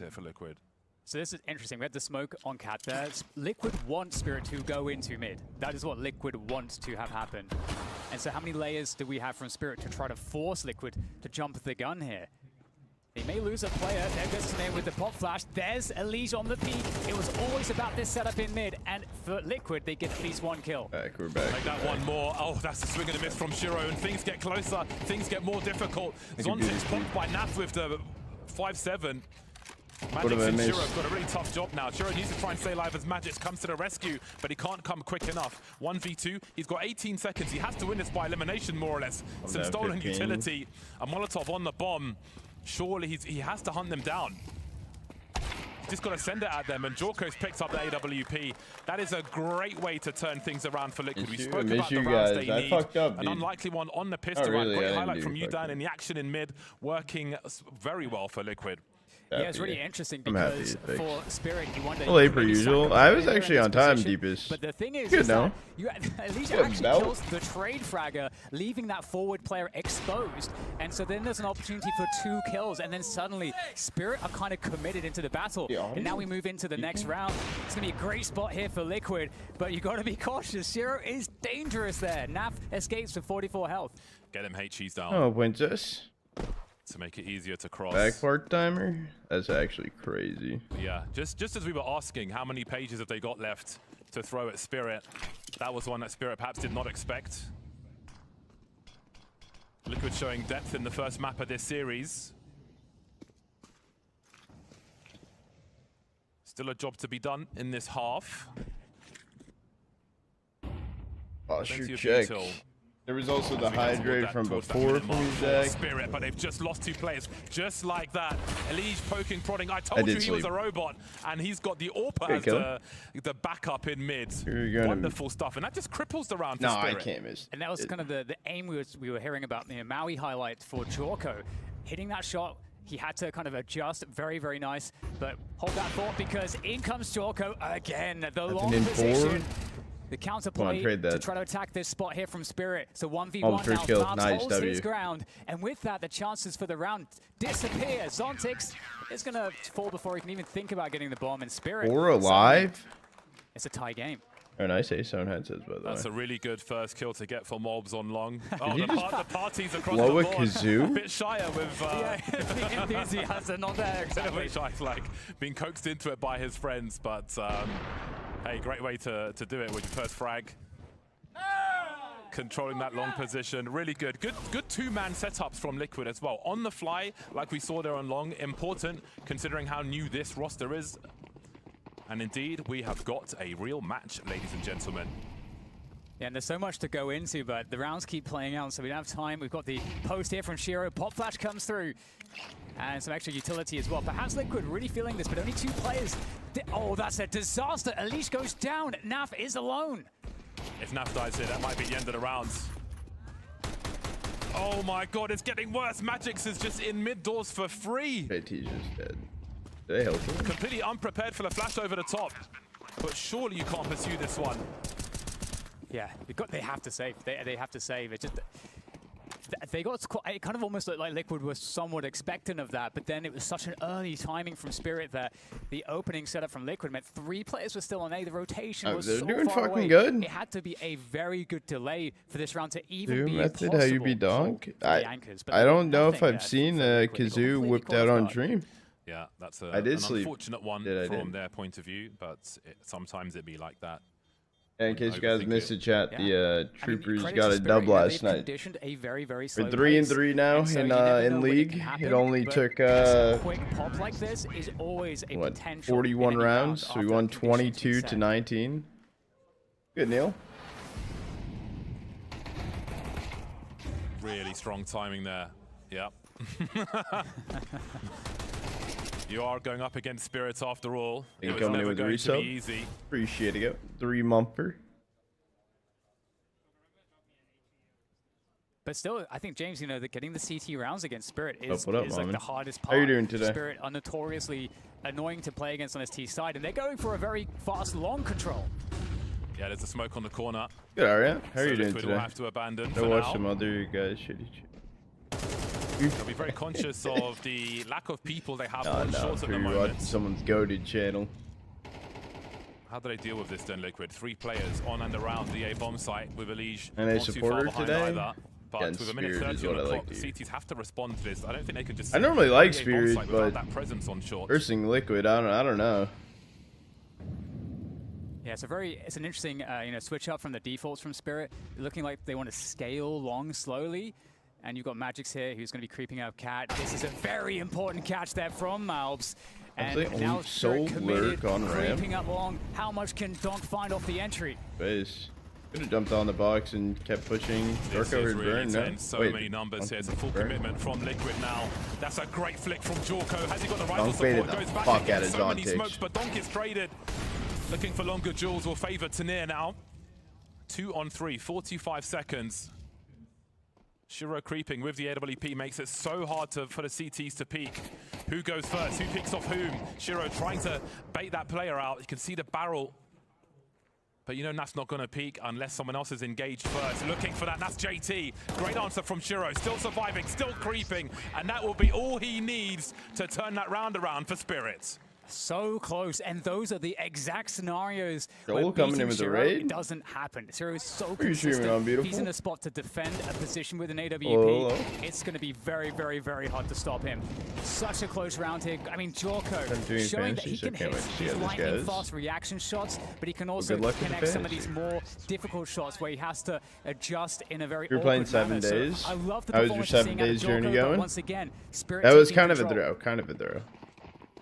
here for Liquid. So this is interesting. We had the smoke on Cat there. Liquid wants Spirit to go into mid. That is what Liquid wants to have happen. And so how many layers do we have from Spirit to try to force Liquid to jump the gun here? They may lose a player. There goes Tanae with the pop flash. There's Elige on the peak. It was always about this setup in mid. And for Liquid, they get at least one kill. We're back. Make that one more. Oh, that's a swing and a miss from Shiro. And things get closer. Things get more difficult. Zontic's pumped by Naf with the 5-7. Magix and Shiro have got a really tough job now. Shiro needs to try and stay alive as Magix comes to the rescue, but he can't come quick enough. 1v2, he's got 18 seconds. He has to win this by elimination, more or less. Some stolen utility, a Molotov on the bomb. Surely he has to hunt them down. He's just got to send it at them, and Jorko's picked up the AWP. That is a great way to turn things around for Liquid. We spoke about the rounds they need. An unlikely one on the pistol round. Great highlight from you, Dan, in the action in mid, working very well for Liquid. Yeah, it's really interesting because for Spirit, you wonder. Well, late per usual. I was actually on time, Deepest. But the thing is, good now. Elige actually kills the trade fragger, leaving that forward player exposed. And so then there's an opportunity for 2 kills, and then suddenly Spirit are kind of committed into the battle. And now we move into the next round. It's gonna be a great spot here for Liquid, but you got to be cautious. Shiro is dangerous there. Naf escapes with 44 health. Get him HEs down. Oh, Princess. To make it easier to cross. Back part timer? That's actually crazy. Yeah, just as we were asking, how many pages have they got left to throw at Spirit? That was one that Spirit perhaps did not expect. Liquid showing depth in the first map of this series. Still a job to be done in this half. Oh, shoot, check. There was also the hydrate from before from Zach. Spirit, but they've just lost 2 players just like that. Elige poking, prodding. I told you he was a robot, and he's got the AWP as the backup in mid. Wonderful stuff, and that just cripples the round for Spirit. I can't miss. And that was kind of the aim we were hearing about the MOUZ highlight for Jorko. Hitting that shot, he had to kind of adjust. Very, very nice. But hold that thought, because in comes Jorko again. The long position. The counterplay to try to attack this spot here from Spirit. So 1v1 now, Mavs holds his ground. And with that, the chances for the round disappear. Zontix is going to fall before he can even think about getting the bomb. And Spirit... We're alive? It's a tie game. Oh, nice Ace-Zone headsets, by the way. That's a really good first kill to get for MOUZ on long. Oh, the parties across blow the a board. Kazoo? A bit shyer with... yeah, the enthusiasm not there, exactly. A bit shy, like being coaxed into it by his friends, but... hey, great way to do it with your first frag. Controlling that long position, really good. Good 2-man setups from Liquid as well. On the fly, like we saw there on long, important considering how new this roster is. And indeed, we have got a real match, ladies and gentlemen. Yeah, and there's so much to go into, but the rounds keep playing out, so we don't have time. We've got the post here from Shiro. Pop flash comes through. And some extra utility as well. Perhaps Liquid really feeling this, but only 2 players. Oh, that's a disaster. Elige goes down. Naf is alone. If Naf dies here, that might be the end of the rounds. Oh my god, it's getting worse. Magix is just in mid-doors for free. JT's just dead. Did they help him? Completely unprepared for the flash over the top. But surely you can't pursue this one. Yeah, they have to save. They have to save. It's just... They got it kind of almost looked like Liquid was somewhat expectant of that, but then it was such an early timing from Spirit that the opening setup from Liquid meant 3 players were still on A. The rotation was so doing far fucking away. good. It had to be a very good delay for this round to even be method possible. how you be dog. I don't know if I've seen a Kazoo whipped out on stream. Yeah, that's an unfortunate one from their point of view, but sometimes it be like that. And in case you guys missed the chat, the Troopers got a dub last night. We're 3-3 now in league. It only took what, 41 rounds, so we won 22-19. Good, Neil. Really strong timing there. Yep. You are going up against Spirits after all. It was never going to be easy. Appreciating it. 3-mumper. But still, I think, James, you know, that getting the CT rounds against Spirit is like the hardest part. How are you doing today? Spirit are notoriously annoying to play against on ST side, and they're going for a very fast long control. Yeah, there's a smoke on the corner. Good, Aria. How are you doing today? We'll have to abandon. Go watch some other guys shitty shit. They'll be very conscious of the lack of people they have on shorts at the Watch moment. someone's goated channel. How do they deal with this then, Liquid? 3 players on and around the A bomb site with Elige. And a supporter today? Either. But with a minute 30 on the clock, the CTs have to respond to this. I don't think they could just. I normally like Spirit, but that presence on short. Versing Liquid, I don't know. Yeah, it's an interesting switch up from the defaults from Spirit. Looking like they want to scale long slowly. And you've got Magix here, who's going to be creeping up Cat. This is a very important catch there from MOUZ. And now Spirit committed, creeping up long. How much can Donk find off the entry? Base. Could have jumped on the box and kept pushing. This is really intense. So many numbers here. It's a full commitment from Liquid now. That's a great flick from Jorko. Has he got the rifle support? Goes back again. So many smokes, but Donk is traded. Looking for longer duels will favor Tanir now. 2 on 3, 45 seconds. Shiro creeping with the AWP makes it so hard for the CTs to peek. Who goes first? Who picks off whom? Shiro trying to bait that player out. You can see the barrel. But you know Naf's not going to peek unless someone else is engaged first. Looking for that. That's JT. Great answer from Shiro. Still surviving, still creeping. And that will be all he needs to turn that round around for Spirit. So close, and those are the exact scenarios where coming in with the raid? It doesn't happen. Shiro is so consistent. On, he's in a spot to defend a position with an AWP. It's going to be very, very, very hard to stop him. Such a close round here. I mean, Jorko showing that he can hit these lightning fast reaction shots, but he can also connect some of these more difficult shots where he has to adjust in a very You're playing 7 manner. days. So I love the How was your 7 days journey going? Once again, Spirit that was kind of a throw.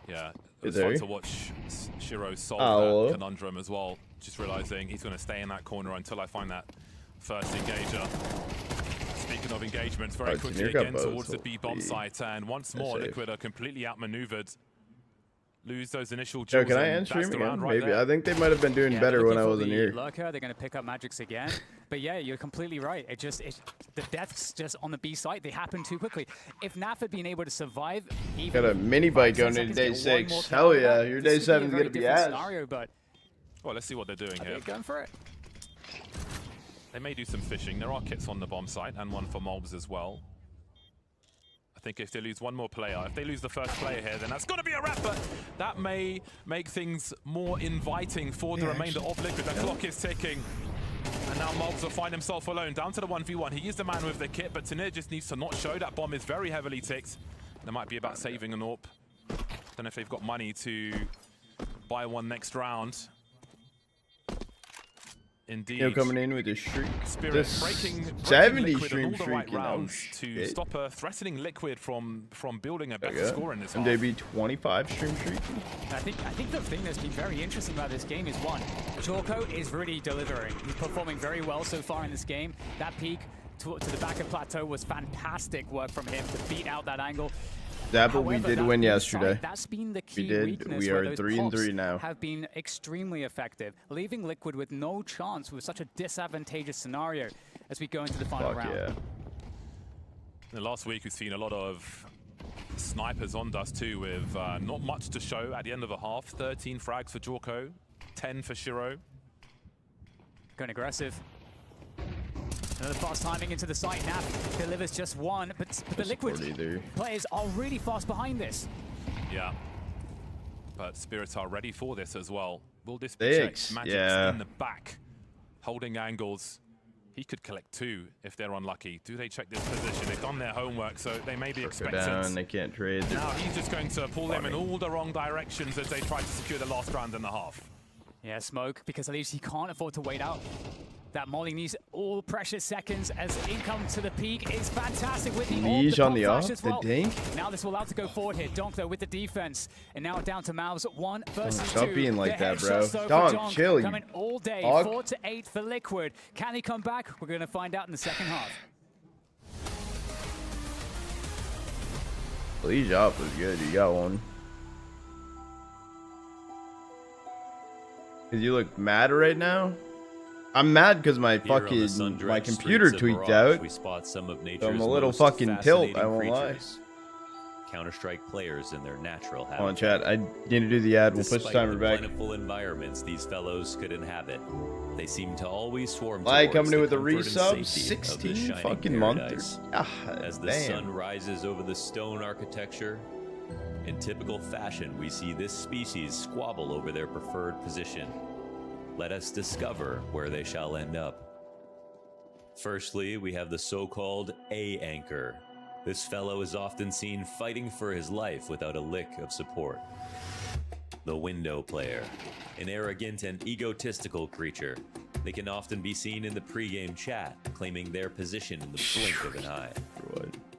Yeah. It was fun to watch Shiro solve that conundrum as well. Just realizing he's going to stay in that corner until I find that first engager. Speaking of engagements, very quickly again towards the B bomb site, and once more Liquid are completely outmaneuvered. Lose those initial duels. Can I answer him again? Maybe. I think they might have been doing better when I wasn't here. Lurker, they're going to pick up Magix again. But yeah, you're completely right. The deaths just on the B site, they happen too quickly. If Naf had been able to survive, even got a mini bike going into day 6. Hell yeah, your day 7 is going to be ass. But well, let's see what they're doing here. Going for it. They may do some fishing. There are kits on the bomb site and one for MOUZ as well. I think if they lose one more player, if they lose the first player here, then that's got to be a wrap, but that may make things more inviting for the remainder of Liquid. The clock is ticking, and now MOUZ will find himself alone, down to the 1v1. He is the man with the kit, but Tanir just needs to not show. That bomb is very heavily ticked. There might be about saving an AWP. Don't know if they've got money to buy one next round. Indeed. Coming in with a shriek. Spirit breaking 70 stream shriek right rounds to stop a threatening Liquid from building a better score in this half. MJB 25 stream shriek. I think the thing that's been very interesting about this game is one, Jorko is really delivering. He's performing very well so far in this game. That peak to the back of plateau was fantastic work from him to beat out that angle. However, we did win yesterday. That's been the key weakness. We are 3-3 now. Have been extremely effective, leaving Liquid with no chance with such a disadvantageous scenario as we go into the final round. Yeah. In the last week, we've seen a lot of snipers on Dust too, with not much to show at the end of a half. 13 frags for Jorko, 10 for Shiro. Going aggressive. Another fast timing into the site. Naf delivers just one, but the Liquid players are really fast behind this. Yeah, but Spirits are ready for this as well. Will this be checked? Magic's in the back, holding angles. He could collect 2 if they're unlucky. Do they check this position? They've done their homework, so they may be expectant. They can't trade. Now he's just going to pull them in all the wrong directions as they try to secure the last round and a half. Yeah, smoke, because at least he can't afford to wait out. That Molly needs all precious seconds as income to the peak is fantastic with the on the off, well. the dink. Now this will allow to go forward here. Donk though with the defense, and now down to MOUZ 1 versus 2. Stop being like that, bro. Donk, chill. Coming all day, 4-8 for Liquid. Can he come back? We're going to find out in the second half. Please up was good. You got one. Cause you look mad right now. I'm mad because my computer tweaked out. We spot some of nature's so I'm a little fucking tilt, I won't lie. Counter-Strike players in their natural habitat. Hold on, chat. I need to do the ad. We'll push the timer back. Despite the plentiful environments these fellows could inhabit, They seem to always swarm Like towards coming in the with a comfort and resub, safety of the 16 shining fucking month. paradise. As the sun rises over the stone architecture, in typical fashion, we see this species squabble over their preferred position. Let us discover where they shall end up. Firstly, we have the so-called A anchor. This fellow is often seen fighting for his life without a lick of support. The window player, an arrogant and egotistical creature. They can often be seen in the pre-game chat, claiming their position in the blink of an eye.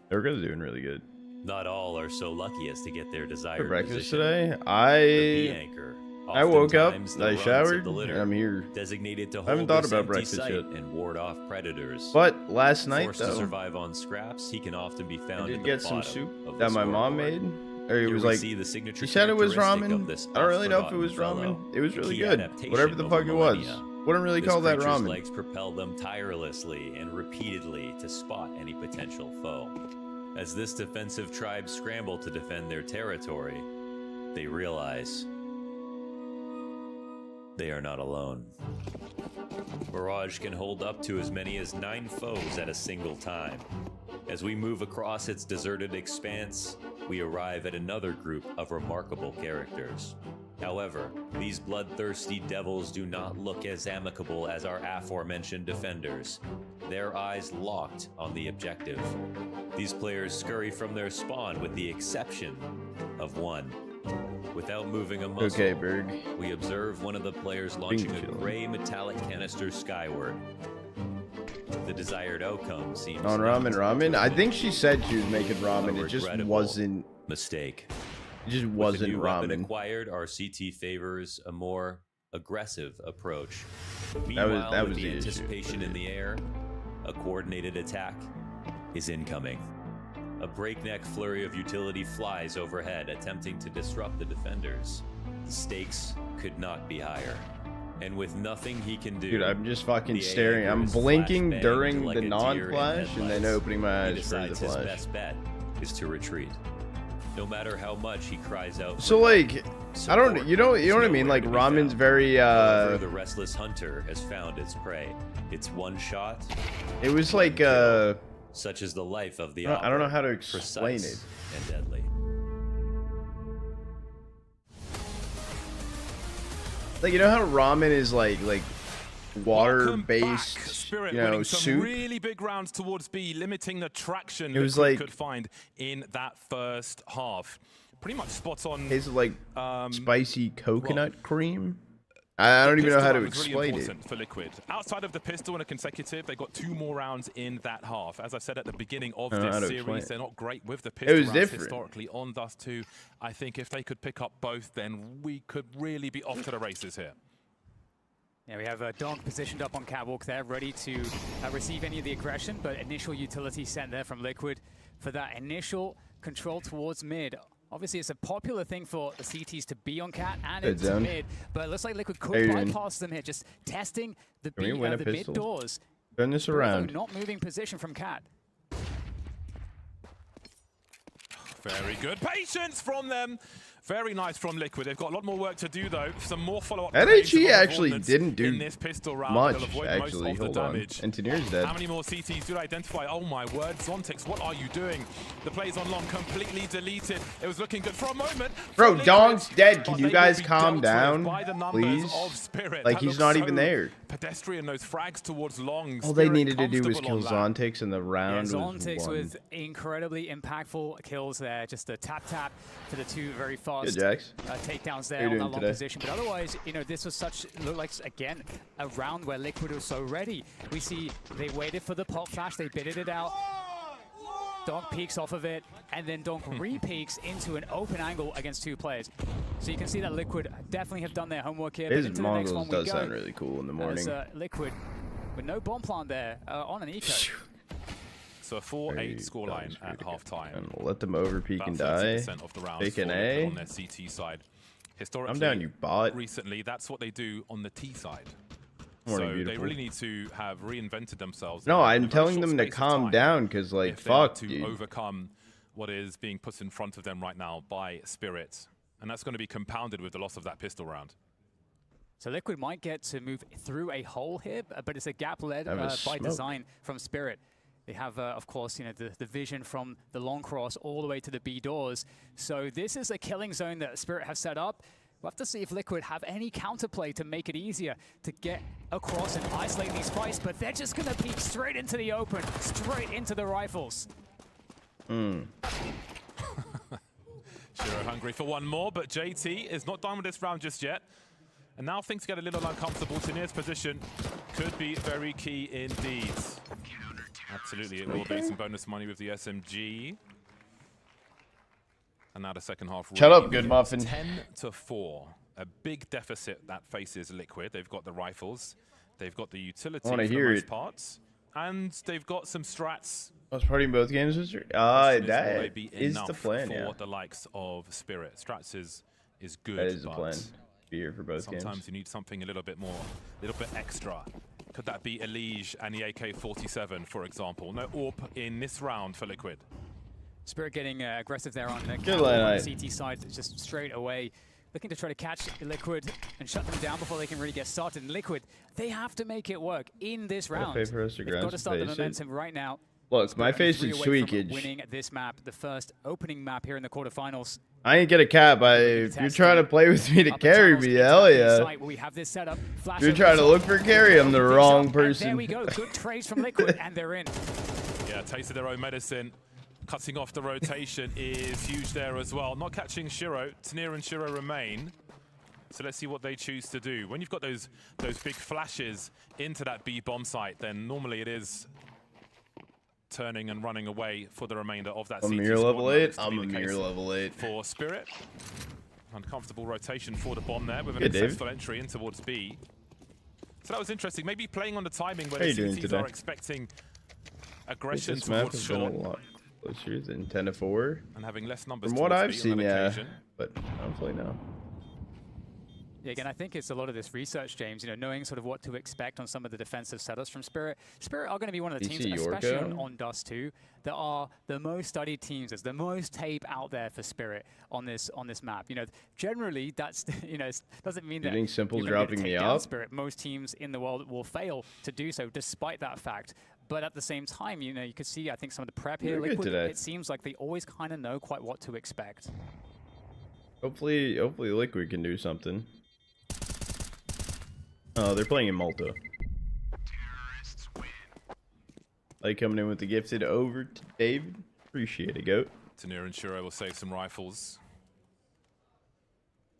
They're doing really good. Not all are so lucky as to get their desired For breakfast position. today, The B-anchor, I woke up, oftentimes the I runs of showered, the litter, and I'm here. designated to I haven't hold thought this about empty breakfast site yet. and ward off predators. But last night, Forced to though, survive on scraps, he can often be I found did at the get some bottom soup of that the my mom scoreboard. made. Or it Here was we like, see the signature she said it was characteristic ramen. of this I don't really know if it was oft-forgotten ramen. fellow, It was really key good. adaptation Whatever the of fuck it was. millennia. Wouldn't really This call that creature's ramen. legs propel them tirelessly and repeatedly to spot any potential foe. As this defensive tribe scramble to defend their territory, they realize they are not alone. Mirage can hold up to as many as 9 foes at a single time. As we move across its deserted expanse, we arrive at another group of remarkable characters. However, these bloodthirsty devils do not look as amicable as our aforementioned defenders, their eyes locked on the objective. These players scurry from their spawn with the exception of one. Without moving a muscle, Okay, Berg. we observe one of the players launching a gray metallic canister skyward. The desired outcome seems On not ramen. to I be think she said she was making ramen. a It just regrettable wasn't. mistake. It just With the wasn't new weapon ramen. acquired, our CT favors a more aggressive approach. Meanwhile, that with was the the issue. anticipation in the air, a coordinated attack is incoming. A breakneck flurry of utility flies overhead, attempting to disrupt the defenders. The stakes could not be higher. And with nothing he can do, Dude, I'm just fucking the staring. I'm anchor is blinking flashbanged during like the a deer in non-flash and then headlights. opening my He eyes for the decides his flash. best bet is to retreat. No matter how much he cries out. So for like, help, I don't, support you know is what I mean? nowhere Like to be ramen's found. very However, the restless hunter has found its prey. It's one shot, it was like such as the life of the I don't know how to opera, explain it. precise and deadly. Like, you know how ramen is like water Welcome back, based, Spirit you know, winning some soup? really big rounds towards B, limiting the traction It was Liquid like- could find in that first half. Pretty much spot on. Tastes like spicy coconut cream. I don't even know Pistol how to round was really explain it. important for Liquid. Outside of the pistol and a consecutive, they got 2 more rounds in that half. As I said at the beginning of I don't know how this to explain series, it. they're not great with the pistol was rounds different. historically on Dust 2. I think if they could pick up both, then we could really be off to the races here. Yeah, we have Donk positioned up on catwalk there, ready to receive any of the aggression, but initial utility sent there from Liquid for that initial control towards mid. Obviously, it's a popular thing for the CTs to be on cat and Good into zone. mid, but it looks like Liquid How could you doing? bypass them here, just testing the, Can we win a the mid pistol? doors. Turn this Although around. not moving position from cat. Very good patience from them. Very nice from Liquid. They've got a lot more work to do, though. Some more follow-up. NHE actually didn't do in this pistol round. much, They'll avoid actually. most of Hold the on. damage. Engineer's dead. How many more CTs do they identify? Oh my word, Zontix, what are you doing? The plays on long completely deleted. It was looking good for a moment. Bro, for Liquid, Donk's dead. Can but you they guys will be calm dealt with down, by the numbers please? of Spirit. Like, That he's looks not even so there. Pedestrian, those frags towards long. All they Spirit needed to do was comfortable kill on that. Zontix, and the round Yeah, was Zontix won. with incredibly impactful kills there. Just a tap for the 2 very fast Good, Jax. takedowns How there you on that doing long today? position. But otherwise, you know, this was such, looked like, again, a round where Liquid was so ready. We see they waited for the pop flash, they bidded it out. Donk peeks off of it, and then Donk re-peeks into an open angle against 2 players. So you can see that Liquid definitely have done their homework here. His but into the next Mongols one we does go. sound really cool in the morning. As Liquid, with no bomb plant there, on an eco. So a 4-8 Very scoreline nice, at really good. halftime. And we'll let them overpeak and About die. 30% of the rounds Take for an Liquid A. on their CT side. Historically, I'm down, you bot. recently, that's what they do on the T side. Morning, so beautiful. they really need to have reinvented themselves. No, in a I'm very telling short them to space of calm time down, because, like, if they are fuck, to dude. overcome what is being put in front of them right now by Spirit. And that's going to be compounded with the loss of that pistol round. So Liquid might get to move through a hole here, but it's a gap led by design from Spirit. They have, of course, you know, the vision from the long cross all the way to the B doors. So this is a killing zone that Spirit have set up. We'll have to see if Liquid have any counterplay to make it easier to get across and isolate these fights, but they're just going to peek straight into the open, straight into the rifles. Shiro hungry for one more, but JT is not done with this round just yet. And now things get a little uncomfortable. Tanir's position could be very key indeed. Absolutely, it will be some bonus money with the SMG. And now the second half. Shut up, good muffin. 10-4. A big deficit that faces Liquid. They've got the rifles. They've got the utility for the most parts. And they've got some strats. I was partying both games. That is the plan, for the likes of Spirit. Strats is good. That is the plan. Be here for both games. Sometimes you need something a little bit more, a little bit extra. Could that be Elige and the AK-47, for example? No AWP in this round for Liquid. Spirit getting aggressive there on the CT side, just straight away. Looking to try to catch Liquid and shut them down before they can really get started. And Liquid, they have to make it work in this round. They've got to start the momentum right now. Look, my face is tweakage. Winning this map, the first opening map here in the quarterfinals. I ain't get a cap, but if you're trying to play with me to carry me, hell yeah. We have this set up. If you're trying to look for carry, I'm the wrong person. There we go. Good trades from Liquid, and they're in. Yeah, tasted their own medicine. Cutting off the rotation is huge there as well. Not catching Shiro. Tanir and Shiro remain. So let's see what they choose to do. When you've got those big flashes into that B bomb site, then normally it is turning and running away for the remainder of that. I'm a mere level 8. I'm a mere level 8. For Spirit. Uncomfortable rotation for the bomb there with an successful entry in towards B. So that was interesting. Maybe playing on the timing where the CTs are expecting aggression towards short. Closer than 10-4. And having less numbers from what I've seen, yeah. But hopefully no. Yeah, again, I think it's a lot of this research, James, you know, knowing sort of what to expect on some of the defensive setups from Spirit. Spirit are going to be one of the teams, especially on Dust 2, that are the most studied teams. There's the most tape out there for Spirit on this map. You know, generally, that's, you know, doesn't mean that Simple dropping me off. Spirit. Most teams in the world will fail to do so, despite that fact. But at the same time, you know, you could see, I think, some of the prep here, Liquid, it seems like they always kind of know quite what to expect. Hopefully Liquid can do something. Oh, they're playing in Malta. Like coming in with the gifted over to David. Appreciate it, GOAT. Tanir and Shiro will save some rifles.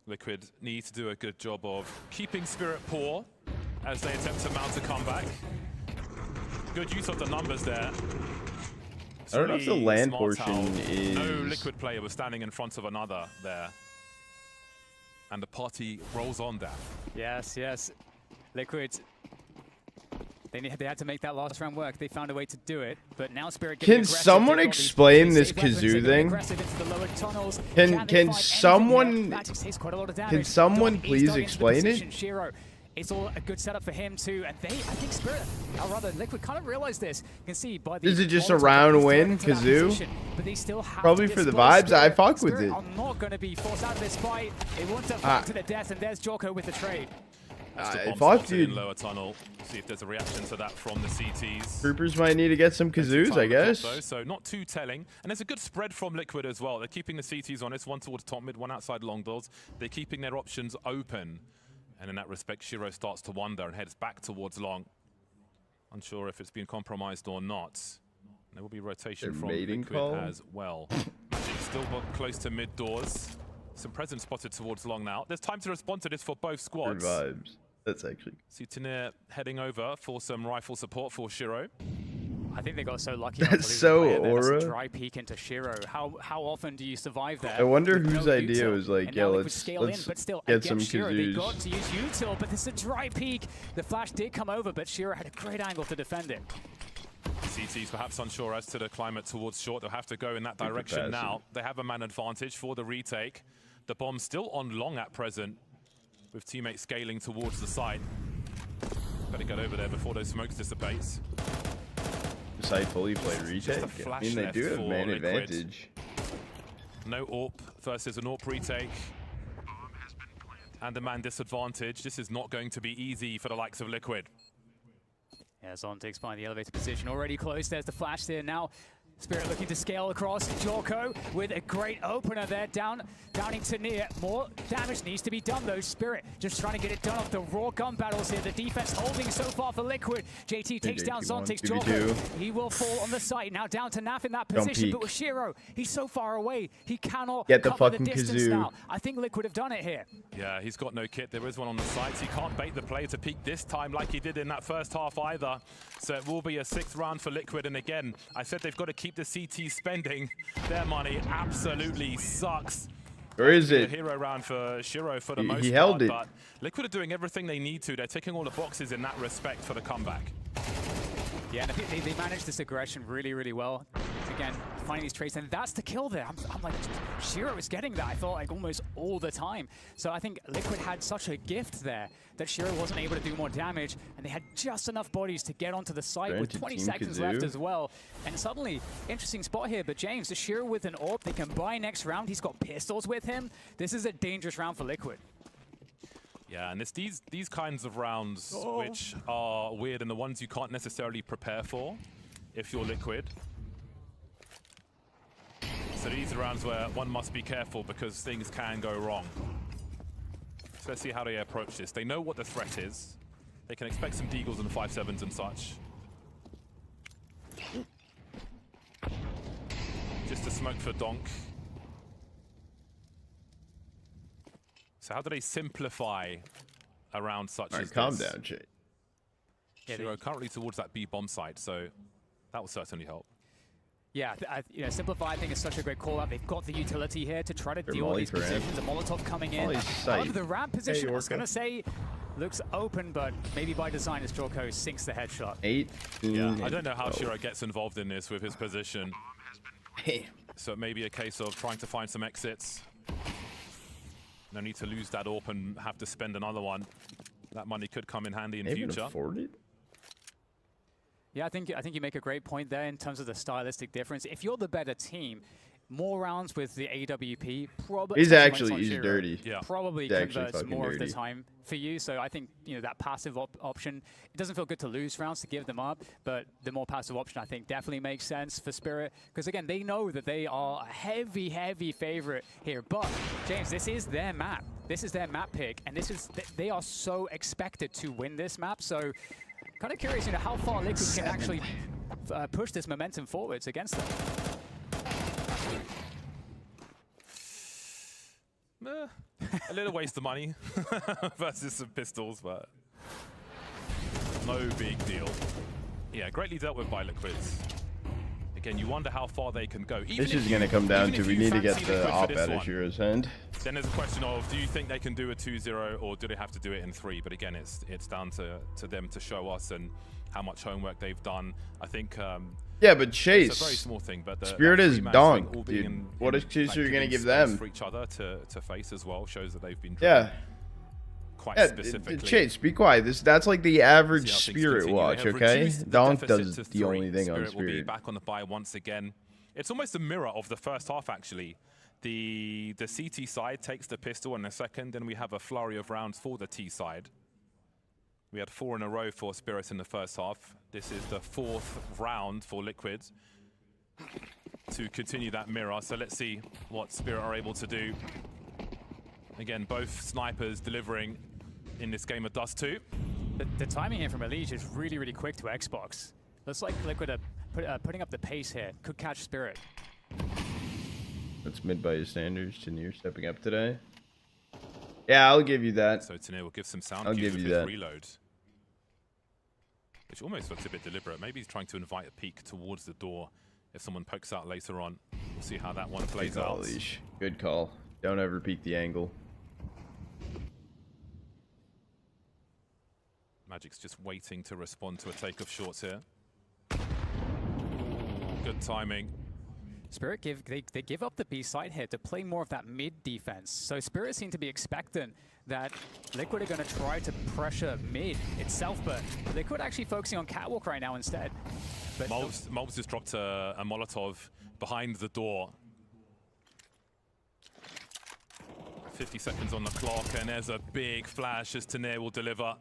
Liquid need to do a good job of keeping Spirit poor as they attempt to mount a comeback. Good use of the numbers there. I don't know if the land portion is... No Liquid player was standing in front of another there. And the party rolls on that. Yes, yes. Liquid, they had to make that last round work. They found a way to do it, but now Spirit... Can someone explain this kazoo thing? Can someone please explain it? Shiro. It's all a good setup for him too, and I think Spirit, or rather Liquid, kind of realized this. You can see by the... Is it just a round win, kazoo? But they still have probably for the vibes. I fuck with it. I'm not going to be forced out of this fight. They want to fight to the death, and there's Jorko with the trade. Fuck, dude. In lower tunnel. See if there's a reaction to that from the CTs. Troopers might need to get some kazoos, I guess. So not too telling. And there's a good spread from Liquid as well. They're keeping the CTs honest, one towards top mid, one outside long doors. They're keeping their options open. And in that respect, Shiro starts to wonder and heads back towards long. Unsure if it's been compromised or not. There will be rotation from Liquid as well. Still close to mid doors. Some presence spotted towards long now. There's time to respond to this for both squads. Good vibes. That's actually... See Tanir heading over for some rifle support for Shiro. I think they got so lucky. That's so aura. Dry peek into Shiro. How often do you survive that? I wonder whose idea was like, yeah, let's but still, get some Shiro, kazoos. they got to use util, but this is a dry peek. The flash did come over, but Shiro had a great angle to defend it. CTs perhaps unsure as to the climate towards short. They'll have to go in that direction now. They have a man advantage for the retake. The bomb still on long at present, with teammates scaling towards the site. Better get over there before those smokes dissipates. Site fully played retake. I mean, they do have man advantage. No AWP versus an AWP retake. and the man disadvantage. This is not going to be easy for the likes of Liquid. Yeah, Zontic's by the elevator position, already close. There's the flash there. Now Spirit looking to scale across. Jorko with a great opener there, downing to near. More damage needs to be done though. Spirit just trying to get it done off the raw gun battles here. The defense holding so far for Liquid. JT takes down Zontic's Jorko. He will fall on the site. Now down to Naf in that position, but with Shiro, he's so far away. He cannot get the cover fucking the distance kazoo. now. I think Liquid have done it here. Yeah, he's got no kit. There is one on the sides. He can't bait the play to peek this time like he did in that first half either. So it will be a 6th round for Liquid. And again, I said they've got to keep the CT spending. Their money absolutely sucks. Or is it? A hero round for Shiro for the most part. He held it. But Liquid are doing everything they need to. They're ticking all the boxes in that respect for the comeback. Yeah, and they managed this aggression really, really well. Again, finding these traits, and that's the kill there. I'm like, Shiro was getting that, I felt like almost all the time. So I think Liquid had such a gift there that Shiro wasn't able to do more damage, and they had just enough bodies to get onto the site with 20 seconds left as well. And suddenly, interesting spot here, but James, the Shiro with an AWP, they can buy next round. He's got pistols with him. This is a dangerous round for Liquid. Yeah, and it's these kinds of rounds which are weird and the ones you can't necessarily prepare for if you're Liquid. So these are rounds where one must be careful because things can go wrong. So let's see how they approach this. They know what the threat is. They can expect some deagles and 5-7s and such. Just a smoke for Donk. So how do they simplify a round such as calm this? down, Jay. Shiro currently towards that B bomb site, so that will certainly help. Yeah, you know, Simplify I think is such a great call out. They've got the utility here to try to deal with these positions. The Molotov coming in. However, the ramp position, I was going to say, looks open, but maybe by design as Jorko sinks the headshot. 8. Yeah, I don't know how Shiro gets involved in this with his position. So it may be a case of trying to find some exits. No need to lose that AWP and have to spend another one. That money could come in handy in future. Afford it? Yeah, I think you make a great point there in terms of the stylistic difference. If you're the better team, more rounds with the AWP probably he's dirty. Yeah, probably converts more of the time for you. So I think that passive option, it doesn't feel good to lose rounds to give them up, but the more passive option I think definitely makes sense for Spirit because again they know that they are a heavy favorite here. But James, this is their map. This is their map pick, and they are so expected to win this map. So kind of curious, how far Liquid can actually push this momentum forwards against them. A little waste of money versus some pistols, but no big deal. Yeah, greatly dealt with by Liquids. Again, you wonder how far they can go. This is going to come down to we need to get the op out of Shiro's hand. Then there's a question of, do you think they can do a 2-0 or do they have to do it in 3? But again, it's down to them to show us and how much homework they've done. I think yeah, but Chase, it's a very small thing, but Spirit is donk, dude. What excuse are you going to give them? For each other to face as well shows that they've been quite specifically. Chase, be quiet. That's like the average Spirit watch, okay? Donk does the only thing on Spirit. Will be back on the bye once again. It's almost a mirror of the first half, actually. The CT side takes the pistol in a second, and we have a flurry of rounds for the T side. We had 4 in a row for Spirit in the first half. This is the 4th round for Liquid to continue that mirror. So let's see what Spirit are able to do. Again, both snipers delivering in this game of Dust 2. The timing here from Elise is really quick to Xbox. Looks like Liquid are putting up the pace here. Could catch Spirit. That's mid by his standards. Tanir stepping up today. Yeah, I'll give you that. So Tanir will give some sound cues with his reload. Which almost looks a bit deliberate. Maybe he's trying to invite a peek towards the door if someone pokes out later on. We'll see how that one plays out. Leash. Good call. Don't ever peek the angle. Magic's just waiting to respond to a take of shots here. Good timing. Spirit they give up the B side here to play more of that mid defense. So Spirit seem to be expectant that Liquid are going to try to pressure mid itself, but Liquid actually focusing on Catwalk right now instead. But MOUZ just dropped a Molotov behind the door. I 50 seconds on the clock, and there's a big flash as Tanir will deliver.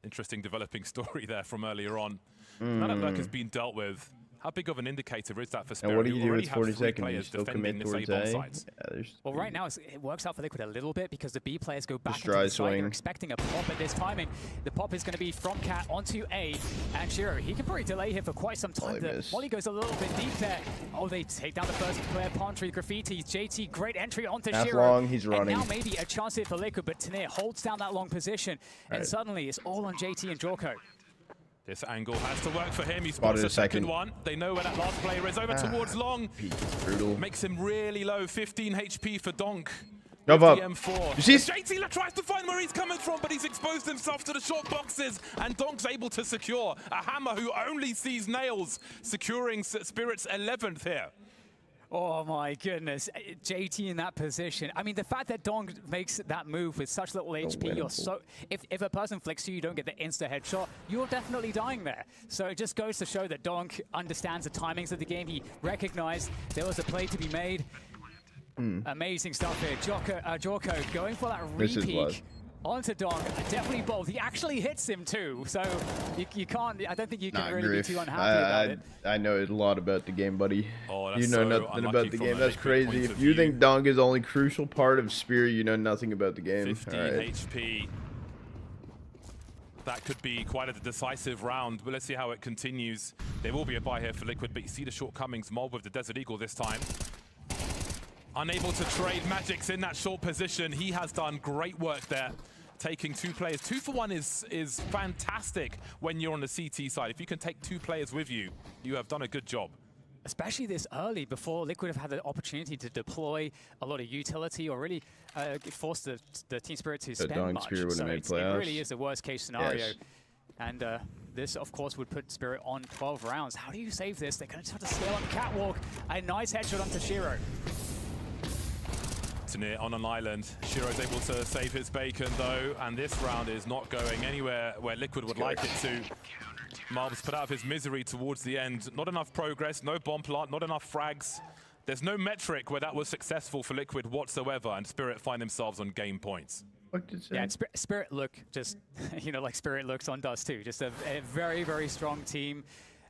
Interesting developing story there from earlier on. None of that has been dealt with. How big of an indicator is that for Spirit? And what do you do with 40 seconds? You still commit towards A? Yeah, well, right now it works out for Liquid a little bit because the B players go back into the side. They're expecting a pop at this timing. The pop is going to be from Cat onto A, and Shiro, he can probably delay here for quite some time. Molly goes a little bit deep there. Oh, they take down the first player, Palm Tree Graffiti. JT, great entry onto Shiro. Long, he's running. And now maybe a chance here for Liquid, but Tanir holds down that long position, and suddenly it's all on JT and Jorko. This angle has to work for him. He spots the second one. They know where that last player is. Over towards Long. Brutal. Makes him really low. 15 HP for Donk. Jump up. M4. You see? JT tries to find where he's coming from, but he's exposed himself to the short boxes. And Donk's able to secure a hammer who only sees nails, securing Spirit's 11th here. Oh my goodness, JT in that position. I mean, the fact that Dong makes that move with such little HP, you're so... If a person flicks you don't get the insta headshot, you're definitely dying there. So it just goes to show that Dong understands the timings of the game. He recognized there was a play to be made. Amazing stuff here. Jorko going for that re-peek onto Dong. Definitely bold. He actually hits him too. So you can't, I don't think you can really be too unhappy about it. I know a lot about the game, buddy. Oh, you know nothing about the game. That's crazy. If you think Dong is the only crucial part of Spirit, you know nothing about the game. 15 HP. That could be quite a decisive round, but let's see how it continues. There will be a buy here for Liquid, but you see the shortcomings. Mob with the Desert Eagle this time. Unable to trade. Magic's in that short position. He has done great work there, taking 2 players. 2 for 1 is fantastic when you're on the CT side. If you can take 2 players with you, you have done a good job. Especially this early, before Liquid have had the opportunity to deploy a lot of utility or really force the Team Spirit to spend much. So it really is the worst case scenario. Yes. And this, of course, would put Spirit on 12 rounds. How do you save this? They're going to try to scale on the catwalk. A nice headshot onto Shiro. Tanir on an island. Shiro's able to save his bacon though, and this round is not going anywhere where Liquid would like it to. MOUZ put out of his misery towards the end. Not enough progress, no bomb plant, not enough frags. There's no metric where that was successful for Liquid whatsoever, and Spirit find themselves on game points. Yeah, and Spirit look just, you know, like Spirit looks on Dust 2. Just a very, very strong team.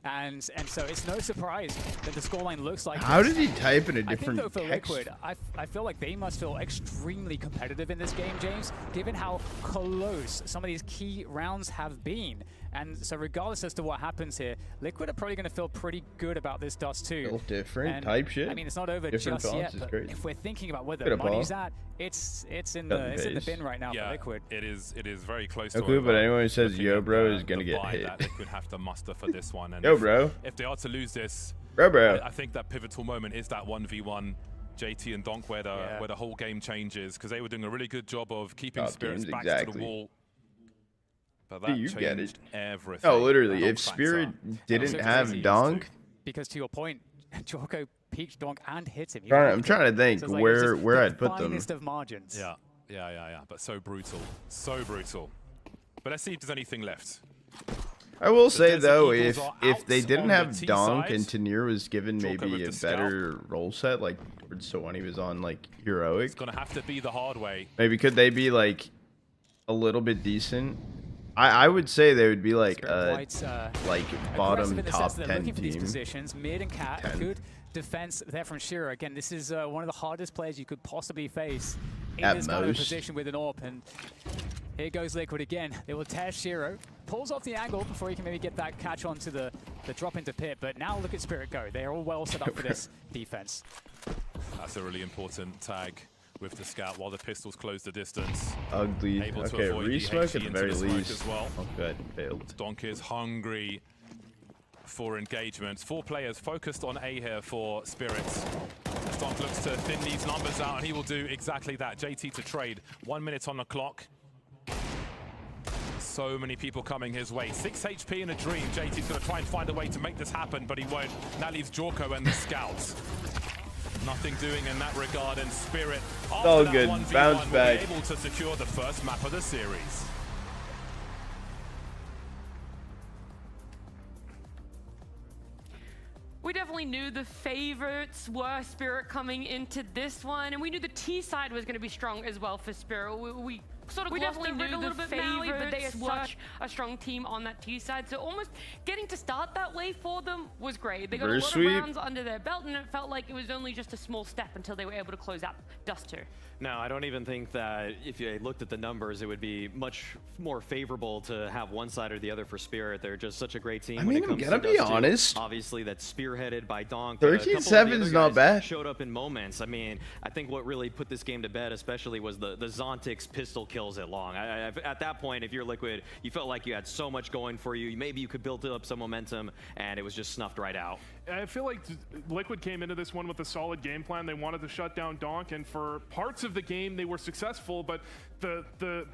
And so it's no surprise that the scoreline looks like How did he type in a different I think, though, for Liquid, I feel like they must feel extremely competitive in this game, James, given how close some of these key rounds have been. And so regardless as to what happens here, Liquid are probably going to feel pretty good about this Dust 2. Little different type shit. I mean, it's not over just yet, but if we're thinking about where the money's at, it's in the bin right now for Liquid. It is very close to but anyone who says yo bro is going to get hit. That Liquid have to muster for this one. And yo bro. If they are to lose this, bro. I think that pivotal moment is that 1v1 JT and Donk where the whole game changes, because they were doing a really good job of keeping Spirit's back to the wall. But that changed everything. Oh, literally, if Spirit didn't have Donk... Because to your point, Jorko peaked Donk and hit him. I'm trying to think where I'd put them. Finest of margins. Yeah. But so brutal. So brutal. But let's see if there's anything left. I will say, though, if they didn't have Donk and Tanir was given maybe a better role set, like so when he was on, like, Heroic... It's going to have to be the hard way. Maybe could they be, like, a little bit decent? I would say they would be like bottom top 10 team. These positions, mid and cat, good defense there from Shiro. Again, this is one of the hardest players you could possibly face in this kind of position with an AWP. And here goes Liquid again. They will tear Shiro. Pulls off the angle before he can maybe get that catch onto the drop into pit. But now look at Spirit go. They are all well set up for this defense. That's a really important tag with the scout while the pistols close the distance. Ugly. Okay, re-smoke at the very least. As well. Oh, good. Failed. Donk is hungry for engagements. 4 players focused on A here for Spirits. As Donk looks to thin these numbers out, and he will do exactly that. JT to trade. 1 minute on the clock. So many people coming his way. 6 HP in a dream. JT's going to try and find a way to make this happen, but he won't. That leaves Jorko and the scouts. Nothing doing in that regard, and Spirit, all good, bounce back, able to secure the first map of the series. We definitely definitely knew the favorites were Spirit coming into this one, and we knew the T side was going to be strong as well for Spirit. We sort of definitely knew the favorites, but they are such a strong team on that T side, so almost getting to start that way for them was great. They got a lot of rounds under their belt, and it felt like it was only just a small step until they were able to close out Dust 2. No, I don't even think that if you looked at the numbers, it would be much more favorable to have one side or the other for Spirit. They're just such a great team. I mean, I'm gonna be honest. Obviously, that's spearheaded by Donk. 13-7 is not bad. Showed up in moments. I mean, I think what really put this game to bed, especially, was the Zontix pistol kills it long. At that point, if you're Liquid, you felt like you had so much going for you. Maybe you could build up some momentum, and it was just snuffed right out. I feel like Liquid came into this one with a solid game plan. They wanted to shut down Donk, and for parts of the game they were successful, but the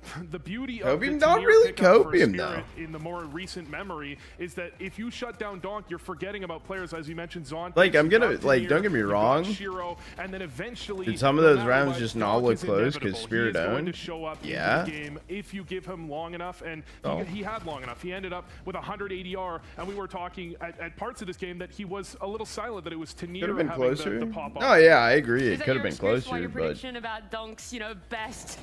beauty of the not really copium though in the more recent memory is that if you shut down Donk, you're forgetting about players, as you mentioned, Zon. Like, I'm gonna, like, don't get me wrong, Shiro, and then eventually did some of those rounds just not look close because Spirit owned? Yeah. Game if you give him long enough, and he had long enough. He ended up with 100 ADR, and we were talking at parts of this game that he was a little silent, that it was Tanir could have been closer. The pop-off. Oh yeah, I agree. It could have been closer. closer, Your but prediction about Donk's, best.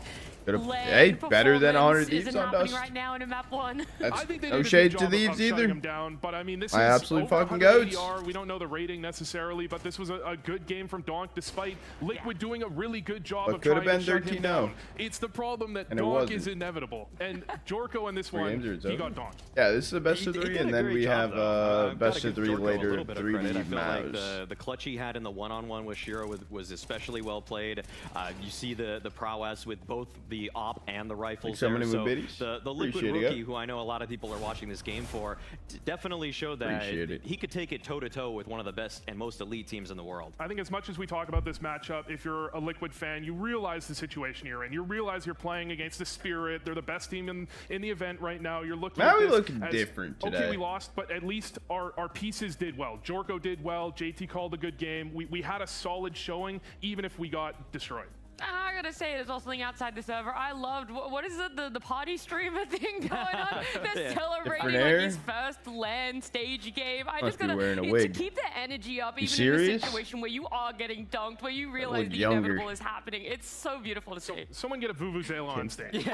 Hey, better than 100 Thieves on Dust. Right now in map 1. I think they no shade to Thieves either. Down, but I mean, this my is absolute fucking goats. We don't know the rating necessarily, but this was a good game from Donk, despite Liquid doing a really good job of trying to shut him down. It's the problem that Donk is inevitable, and Jorko in this one, he got Donk. Yeah, this is the best of 3, and then we have best of 3 later, 3D MOUZ. Like the clutch he had in the one-on-one with Shiro was especially well played. You see the prowess with both the op and the rifles. The Liquid rookie, who I know a lot of people are watching this game for, definitely showed that he could take it toe-to-toe with one of the best and most elite teams in the world. I think as much as we talk about this matchup, if you're a Liquid fan, you realize the situation you're in. You realize you're playing against the Spirit. They're the best team in the event right now. You're looking at this looking different today. Okay, we lost, but at least our pieces did well. Jorko did well. JT called a good game. We had a solid showing, even if we got destroyed. I gotta say, there's also something outside the server. I loved, what is it, the party streamer thing going on? They're celebrating like his first LAN stage game. I just gotta, to keep the energy up, even in a situation where you are getting dunked, where you realize the inevitable is happening. It's so beautiful to see. Someone get a Vuvuzela on stage.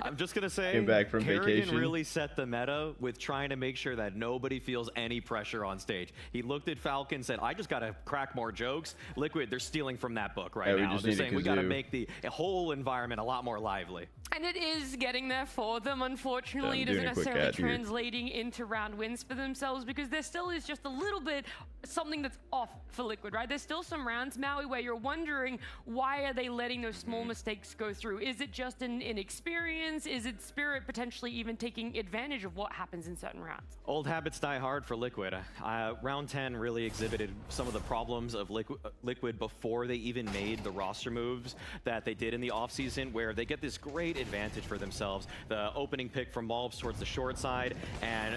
I'm just gonna say, came back from vacation. Really set the meta with trying to make sure that nobody feels any pressure on stage. He looked at Falcon, said, I just gotta crack more jokes. Liquid, they're stealing from that book right now. They're saying we got to make the whole environment a lot more lively. And it is getting there for them. Unfortunately, it isn't necessarily translating into round wins for themselves, because there still is just a little bit something that's off for Liquid, right? There's still some rounds, Maui, where you're wondering, why are they letting those small mistakes go through? Is it just an inexperience? Is it Spirit potentially even taking advantage of what happens in certain rounds? Old habits die hard for Liquid. Round 10 really exhibited some of the problems of Liquid before they even made the roster moves that they did in the offseason, where they get this great advantage for themselves. The opening pick from MOUZ towards the short side, and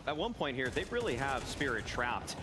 at one point here, they really have Spirit trapped.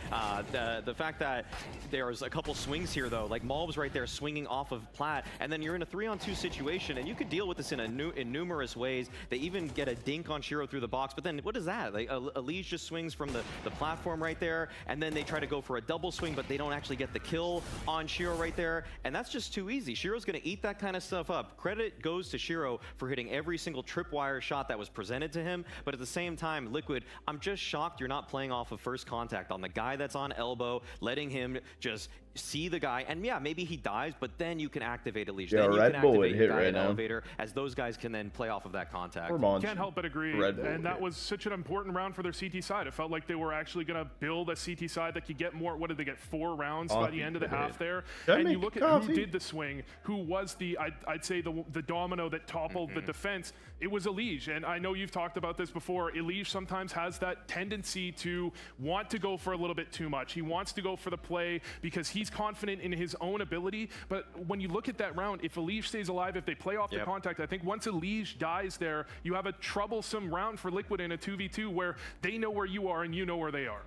The fact that there's a couple swings here, though, like MOUZ right there swinging off of Plat, and then you're in a 3-on-2 situation, and you could deal with this in numerous ways. They even get a dink on Shiro through the box, but then what is that? Like, Elise just swings from the platform right there, and then they try to go for a double swing, but they don't actually get the kill on Shiro right there, and that's just too easy. Shiro's going to eat that kind of stuff up. Credit goes to Shiro for hitting every single tripwire shot that was presented to him, but at the same time, Liquid, I'm just shocked you're not playing off of first contact on the guy that's on elbow, letting him just see the guy, and yeah, maybe he dies, but then you can activate Elise. Yeah, then you Red can Bull activate would hit right now. elevator, as those guys can then play off of that contact. Can't help but agree, and that was such an important round for their CT side. It felt like they were actually going to build a CT side that could get more, what did they get, 4 rounds by the end of the half there? And you look at who did the swing, who was the, I'd say the domino that toppled the defense. It was Elige, and I know you've talked about this before. Elige sometimes has that tendency to want to go for a little bit too much. He wants to go for the play because he's confident in his own ability, but when you look at that round, if Elige stays alive, if they play off the contact, I think once Elige dies there, you have a troublesome round for Liquid in a 2v2 where they know where you are and you know where they are.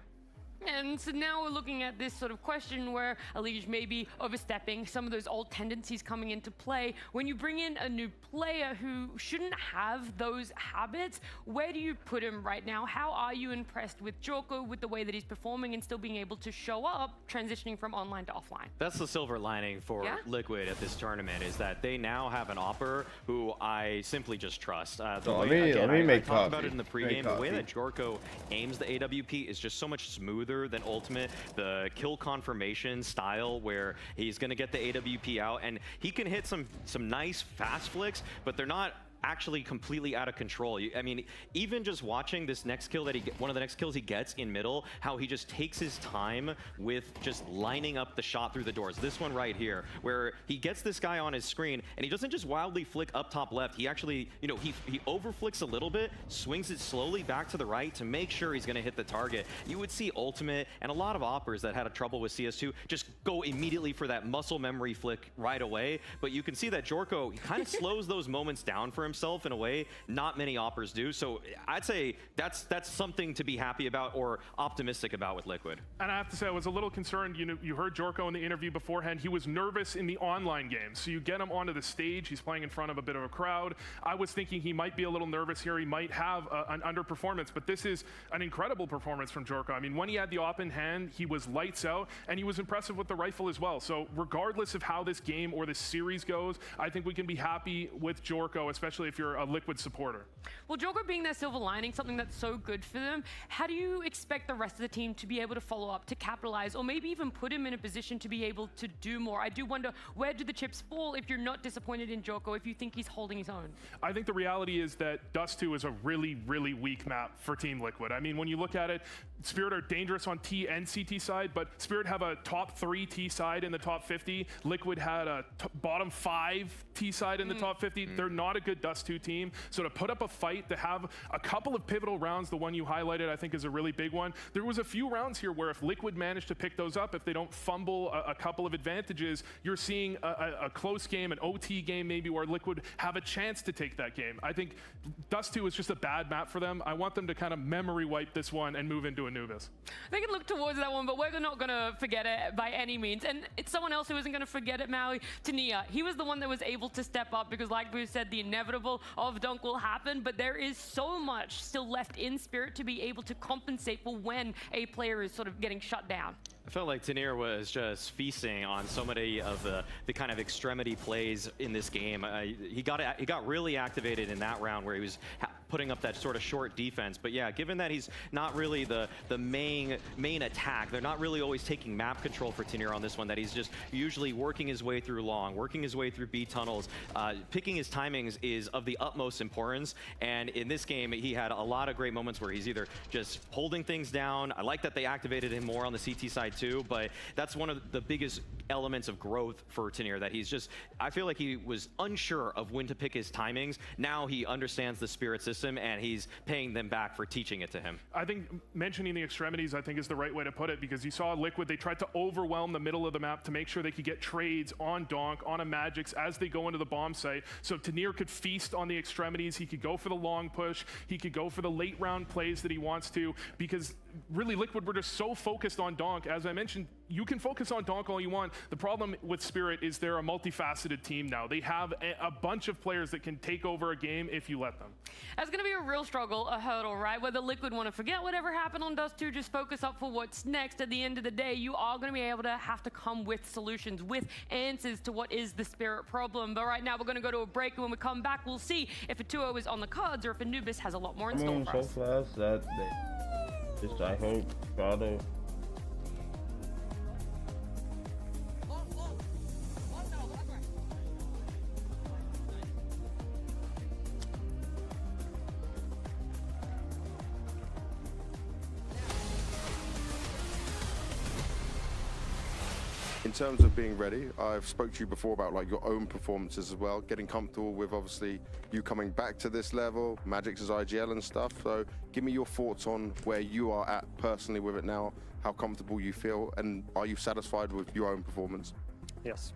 And so now we're looking at this sort of question where Elige may be overstepping, some of those old tendencies coming into play. When you bring in a new player who shouldn't have those habits, where do you put him right now? How are you impressed with Jorko, with the way that he's performing and still being able to show up, transitioning from online to offline? That's the silver lining for Liquid at this tournament, is that they now have an Opper who I simply just trust. Let me make talked about it in the pregame. The way that Jorko aims the AWP is just so much smoother than Ultimate. The kill confirmation style where he's going to get the AWP out, and he can hit some nice fast flicks, but they're not actually completely out of control. I mean, even just watching this next kill that one of the next kills he gets in middle, how he just takes his time with just lining up the shot through the doors. This one right here, where he gets this guy on his screen, and he doesn't just wildly flick up top left. He actually, you know, he overflicks a little bit, swings it slowly back to the right to make sure he's going to hit the target. You would see Ultimate and a lot of Oppers that had a trouble with CS2 just go immediately for that muscle memory flick right away. But you can see that Jorko kind of slows those moments down for himself in a way not many Oppers do. So I'd say that's something to be happy about or optimistic about with Liquid. And I have to say, I was a little concerned. You know, you heard Jorko in the interview beforehand. He was nervous in the online game. So you get him onto the stage. He's playing in front of a bit of a crowd. I was thinking he might be a little nervous here. He might have an underperformance. But this is an incredible performance from Jorko. I mean, when he had the op in hand, he was lights out, and he was impressive with the rifle as well. So regardless of how this game or this series goes, I think we can be happy with Jorko, especially if you're a Liquid supporter. Well, Jorko being their silver lining, something that's so good for them, how do you expect the rest of the team to be able to follow up, to capitalize, or maybe even put him in a position to be able to do more? I do wonder, where do the chips fall if you're not disappointed in Jorko, if you think he's holding his own? I think the reality is that Dust 2 is a really, really weak map for Team Liquid. I mean, when you look at it, Spirit are dangerous on T and CT side, but Spirit have a top 3 T side in the top 50. Liquid had a bottom 5 T side in the top 50. They're not a good Dust 2 team. So to put up a fight, to have a couple of pivotal rounds, the one you highlighted, I think is a really big one. There was a few rounds here where if Liquid managed to pick those up, if they don't fumble a couple of advantages, you're seeing a close game, an OT game maybe, where Liquid have a chance to take that game. I think Dust 2 is just a bad map for them. I want them to kind of memory wipe this one and move into Anubis. They can look towards that one, but we're not going to forget it by any means. And it's someone else who isn't going to forget it, Maui. Tania. He was the one that was able to step up because, like we said, the inevitable of dunk will happen, but there is so much still left in Spirit to be able to compensate for when a player is sort of getting shut down. I felt like Tanir was just feasting on so many of the kind of extremity plays in this game. He got really activated in that round where he was putting up that sort of short defense. But yeah, given that he's not really the main attack, they're not really always taking map control for Tanir on this one, that he's just usually working his way through long, working his way through B tunnels. Picking his timings is of the utmost importance. And in this game, he had a lot of great moments where he's either just holding things down. I like that they activated him more on the CT side too, but that's one of the biggest elements of growth for Tanir, that he's just, I feel like he was unsure of when to pick his timings. Now he understands the Spirit system and he's paying them back for teaching it to him. I think mentioning the extremities, I think, is the right way to put it, because you saw Liquid, they tried to overwhelm the middle of the map to make sure they could get trades on Donk, on a Magix as they go into the bomb site. So Tanir could feast on the extremities. He could go for the long push. He could go for the late round plays that he wants to, because really Liquid were just so focused on Donk. As I mentioned, you can focus on Donk all you want. The problem with Spirit is they're a multifaceted team now. They have a bunch of players that can take over a game if you let them. That's going to be a real struggle, a hurdle, right? Whether Liquid want to forget whatever happened on Dust 2, just focus up for what's next. At the end of the day, you are going to be able to have to come with solutions, with answers to what is the Spirit problem. But right now, we're going to go to a break, and when we come back, we'll see if a 2-0 is on the cards or if Anubis has a lot more in store for us. So fast that they just, I hope, Prado. In terms of being ready, I've spoke to you before about like your own performances as well, getting comfortable with obviously you coming back to this level, Magix's IGL and stuff. So give me your thoughts on where you are at personally with it now, how comfortable you feel, and are you satisfied with your own performance? Yes.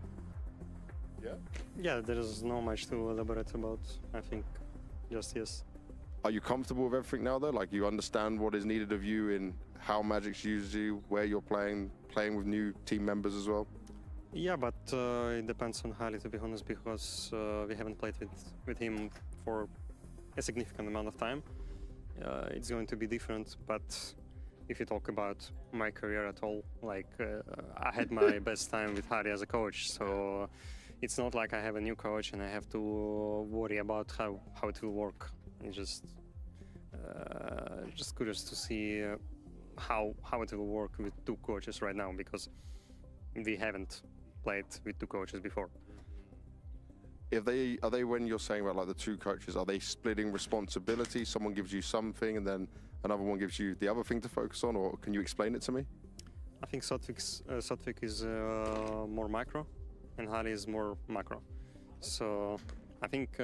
Yeah? Yeah, there is no much to elaborate about. I think just yes. Are you comfortable with everything now, though? Like, you understand what is needed of you in how Magic's used you, where you're playing with new team members as well? Yeah, but it depends on Hali, to be honest, because we haven't played with him for a significant amount of time. It's going to be different, but if you talk about my career at all, like I had my best time with Hali as a coach, so it's not like I have a new coach and I have to worry about how it will work. It's just curious to see how it will work with two coaches right now, because we haven't played with two coaches before. Are they when you're saying about like the two coaches, are they splitting responsibility? Someone gives you something and then another one gives you the other thing to focus on, or can you explain it to me? I think Sotvik is more micro and Hali is more macro. So I think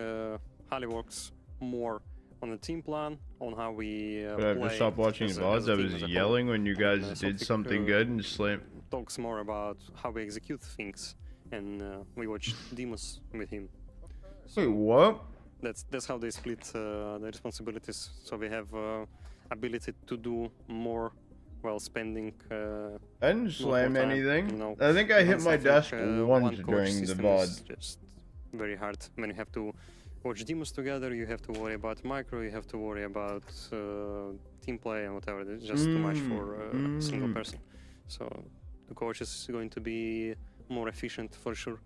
Hali works more on the team plan, on how we play. I just stopped watching VODs. I was yelling when you guys did something good and slam. Talks more about how we execute things, and we watch demos with him. So wait, what? That's how they split the responsibilities. So we have ability to do more while spending. I didn't slam anything. You know, I think I hit my desk once during the VOD. Just very hard when you have to watch demos together. You have to worry about micro. You have to worry about team play and whatever. It's just too much for a single person. So the coach is going to be more efficient for sure.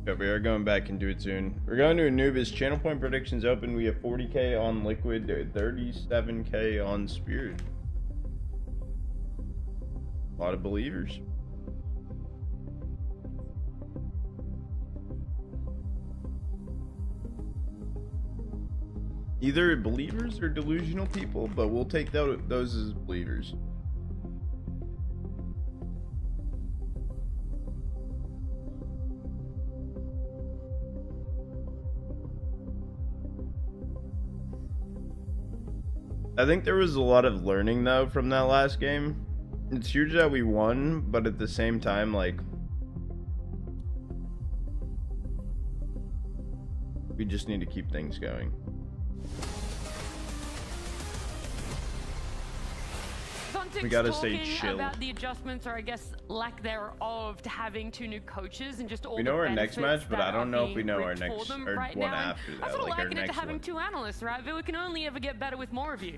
Yeah, we are going back into it soon. We're going to Anubis. Channel point predictions open. We have 40k on Liquid, 37k on Spirit. A lot of believers. Either believers or delusional people, but we'll take those as believers. I think there was a lot of learning though from that last game. It's huge that we won, but at the same time, like, we just need to keep things going. We gotta stay chill. About the adjustments, or I guess lack thereof, to having two new coaches and just all. We know our next match, but I don't know if we know our next or right one now. after that. I sort of like liken it to having two analysts, right? But we can only ever get better with more of you.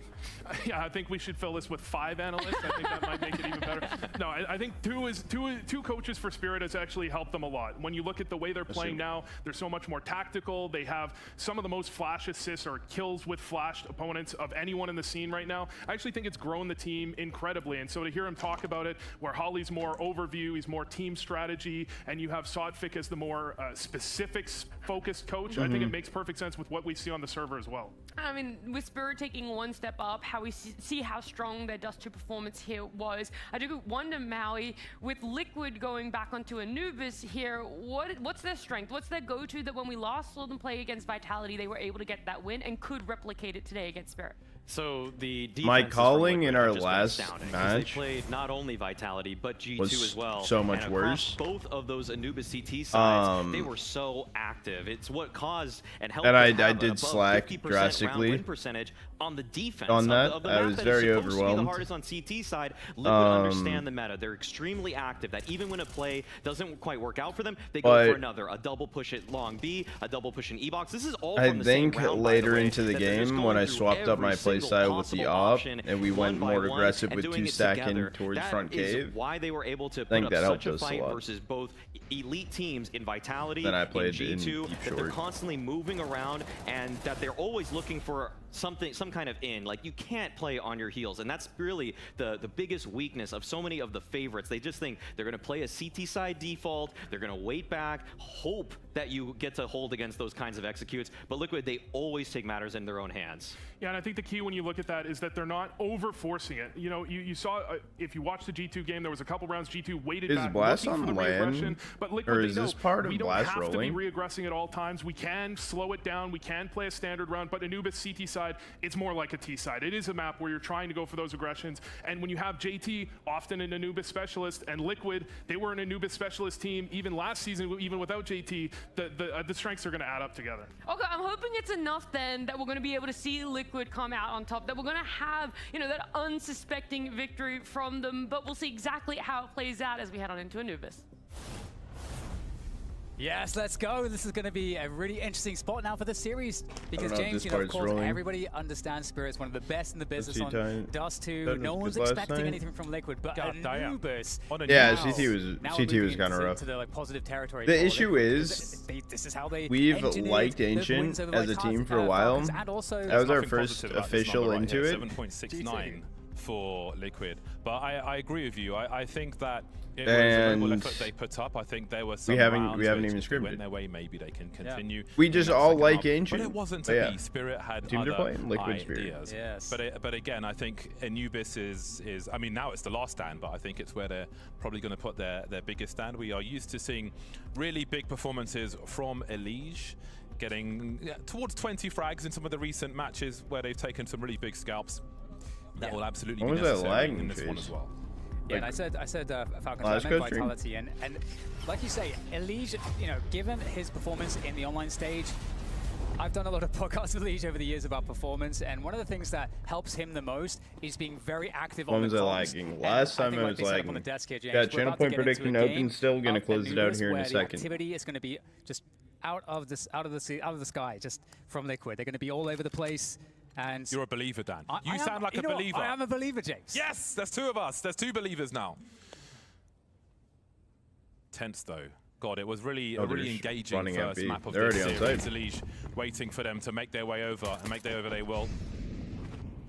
Yeah, I think we should fill this with 5 analysts. I think that might make it even better. No, I think two coaches for Spirit has actually helped them a lot. When you look at the way they're playing now, they're so much more tactical. They have some of the most flash assists or kills with flashed opponents of anyone in the scene right now. I actually think it's grown the team incredibly, and so to hear him talk about it, where Holly's more overview, he's more team strategy, and you have Sotvik as the more specifics focused coach, I think it makes perfect sense with what we see on the server as well. I mean, with Spirit taking one step up, how we see how strong their Dust 2 performance here was. I do wonder, Maui, with Liquid going back onto Anubis here, what's their strength? What's their go-to that when we last saw them play against Vitality, they were able to get that win and could replicate it today against Spirit? So the my calling in our last match, they played not only Vitality but G2 as well. So much worse. Both of those Anubis CT sides, they were so active. It's what caused and helped. And I did slack drastically win percentage on the defense. On that, of the I was very overwhelmed. The hardest on CT side, Liquid understand the meta. They're extremely active. That even when a play doesn't quite work out for them, they go for another. A double push at long B, a double push in E-box. This is all from the same round, I think later into the game when I swapped up my playstyle with the op and we went more aggressive with 2 stacking towards front cave. Why they were able to put up such a fight versus both elite teams in Vitality and G2, that they're constantly moving around and that they're always looking for some kind of in. Like, you can't play on your heels, and that's really the biggest weakness of so many of the favorites. They just think they're going to play a CT side default, they're going to wait back, hope that you get to hold against those kinds of executes, but Liquid, they always take matters in their own hands. Yeah, and I think the key when you look at that is that they're not over-forcing it. You know, you saw, if you watched the G2 game, there was a couple rounds G2 waited back, Blast looking for the re-aggression, but Liquid, or is this part of we don't Blast have rolling? To be re-aggressing at all times. We can slow it down, we can play a standard round, but Anubis CT side side, it's more like a T side. It is a map where you're trying to go for those aggressions. And when you have JT, often an Anubis specialist, and Liquid, they were an Anubis specialist team even last season, even without JT, the strengths are going to add up together. Okay, I'm hoping it's enough then that we're going to be able to see Liquid come out on top, that we're going to have, you know, that unsuspecting victory from them, but we'll see exactly how it plays out as we head on into Anubis. Yes, let's go. This is going to be a really interesting spot now for the series because James, you know, of course, everybody understands Spirit's one of the best in the business on Dust 2. No one's expecting anything from Liquid, but Anubis. Yeah, CT was kind of rough. To the, like, positive territory. The issue is this is how they we've liked Ancient as a team for a while. That was our first official into it. 7.69 for Liquid, but I agree with you. I think that it was a little effort they put up. I think there were some we haven't even scripted. Went their way. Maybe they can continue. We just all like Ancient, but it wasn't to be. Spirit had other ideas. Yes. But again, I think Anubis is. I mean, now it's the last stand, but I think it's where they're probably going to put their biggest stand. We are used to seeing really big performances from Elige, getting towards 20 frags in some of the recent matches where they've taken some really big scalps. That will absolutely be necessary in this one as well. Yeah, and I said Falcons, I meant Vitality, and like you say, Elige, you know, given his performance in the online stage, I've done a lot of podcasts with Elige over the years about performance, and one of the things that helps him the most is being very active on the comms. Last time I was lagging. Got channel point prediction open, still gonna close it out here in a second. The activity is going to be just out of the sky, just from Liquid. They're going to be all over the place. And you're a believer, Dan. You sound like a believer. I am a believer, James. Yes, there's two of us. There's two believers now. Tense though. God, it was really a really engaging first map of this series. Elige waiting for them to make their way over, and make their way over they will.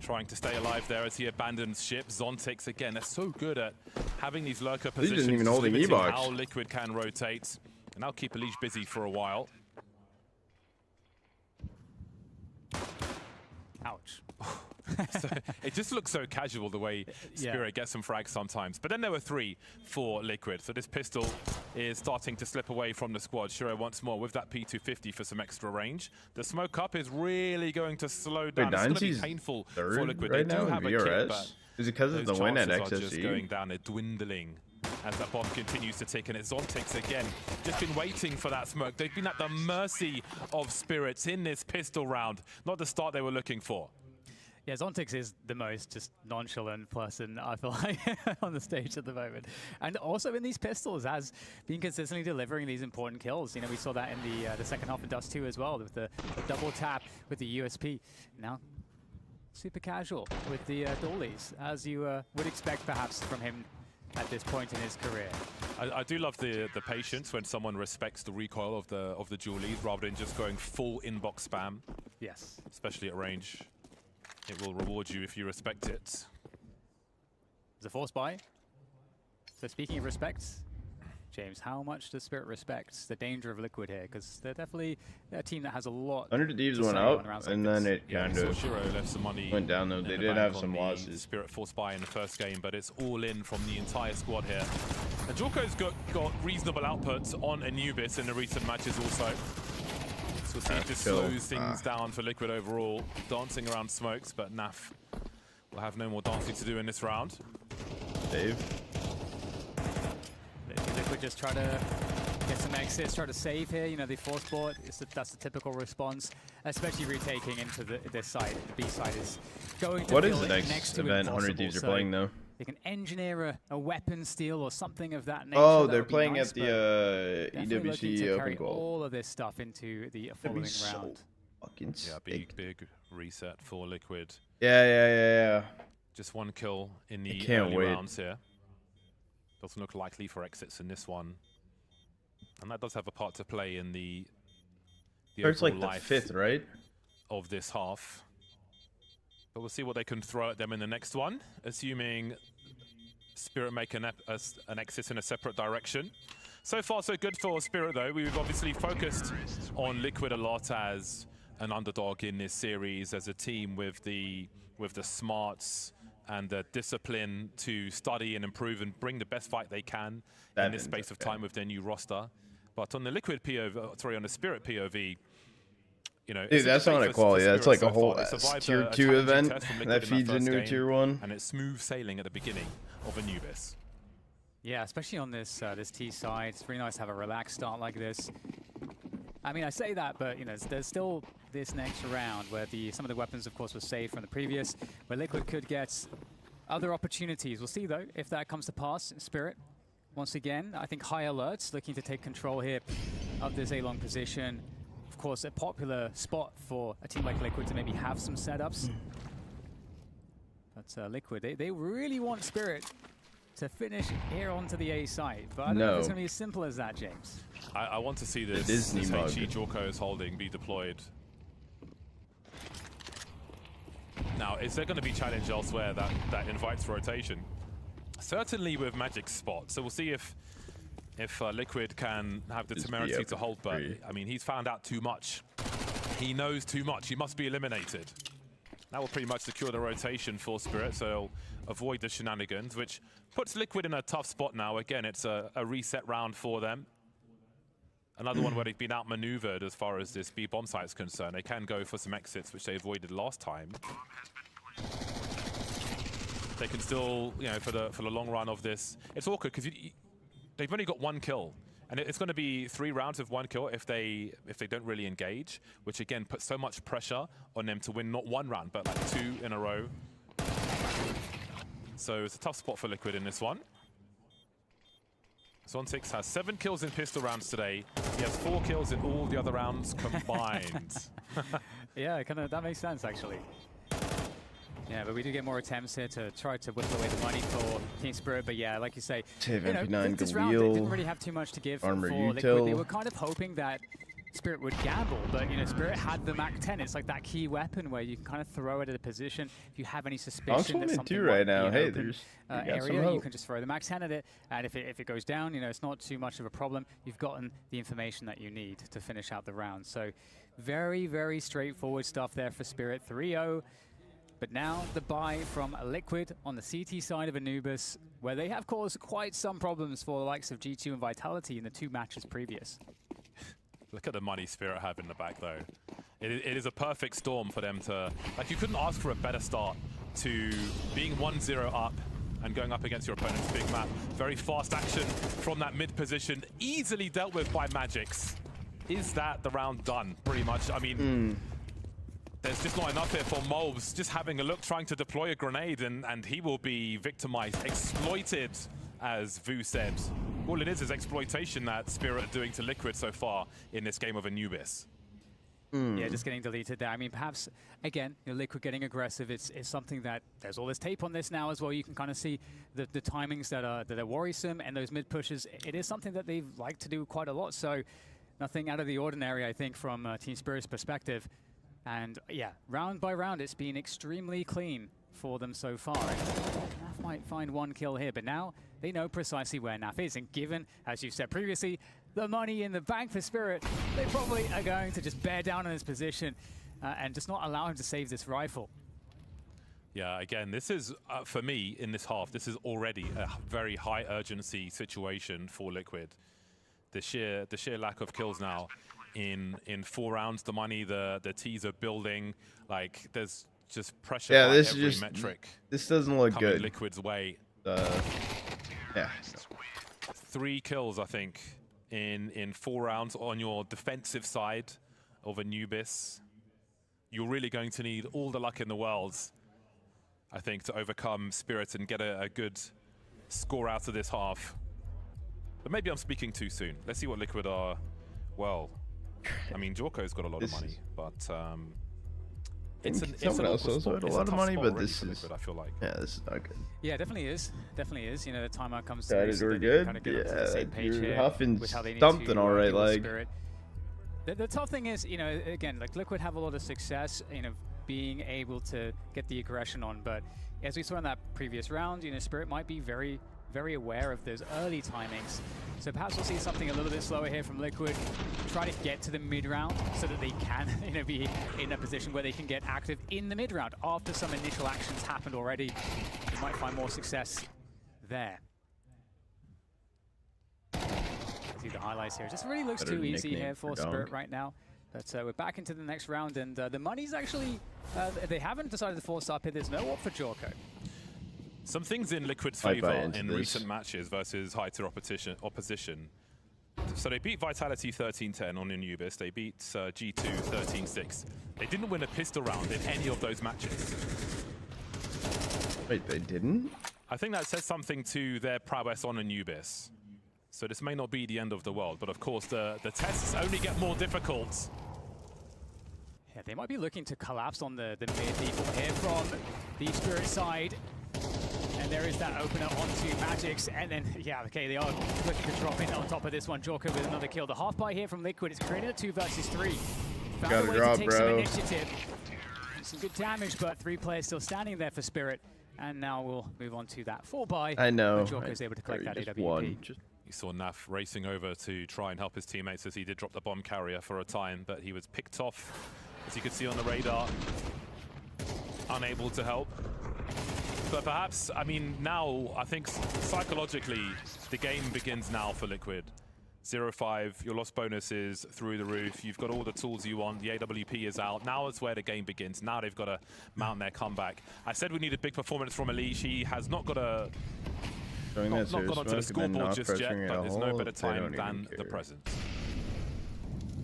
Trying to stay alive there as he abandons ship. Zontix again. They're so good at having these lurker positions. He isn't even holding E-box. How Liquid can rotate, and that'll keep Elige busy for a while. Ouch. So it just looks so casual the way Spirit gets some frags sometimes. But then there were 3 for Liquid. So this pistol is starting to slip away from the squad. Shiro once more with that P250 for some extra range. The smoke up is really going to slow down. It's going to be painful for Liquid. Right they do have a kick, but is it because of the win at XSE? Just going down, they're dwindling as that bomb continues to tick, and it's Zontix again. Just been waiting for that smoke. They've been at the mercy of Spirits in this pistol round. Not the start they were looking for. Yeah, Zontix is the most just nonchalant person, I feel like, on the stage at the moment. And also in these pistols has been consistently delivering these important kills. You know, we saw that in the second half of Dust 2 as well, with the double tap with the USP. Now, super casual with the dollies, as you would expect perhaps from him at this point in his career. I do love the patience when someone respects the recoil of the dualies rather than just going full inbox spam. Yes. Especially at range. It will reward you if you respect it. It's a force buy. So speaking of respect, James, how much does Spirit respect the danger of Liquid here? Because they're definitely a team that has a lot. Under the Thieves went out, and then it kind of Shiro left some money went down, though. They did have some losses. Spirit force buy in the first game, but it's all in from the entire squad here. And Jorko's got reasonable outputs on Anubis in the recent matches also. So we'll see if this slows things down for Liquid overall. Dancing around smokes, but Naf will have no more dancing to do in this round. Dave. Liquid just try to get some exits, try to save here. You know, they force bought. That's the typical response, especially retaking into this side. The B side is going to what is the next event 100 Thieves are playing, though? They can engineer a weapon steal or something of that nature. Oh, they're playing nice, at the EWC Open Goal. All of this stuff into the following round. Fucking big reset for Liquid. Yeah. Just one kill in the early rounds here. Doesn't look likely for exits in this one. And that does have a part to play in the it's like the 5th, right? Of this half. But we'll see what they can throw at them in the next one, assuming Spirit make an exit in a separate direction. So far, so good for Spirit, though. We've obviously focused on Liquid a lot as an underdog in this series, as a team with the smarts and the discipline to study and improve and bring the best fight they can in this space of time with their new roster. But on the Liquid POV, on the Spirit POV, You know, dude, that's not equality. That's like a whole tier 2 event that feeds into a tier 1. And it's smooth sailing at the beginning of Anubis. Yeah, especially on this this T side. It's really nice to have a relaxed start like this. I mean, I say that, but you know, there's still this next round where some of the weapons, of course, were saved from the previous, where Liquid could get other opportunities. We'll see, though, if that comes to pass. Spirit, once again, I think high alerts, looking to take control here of this A-long position. Of course, a popular spot for a team like Liquid to maybe have some setups. But Liquid, they really want Spirit to finish here onto the A side. But I don't know if it's going to be as simple as that, James. I want to see this HE Jorko is holding be deployed. Now, is there going to be challenge elsewhere that invites rotation? Certainly with Magic's spot. So we'll see if Liquid can have the temerity to hold, but I mean, he's found out too much. He knows too much. He must be eliminated. That will pretty much secure the rotation for Spirit, so he'll avoid the shenanigans, which puts Liquid in a tough spot now. Again, it's a reset round for them. Another one where they've been outmaneuvered as far as this B bomb site is concerned. They can go for some exits, which they avoided last time. They can still, you know, for the long run of this, it's awkward because they've only got 1 kill, and it's going to be 3 rounds of 1 kill if they don't really engage, which again puts so much pressure on them to win not 1 round but like 2 in a row. So it's a tough spot for Liquid in this one. Zontix has 7 kills in pistol rounds today. He has 4 kills in all the other rounds combined. Yeah, that makes sense actually. Yeah, but we do get more attempts here to try to whittle away the money for Team Spirit. But yeah, like you say, you know, this round didn't really have too much to give for Liquid. They were kind of hoping that Spirit would gamble, but you know, Spirit had the MAC-10. It's like that key weapon where you can kind of throw it at a position. If you have any suspicion that something right now, hey, open, area, you can just throw the MAC-10 at it, and if it goes down, you know, it's not too much of a problem. You've gotten the information that you need to finish out the round. So very, very straightforward stuff there for Spirit. 3-0. But now the buy from Liquid on the CT side of Anubis, where they have caused quite some problems for the likes of G2 and Vitality in the 2 matches previous. Look at the money Spirit have in the back, though. It is a perfect storm for them to... Like, you couldn't ask for a better start to being 1-0 up and going up against your opponent's big map. Very fast action from that mid position, easily dealt with by Magix. Is that the round done, pretty much? I mean... There's just not enough here for MOUZ, just having a look, trying to deploy a grenade, and he will be victimized, exploited, as Vu said. All it is exploitation that Spirit are doing to Liquid so far in this game of Anubis. Yeah, just getting deleted there. I mean, perhaps, again, you know, Liquid getting aggressive, it's something that, there's all this tape on this now as well. You can kind of see the timings that are worrisome, and those mid pushes, it is something that they've liked to do quite a lot. So nothing out of the ordinary, I think, from Team Spirit's perspective. And yeah, round by round, it's been extremely clean for them so far. Naf might find 1 kill here, but now they know precisely where Naf is. And given, as you said previously, the money in the bank for Spirit, they probably are going to just bear down on his position and just not allow him to save this rifle. Yeah, again, this is, for me, in this half, this is already a very high urgency situation for Liquid. The sheer lack of kills now. In 4 rounds, the money, the T's are building. Like, there's just pressure on every metric. This doesn't look good. Liquid's way. Yeah. 3 kills, I think, in 4 rounds on your defensive side of Anubis. You're really going to need all the luck in the world, I think, to overcome Spirit and get a good score out of this half. But maybe I'm speaking too soon. Let's see what Liquid are. Well, I mean, Jorko's got a lot of money, but someone else also had a lot of money, but this is, Liquid, I feel like. Yeah, this is not good. Yeah, definitely is. Definitely is. You know, the timer comes to that is really good. Kind of get up to the same page you're here huffing something all right, like. The tough thing is, you know, again, like Liquid have a lot of success, you know, being able to get the aggression on, but as we saw in that previous round, you know, Spirit might be very, very aware of those early timings. So perhaps we'll see something a little bit slower here from Liquid. Try to get to the mid-round so that they can, you know, be in a position where they can get active in the mid-round after some initial actions happened already. You might find more success there. See the highlights here. It just really looks too easy here for Spirit right now. But we're back into the next round, and the money's actually, they haven't decided to force up it. There's no op for Jorko. Some things in Liquid's favor in recent matches versus high-tier opposition. So they beat Vitality 13-10 on Anubis. They beat G2 13-6. They didn't win a pistol round in any of those matches. Wait, they didn't? I think that says something to their prowess on Anubis. So this may not be the end of the world, but of course the tests only get more difficult. Yeah, they might be looking to collapse on the mid people here from the Spirit side. And there is that opener onto Magix, and then, yeah, okay, they are looking to drop in on top of this one. Jorko with another kill. The half buy here from Liquid is created a 2 versus 3. Found a way to take some initiative. Some good damage, but 3 players still standing there for Spirit. And now we'll move on to that 4 buy. I know. Jorko is able to collect that AWP. You saw Naf racing over to try and help his teammates as he did drop the bomb carrier for a time, but he was picked off, as you could see on the radar. Unable to help. But perhaps, I mean, now, I think psychologically, the game begins now for Liquid. 0-5, your loss bonus is through the roof. You've got all the tools you want. The AWP is out. Now is where the game begins. Now they've got to mount their comeback. I said we need a big performance from Elish. He has not got a... Not gone onto the scoreboard just yet, but there's no better time than the present.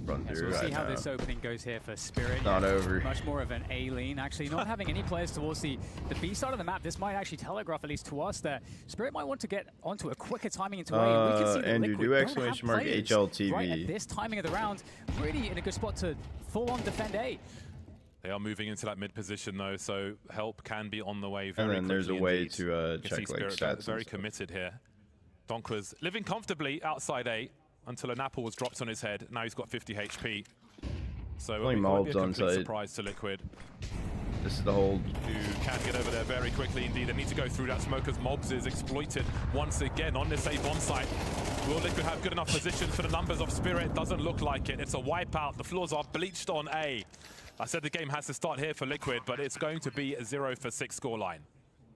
Run through. So we'll see how this opening goes here for Spirit. Not over. Much more of an A lean. Actually, not having any players towards the B side of the map, this might actually telegraph, at least to us, that Spirit might want to get onto a quicker timing into A. And we can see that Andrew, do exclamation mark HLTV. Right at this timing of the round, really in a good spot to full-on defend A. They are moving into that mid position though, so help can be on the way very quickly. And then there's a way to check like stats. Very committed here. Donk was living comfortably outside A until an apple was dropped on his head. Now he's got 50 HP. So it won't be a complete surprise to Liquid. This is the hold. Who can get over there very quickly indeed. They need to go through that smoke as MOUZ is exploited once again on this A bomb site. Will Liquid have good enough position for the numbers of Spirit? Doesn't look like it. It's a wipeout. The floors are bleached on A. I said the game has to start here for Liquid, but it's going to be a 0-for-6 scoreline.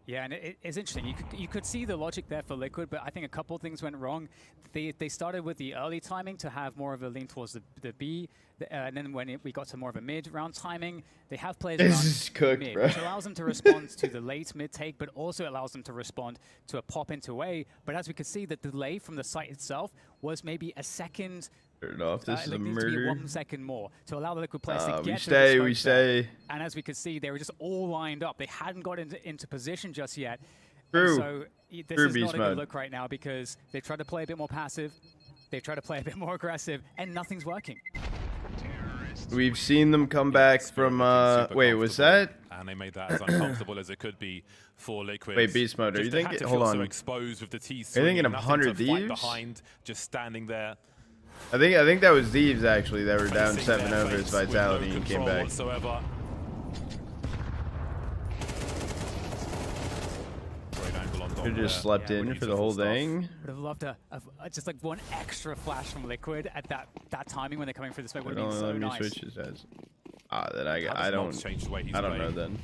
Yeah, and it's interesting. You could see the logic there for Liquid, but I think a couple of things went wrong. They started with the early timing to have more of a lean towards the B, and then when we got to more of a mid-round timing, they have players around mid, which allows them to respond to the late mid-take, but also allows them to respond to a pop into A. But as we could see, the delay from the site itself was maybe a second. Turn off. This is a needs murder. To be 1 second more to allow the Liquid players to get we stay. And as we could see, they were just all lined up. They hadn't got into position just yet. True. So this is not a good look right now because they tried to play a bit more passive. They tried to play a bit more aggressive, and nothing's working. We've seen them come back from. Wait, was that? And they made that as uncomfortable as it could be for Liquid. Wait, Beast Mode, are you thinking? Hold on. So exposed with the T3, are you thinking of 100 Thieves? Behind, just standing there. I think that was Thieves actually that were down 7 over his Vitality and came back. Whatsoever. Could have just slept in for the whole thing. Would have loved just like one extra flash from Liquid at that timing when they're coming through the smoke. Would have been so nice. Switches as. Then I don't know then.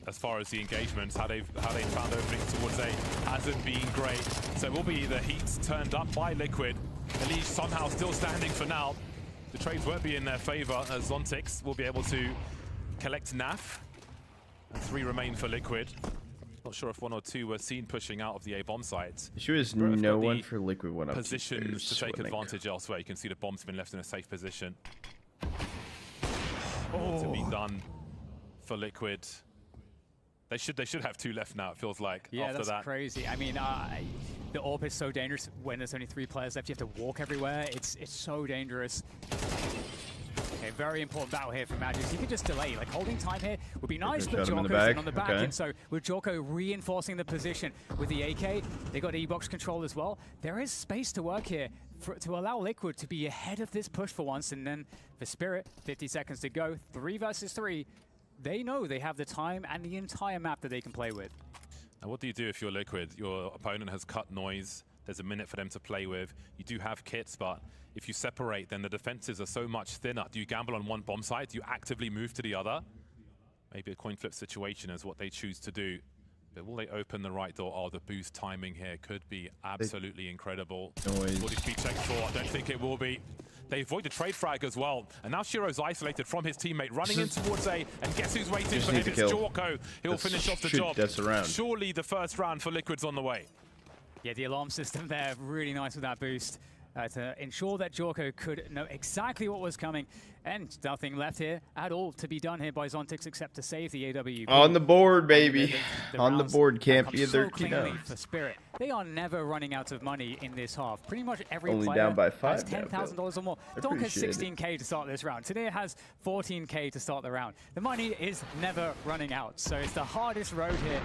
As far as the engagements, how they've found openings towards A hasn't been great. So it will be the heats turned up by Liquid. Elish somehow still standing for now. The trades won't be in their favor as Zontix will be able to collect Naf. And 3 remain for Liquid. Not sure if 1 or 2 were seen pushing out of the A bomb sites. There was no one for Liquid went up positions to take advantage elsewhere. You can see the bomb's been left in a safe position. More to be done for Liquid. They should have 2 left now, it feels like. Yeah, after that's crazy. I mean, the AWP is so dangerous when there's only 3 players left. You have to walk everywhere. It's so dangerous. Okay, very important battle here for Magix. You can just delay. Like, holding time here would be nice, but Jorko's in on the back. And so with Jorko reinforcing the position with the AK, they got E-box control as well. There is space to work here to allow Liquid to be ahead of this push for once. And then for Spirit, 50 seconds to go. 3 versus 3. They know they have the time and the entire map that they can play with. And what do you do if you're Liquid? Your opponent has cut noise. There's a minute for them to play with. You do have kits, but if you separate, then the defenses are so much thinner. Do you gamble on one bomb site? Do you actively move to the other? Maybe a coin flip situation is what they choose to do. But will they open the right door? Oh, the boost timing here could be absolutely incredible. Noise. Will this be checked for? I don't think it will be. They avoid the trade frag as well. And now Shiro's isolated from his teammate, running in towards A. And guess who's waiting for him? It's Jorko. He'll finish off the job. That's around. Surely the first round for Liquid's on the way. Yeah, the alarm system there, really nice with that boost. To ensure that Jorko could know exactly what was coming. And nothing left here at all to be done here by Zontix except to save the AWP. On the board, baby. On the board, can't be a so 13 for Spirit. They are never running out of money in this half. Pretty much every Only player down by has $5 $10,000 or more. Donk has 16K to start this round. Tanir has 14K to start the round. The money is never running out. So it's the hardest road here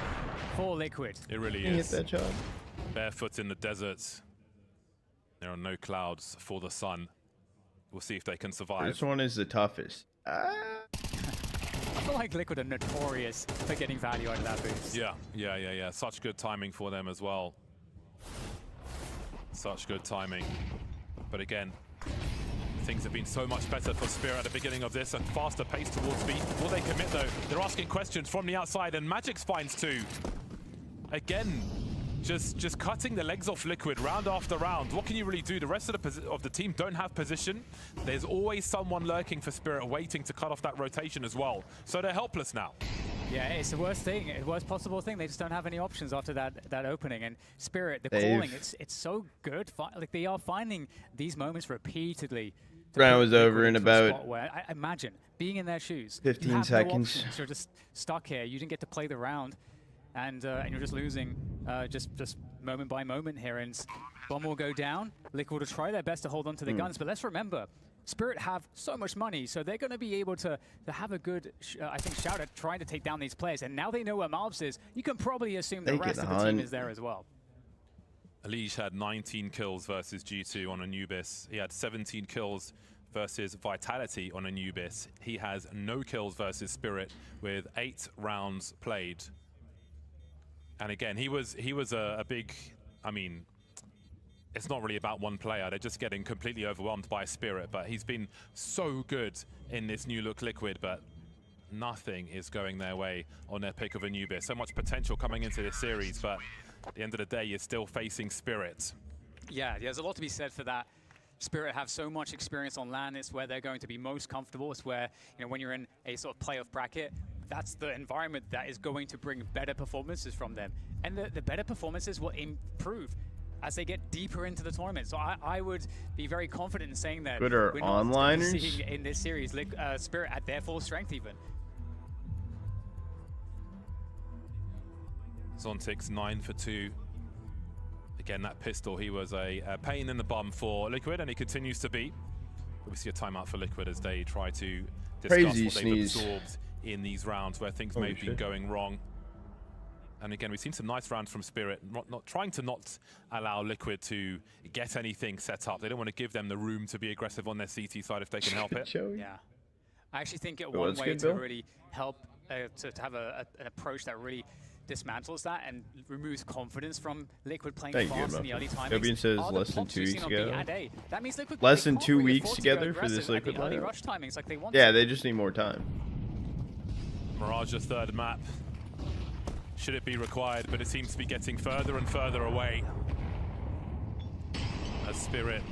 for Liquid. It really Can you is. get that job? Barefoot in the deserts. There are no clouds for the sun. We'll see if they can survive. This one is the toughest. I feel like Liquid are notorious for getting value out of that boost. Yeah. Such good timing for them as well. Such good timing. But again, things have been so much better for Spirit at the beginning of this, and faster pace towards B. Will they commit though? They're asking questions from the outside, and Magic's finds too. Again, just cutting the legs off Liquid round after round. What can you really do? The rest of the team don't have position. There's always someone lurking for Spirit, waiting to cut off that rotation as well. So they're helpless now. Yeah, it's the worst thing, the worst possible thing. They just don't have any options after that opening. And Spirit, the calling, it's so good. Like they are finding these moments repeatedly. Round was over in about. I imagine being in their shoes. 15 seconds. You're just stuck here. You didn't get to play the round. And you're just losing just moment by moment here. And bomb will go down. Liquid will try their best to hold on to the guns. But let's remember, Spirit have so much money, so they're going to be able to have a good, I think, shout at trying to take down these players. And now they know where MOUZ is. You can probably assume the rest of the team is there as well. Elige had 19 kills versus G2 on Anubis. He had 17 kills versus Vitality on Anubis. He has no kills versus Spirit with 8 rounds played. And again, he was a big, I mean, it's not really about one player. They're just getting completely overwhelmed by Spirit. But he's been so good in this new look Liquid, but nothing is going their way on their pick of Anubis. So much potential coming into this series, but at the end of the day, you're still facing Spirit. Yeah, there's a lot to be said for that. Spirit have so much experience on LAN. It's where they're going to be most comfortable. It's where, you know, when you're in a sort of playoff bracket, that's the environment that is going to bring better performances from them. And the better performances will improve as they get deeper into the tournament. So I would be very confident in saying that Twitter we're not onliners seeing in this series Spirit at their full strength even. Zontix 9 for 2. Again, that pistol, he was a pain in the bum for Liquid, and he continues to be. But we see a timeout for Liquid as they try to discuss what they've absorbed in these rounds where things may have been going wrong. And again, we've seen some nice rounds from Spirit, not trying to not allow Liquid to get anything set up. They don't want to give them the room to be aggressive on their CT side if they can help it. Yeah, I actually think one way to really help to have an approach that really dismantles that and removes confidence from Liquid playing fast in the early timings. Obian says less than 2 weeks ago. That means Liquid less than 2 weeks together for this Liquid early rush timings like they want. Yeah, they just need more time. Mirage's third map. Should it be required, but it seems to be getting further and further away as Spirit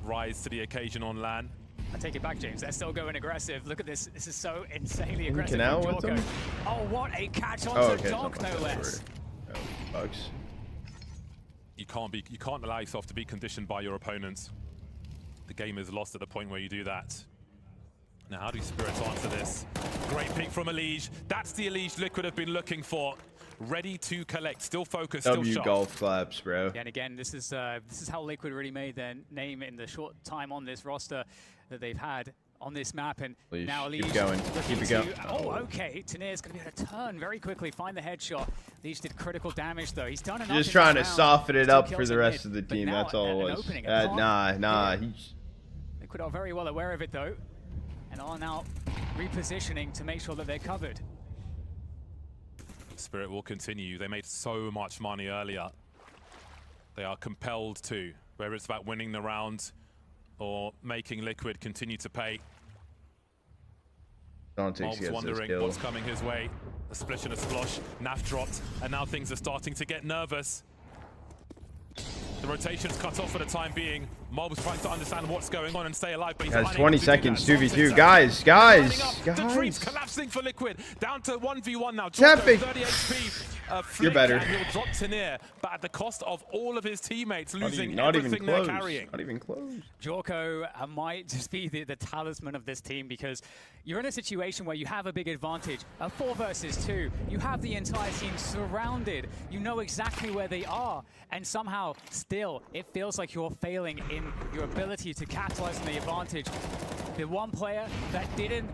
rise to the occasion on LAN. I take it back, James. They're still going aggressive. Look at this. This is so insanely aggressive. Oh, what a catch onto Donk, no less. Bugs. You can't allow yourself to be conditioned by your opponents. The game is lost at the point where you do that. Now, how do Spirits answer this? Great pick from Elige. That's the Elige Liquid have been looking for. Ready to collect, still focused, still sharp. Golf claps, bro. Yeah, and again, this is how Liquid really made their name in the short time on this roster that they've had on this map. And now Elige keep going, keep it going. Oh, okay. Tanir's going to be able to turn very quickly, find the headshot. Elige did critical damage though. He's done enough. Just trying to soften it up for the rest of the team. That's all it was. Nah. Liquid are very well aware of it though, and are now repositioning to make sure that they're covered. Spirit will continue. They made so much money earlier. They are compelled to, whether it's about winning the round or making Liquid continue to pay. Zontix wondering what's coming his way. A splish and a splosh. Naf dropped, and now things are starting to get nervous. The rotation's cut off for the time being. MOUZ trying to understand what's going on and stay alive, but he's has 20 seconds, 2v2. Guys. The trees collapsing for Liquid. Down to 1v1 now. Jorko, 30 HP. You're better. And he'll drop Taneer, but at the cost of all of his teammates losing everything they're carrying. Not even close. Jorko might just be the talisman of this team, because you're in a situation where you have a big advantage. A 4 versus 2. You have the entire team surrounded. You know exactly where they are. And somehow, still, it feels like you're failing in your ability to capitalize on the advantage. The one player that didn't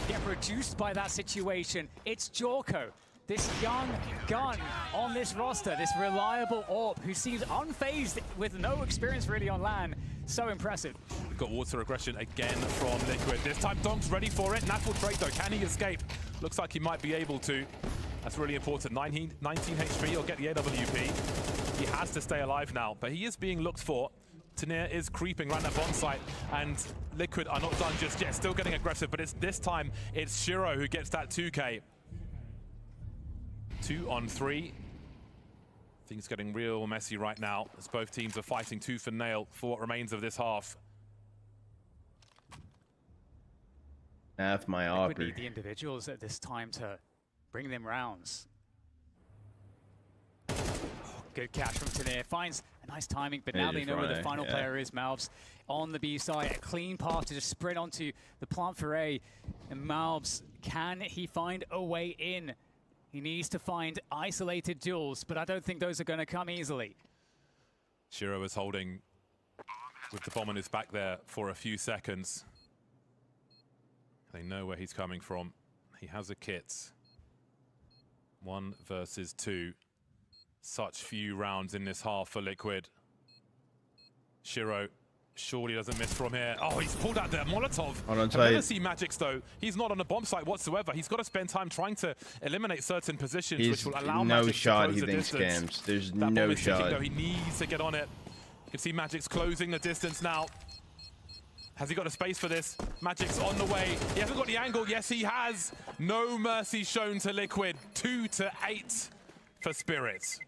get reduced by that situation, it's Jorko. This young gun on this roster, this reliable AWP who seems unfazed with no experience really on LAN. So impressive. We've got water aggression again from Liquid. This time Donk's ready for it. Naf will trade though. Can he escape? Looks like he might be able to. That's really important. 19 HP, he'll get the AWP. He has to stay alive now, but he is being looked for. Taneer is creeping around that bomb site, and Liquid are not done just yet. Still getting aggressive, but this time it's Shiro who gets that 2K. 2 on 3. Things getting real messy right now as both teams are fighting tooth and nail for what remains of this half. Half my Liquid opera. need the individuals at this time to bring them rounds. Oh, good catch from Taneer. Finds a nice timing, but now they know where the final player is. MOUZ on the B side. A clean path to just sprint onto the plant for A. And MOUZ, can he find a way in? He needs to find isolated duels, but I don't think those are going to come easily. Shiro is holding with the bomb on his back there for a few seconds. They know where he's coming from. He has a kit. 1 versus 2. Such few rounds in this half for Liquid. Shiro surely doesn't miss from here. Oh, he's pulled out the Molotov. I've never seen Magix though. He's not on the bomb site whatsoever. He's got to spend time trying to eliminate certain positions, which will allow Magix to close the distance. There's no shot. Though. He needs to get on it. You can see Magix closing the distance now. Has he got the space for this? Magix on the way. He hasn't got the angle. Yes, he has. No mercy shown to Liquid. 2-8 for Spirits.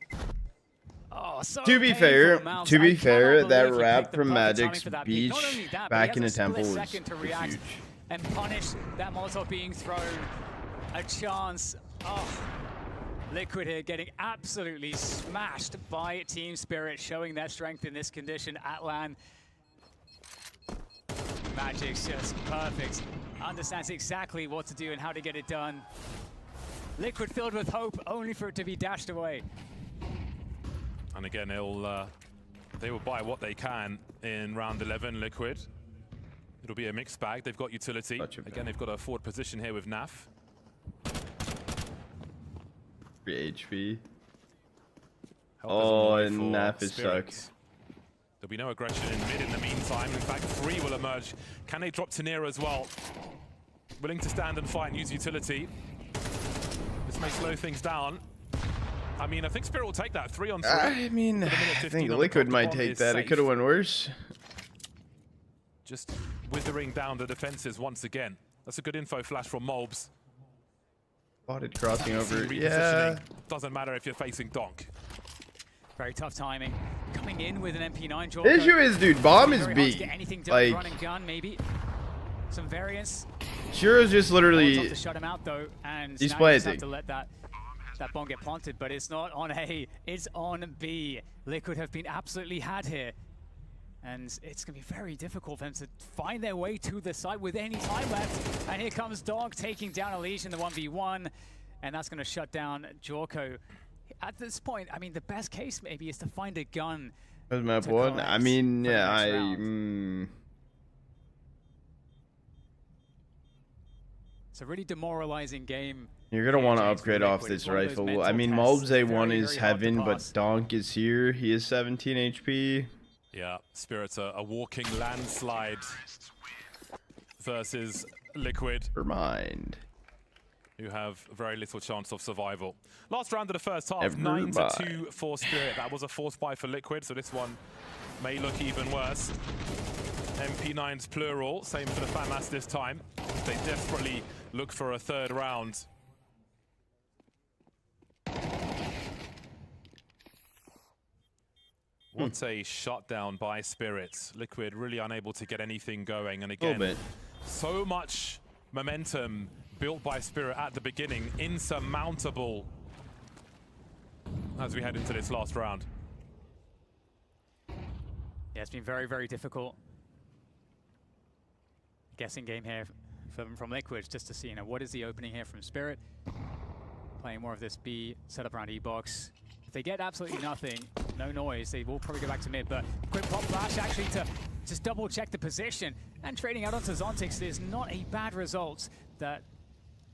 Oh, so to be fair, that wrap from Magic's Beach back in the temple was huge. And punish that Molotov being thrown. A chance. Oh, Liquid here getting absolutely smashed by Team Spirit, showing their strength in this condition at LAN. Magic's just perfect. Understands exactly what to do and how to get it done. Liquid filled with hope, only for it to be dashed away. And again, they will buy what they can in round 11, Liquid. It'll be a mixed bag. They've got utility. Again, they've got a forward position here with Naf. 3 HP. Oh, and Naf is sucked. There'll be no aggression in mid in the meantime. In fact, 3 will emerge. Can they drop Taneer as well? Willing to stand and fight and use utility. This may slow things down. I mean, I think Spirit will take that 3 on 3. I mean, I think Liquid might take that. It could have went worse. Just withering down the defenses once again. That's a good info flash from MOUZ. Spotted crossing over. Yeah. Doesn't matter if you're facing Donk. Very tough timing. Coming in with an MP9. The issue is, dude, bomb is B. Like, run and gun, maybe. Some variance. Shiro's just literally. To shut him out though, and he's planting. Have to let that bomb get planted, but it's not on A, it's on B. Liquid have been absolutely had here, and it's going to be very difficult for them to find their way to the site with any time left. And here comes Dog taking down Alicia in the 1v1, and that's going to shut down Jorko. At this point, I mean, the best case maybe is to find a gun. Map 1? I mean, yeah, It's a really demoralizing game. You're going to want to upgrade off this rifle. I mean, MOUZ A1 is heaven, but Donk is here. He is 17 HP. Yeah, Spirit's a walking landslide versus Liquid. Never mind. Who have very little chance of survival. Last round of the first half, 9-2 for Spirit. That was a forced buy for Liquid, so this one may look even worse. MP9's plural, same for the FAMAS this time. They desperately look for a third round. What a shutdown by Spirits. Liquid really unable to get anything going. And again, so much momentum built by Spirit at the beginning, insurmountable as we head into this last round. Yeah, it's been very, very difficult. Guessing game here from Liquid just to see, you know, what is the opening here from Spirit. Playing more of this B setup around E-Box. If they get absolutely nothing, no noise, they will probably go back to mid, but quick pop flash actually to just double check the position, and trading out onto Zontix is not a bad result. That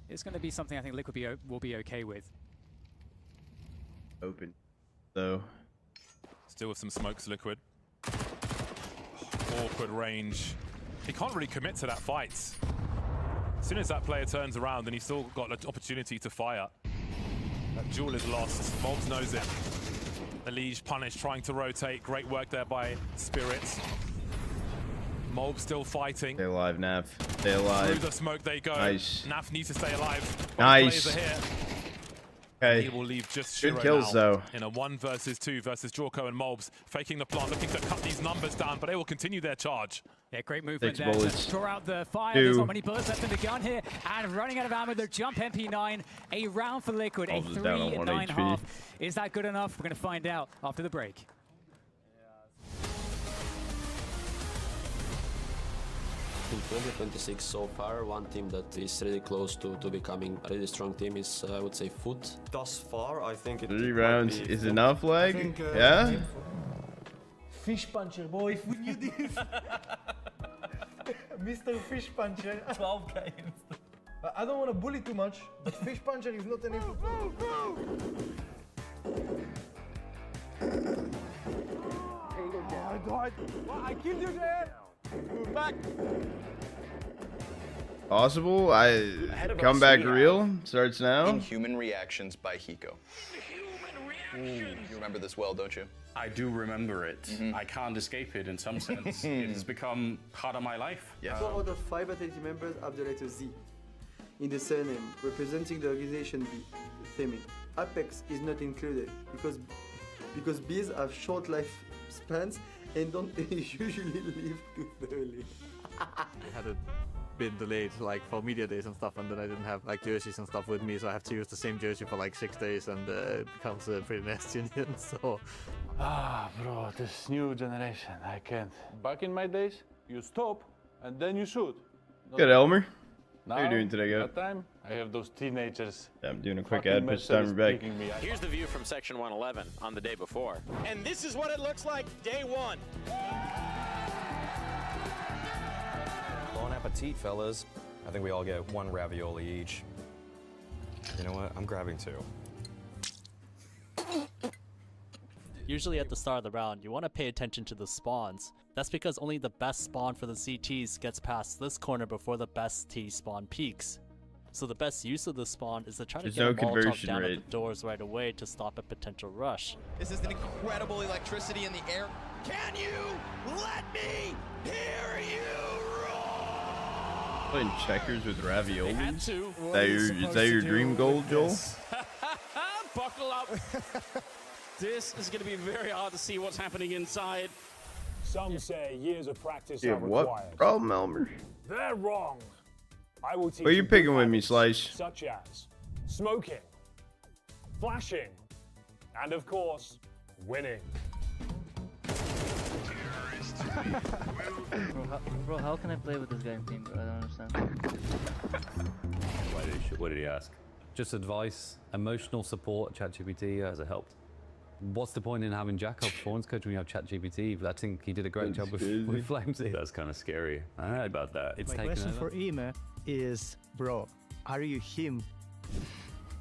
is going to be something I think Liquid will be okay with. Open. So. Still with some smokes, Liquid. Awkward range. He can't really commit to that fight. As soon as that player turns around, then he's still got an opportunity to fire. That duel is lost. MOUZ knows it. Elige punished, trying to rotate. Great work there by Spirits. MOUZ still fighting. Stay alive, Nav. Stay alive. Through the smoke they go. Nice. Nav needs to stay alive. Both nice. players are here. Okay. He will leave just Good Shiro kills, now though. in a 1 versus 2 versus Jorko and MOUZ, faking the plant, looking to cut these numbers down, but they will continue their charge. Yeah, great movement 6 there bullets. to draw out the fire. 2. There's not many bullets left in the gun here, and running out of ammo, the jump MP9, a round for Liquid, a 3-9 half. Is that good enough? We're going to find out after the break. 2026 so far, one team that is really close to becoming a really strong team is, I would say, Foot. Thus far, I think 3 rounds is enough, leg? Yeah? Fish puncher, boy, if we knew this. Mr. Fish puncher. 12 games. I don't want to bully too much, but Fish puncher is not an issue. Oh my god! I killed you there! Back! Possible? Come back real starts now. Inhuman Reactions by Hiko. You remember this well, don't you? I do remember it. I can't escape it in some sense. It has become part of my life. Yes. 4 out of 5 faculty members have the letter Z in the surname, representing the organization B theming. Apex is not included because bees have short life spans and don't usually live too early. Had it been delayed like for media days and stuff, and then I didn't have like jerseys and stuff with me, so I have to use the same jersey for like 6 days, and it becomes pretty nasty in the end. So bro, this new generation, I can't. Back in my days, you stop and then you shoot. Good, Elmer. Now, how are you doing today, guys? That time, I have those teenagers. Yeah, I'm doing a quick ad, but time back. Here's the view from Section 111 on the day before. And this is what it looks like day 1. Bon appetit, fellas. I think we all get 1 ravioli each. You know what? I'm grabbing 2. Usually at the start of the round, you want to pay attention to the spawns. That's because only the best spawn for the CTs gets past this corner before the best T spawn peaks. So the best use of the spawn is to try to get a Molotov down at the doors right away to stop a potential rush. This is an incredible electricity in the air. Can you let me hear you roar? Playing checkers with raviolis? Is that your dream goal, Joel? Buckle up. This is going to be very hard to see what's happening inside. Some say years of practice are required. What problem, Elmer? They're wrong. I will teach what are you picking with me, Slice? Such as smoking, flashing, and of course, winning. Bro, how can I play with this guy in team, bro? I don't understand. What did he ask? Just advice, emotional support, ChatGPT has it helped. What's the point in having Jack up performance coach when you have ChatGPT? But I think he did a great job with Flamesy. That's kind of scary. I heard about that. My question for Ema is, bro, are you him?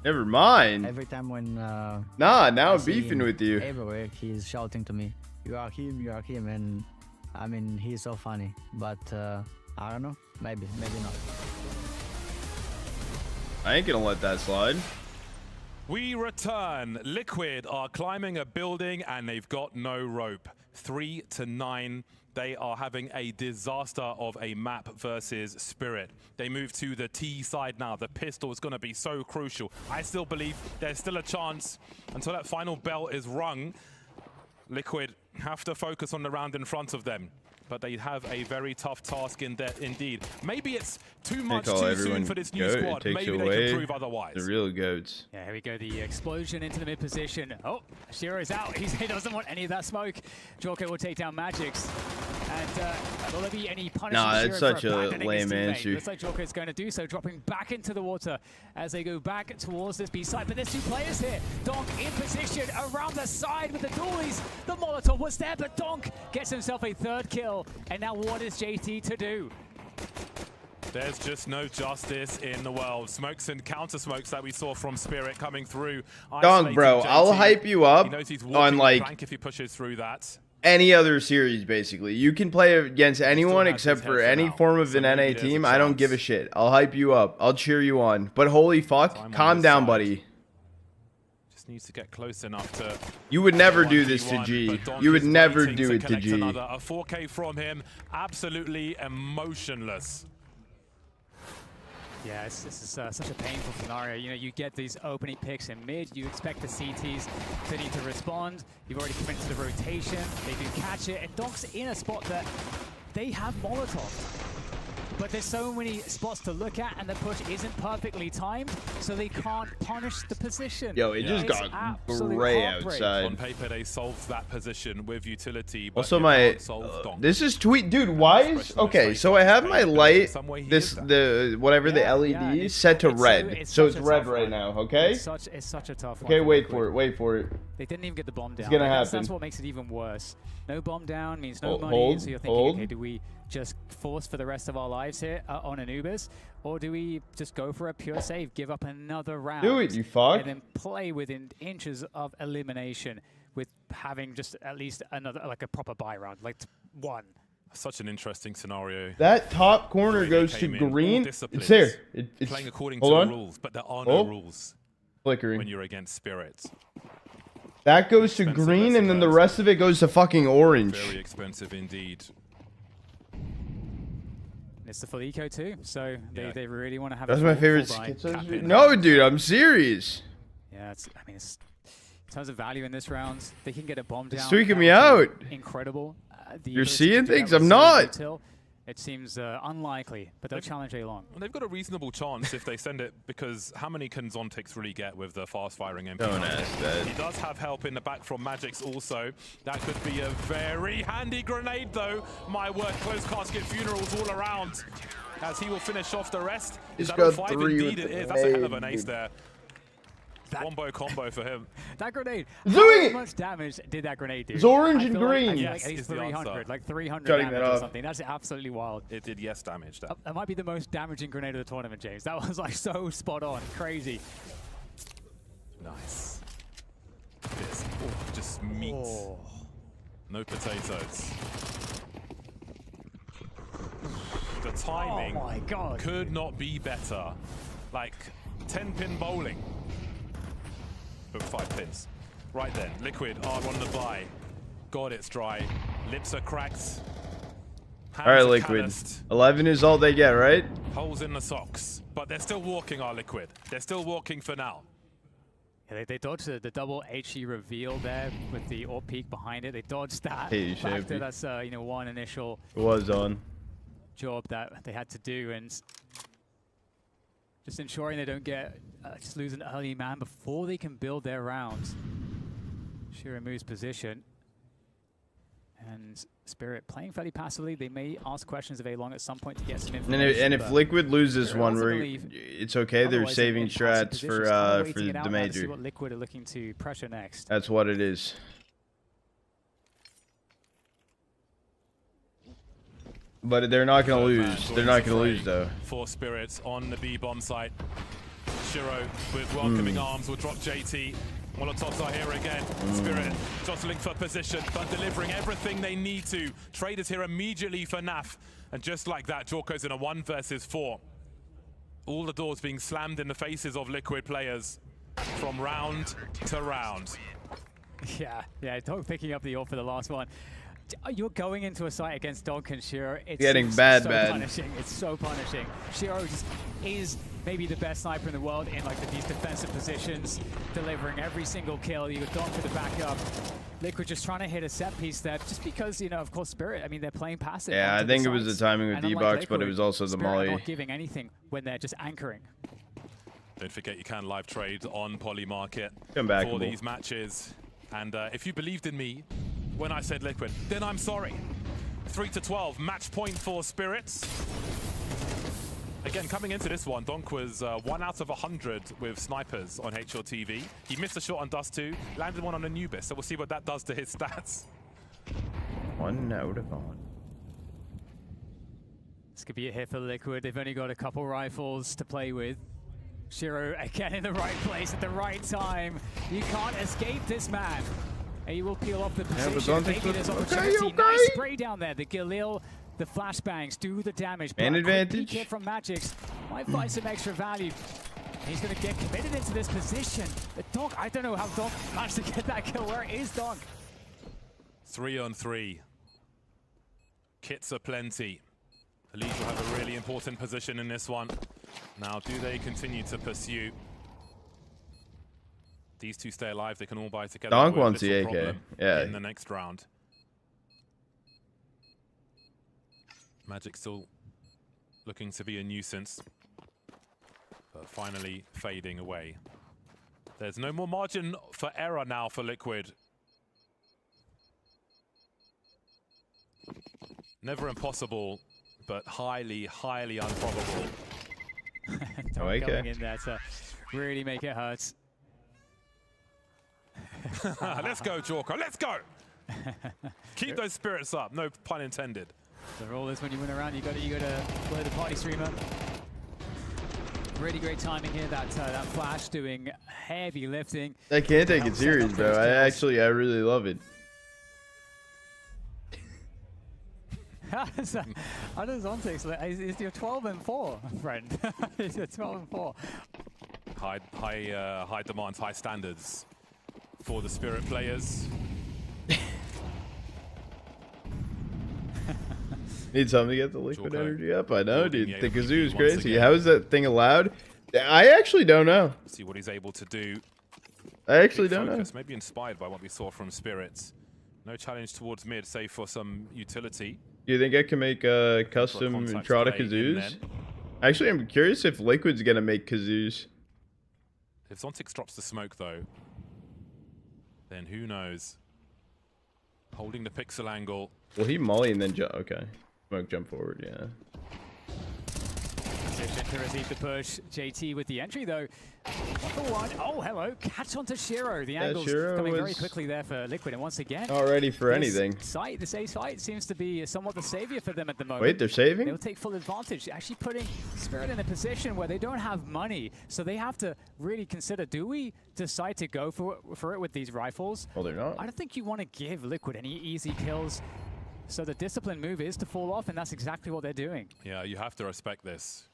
Never mind. Every time when now I'm beefing with you. Everywhere he's shouting to me, you are him, and I mean he's so funny. But I don't know, maybe not. I ain't gonna let that slide. We return. Liquid are climbing a building and they've got no rope. 3-9. They are having a disaster of a map versus Spirit. They move to the T side now. The pistol is going to be so crucial. I still believe there's still a chance until that final bell is rung. Liquid have to focus on the round in front of them, but they have a very tough task in there indeed. Maybe it's too much too soon for this new squad. Maybe they can prove otherwise. The real goats. Yeah, here we go. The explosion into the mid position. Oh, Shiro's out. He doesn't want any of that smoke. Jorko will take down Magix. And will there be any punishment? Nah, it's such a lame answer. answer. Looks like Jorko is going to do so, dropping back into the water as they go back towards this B side. But there's two players here. Donk in position around the side with the dualies. The Molotov was there, but Donk gets himself a third kill. And now what is JT to do? There's just no justice in the world. Smokes and counter smokes that we saw from Spirit coming through. Donk, bro, I'll hype you up on like if he pushes through that. Any other series, basically. You can play against anyone except for any form of an NA team. I don't give a shit. I'll hype you up. I'll cheer you on. But holy fuck, calm down, buddy. Just needs to get close enough to... You would never do this to G. You would never do it to G. A 4K from him, absolutely emotionless. Yeah, this is such a painful scenario. You know, you get these opening picks in mid, you expect the CTs to need to respond. You've already committed to the rotation, they do catch it, and Donk's in a spot that they have Molotov. But there's so many spots to look at, and the push isn't perfectly timed, so they can't punish the position. Yo, it just got gray outside. On paper, they solved that position with utility. But also, my this is tweet, dude. Why is okay? So I have my light, the LED set to red, so it's red right now. Okay. It's such a tough one. Okay, wait for it. They didn't even get the bomb down. It's gonna happen. That's what makes it even worse. No bomb down means no money. So you're thinking, okay, do we just force for the rest of our lives here on Anubis, or do we just go for a pure save, give up another round, do it, you fuck, and then play within inches of elimination with having just at least another, like a proper buy round, like one. Such an interesting scenario. That top corner goes to green. It's there. It's playing according to the rules, but there are no rules. Flickering. When you're against Spirit. That goes to green, and then the rest of it goes to fucking orange. Very expensive indeed. It's the full eco too, so they really want to have. That's my favorite schizo. No, dude, I'm serious. Yeah, I mean, it's, in terms of value in this round, they can get a bomb down. It's freaking me out. Incredible. You're seeing things I'm not. It seems unlikely, but they'll challenge A-Long. Well, they've got a reasonable chance if they send it, because how many can Zontix really get with the fast-firing MP? Don't ask that. He does have help in the back from Magix also. That could be a very handy grenade, though. My word, close casket funerals all around. As he will finish off the rest. Is that all five? Indeed it is. That's a hell of an ace there. Wombo combo for him. That grenade. How much damage did that grenade do? It's orange and green. Yes, like 300, like 300 damage or something. That's absolutely wild. It did yes damage. That might be the most damaging grenade of the tournament, James. That was like so spot on, crazy. Nice. This just meat. No potatoes. The timing could not be better. Like 10-pin bowling. But 5 pins. Right then, Liquid are on the buy. God, it's dry. Lips are cracked. Alright, Liquid. Calloused. 11 is all they get, right? Holes in the socks. But they're still walking, our Liquid. They're still walking for now. Yeah, they dodged the double HE reveal there with the AWP peak behind it. They dodged that. Hey, factor. That's you know, one initial job that they had to do, and just ensuring they don't get just lose an early man before they can build their rounds. Shiro moves position. And Spirit playing fairly passively. They may ask questions of A-Long at some point to get some information. And if Liquid loses one, it's okay. They're saving strats for the major. See what Liquid are looking to pressure next. That's what it is. But they're not going to lose. They're not going to lose, though. 4 Spirits on the B-bomb site. Shiro with welcoming arms will drop JT. Molotovs are here again. Spirit jostling for position, but delivering everything they need to. Traders here immediately for NAF. And just like that, Jorko's in a 1 versus 4. All the doors being slammed in the faces of Liquid players from round to round. Yeah, Dog picking up the ult for the last one. You're going into a fight against Donk and Shiro. It's getting so bad. punishing. It's so punishing. Shiro just is maybe the best sniper in the world in like these defensive positions, delivering every single kill. You got Donk for the backup. Liquid just trying to hit a set piece there, just because, you know, of course, Spirit, I mean, they're playing passive. Yeah, I think it was the timing with D-Box, but it was also the Spirit molly. are not giving anything when they're just anchoring. Don't forget you can live trade on Poly Market for these matches. And if you believed in me when I said Liquid, then I'm sorry. 3-12, match point for Spirits. Again, coming into this one, Donk was 1 out of 100 with snipers on HLTV. He missed a shot on Dust 2, landed one on Anubis, so we'll see what that does to his stats. 1 out of 100. This could be a hit for Liquid. They've only got a couple rifles to play with. Shiro again in the right place at the right time. You can't escape this man. He will peel off the position. Maybe there's opportunity. Nice spray down there. The Galil, the flashbangs do the damage. Man advantage. Hit from Magix might find some extra value. He's going to get committed into this position. The Donk, I don't know how Donk managed to get that kill. Where is Donk? 3 on 3. Kits are plenty. Elise will have a really important position in this one. Now, do they continue to pursue? These two stay alive. They can all buy together. Donk wants the AK. Yeah. In the next round. Magic still looking to be a nuisance, but finally fading away. There's no more margin for error now for Liquid. Never impossible, but highly, highly improbable. Donk going in there to really make it hurt. Let's go, Jorko. Let's go. Keep those spirits up. No pun intended. The rule is when you win around, you got to blow the party streamer. Really great timing here. That flash doing heavy lifting. I can't take it serious, bro. I really love it. How does Ontix? Is your 12-4, friend? Is your 12-4? High demands, high standards for the Spirit players. Need something to get the liquid energy up. I know, dude. The kazoo is crazy. How is that thing allowed? I actually don't know. See what he's able to do. I actually don't know. Maybe inspired by what we saw from Spirits. No challenge towards mid, save for some utility. Do you think I can make custom Entrada kazoos? Actually, I'm curious if Liquid's gonna make kazoos. If Zontix drops the smoke, though, then who knows? Holding the pixel angle. Will he molly and then jump? Okay. Smoke jump forward, yeah. Position to receive the push. JT with the entry, though. 1-for-1. Oh, hello. Catch onto Shiro. The angle's coming very quickly there for Liquid. And once again, not ready for anything. This A site seems to be somewhat the savior for them at the moment. Wait, they're saving? They'll take full advantage. Actually putting Spirit in a position where they don't have money. So they have to really consider, do we decide to go for it with these rifles? Well, they're not. I don't think you want to give Liquid any easy kills. So the disciplined move is to fall off, and that's exactly what they're doing. Yeah, you have to respect this.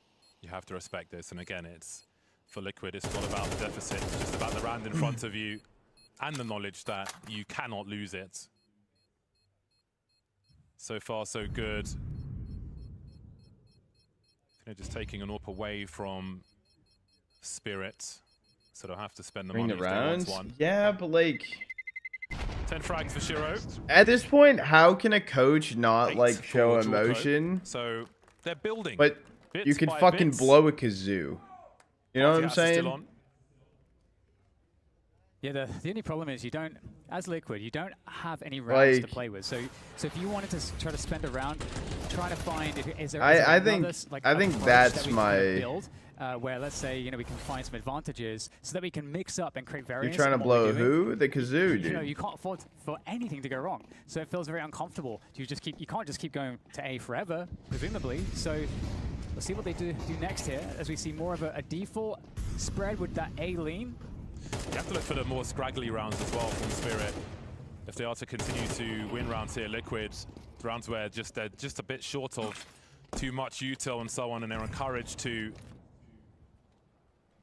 You have to respect this. And again, it's for Liquid, it's not about the deficit. It's just about the round in front of you and the knowledge that you cannot lose it. So far, so good. Just taking an AWP away from Spirit. So they'll have to spend the money if they want one. Yeah, but like... 10 frags for Shiro. At this point, how can a coach not like show emotion? So they're building. But you can fucking blow a kazoo. You know what I'm saying? Yeah, the only problem is you don't, as Liquid, you don't have any rounds to play with. So if you wanted to try to spend a round trying to find, is there I think that's my build where, let's say, you know, we can find some advantages so that we can mix up and create variants. You're trying to blow who? The kazoo, dude. You know, you can't afford for anything to go wrong. So it feels very uncomfortable. You can't just keep going to A forever, presumably. So let's see what they do next here as we see more of a default spread with that A lean. You have to look for the more scraggly rounds as well from Spirit. If they are to continue to win rounds here, Liquid, rounds where they're just a bit short of too much util and so on, and they're encouraged to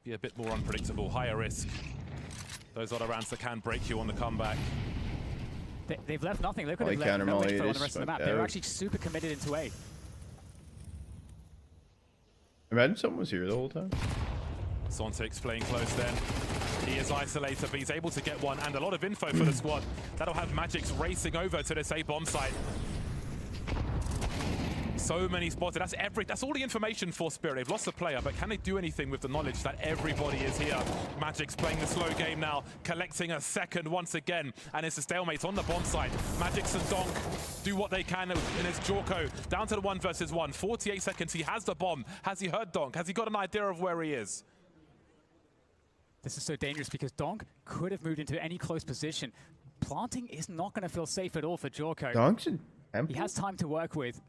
be a bit more unpredictable, higher risk. Those are the rounds that can break you on the comeback. they've left nothing. Liquid have left no info on the rest of the map. They're actually super committed into A. Imagine someone was here the whole time. Sontic's playing close then. He is isolated, but he's able to get one, and a lot of info for the squad. That'll have Magic's racing over to this A bomb site. So many spotted. That's all the information for Spirit. They've lost the player, but can they do anything with the knowledge that everybody is here? Magic's playing the slow game now, collecting a second once again, and it's a stalemate on the bomb site. Magic's and Donk do what they can, and it's Jorko down to the 1 versus 1. 48 seconds. He has the bomb. Has he heard Donk? Has he got an idea of where he is? This is so dangerous because Donk could have moved into any close position. Planting is not going to feel safe at all for Jorko. Donk's in He has time to work with.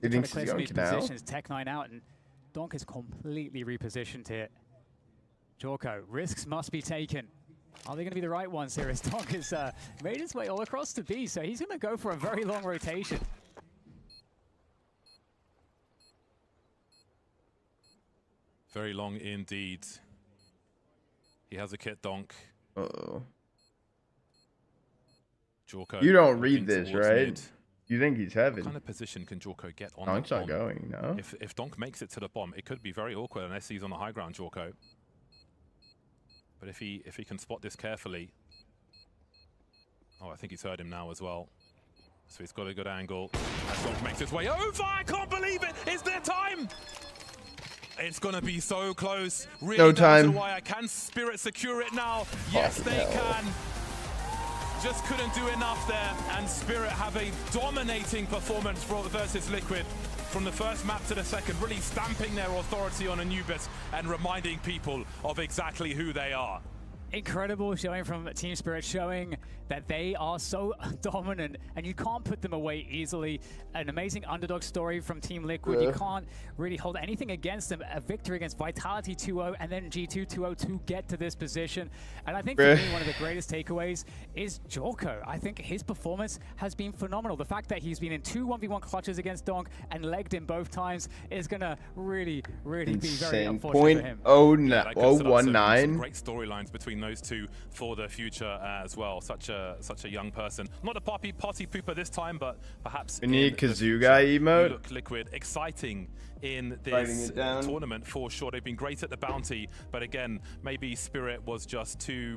He thinks he's going now? Positions, Tech9 out, and Donk is completely repositioned here. Jorko, risks must be taken. Are they going to be the right ones here as Donk has made his way all across to B, so he's going to go for a very long rotation. Very long indeed. He has a kit, Donk. Uh-oh. Jorko. You don't read this, right? Mid. You think he's heavy? What kind of position can Jorko get on Donk's the not bomb? going, no. If Donk makes it to the bomb, it could be very awkward unless he's on the high ground, Jorko. But if he can spot this carefully. Oh, I think he's heard him now as well. So he's got a good angle. As Donk makes his way over, I can't believe it! Is there time? It's gonna be so close. Really no time. Why can Spirit secure it now? Yes, they can. Just couldn't do enough there, and Spirit have a dominating performance versus Liquid from the first map to the second, really stamping their authority on Anubis and reminding people of exactly who they are. Incredible showing from Team Spirit, showing that they are so dominant and you can't put them away easily. An amazing underdog story from Team Liquid. You can't really hold anything against them. A victory against Vitality 2-0 and then G2 2-0 to get to this position. And I think for me, one of the greatest takeaways is Jorko. I think his performance has been phenomenal. The fact that he's been in 2 1v1 clutches against Donk and legged him both times is going to really be very unfortunate for him. .019. Great storylines between those two for the future as well. Such a young person. Not a party pooper this time, but perhaps we need Kazoo guy emote. Look Liquid exciting in this tournament for sure. They've been great at the bounty, but again, maybe Spirit was just too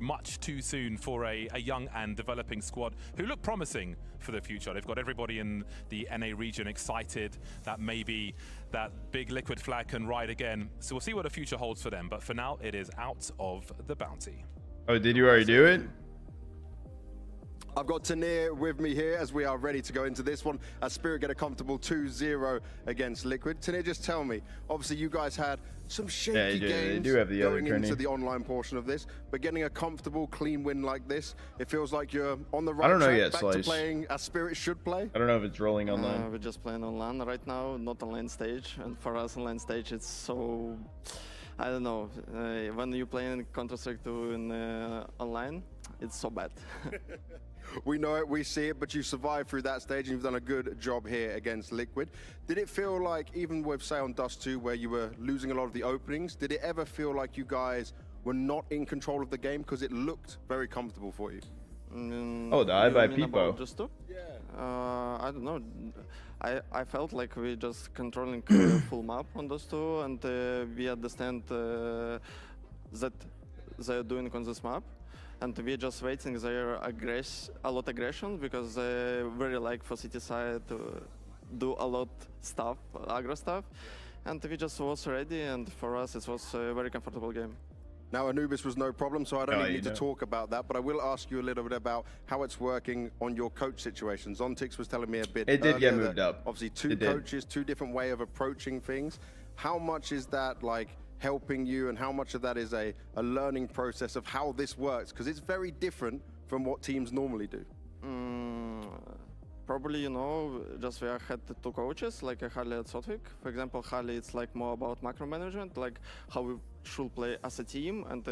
soon for a young and developing squad who look promising for the future. They've got everybody in the NA region excited that maybe that big Liquid flag can ride again. So we'll see what the future holds for them, but for now it is out of the bounty. Oh, did you already do it? I've got Tanir with me here as we are ready to go into this one as Spirit get a comfortable 2-0 against Liquid. Tanir, just tell me, obviously you guys had some shaky games going into the online portion of this, but getting a comfortable, clean win like this, it feels like you're on the right track back to playing as Spirit should play. I don't know if it's rolling online. We're just playing online right now, not online stage, and for us online stage it's so... I don't know, when you play in Counter-Strike 2 in online, it's so bad. We know it, we see it, but you survived through that stage and you've done a good job here against Liquid. Did it feel like, even with, say, on Dust 2, where you were losing a lot of the openings, did it ever feel like you guys were not in control of the game? Because it looked very comfortable for you. Oh, the I by Peepo. Dust 2? Yeah. I don't know. I felt like we just controlling full map on Dust 2, and we understand that they're doing on this map. And we're just waiting their a lot aggression, because they very like for city side to do a lot stuff, aggro stuff. And we just was ready, and for us it was a very comfortable game. Now Anubis was no problem, so I don't need to talk about that, but I will ask you a little bit about how it's working on your coach situation. Zontix was telling me a bit It did get moved up. Obviously two coaches, two different way of approaching things. How much is that like helping you, and how much of that is a learning process of how this works? Because it's very different from what teams normally do. Probably, you know, just we had 2 coaches, like Harley and Sotvik. For example, Harley, it's like more about macro management, like how we should play as a team and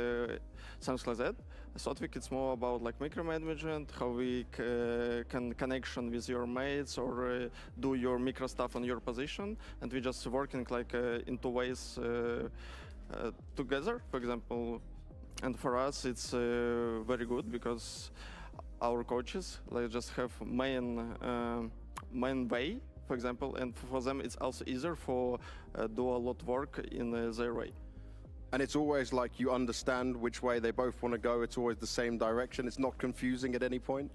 something like that. Sotvik, it's more about like micromanagement, how we can connection with your mates or do your micro stuff on your position. And we just working like in 2 ways together, for example. And for us, it's very good, because our coaches like just have main way, for example, and for them it's also easier for do a lot work in their way. And it's always like you understand which way they both want to go. It's always the same direction. It's not confusing at any point.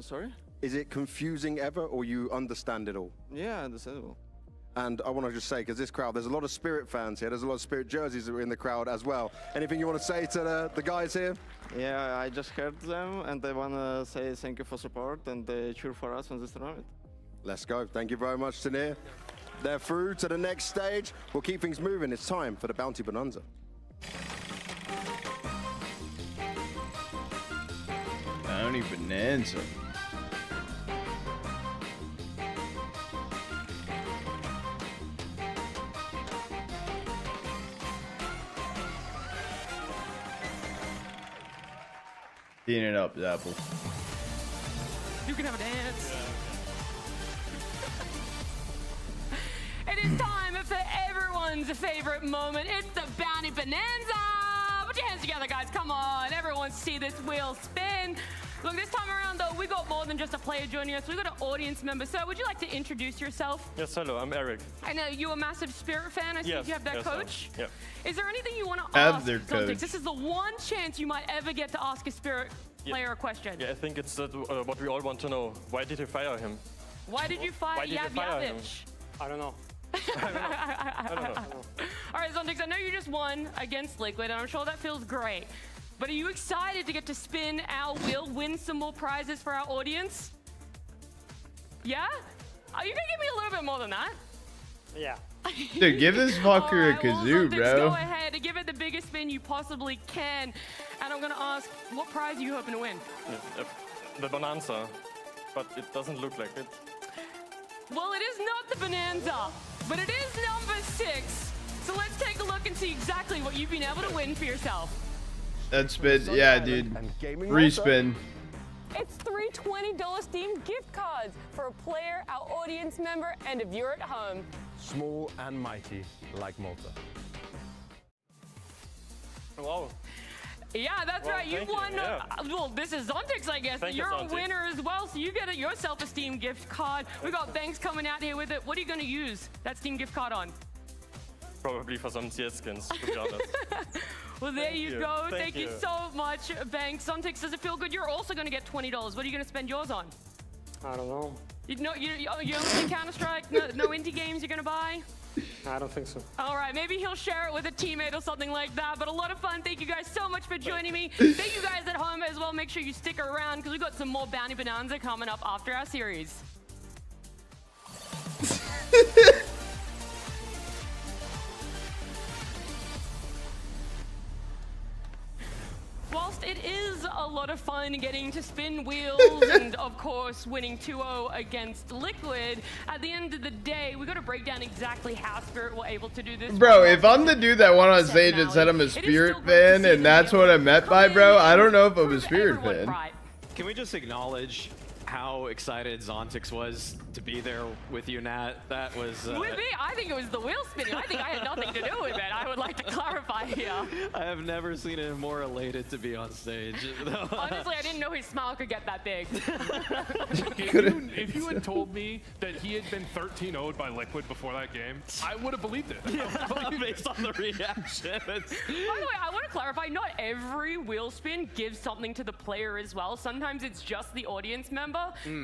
Sorry? Is it confusing ever, or you understand it all? Yeah, understandable. And I want to just say, because this crowd, there's a lot of Spirit fans here. There's a lot of Spirit jerseys that are in the crowd as well. Anything you want to say to the guys here? Yeah, I just heard them, and I want to say thank you for support and cheer for us on this tournament. Let's go. Thank you very much, Tanir. They're through to the next stage. We'll keep things moving. It's time for the Bounty Bonanza. Bounty Bonanza. Clean it up, Apple. You can have a dance. It is time for everyone's favorite moment. It's the Bounty Bonanza. Put your hands together, guys. Come on. Everyone see this wheel spin. Look, this time around, though, we got more than just a player joining us. We got an audience member. Sir, would you like to introduce yourself? Yes, hello. I'm Eric. I know you're a massive Spirit fan. I see you have their coach. Yeah. Is there anything you want to ask Zontix? This is the one chance you might ever get to ask a Spirit player a question. Yeah, I think it's what we all want to know. Why did you fire him? Why did you fire Yavich? I don't know. I don't know. All right, Zontix, I know you just won against Liquid, and I'm sure that feels great. But are you excited to get to spin our wheel, win some more prizes for our audience? Yeah? Are you gonna give me a little bit more than that? Yeah. Dude, give this fucker a kazoo, bro. Go ahead and give it the biggest spin you possibly can. And I'm gonna ask, what prize are you hoping to win? The Bonanza, but it doesn't look like it. Well, it is not the Bonanza, but it is number 6. So let's take a look and see exactly what you've been able to win for yourself. That spin, yeah, dude. Respin. It's 3 $20 Steam gift cards for a player, our audience member, and a viewer at home. Small and mighty, like Malta. Wow. Yeah, that's right. You won. Well, this is Zontix, I guess. You're a winner as well, so you get your self-esteem gift card. We got Banks coming out here with it. What are you going to use that Steam gift card on? Probably for some CS skins, to be honest. Well, there you go. Thank you so much, Banks. Zontix, does it feel good? You're also going to get $20. What are you going to spend yours on? I don't know. You don't think Counter-Strike? No indie games you're going to buy? I don't think so. All right, maybe he'll share it with a teammate or something like that, but a lot of fun. Thank you guys so much for joining me. Thank you guys at home as well. Make sure you stick around because we've got some more Bounty Bonanza coming up after our series. Whilst it is a lot of fun getting to spin wheels and, of course, winning 2-0 against Liquid, at the end of the day, we got to break down exactly how Spirit were able to do this. Bro, if I'm the dude that went on stage and said I'm a Spirit fan and that's what I meant by, bro, I don't know if I'm a Spirit fan. Can we just acknowledge how excited Zontix was to be there with you, Nat? That was... With me? I think it was the wheel spinning. I think I had nothing to do with it. I would like to clarify here. I have never seen him more elated to be on stage. Honestly, I didn't know his smile could get that big. If you had told me that he had been 13-0'd by Liquid before that game, I would have believed it. Based on the reaction. By the way, I want to clarify, not every wheel spin gives something to the player as well. Sometimes it's just the audience member.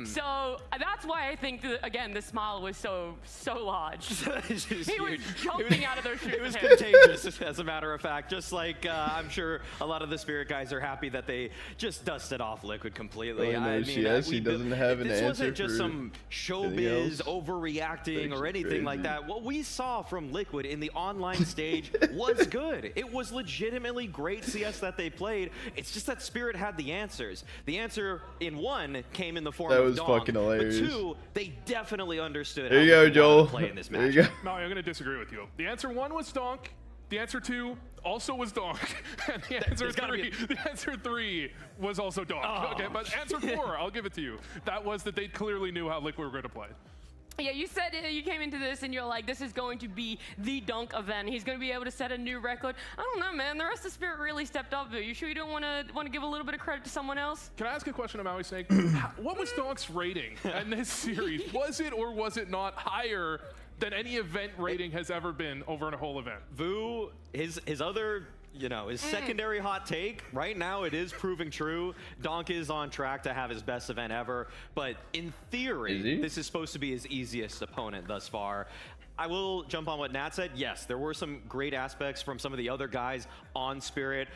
So that's why I think, again, the smile was so large. He was jumping out of those shoes. It was contagious, as a matter of fact. Just like I'm sure a lot of the Spirit guys are happy that they just dusted off Liquid completely. I mean, he doesn't have an answer. This wasn't just some showbiz overreacting or anything like that. What we saw from Liquid in the online stage was good. It was legitimately great CS that they played. It's just that Spirit had the answers. The answer in one came in the form of Dom, fucking hilarious. But two, they definitely understood how to play in this match. There you go. Maui, I'm going to disagree with you. The answer 1 was Donk. The answer 2 also was Donk. And the answer 3 was also Donk. Okay, but answer 4, I'll give it to you. That was that they clearly knew how Liquid were going to play. Yeah, you said you came into this and you're like, this is going to be the dunk event. He's going to be able to set a new record. I don't know, man. The rest of Spirit really stepped up. You sure you don't want to give a little bit of credit to someone else? Can I ask a question of Maui Snake? What was Donk's rating in this series? Was it or was it not higher than any event rating has ever been over a whole event? Vu, his other, you know, his secondary hot take, right now it is proving true. Donk is on track to have his best event ever, but in theory, this is supposed to be his easiest opponent thus far. I will jump on what Nat said. Yes, there were some great aspects from some of the other guys on Spirit.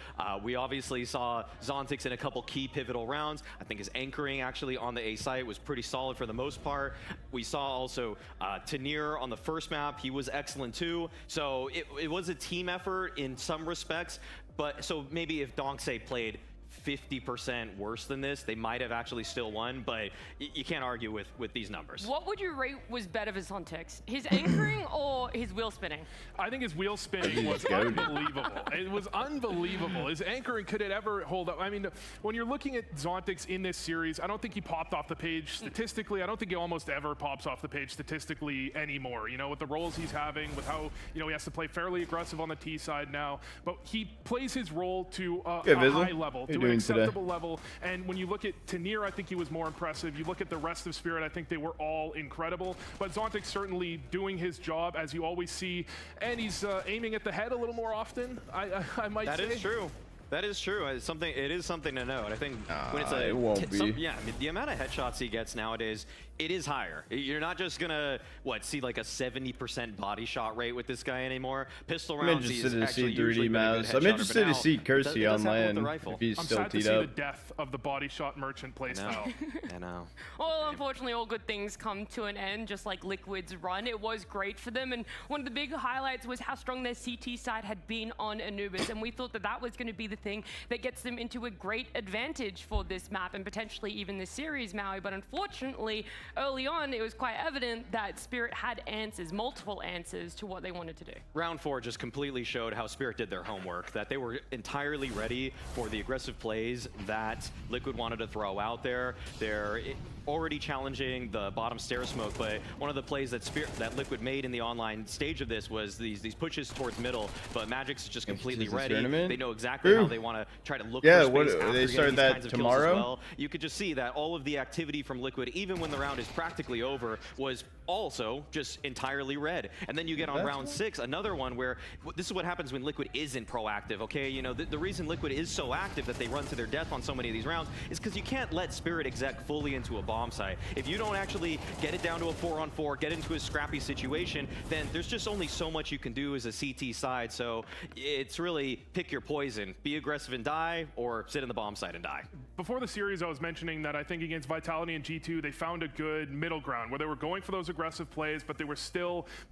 We obviously saw Zontix in a couple key pivotal rounds. I think his anchoring actually on the A site was pretty solid for the most part. We saw also Tanir on the first map. He was excellent too. So it was a team effort in some respects. But so maybe if Donk, say, played 50% worse than this, they might have actually still won, but you can't argue with these numbers. What would you rate was better for Zontix? His anchoring or his wheel spinning? I think his wheel spinning was unbelievable. It was unbelievable. His anchoring, could it ever hold up? I mean, when you're looking at Zontix in this series, I don't think he popped off the page statistically. I don't think he almost ever pops off the page statistically anymore. You know, with the roles he's having, with how, you know, he has to play fairly aggressive on the T side now, but he plays his role to a high level, to an acceptable level. And when you look at Tanir, I think he was more impressive. You look at the rest of Spirit, I think they were all incredible. But Zontix certainly doing his job, as you always see, and he's aiming at the head a little more often, I might say. That is true. That is true. It is something to note. I think when it's it won't be. Yeah, I mean, the amount of headshots he gets nowadays, it is higher. You're not just gonna see like a 70% body shot rate with this guy anymore. Pistol rounds. I'm interested to see 3D MOUZ. I'm interested to see Kersey on land if he's still teed up. I'm sad to see the death of the body shot merchant playstyle. I know. Well, unfortunately, all good things come to an end, just like Liquid's run. It was great for them, and one of the big highlights was how strong their CT side had been on Anubis, and we thought that that was going to be the thing that gets them into a great advantage for this map and potentially even this series, Maui. But unfortunately, early on, it was quite evident that Spirit had answers, multiple answers to what they wanted to do. Round 4 just completely showed how Spirit did their homework, that they were entirely ready for the aggressive plays that Liquid wanted to throw out there. They're already challenging the bottom stair smoke, but one of the plays that Liquid made in the online stage of this was these pushes towards middle, but Magic's just completely ready. They know exactly how they want to try to look for space after they start that tomorrow. Well. You could just see that all of the activity from Liquid, even when the round is practically over, was also just entirely red. And then you get on round 6, another one where this is what happens when Liquid isn't proactive, okay? You know, the reason Liquid is so active that they run to their death on so many of these rounds is because you can't let Spirit exec fully into a bomb site. If you don't actually get it down to a 4-on-4, get into a scrappy situation, then there's just only so much you can do as a CT side. So it's really pick your poison. Be aggressive and die, or sit in the bomb site and die. Before the series, I was mentioning that I think against Vitality and G2, they found a good middle ground where they were going for those aggressive plays, but they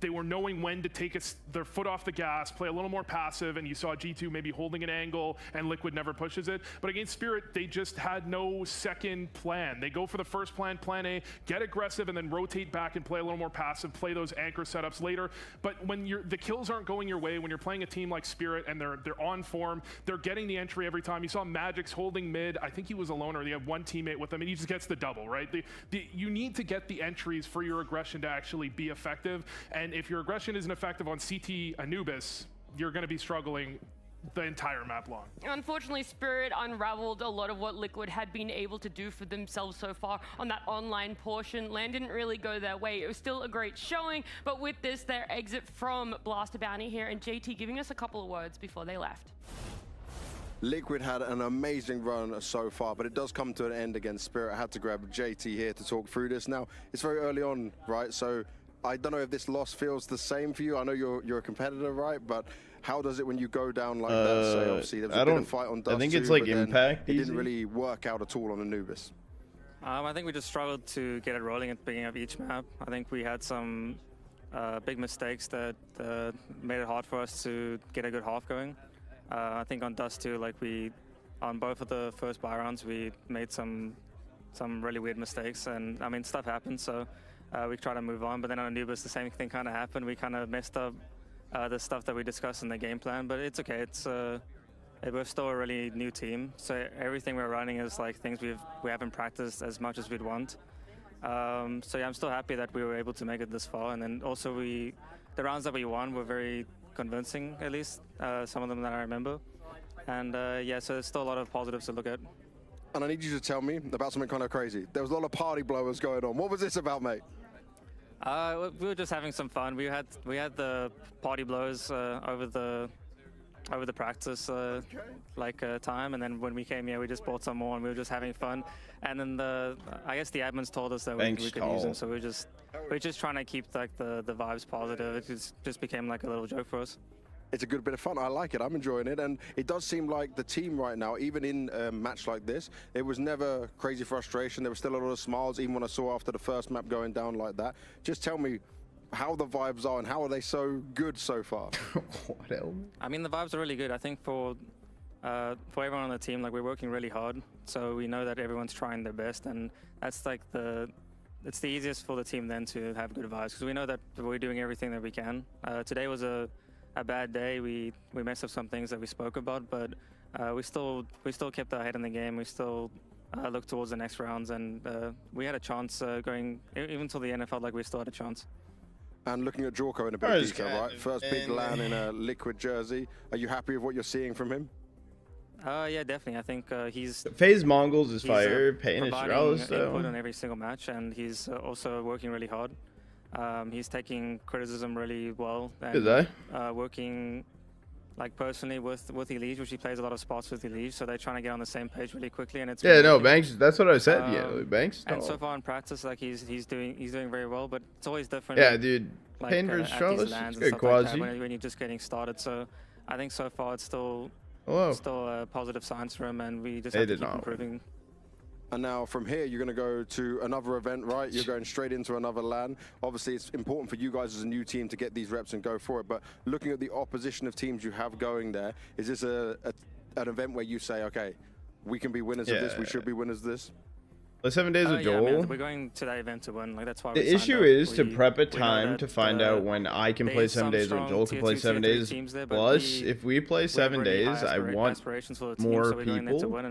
were knowing when to take their foot off the gas, play a little more passive, and you saw G2 maybe holding an angle, and Liquid never pushes it. But against Spirit, they just had no second plan. They go for the first plan, plan A, get aggressive, and then rotate back and play a little more passive, play those anchor setups later. But when the kills aren't going your way, when you're playing a team like Spirit and they're on form, they're getting the entry every time. You saw Magic's holding mid. I think he was alone, or they have one teammate with him, and he just gets the double, right? You need to get the entries for your aggression to actually be effective. And if your aggression isn't effective on CT Anubis, you're going to be struggling the entire map long. Unfortunately, Spirit unraveled a lot of what Liquid had been able to do for themselves so far on that online portion. LAN didn't really go their way. It was still a great showing, but with this, their exit from Blaster Bounty here, and JT giving us a couple of words before they left. Liquid had an amazing run so far, but it does come to an end against Spirit. I had to grab JT here to talk through this. Now, it's very early on, right? So I don't know if this loss feels the same for you. I know you're a competitor, right? But how does it when you go down like that? So obviously there was a bit of fight on Dust. I think it's like Impact. It didn't really work out at all on Anubis. I think we just struggled to get it rolling at the beginning of each map. I think we had some big mistakes that made it hard for us to get a good half going. I think on Dust too, like on both of the first buy rounds, we made some really weird mistakes, and I mean, stuff happens, so we try to move on. But then on Anubis, the same thing kind of happened. We kind of messed up the stuff that we discussed in the game plan, but it's okay. We're still a really new team, so everything we're running is like things we haven't practiced as much as we'd want. So yeah, I'm still happy that we were able to make it this far. And then also the rounds that we won were very convincing, at least some of them that I remember. And yeah, so there's still a lot of positives to look at. And I need you to tell me about something kind of crazy. There was a lot of party blowers going on. What was this about, mate? We were just having some fun. We had the party blows over the practice time, and then when we came here, we just bought some more, and we were just having fun. And then I guess the admins told us that we could use them, so we're just trying to keep like the vibes positive. It just became like a little joke for us. It's a good bit of fun. I like it. I'm enjoying it. And it does seem like the team right now, even in a match like this, it was never crazy frustration. There was still a lot of smiles, even when I saw after the first map going down like that. Just tell me how the vibes are and how are they so good so far? What else? I mean, the vibes are really good. I think for everyone on the team, like, we're working really hard. So we know that everyone's trying their best. And that's like it's the easiest for the team then to have good vibes, because we know that we're doing everything that we can. Today was a bad day. We messed up some things that we spoke about, but we still kept our head in the game. We still looked towards the next rounds, and we had a chance going even till the end. It felt like we still had a chance. And looking at Jorko in a bit of detail, right? First big LAN in a Liquid jersey. Are you happy with what you're seeing from him? Yeah, definitely. I think he's FaZe Mongols is fire. Pain is Strauss, though. Input on every single match, and he's also working really hard. He's taking criticism really well, and working like personally with Elige, which he plays a lot of spots with Elige, so they're trying to get on the same page really quickly. And it's Banks. That's what I said. Yeah, Banks. And so far in practice, like he's doing very well, but it's always different. Yeah, dude. Like, Pain versus Strauss. Good quasi. Like when you're just getting started. So I think so far it's still positive signs for him, and we just have to keep improving. And now from here, you're going to go to another event, right? You're going straight into another LAN. Obviously, it's important for you guys as a new team to get these reps and go for it. But looking at the opposition of teams you have going there, is this an event where you say, okay, we can be winners of this, we should be winners of this? Like 7 days with Joel. Yeah, we're going to that event to win. Like, that's why the issue is to prep a time to find out when I can play 7 days or Joel can play 7 days. Plus, if we play 7 days, I want more people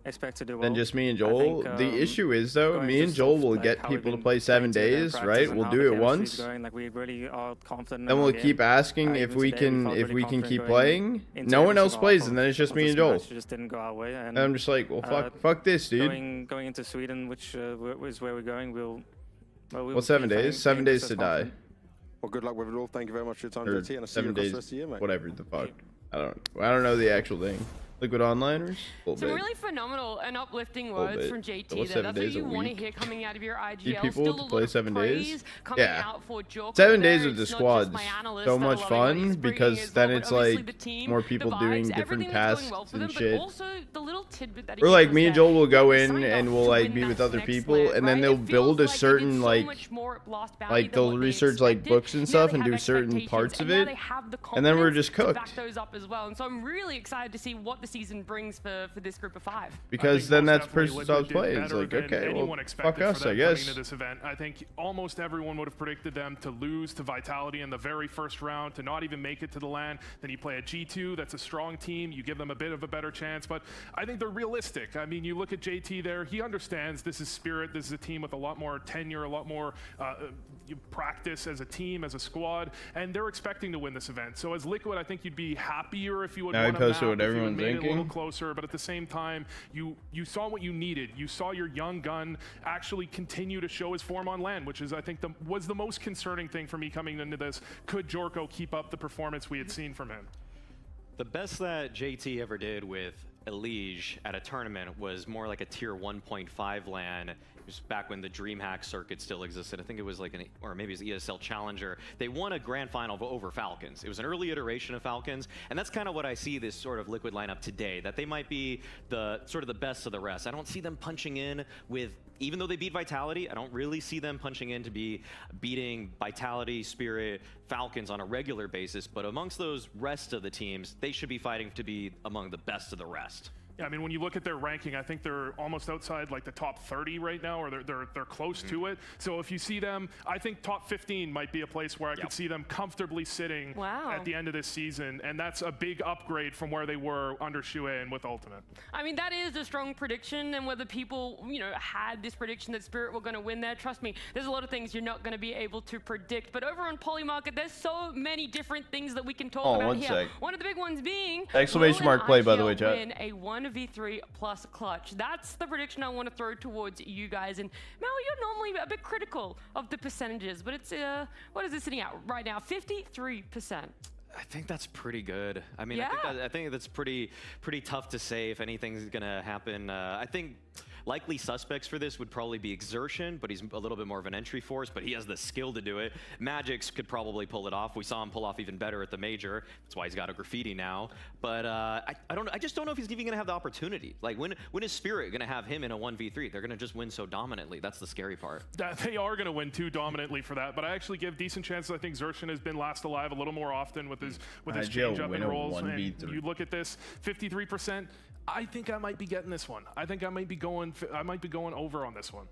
than just me and Joel. The issue is, though, me and Joel will get people to play 7 days, right? We'll do it once. Then we'll keep asking if we can keep playing. No one else plays, and then it's just me and Joel. And I'm just like, well, fuck this, dude. Going into Sweden, which is where we're going, well, 7 days. 7 days to die. Well, good luck with it all. Thank you very much for your time, JT, and I'll see you across the rest of the year, mate. Whatever the fuck. I don't know the actual thing. Liquid Onliners? Some really phenomenal and uplifting words from JT there. That's what you want to hear coming out of your IGL. People Still to a play lot of 7 days? Yeah. Out for Jorko 7 days with the squads. So much fun, because then it's like more people doing different tasks and shit. Or like me and Joel will go in and we'll like be with other people, and then they'll build a certain like they'll research like books and stuff and do certain parts of it, and then we're just cooked. Back those up as well. And so I'm really excited to see what the season brings for this group of 5. Because then that's person stops playing. It's like, okay, well, fuck us, I guess. Into this event. I think almost everyone would have predicted them to lose to Vitality in the very first round, to not even make it to the LAN. Then you play a G2, that's a strong team. You give them a bit of a better chance, but I think they're realistic. I mean, you look at JT there, he understands this is Spirit. This is a team with a lot more tenure, a lot more practice as a team, as a squad, and they're expecting to win this event. So as Liquid, I think you'd be happier if you would win a map, what everyone's made thinking. It a little closer, but at the same time, you saw what you needed. You saw your young gun actually continue to show his form on LAN, which is, I think, was the most concerning thing for me coming into this. Could Jorko keep up the performance we had seen from him? The best that JT ever did with Elige at a tournament was more like a tier 1.5 LAN. It was back when the DreamHack circuit still existed. I think it was like or maybe it was ESL Challenger. They won a grand final over Falcons. It was an early iteration of Falcons, and that's kind of what I see this sort of Liquid lineup today, that they might be the sort of the best of the rest. I don't see them punching in with, even though they beat Vitality, I don't really see them punching in to be beating Vitality, Spirit, Falcons on a regular basis, but amongst those rest of the teams, they should be fighting to be among the best of the rest. Yeah, I mean, when you look at their ranking, I think they're almost outside like the top 30 right now, or they're close to it. So if you see them, I think top 15 might be a place where I could see them comfortably sitting at the end of this season, and that's a big upgrade from where they were under Shue and with Ultimate. I mean, that is a strong prediction, and whether people, you know, had this prediction that Spirit were going to win there, trust me, there's a lot of things you're not going to be able to predict. But over on Polymarket, there's so many different things that we can talk about here. One of the big ones being exclamation mark play, by the way, chat. Win a 1v3 plus clutch. That's the prediction I want to throw towards you guys. And Mel, you're normally a bit critical of the percentages, but it's what is it sitting at right now? 53%. I think that's pretty good. I mean, Yeah. I think that's pretty tough to say if anything's gonna happen. I think likely suspects for this would probably be Exertion, but he's a little bit more of an entry force, but he has the skill to do it. Magix could probably pull it off. We saw him pull off even better at the major. That's why he's got a graffiti now. But I just don't know if he's even gonna have the opportunity. Like when is Spirit gonna have him in a 1v3? They're gonna just win so dominantly. That's the scary part. They are gonna win too dominantly for that, but I actually give decent chances. I think Exertion has been last alive a little more often with his change up and rolls. And you look at this, 53%. I think I might be getting this one. I think I might be going over on this one.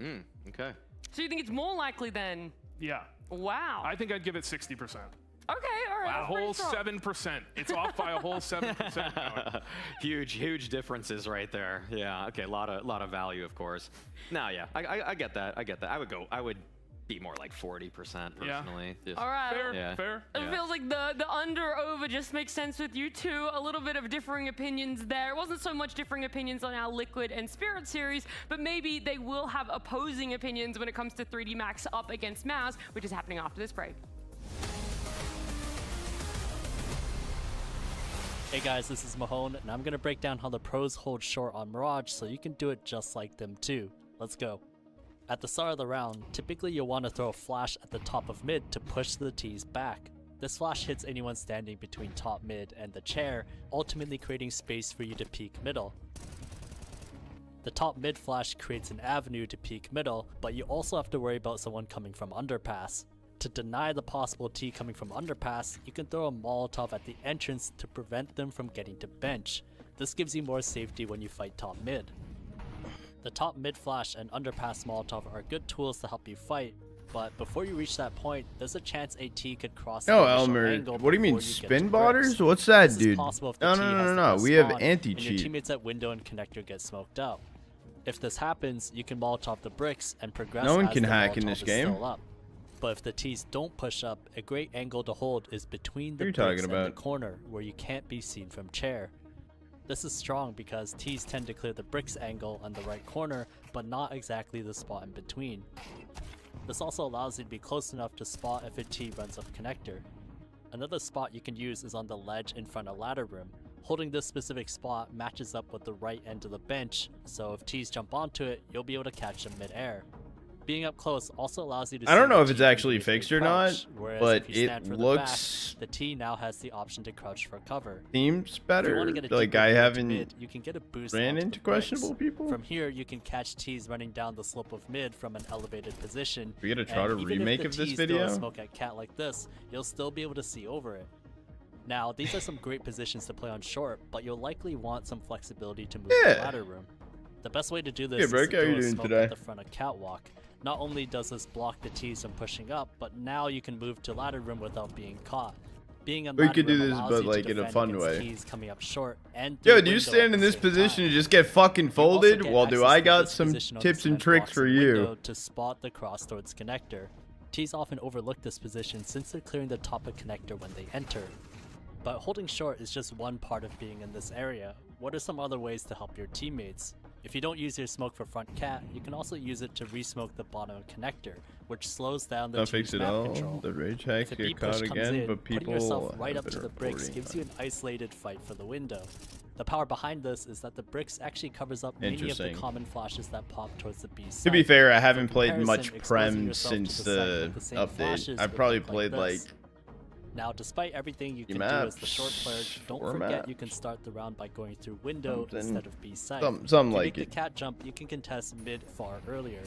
Okay. So you think it's more likely then? Yeah. Wow. I think I'd give it 60%. Okay, all right. A whole 7%. It's off by a whole 7%. Huge differences right there. Yeah. Okay. A lot of value, of course. No, yeah. I get that. I would be more like 40% personally. Yeah. Just, all right. Fair. It feels like the under-over just makes sense with you two. A little bit of differing opinions there. It wasn't so much differing opinions on our Liquid and Spirit series, but maybe they will have opposing opinions when it comes to 3D Max up against MOUZ, which is happening after this break. Hey guys, this is Mahone, and I'm going to break down how the pros hold short on Mirage so you can do it just like them too. Let's go. At the start of the round, typically you'll want to throw a flash at the top of mid to push the T's back. This flash hits anyone standing between top mid and the chair, ultimately creating space for you to peek middle. The top mid flash creates an avenue to peek middle, but you also have to worry about someone coming from underpass. To deny the possible T coming from underpass, you can throw a Molotov at the entrance to prevent them from getting to bench. This gives you more safety when you fight top mid. The top mid flash and underpass Molotov are good tools to help you fight, but before you reach that point, there's a chance a T could cross the Elmer, angle. What do you mean, spin botters? What's that, dude? No. We have anti-cheat. And your teammates at window and connector get smoked out. If this happens, you can Molotov the bricks and progress. No one as can the hack in Molotov this is game. still up. But if the T's don't push up, a great angle to hold is between the bricks and the corner, where you can't be seen from chair. This is strong because T's tend to clear the bricks angle on the right corner, but not exactly the spot in between. This also allows you to be close enough to spot if a T runs off connector. Another spot you can use is on the ledge in front of ladder room. Holding this specific spot matches up with the right end of the bench, so if T's jump onto it, you'll be able to catch them mid-air. Being up close also allows you to I don't know if it's actually fixed or not, but it looks the T now has the option to crouch for cover. Seems better. Like I haven't you can get a boost ran into questionable people. From here, you can catch T's running down the slope of mid from an elevated position. We gotta try a remake of this video. Smoke at cat like this, you'll still be able to see over it. Now, these are some great positions to play on short, but you'll likely want some flexibility to move to ladder room. The best way to do this is to throw a smoke at the front of catwalk. Not only does this block the T's from pushing up, but now you can move to ladder room without being caught. Being in we could do this, but like in a fun way. Yo, do you stand in this position and just get fucking folded? Well, do I got some tips and tricks for you? To spot the cross towards connector. T's often overlook this position since they're clearing the top of connector when they enter. But holding short is just one part of being in this area. What are some other ways to help your teammates? If you don't use your smoke for front cat, you can also use it to re-smoke the bottom connector, which slows down the team's map control. The rage hacks get caught again, but people putting yourself right up to the bricks gives you an isolated fight for the window. The power behind this is that the bricks actually covers up many of the common flashes that pop towards the B side. To be fair, I haven't played much Prem since the update. I've probably played like Now, despite everything you can do as the short player, don't forget you can start the round by going through window instead of B side. Some like the cat jump, you can contest mid far earlier.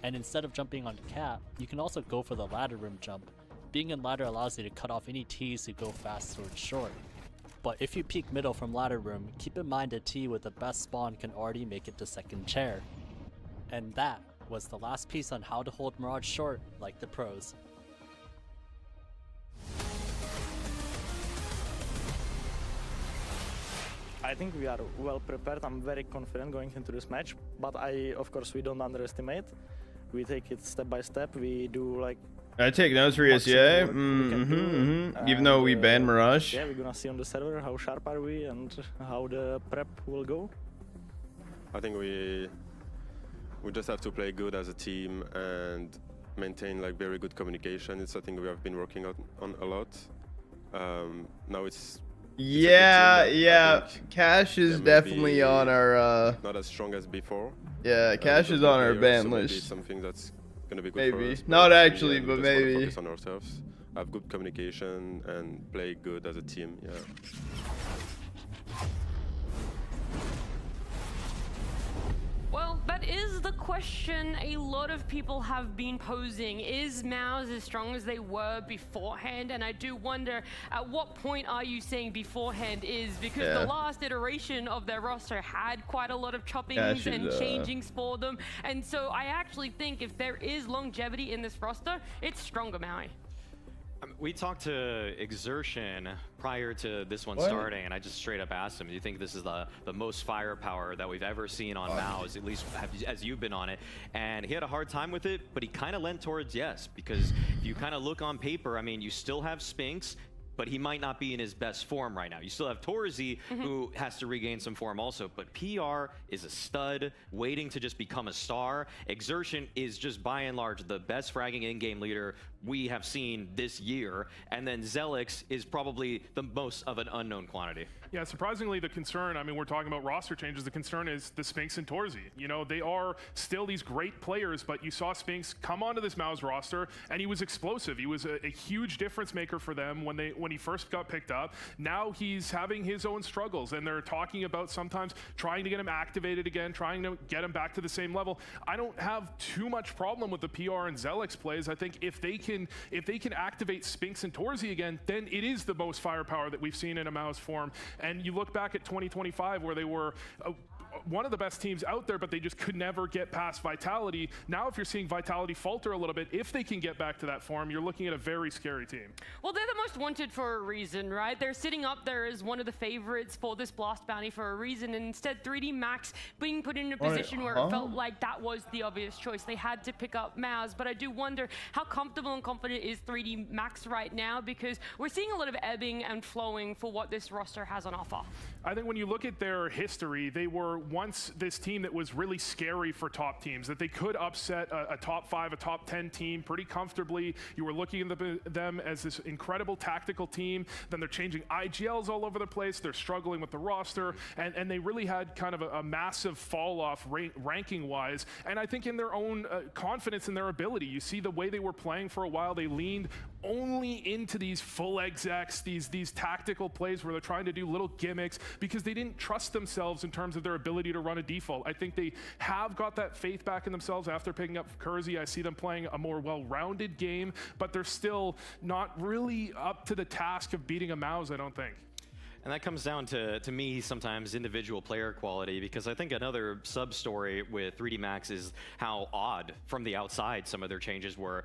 And instead of jumping on cat, you can also go for the ladder room jump. Being in ladder allows you to cut off any T's who go fast towards short. But if you peek middle from ladder room, keep in mind a T with the best spawn can already make it to second chair. And that was the last piece on how to hold Mirage short like the pros. I think we are well prepared. I'm very confident going into this match, but of course, we don't underestimate. We take it step by step. We do like. I take notes for ESEA. Even though we banned Mirage. Yeah, we're gonna see on the server how sharp are we and how the prep will go. I think we just have to play good as a team and maintain like very good communication. It's something we have been working on a lot. Now it's yeah. Cash is definitely on our. Not as strong as before. Yeah, Cash is on our ban list. Something that's gonna be good for us. Not actually, but just maybe. Focus on ourselves, have good communication, and play good as a team. Yeah. Well, that is the question a lot of people have been posing. Is MOUZ as strong as they were beforehand? And I do wonder, at what point are you saying beforehand is? Because the last iteration of their roster had quite a lot of choppings and changings for them. And so I actually think if there is longevity in this roster, it's stronger MOUZ. We talked to Exertion prior to this one starting, and I just straight up asked him, do you think this is the most firepower that we've ever seen on MOUZ, at least as you've been on it? And he had a hard time with it, but he kind of leant towards yes, because if you kind of look on paper, I mean, you still have Spinks, but he might not be in his best form right now. You still have Torzi, who has to regain some form also, but PR is a stud, waiting to just become a star. Exertion is just by and large the best fragging in-game leader we have seen this year, and then Zelix is probably the most of an unknown quantity. Yeah, surprisingly, the concern, I mean, we're talking about roster changes, the concern is the Spinks and Torzi. You know, they are still these great players, but you saw Spinks come onto this MOUZ roster, and he was explosive. He was a huge difference maker for them when he first got picked up. Now he's having his own struggles, and they're talking about sometimes trying to get him activated again, trying to get him back to the same level. I don't have too much problem with the PR and Zelix plays. I think if they can activate Spinks and Torzi again, then it is the most firepower that we've seen in a MOUZ form. And you look back at 2025 where they were one of the best teams out there, but they just could never get past Vitality. Now if you're seeing Vitality falter a little bit, if they can get back to that form, you're looking at a very scary team. Well, they're the most wanted for a reason, right? They're sitting up there as one of the favorites for this Blast bounty for a reason, and instead 3D Max being put in a position where it felt like that was the obvious choice. They had to pick up MOUZ, but I do wonder how comfortable and confident is 3D Max right now, because we're seeing a lot of ebbing and flowing for what this roster has on offer. I think when you look at their history, they were once this team that was really scary for top teams, that they could upset a top 5, a top 10 team pretty comfortably. You were looking at them as this incredible tactical team. Then they're changing IGLs all over the place. They're struggling with the roster, and they really had kind of a massive fall off ranking-wise. And I think in their own confidence in their ability, you see the way they were playing for a while, they leaned only into these full execs, these tactical plays where they're trying to do little gimmicks because they didn't trust themselves in terms of their ability to run a default. I think they have got that faith back in themselves after picking up Kersey. I see them playing a more well-rounded game, but they're still not really up to the task of beating a MOUZ, I don't think. And that comes down to me sometimes individual player quality, because I think another sub-story with 3D Max is how odd from the outside some of their changes were.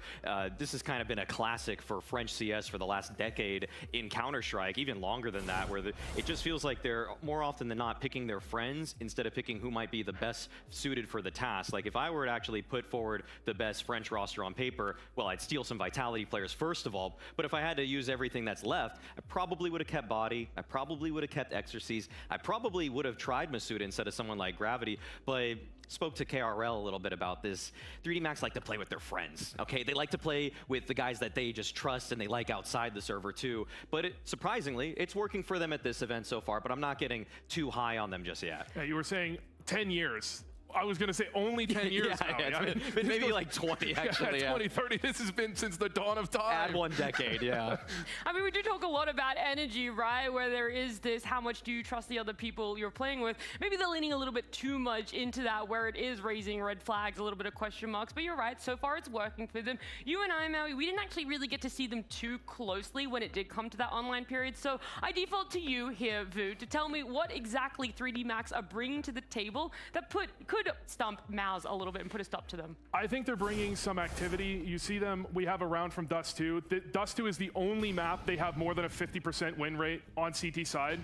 This has kind of been a classic for French CS for the last decade in Counter-Strike, even longer than that, where it just feels like they're more often than not picking their friends instead of picking who might be the best suited for the task. Like if I were to actually put forward the best French roster on paper, well, I'd steal some Vitality players first of all, but if I had to use everything that's left, I probably would have kept Body, I probably would have kept Exorcies. I probably would have tried Masuda instead of someone like Gravity, but spoke to KRL a little bit about this. 3D Max like to play with their friends, okay? They like to play with the guys that they just trust and they like outside the server too. But surprisingly, it's working for them at this event so far, but I'm not getting too high on them just yet. Yeah, you were saying 10 years. I was going to say only 10 years now. Yeah, maybe like 20, actually. 20, 30. This has been since the dawn of time. Add 1 decade, yeah. I mean, we do talk a lot about energy, right? Where there is this, how much do you trust the other people you're playing with? Maybe they're leaning a little bit too much into that, where it is raising red flags, a little bit of question marks. But you're right, so far it's working for them. You and I, Maui, we didn't actually really get to see them too closely when it did come to that online period. So I default to you here, Vu, to tell me what exactly 3D Max are bringing to the table that could stump MOUZ a little bit and put a stop to them. I think they're bringing some activity. You see them, we have a round from Dust 2. Dust 2 is the only map they have more than a 50% win rate on CT side.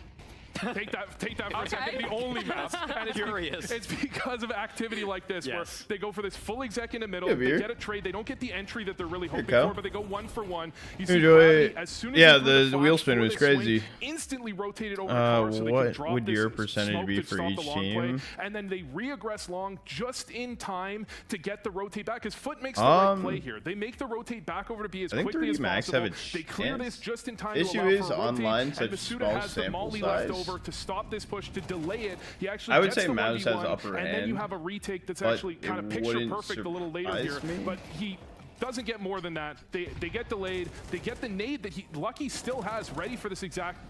Take that for a second. The only map. And it's because of activity like this, where they go for this full exec in the middle. They get a trade. They don't get the entry that they're really hoping for, but they go 1 for 1. You see, as soon as the wheel spin was crazy. Instantly rotated over the car so they can drop would your this percentage be for each team? And then they re-aggress long just in time to get the rotate back. Because Foot makes the right play here. They make the rotate back over to B as quickly as possible. They clear this just in time to allow for a online rotate. And Masuda has the molly left over to stop this push, to delay it. He actually I would gets say the MOUZ 1v1, has upper and hand, then you have a retake that's actually kind of picture perfect a little later here. Me. But he doesn't get more than that. They get delayed. They get the nade that Lucky still has ready for this exact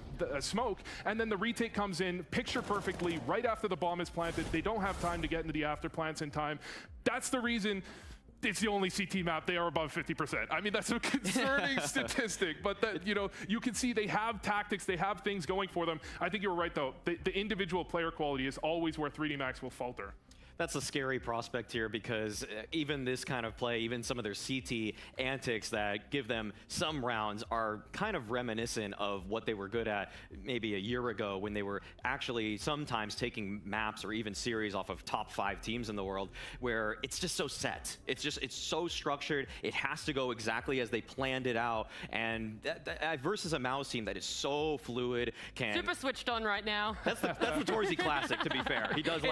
smoke, and then the retake comes in picture perfectly right after the bomb is planted. They don't have time to get into the after plants in time. That's the reason it's the only CT map they are above 50%. I mean, that's a concerning statistic, but that, you know, you can see they have tactics, they have things going for them. I think you're right, though. The individual player quality is always where 3D Max will falter. That's a scary prospect here, because even this kind of play, even some of their CT antics that give them some rounds are kind of reminiscent of what they were good at maybe a year ago, when they were actually sometimes taking maps or even series off of top 5 teams in the world, where it's just so set. It's so structured. It has to go exactly as they planned it out. And that versus a MOUZ team that is so fluid, super switched on right now. That's the Torzy Classic, to be fair. He does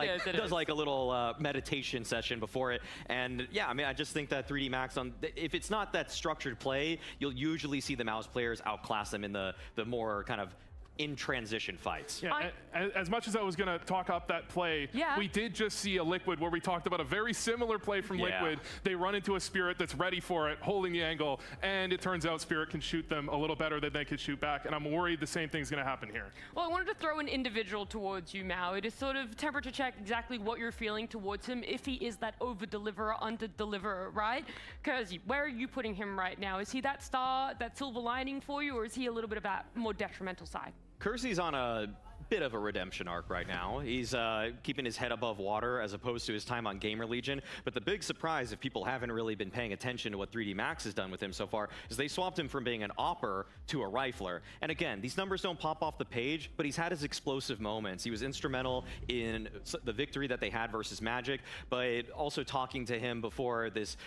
like a little meditation session before it. And yeah, I mean, I just think that 3D Max, if it's not that structured play, you'll usually see the MOUZ players outclass them in the more kind of in transition fights. Yeah, as much as I was going to talk up that play, we did just see a Liquid where we talked about a very similar play from Liquid. They run into a Spirit that's ready for it, holding the angle, and it turns out Spirit can shoot them a little better than they could shoot back, and I'm worried the same thing's going to happen here. Well, I wanted to throw an individual towards you, Maui, to sort of temperature check exactly what you're feeling towards him, if he is that over-deliverer, under-deliverer, right? Because where are you putting him right now? Is he that star, that silver lining for you, or is he a little bit of that more detrimental side? Kersey's on a bit of a redemption arc right now. He's keeping his head above water as opposed to his time on Gamer Legion. But the big surprise, if people haven't really been paying attention to what 3D Max has done with him so far, is they swapped him from being an opper to a rifler. And again, these numbers don't pop off the page, but he's had his explosive moments. He was instrumental in the victory that they had versus Magic, but also talking to him before this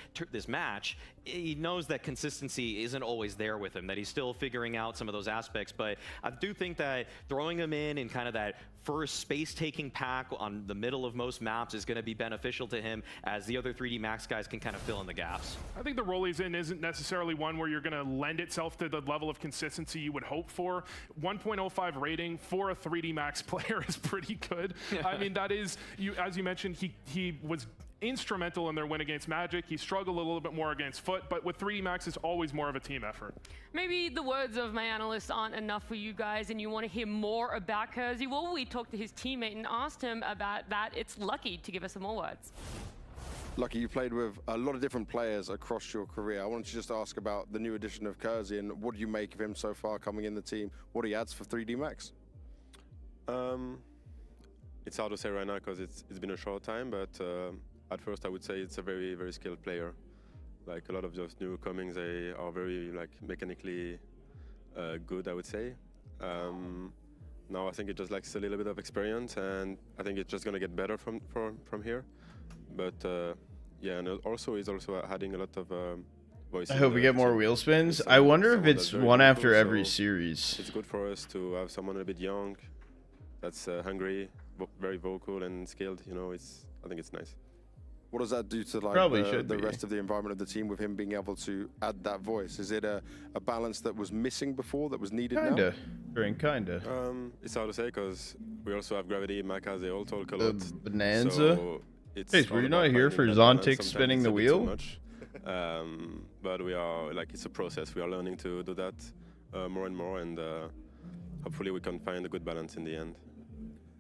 match, he knows that consistency isn't always there with him, that he's still figuring out some of those aspects. But I do think that throwing him in kind of that first space-taking pack on the middle of most maps is going to be beneficial to him, as the other 3D Max guys can kind of fill in the gaps. I think the role he's in isn't necessarily one where you're going to lend itself to the level of consistency you would hope for. 1.05 rating for a 3D Max player is pretty good. I mean, that is, as you mentioned, he was instrumental in their win against Magic. He struggled a little bit more against Foot, but with 3D Max, it's always more of a team effort. Maybe the words of my analysts aren't enough for you guys and you want to hear more about Kersey. Well, we talked to his teammate and asked him about that. It's Lucky to give us some more words. Lucky, you played with a lot of different players across your career. I wanted to just ask about the new addition of Kersey, and what do you make of him so far coming in the team? What he adds for 3D Max? It's hard to say right now because it's been a short time, but at first I would say it's a very, very skilled player. Like a lot of those newcomings, they are very mechanically good, I would say. Now I think it just lacks a little bit of experience, and I think it's just going to get better from here. But yeah, and also he's also adding a lot of voices. I hope we get more wheel spins. I wonder if it's one after every series. It's good for us to have someone a bit young, that's hungry, very vocal and skilled. You know, I think it's nice. What does that do to the rest of the environment of the team with him being able to add that voice? Is it a balance that was missing before that was needed now? Kinda. It's hard to say because we also have Gravity, Maka, they all talk a lot. Bonanza? So it's. Hey, were you not here for Zontic spinning the wheel? But we are it's a process. We are learning to do that more and more, and hopefully we can find a good balance in the end.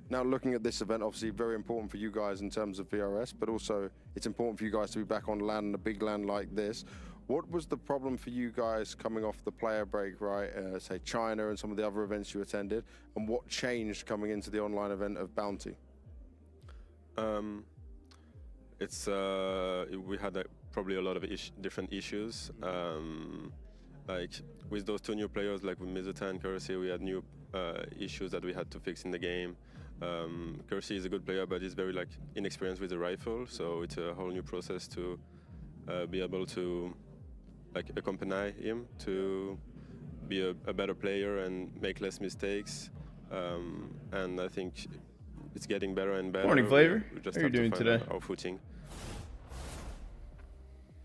Now, looking at this event, obviously very important for you guys in terms of VRS, but also it's important for you guys to be back on land, a big land like this. What was the problem for you guys coming off the player break, right? Say China and some of the other events you attended, and what changed coming into the online event of Bounty? We had probably a lot of different issues. Like with those two new players, like with Mizuta and Kersey, we had new issues that we had to fix in the game. Kersey is a good player, but he's very inexperienced with the rifle, so it's a whole new process to be able to accompany him to be a better player and make less mistakes. And I think it's getting better and better. Morning, Flavor. How are you doing today? Our footing.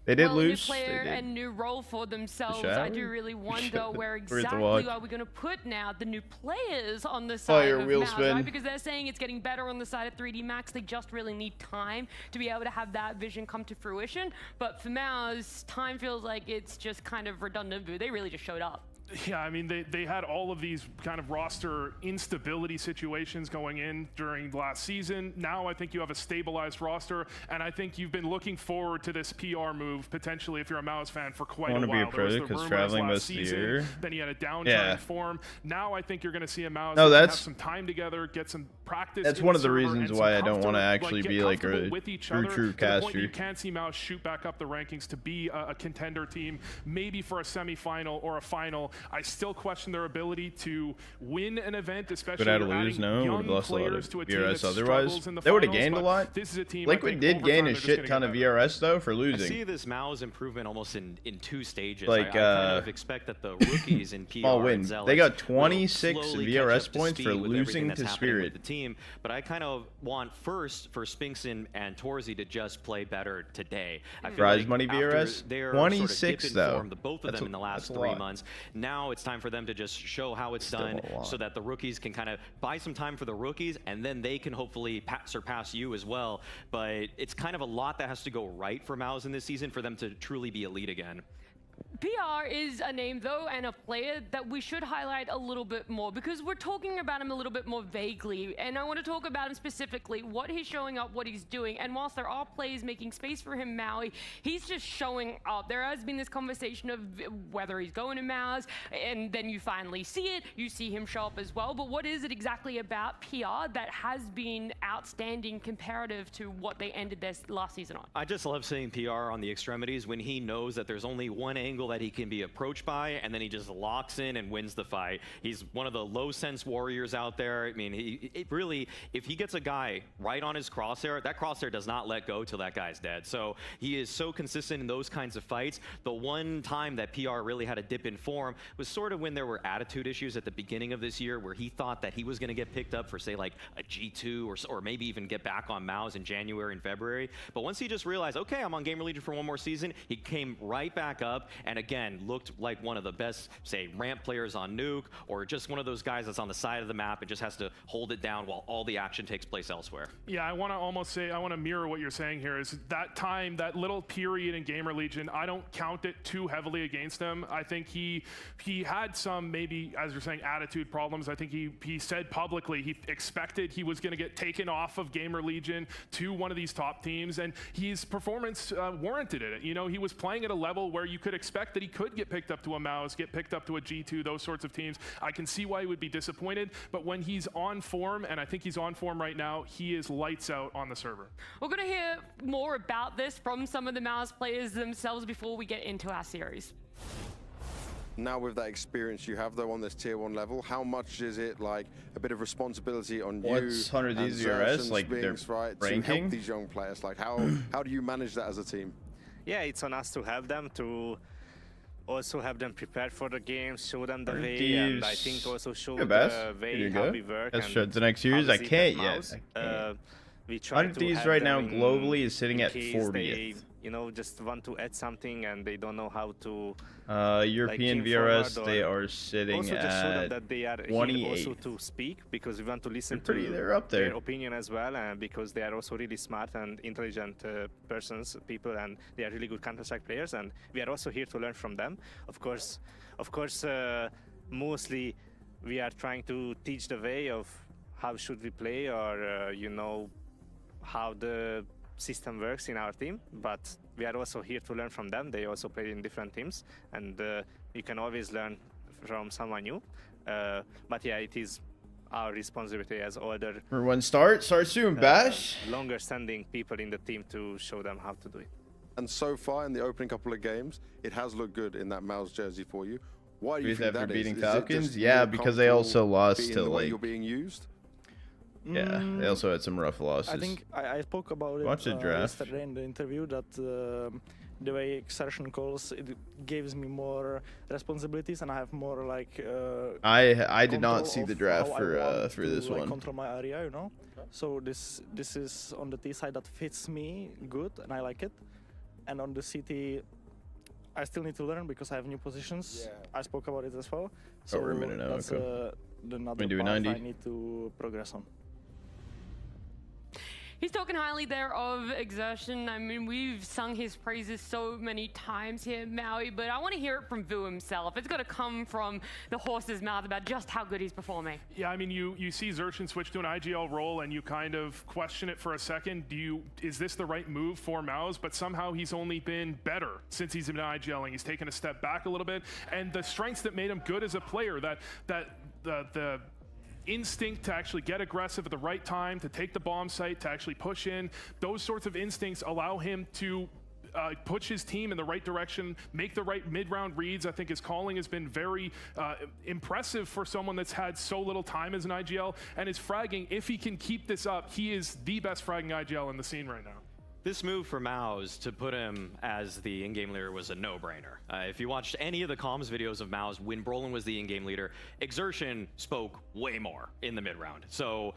They did well, lose. New player and new role for themselves. I do really wonder where We're at the exactly walk. are we going to put now the new players on the side Fire of wheel MOUZ, spin. right? Because they're saying it's getting better on the side of 3D Max. They just really need time to be able to have that vision come to fruition. But for MOUZ, time feels like it's just kind of redundant. They really just showed up. Yeah, I mean, they had all of these kind of roster instability situations going in during last season. Now I think you have a stabilized roster, and I think you've been looking forward to this PR move, potentially, if you're a MOUZ fan, for quite a while. I want to be a pro because traveling most of the year. Then he had a downturn in form. Now I think you're going to see a MOUZ have some time together, get some practice. That's one of the reasons why I don't want to actually be like a true caster. You can see MOUZ shoot back up the rankings to be a contender team, maybe for a semifinal or a final. I still question their ability to win an event, especially But to lose, no, would have lost a lot of VRS otherwise. They would have gained a lot. Liquid did gain a shit ton of VRS though for losing. I see this MOUZ improvement almost in two stages. Like, I kind of expect that the rookies in PR small win. and Zealots They got will 26 slowly VRS catch up to points speed for with losing everything that's to happening Spirit. with the team, but I kind of want first for Spinxon and Torzy to just play better today. I feel Prize like money after VRS? their 26 sort of dip in though. form, the both of them in the last 3 months. Now it's time for them to just show how it's done, so that the rookies can kind of buy some time for the rookies, and then they can hopefully surpass you as well. But it's kind of a lot that has to go right for MOUZ in this season for them to truly be elite again. PR is a name, though, and a player that we should highlight a little bit more, because we're talking about him a little bit more vaguely, and I want to talk about him specifically, what he's showing up, what he's doing, and whilst there are players making space for him, Maui, he's just showing up. There has been this conversation of whether he's going to MOUZ, and then you finally see it, you see him show up as well, but what is it exactly about PR that has been outstanding comparative to what they ended their last season on? I just love seeing PR on the extremities when he knows that there's only one angle that he can be approached by, and then he just locks in and wins the fight. He's one of the low sense warriors out there. I mean, really, if he gets a guy right on his crosshair, that crosshair does not let go till that guy's dead. So he is so consistent in those kinds of fights. The one time that PR really had a dip in form was sort of when there were attitude issues at the beginning of this year, where he thought that he was going to get picked up for, say, like a G2 or maybe even get back on MOUZ in January and February. But once he just realized, okay, I'm on Gamer Legion for one more season, he came right back up, and again, looked like one of the best, say, ramp players on Nuke, or just one of those guys that's on the side of the map and just has to hold it down while all the action takes place elsewhere. Yeah, I want to almost say, I want to mirror what you're saying here, is that time, that little period in Gamer Legion, I don't count it too heavily against him. I think he had some, maybe, as you're saying, attitude problems. I think he said publicly he expected he was going to get taken off of Gamer Legion to one of these top teams, and his performance warranted it. You know, he was playing at a level where you could expect that he could get picked up to a MOUZ, get picked up to a G2, those sorts of teams. I can see why he would be disappointed, but when he's on form, and I think he's on form right now, he is lights out on the server. We're going to hear more about this from some of the MOUZ players themselves before we get into our series. Now with that experience you have though on this tier 1 level, how much is it like a bit of responsibility on What's you 100 DZRS, like their right, ranking? to help these young players? Like how do you manage that as a team? Yeah, it's on us to help them, to also have them prepared for the games, show them the way, Thieves. and I think also show Good the best. way Here you how go. we work. Let's and show the next series. I obviously can't that yet. MOUZ, we try Unties to right now globally is sitting at 40th. They, you know, just want to add something and they don't know how to. European like, VRS, they are sitting also just show them at that they are 28. here also to speak, because we want to listen they're up there. their opinion as well, and because they are also really smart and intelligent people, and they are really good Counter-Strike players, and we are also here to learn from them. Of course, mostly we are trying to teach the way of how should we play, or you know, how the system works in our team, but we are also here to learn from them. They also play in different teams, and you can always learn from someone new. But yeah, it is our responsibility as older. For one start soon, Bash. Longer standing people in the team to show them how to do it. And so far in the opening couple of games, it has looked good in that MOUZ jersey for you. Why do you think that beating is? Falcons? Yeah, because they also lost to like. You're being used. Yeah, they also had some rough losses. I think I spoke about it yesterday in the interview that the way exertion calls, it gives me more responsibilities and I have more like. I did not see the draft for this one. Control my area, you know. So this is on the T side that fits me good and I like it, and on the CT. I still need to learn because I have new positions. Yeah. I spoke about it as well. So over a minute now. That's another do a path 90. I need to progress on. He's talking highly there of exertion. I mean, we've sung his praises so many times here, Maui, but I want to hear it from Vu himself. It's got to come from the horse's mouth about just how good he's performing. Yeah, I mean, you see Xerxin switch to an IGL role and you kind of question it for a second. Is this the right move for MOUZ? But somehow he's only been better since he's been IGLing. He's taken a step back a little bit, and the strengths that made him good as a player, the instinct to actually get aggressive at the right time, to take the bomb site, to actually push in, those sorts of instincts allow him to push his team in the right direction, make the right mid-round reads. I think his calling has been very impressive for someone that's had so little time as an IGL, and his fragging, if he can keep this up, he is the best fragging IGL in the scene right now. This move for MOUZ to put him as the in-game leader was a no-brainer. If you watched any of the comms videos of MOUZ when Brolin was the in-game leader, Exertion spoke way more in the mid-round. So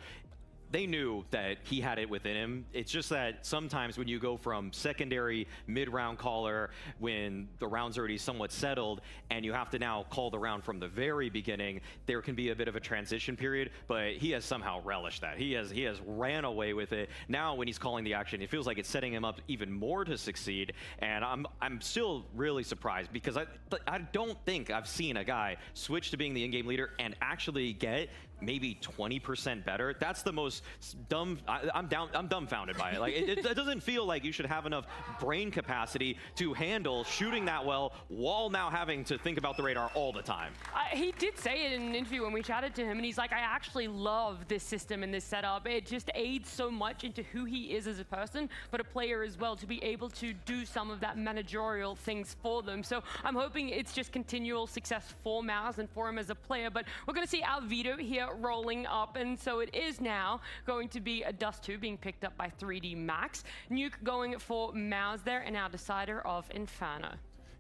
they knew that he had it within him. It's just that sometimes when you go from secondary mid-round caller, when the round's already somewhat settled, and you have to now call the round from the very beginning, there can be a bit of a transition period, but he has somehow relished that. He has ran away with it. Now when he's calling the action, it feels like it's setting him up even more to succeed, and I'm still really surprised because I don't think I've seen a guy switch to being the in-game leader and actually get maybe 20% better. That's the most dumb. I'm dumbfounded by it. Like it doesn't feel like you should have enough brain capacity to handle shooting that well while now having to think about the radar all the time. He did say it in an interview when we chatted to him, and he's like, I actually love this system and this setup. It just aids so much into who he is as a person, but a player as well, to be able to do some of that managerial things for them. So I'm hoping it's just continual success for MOUZ and for him as a player, but we're going to see Alvido here rolling up, and so it is now going to be a Dust 2 being picked up by 3D Max. Nuke going for MOUZ there, and our decider of Inferno.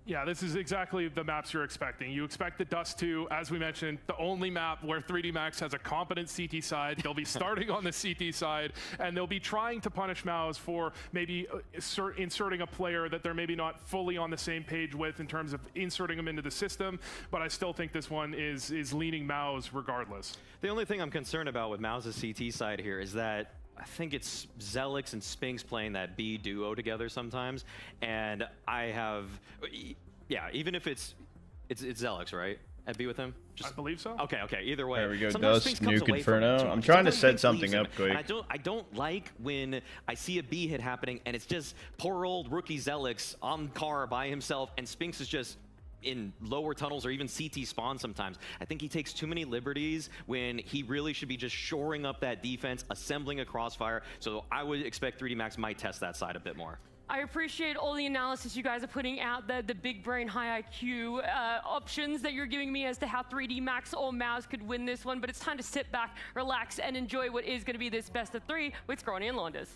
Yeah, this is exactly the maps you're expecting. You expect the Dust 2, as we mentioned, the only map where 3D Max has a competent CT side. They'll be starting on the CT side, and they'll be trying to punish MOUZ for maybe inserting a player that they're maybe not fully on the same page with in terms of inserting them into the system, but I still think this one is leaning MOUZ regardless. The only thing I'm concerned about with MOUZ's CT side here is that I think it's Zelix and Spinks playing that B duo together sometimes, and I have, yeah, even if it's Zelix, right? At B with him? I believe so. Okay, either way. There we go, Dust, Nuke Inferno. I'm trying to set something up quick. And I don't like when I see a B hit happening and it's just poor old rookie Zelix on car by himself, and Spinks is just in lower tunnels or even CT spawn sometimes. I think he takes too many liberties when he really should be just shoring up that defense, assembling a crossfire. So I would expect 3D Max might test that side a bit more. I appreciate all the analysis you guys are putting out, the big brain, high IQ options that you're giving me as to how 3D Max or MOUZ could win this one, but it's time to sit back, relax, and enjoy what is going to be this best of 3 with Scrawny and Launders.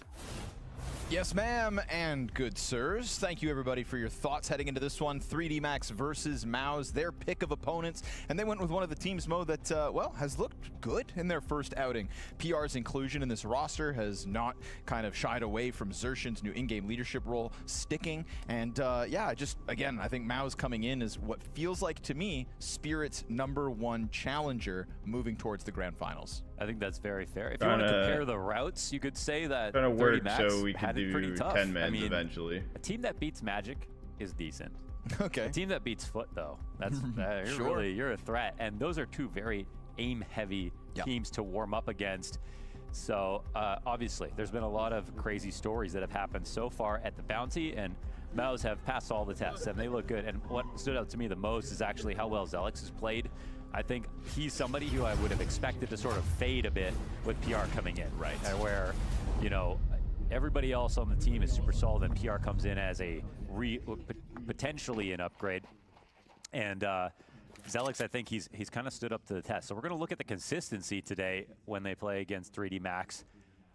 Yes, ma'am, and good sirs. Thank you, everybody, for your thoughts heading into this one. 3D Max versus MOUZ, their pick of opponents, and they went with one of the teams, Mo, that, well, has looked good in their first outing. PR's inclusion in this roster has not kind of shied away from Xertion's new in-game leadership role sticking, and, yeah, just, again, I think MOUZ coming in is what feels like, to me, Spirit's #1 challenger moving towards the grand finals. I think that's very fair. If you want to compare the routes, you could say that 30 Max so we can had it pretty do tough. 10-mans eventually. A team that beats Magic is decent. Okay. A team that beats Foot, though, that's Sure. you're a threat. And those are two very aim-heavy teams to warm up against. So obviously, there's been a lot of crazy stories that have happened so far at the Bounty, and MOUZ have passed all the tests, and they look good. And what stood out to me the most is actually how well Zelix has played. I think he's somebody who I would have expected to sort of fade a bit with PR coming in, right? And where, you know, everybody else on the team is super solid, and PR comes in as a potentially an upgrade. And Zelix, I think he's kind of stood up to the test. So we're going to look at the consistency today when they play against 3D Max.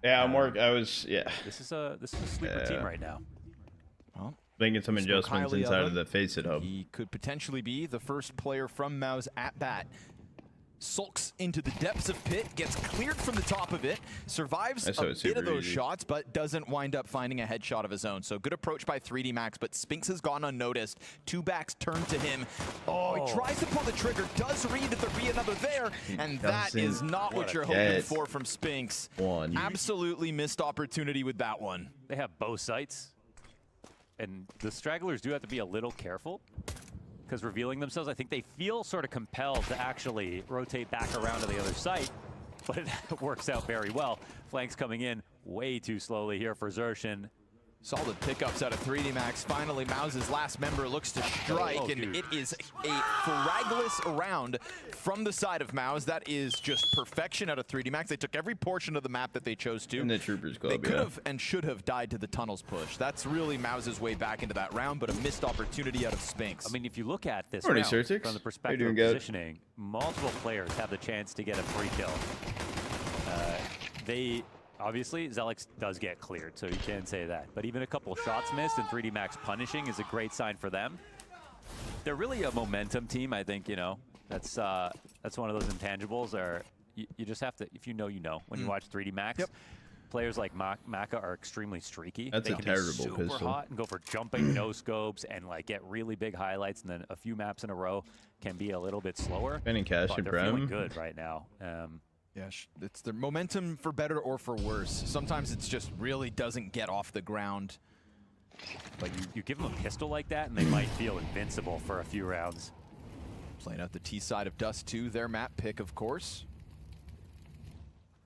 Yeah, This is a sleeper team right now. Well, making some adjustments inside of the Faceit hub. He could potentially be the first player from MOUZ at bat. Sulks into the depths of pit, gets cleared from the top of it, survives a bit of those shots, but doesn't wind up finding a headshot of his own. So good approach by 3D Max, but Spinks has gone unnoticed. Two backs turn to him. Oh, he tries to pull the trigger, does read that there'll be another there, and that is not what you're hoping for from Spinks. Absolutely missed opportunity with that one. They have both sites, and the stragglers do have to be a little careful. Because revealing themselves, I think they feel sort of compelled to actually rotate back around to the other site, but it works out very well. Flanks coming in way too slowly here for Xertion. Solid pickups out of 3D Max. Finally, MOUZ's last member looks to strike, and it is a fragless round from the side of MOUZ. That is just perfection out of 3D Max. They took every portion of the map that they chose to. In the Troopers Club, They could have and should have died to the tunnels push. That's really MOUZ's way back into that round, but a missed opportunity out of Spinks. I mean, if you look at this round from the perspective of positioning, multiple players have the chance to get a free kill. Obviously, Zelix does get cleared, so you can say that. But even a couple shots missed and 3D Max punishing is a great sign for them. They're really a momentum team, I think, you know. That's one of those intangibles, or you just have to, if you know, you know. When you watch 3D Max, players like Maka are extremely streaky. That's they a can terrible be super pistol. hot and go for jumping no scopes and like get really big highlights, and then a few maps in a row can be a little bit slower. Spending cash but and they're feeling Prem. good right now. Yeah, it's their momentum for better or for worse. Sometimes it's just really doesn't get off the ground. But you give them a pistol like that, and they might feel invincible for a few rounds. Playing out the T side of Dust 2, their map pick, of course.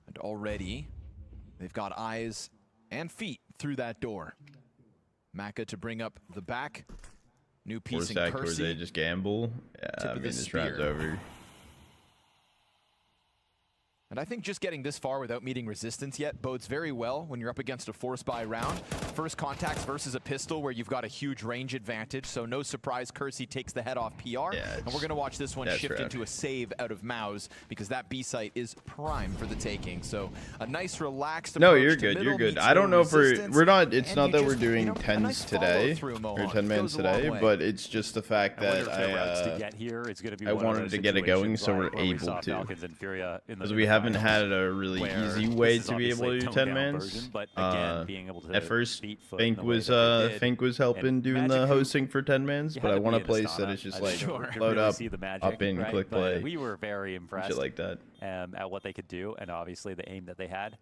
And already, they've got eyes and feet through that door. Maka to bring up the back. New piece in Where Kersey. they just gamble. Yeah, I mean, this round's over. And I think just getting this far without meeting resistance yet bodes very well when you're up against a force buy round. First contacts versus a pistol where you've got a huge range advantage, so no surprise Kersey takes the head off PR. And we're going to watch this one shift into a save out of MOUZ because that B site is prime for the taking. So a nice relaxed approach. No, you're good. You're good. I don't know if we're not. It's not that we're doing 10s today or 10-mans today, but it's just the fact that I wanted to get it going, so we're able to. Because we haven't had a really easy way to be able to do 10-mans. But again, being able to at first, Fink was helping doing the hosting for 10-mans, but I want a place that is just like load up, up in, click play. We were very impressed shit like that. At what they could do, and obviously the aim that they had.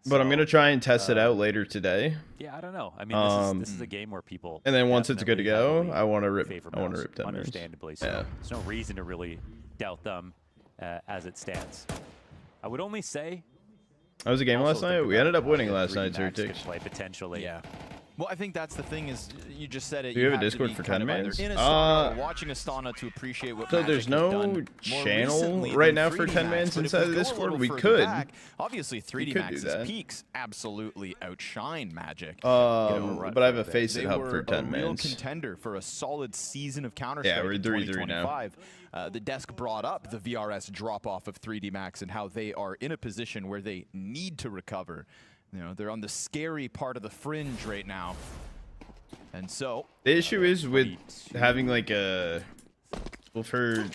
But I'm gonna try and test it out later today. Yeah, I don't know. I mean, this is a game where people. And then once it's good to go, I want to rip 10-mans. Understandably, so there's no reason to really doubt them as it stands. I would only say. That was a game last night. We ended up winning last night, sir. Play potentially. Yeah. Well, I think that's the thing is you just said it. Do you have a Discord for 10-mans? Watching Astana to appreciate what. So there's no channel right now for 10-mans inside of Discord. We could. Obviously, 3D Max's peaks absolutely outshine Magic. But I have a Faceit hub for 10-mans. They were a real contender for a solid season of Counter-Strike. Yeah, we're 3-3 now. The desk brought up the VRS drop-off of 3D Max and how they are in a position where they need to recover. You know, they're on the scary part of the fringe right now. And so the issue is with having like a, well, for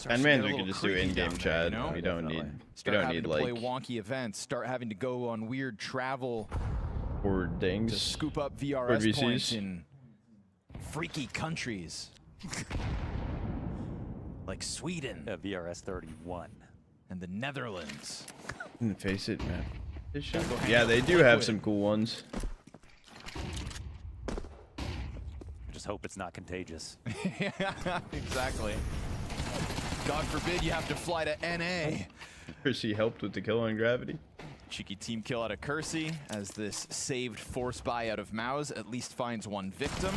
10 man we can just do in-game chat. You know? We don't need like play wonky events, start having to go on weird travel or things to scoop up VRS points in freaky countries like Sweden, VRS 31, and the Netherlands. Face it, man. Yeah, they do have some cool ones. Just hope it's not contagious. Yeah, exactly. God forbid you have to fly to NA. Kersey helped with the kill on Gravity. Cheeky team kill out of Kersey as this saved force buy out of MOUZ at least finds one victim.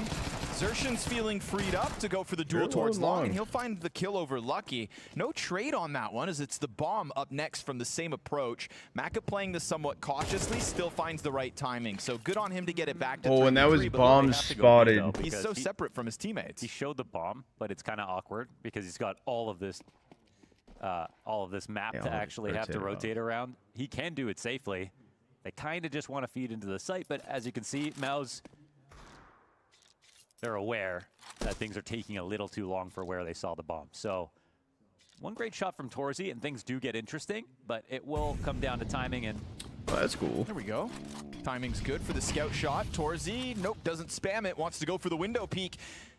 Zershan's feeling freed up to go for the duel towards long, and he'll find the kill over Lucky. No trade on that one, as it's the bomb up next from the same approach. Maka playing this somewhat cautiously, still finds the right timing, so good on him to get it back to 3v3, and that was bomb spotted. He's so separate from his teammates. He showed the bomb, but it's kind of awkward because he's got all of this map to actually have to rotate around. He can do it safely. They kind of just want to feed into the site, but as you can see, MOUZ, they're aware that things are taking a little too long for where they saw the bomb. So one great shot from Torzy, and things do get interesting, but it will come down to timing. And oh, that's cool. There we go. Timing's good for the scout shot. Torzy, nope, doesn't spam it, wants to go for the window peek.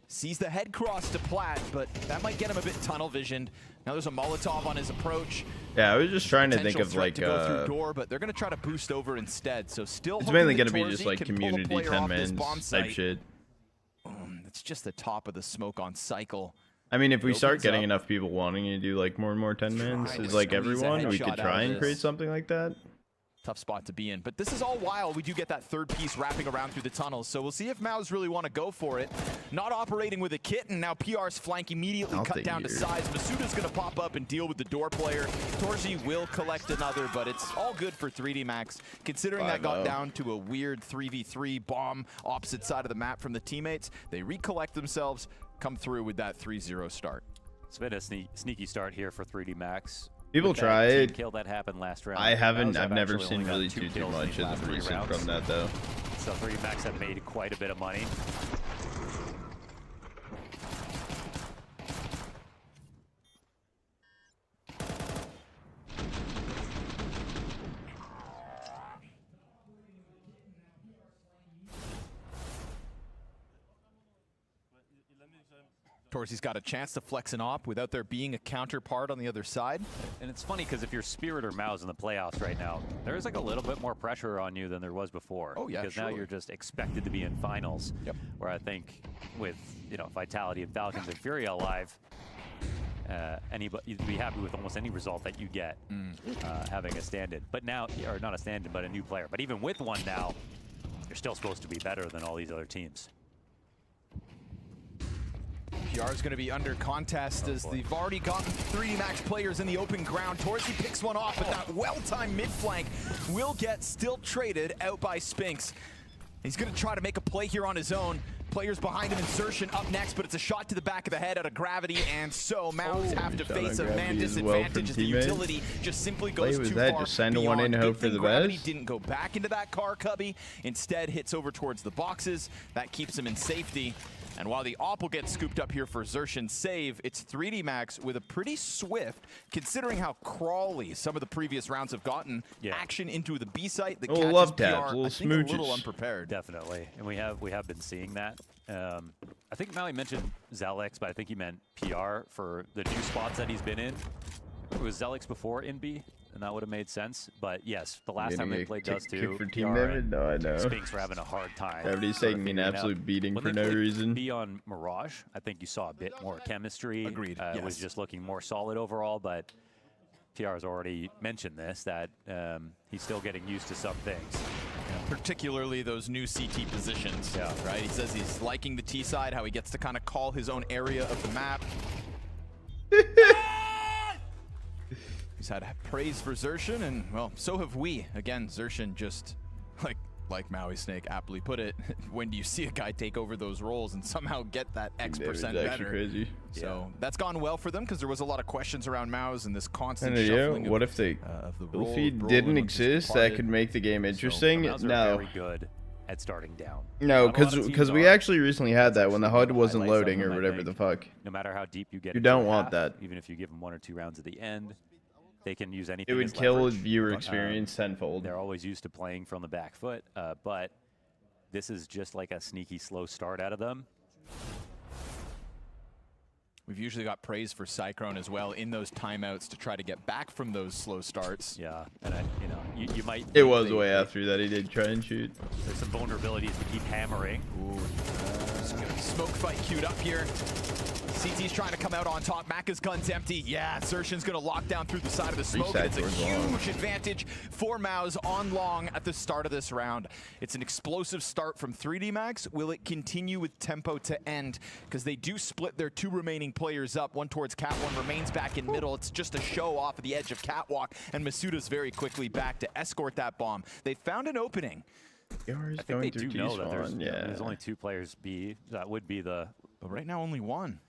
Sees the head cross to Platt, but that might get him a bit tunnel visioned. Now there's a Molotov on his approach. Yeah, I was just trying to think of like go through door, but they're going to try to boost over instead. So still, it's mainly going to be just like community 10-man type shit. It's just the top of the smoke on cycle. I mean, if we start getting enough people wanting to do like more and more 10-mans, is like everyone, we could try and create something like that. Tough spot to be in, but this is all while we do get that third piece wrapping around through the tunnels, so we'll see if MOUZ really want to go for it. Not operating with a kit, and now PR's flank immediately cut down to size. Masuda's going to pop up and deal with the door player. Torzy will collect another, but it's all good for 3D Max, considering that got down to a weird 3v3 bomb opposite side of the map from the teammates. They recollect themselves, come through with that 3-0 start. It's been a sneaky start here for 3D Max. People tried. Kill that happened last round. I've never seen really too much of the recent from that though. So 3D Max have made quite a bit of money. Torzy's got a chance to flex an op without there being a counterpart on the other side. And it's funny because if you're Spirit or MOUZ in the playoffs right now, there's like a little bit more pressure on you than there was before. Oh yeah, because now you're just expected to be in finals. Yep. Where I think with Vitality and Falcons and Fury alive, anybody you'd be happy with almost any result that you get having a stand-in. But now, or not a stand-in, but a new player. But even with one now, you're still supposed to be better than all these other teams. PR is going to be under contest as they've already gotten 3D Max players in the open ground. Torzy picks one off, but that well-timed mid-flank will get still traded out by Spinks. He's going to try to make a play here on his own. Players behind him, Insertion up next, but it's a shot to the back of the head out of Gravity, and so MOUZ have to face a man disadvantage as the utility just simply goes too far. Just send one in and hope for the Gravity best. Didn't go back into that car cubby, instead hits over towards the boxes. That keeps him in safety. And while the AWP will get scooped up here for Zershan's save, it's 3D Max with a pretty swift, considering how crawly some of the previous rounds have gotten, action into the B site. The love PR, taps, little I think smooches. a little unprepared. Definitely, and we have been seeing that. I think Maui mentioned Zelix, but I think he meant PR for the new spots that he's been in. It was Zelix before in B, and that would have made sense. But yes, the last time they played Dust 2, for team damage? No, I know. Spinks were having a hard time. Gravity's taking me an absolute beating for no reason. B on Mirage, I think you saw a bit more chemistry. Agreed. It was just looking more solid overall, but PR has already mentioned this, that he's still getting used to some things. Particularly those new CT positions, right? He says he's liking the T side, how he gets to kind of call his own area of the map. He's had praise for Zershan, and well, so have we. Again, Zershan just like like Maui Snake aptly put it, when do you see a guy take over those roles and somehow get that X% better? Crazy. So that's gone well for them because there was a lot of questions around MOUZ and this constant shuffling what of, if the role feed didn't exist? That could make the game interesting. So, no. Very good at starting down. No, because we actually recently had that when the HUD wasn't loading or whatever the fuck. No matter how deep you get, you don't want that. Even if you give them 1 or 2 rounds at the end, they can use anything. It would kill viewer experience tenfold. They're always used to playing from the back foot, but this is just like a sneaky slow start out of them. We've usually got praise for Cyclone as well in those timeouts to try to get back from those slow starts. Yeah, and you might. It was way after that he did try and shoot. There's some vulnerabilities to keep hammering. Ooh, smoke fight queued up here. CT's trying to come out on top. Maka's gun's empty. Yeah, Zertian's going to lock down through the side of the smoke. And it's a huge advantage for MOUZ on long at the start of this round. It's an explosive start from 3D Max. Will it continue with tempo to end? Because they do split their 2 remaining players up. One towards Cat, one remains back in middle. It's just a show off of the edge of Catwalk. And Masuda's very quickly back to escort that bomb. They found an opening. I think they do know that there's only 2 players B. That would be the... But right now only 1.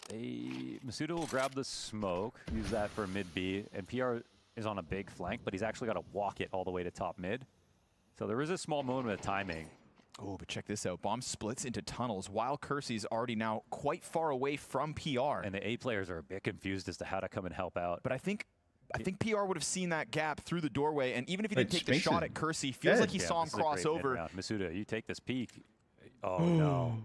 Masuda will grab the smoke, use that for mid B, and PR is on a big flank, but he's actually got to walk it all the way to top mid. So there is a small moment of timing. Oh, but check this out. Bomb splits into tunnels while Kersey's already now quite far away from PR. And the A players are a bit confused as to how to come and help out. But I think PR would have seen that gap through the doorway, and even if he didn't take the shot at Kersey, feels like he saw him cross over. Masuda, you take this peek. Oh, no.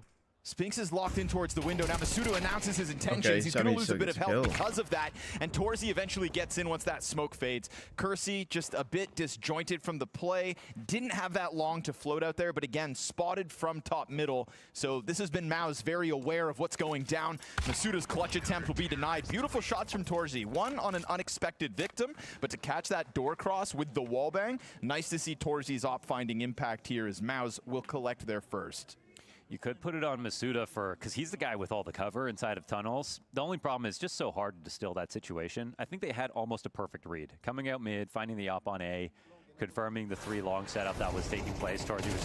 Spinks is locked in towards the window. Now Masuda announces his intentions. He's going to lose a bit of health because of that. And Torzy eventually gets in once that smoke fades. Kersey just a bit disjointed from the play. Didn't have that long to float out there, but again, spotted from top middle. So this has been MOUZ very aware of what's going down. Masuda's clutch attempt will be denied. Beautiful shots from Torzy. One on an unexpected victim, but to catch that door cross with the wallbang, nice to see Torzy's op finding impact here as MOUZ will collect their first. You could put it on Masuda because he's the guy with all the cover inside of tunnels. The only problem is just so hard to distill that situation. I think they had almost a perfect read. Coming out mid, finding the op on A, confirming the 3 long setup that was taking place. Torzy was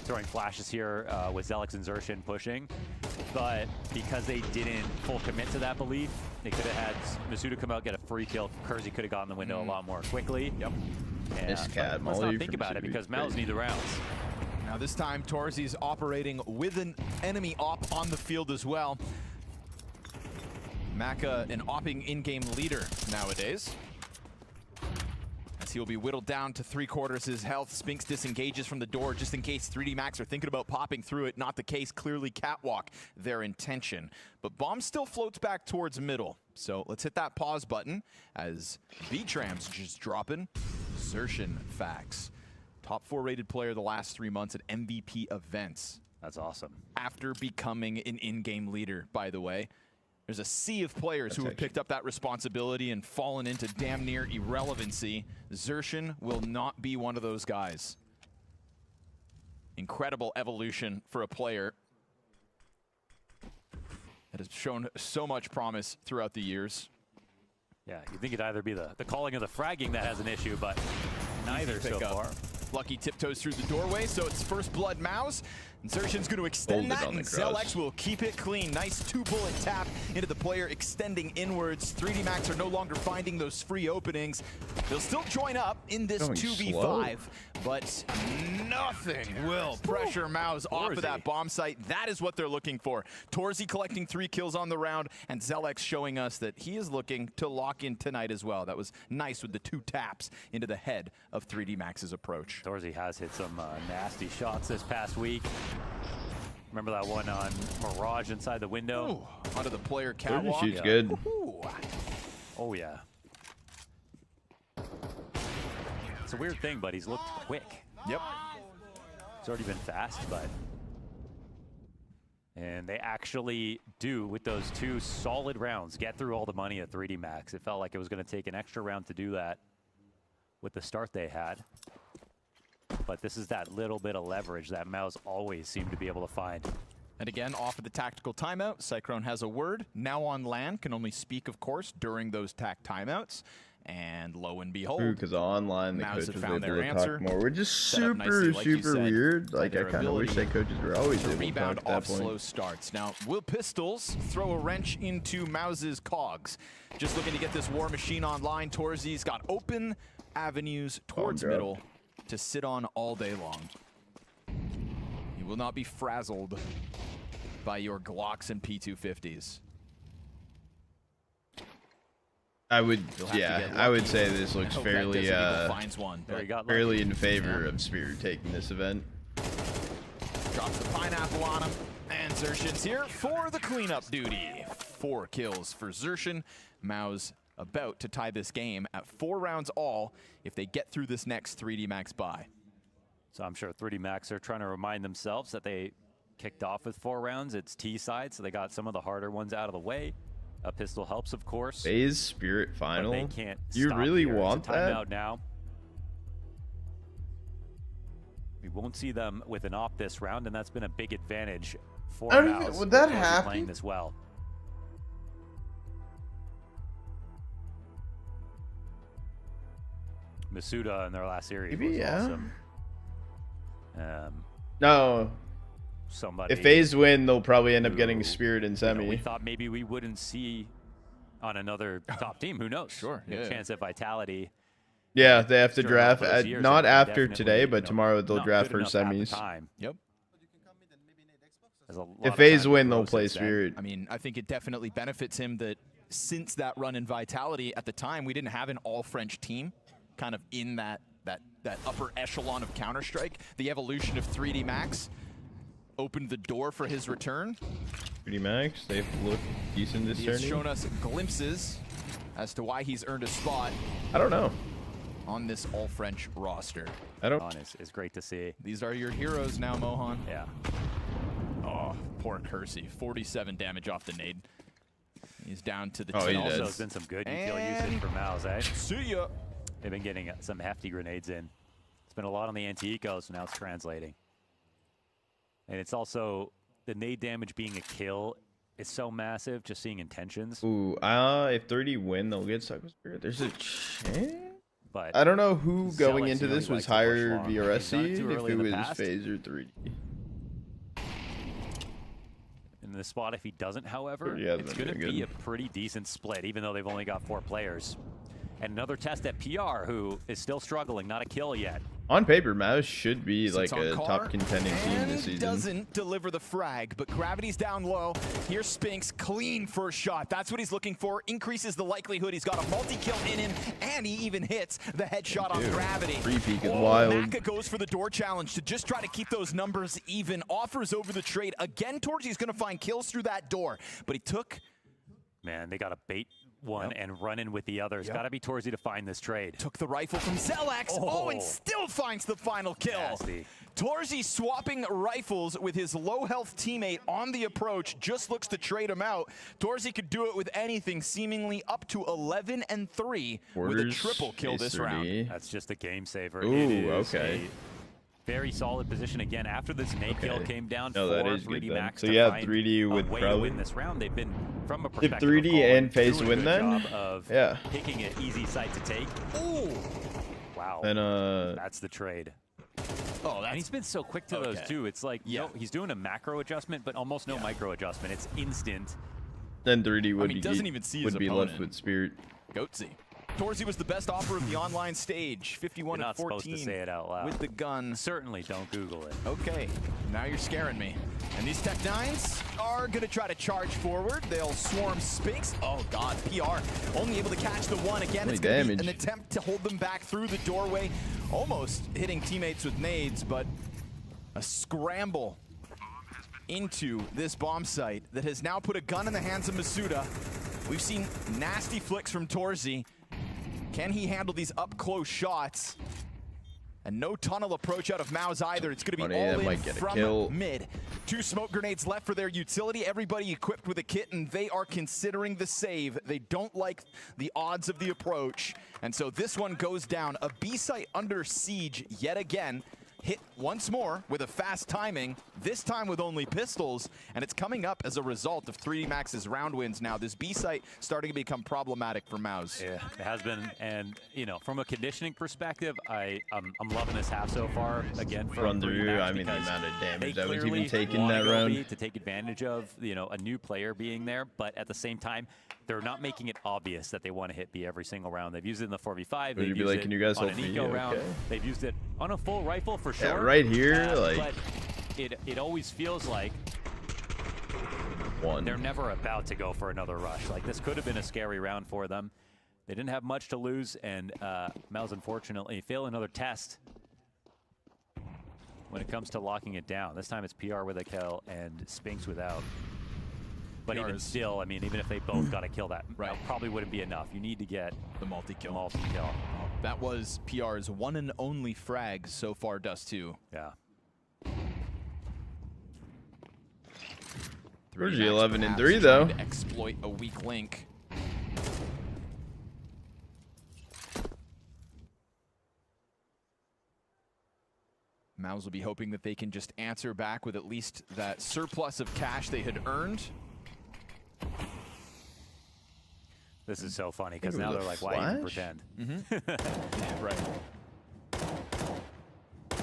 throwing flashes here with Zelix and Zertian pushing. But because they didn't full commit to that belief, they could have had Masuda come out, get a free kill. Kersey could have gotten the window a lot more quickly. Yep. Let's not think about it because MOUZ need the rounds. Now this time, Torzy's operating with an enemy op on the field as well. Maka, an opping in-game leader nowadays. As he'll be whittled down to 3/4 his health. Spinks disengages from the door just in case 3D Max are thinking about popping through it. Not the case, clearly Catwalk, their intention. But Bomb still floats back towards middle. So let's hit that pause button as V-Tram's just dropping. Zertian facts. Top 4 rated player the last 3 months at MVP events. That's awesome. After becoming an in-game leader, by the way. There's a sea of players who have picked up that responsibility and fallen into damn near irrelevancy. Zertian will not be one of those guys. Incredible evolution for a player that has shown so much promise throughout the years. Yeah, you'd think it'd either be the calling of the fragging that has an issue, but neither so far. Lucky tiptoes through the doorway, so it's first blood MOUZ. And Zertian's going to extend that, and Zelix will keep it clean. Nice 2-bullet tap into the player, extending inwards. 3D Max are no longer finding those free openings. They'll still join up in this 2v5, but nothing will pressure MOUZ off of that bomb site. That is what they're looking for. Torzy collecting 3 kills on the round, and Zelix showing us that he is looking to lock in tonight as well. That was nice with the 2 taps into the head of 3D Max's approach. Torzy has hit some nasty shots this past week. Remember that one on Mirage inside the window? Ooh, onto the player catwalk. Shoots good. Oh, yeah. It's a weird thing, but he's looked quick. Yep. It's already been fast, but... And they actually do, with those 2 solid rounds, get through all the money at 3D Max. It felt like it was going to take an extra round to do that with the start they had. But this is that little bit of leverage that MOUZ always seem to be able to find. And again, off of the tactical timeout, Cyclone has a word. Now on LAN, can only speak, of course, during those tac timeouts. And lo and behold, because online the MOUZ coaches had were found able their to answer. talk more. We're just Set up nicely, like you super said, weird. by Like I their kind of wish ability that coaches were always to able to talk rebound at that off point. slow starts. Now, will Pistols throw a wrench into MOUZ's cogs? Just looking to get this war machine online. Torzi's got open avenues towards middle to sit on all day long. He will not be frazzled by your Glocks and P250s. I would, yeah, I would say this looks fairly, fairly in favor of Spirit taking this event. Drops the pineapple on him, and Xerxion's here for the cleanup duty. 4 kills for Xerxion. MOUZ about to tie this game at 4 rounds all if they get through this next 3D Max bye. So I'm sure 3D Max are trying to remind themselves that they kicked off with 4 rounds. It's T side, so they got some of the harder ones out of the way. A pistol helps, of course. FaZe Spirit final. They can't. You really here. want it's a that? timeout now. We won't see them with an op this round, and that's been a big advantage for MOUZ. Would that happen? Playing this well. Masuda in their last series Maybe, was awesome. No. Somebody. If FaZe win, they'll probably end up getting Spirit in semi. We thought maybe we wouldn't see on another top team. Who knows? Sure. A chance at Vitality. Yeah, they have to During draft all those years, not they after definitely, today, but tomorrow they'll not draft good for enough at the semis. time. Yep. There's a lot If of FaZe time win, to they'll grow play since then. Spirit. I mean, I think it definitely benefits him that since that run in Vitality at the time, we didn't have an all-French team kind of in that upper echelon of Counter-Strike. The evolution of 3D Max opened the door for his return. 3D Max, they've looked decent this He has tourney. shown us glimpses as to why he's earned a spot. I don't know. On this all-French roster. I don't. It's great to see. These are your heroes now, Mohan. Yeah. Oh, poor Kersey. 47 damage off the nade. He's down to the Oh, he Also, does. has been some good kill usage for MOUZ, eh? See ya. They've been getting some hefty grenades in. It's been a lot on the anti-eco, so now it's translating. And it's also the nade damage being a kill is so massive, just seeing intentions. Ooh, if 30 win, they'll get stuck with Spirit. There's a chance. But I don't know who going Zealots into really this was like to push higher long. VRS They've done it seed, too if early it in the was past. FaZe or 3D. in the spot, if he doesn't, however, Yeah, it's going to be a pretty decent split, even though they've only got 4 players. And another test at PR, who is still struggling, not a kill yet. On paper, MOUZ should be like Sits on a car top contending team this season. Doesn't deliver the frag, but Gravity's down low. Here's Spinks, clean first shot. That's what he's looking for. Increases the likelihood he's got a multi-kill in him, and he even hits the headshot on Gravity. Free peek is wild. Naka goes for the door challenge to just try to keep those numbers even. Offers over the trade. Again, Torchi's going to find kills through that door, but he took... Man, they got to bait one and run in with the others. Got to be Torzi to find this trade. Took the rifle from Zelax. Oh, and still finds the final kill. Nasty. Torzi swapping rifles with his low health teammate on the approach. Just looks to trade him out. Torzi could do it with anything, seemingly up to 11 and 3 with a triple kill this round. That's just a game saver. Ooh, it is okay. A very solid position again. After this nade kill came down No, that for is good 3D then. Max So to yeah, find 3D would a way probably to win this round. They've been, from a If perspective 3D of Colin, and FaZe doing a win good then, job of yeah. picking an easy site to take. Ooh. Wow. Then that's the trade. Oh, and he's been so quick to those too. It's like no, he's doing a macro adjustment, but almost no micro adjustment. It's instant. Then 3D would he be doesn't even see his would be opponent. left with Spirit. Goatsy. Torzi was the best offer of the online stage. 51 You're and not 14 supposed to say it out loud. with the gun. Certainly don't Google it. Okay, now you're scaring me. And these Tech 9s are going to try to charge forward. They'll swarm Spinks. Oh, God, PR only able to catch the one. Again, it's going to be an attempt to hold them back through the doorway. Almost hitting teammates with nades, but a scramble into this bomb site that has now put a gun in the hands of Masuda. We've seen nasty flicks from Torzi. Can he handle these up-close shots? And no tunnel approach out of MOUZ either. It's going to be all in from mid. 2 smoke grenades left for their utility. Everybody equipped with a kit, and they are considering the save. They don't like the odds of the approach. And so this one goes down. A B site under siege yet again. hit once more with a fast timing, this time with only pistols, and it's coming up as a result of 3D Max's round wins now. This B site starting to become problematic for MOUZ. Yeah, it has been, and you know, from a conditioning perspective, I'm loving this half so far. Again, run through, I mean, the amount of damage that was even taken that round. To take advantage of, you know, a new player being there, but at the same time, they're not making it obvious that they want to hit B every single round. They've used it in the 4v5. They've used like, it can you guys on help an me? eco round. Okay. They've used it on a full rifle for sure. Yeah, right here, like. But it always feels like they're never about to go for another rush. Like, this could have been a scary round for them. They didn't have much to lose, and MOUZ unfortunately fail another test when it comes to locking it down. This time it's PR with a kill and Spinks without. But even still, I mean, even if they both got a kill, that probably wouldn't be enough. You need to get the multi-kill. That was PR's one and only frag so far, Dust 2. Yeah. Where's the 11 and 3 though? To exploit a weak link. MOUZ will be hoping that they can just answer back with at least that surplus of cash they had earned. This is so funny because now they're like, why even pretend? Right.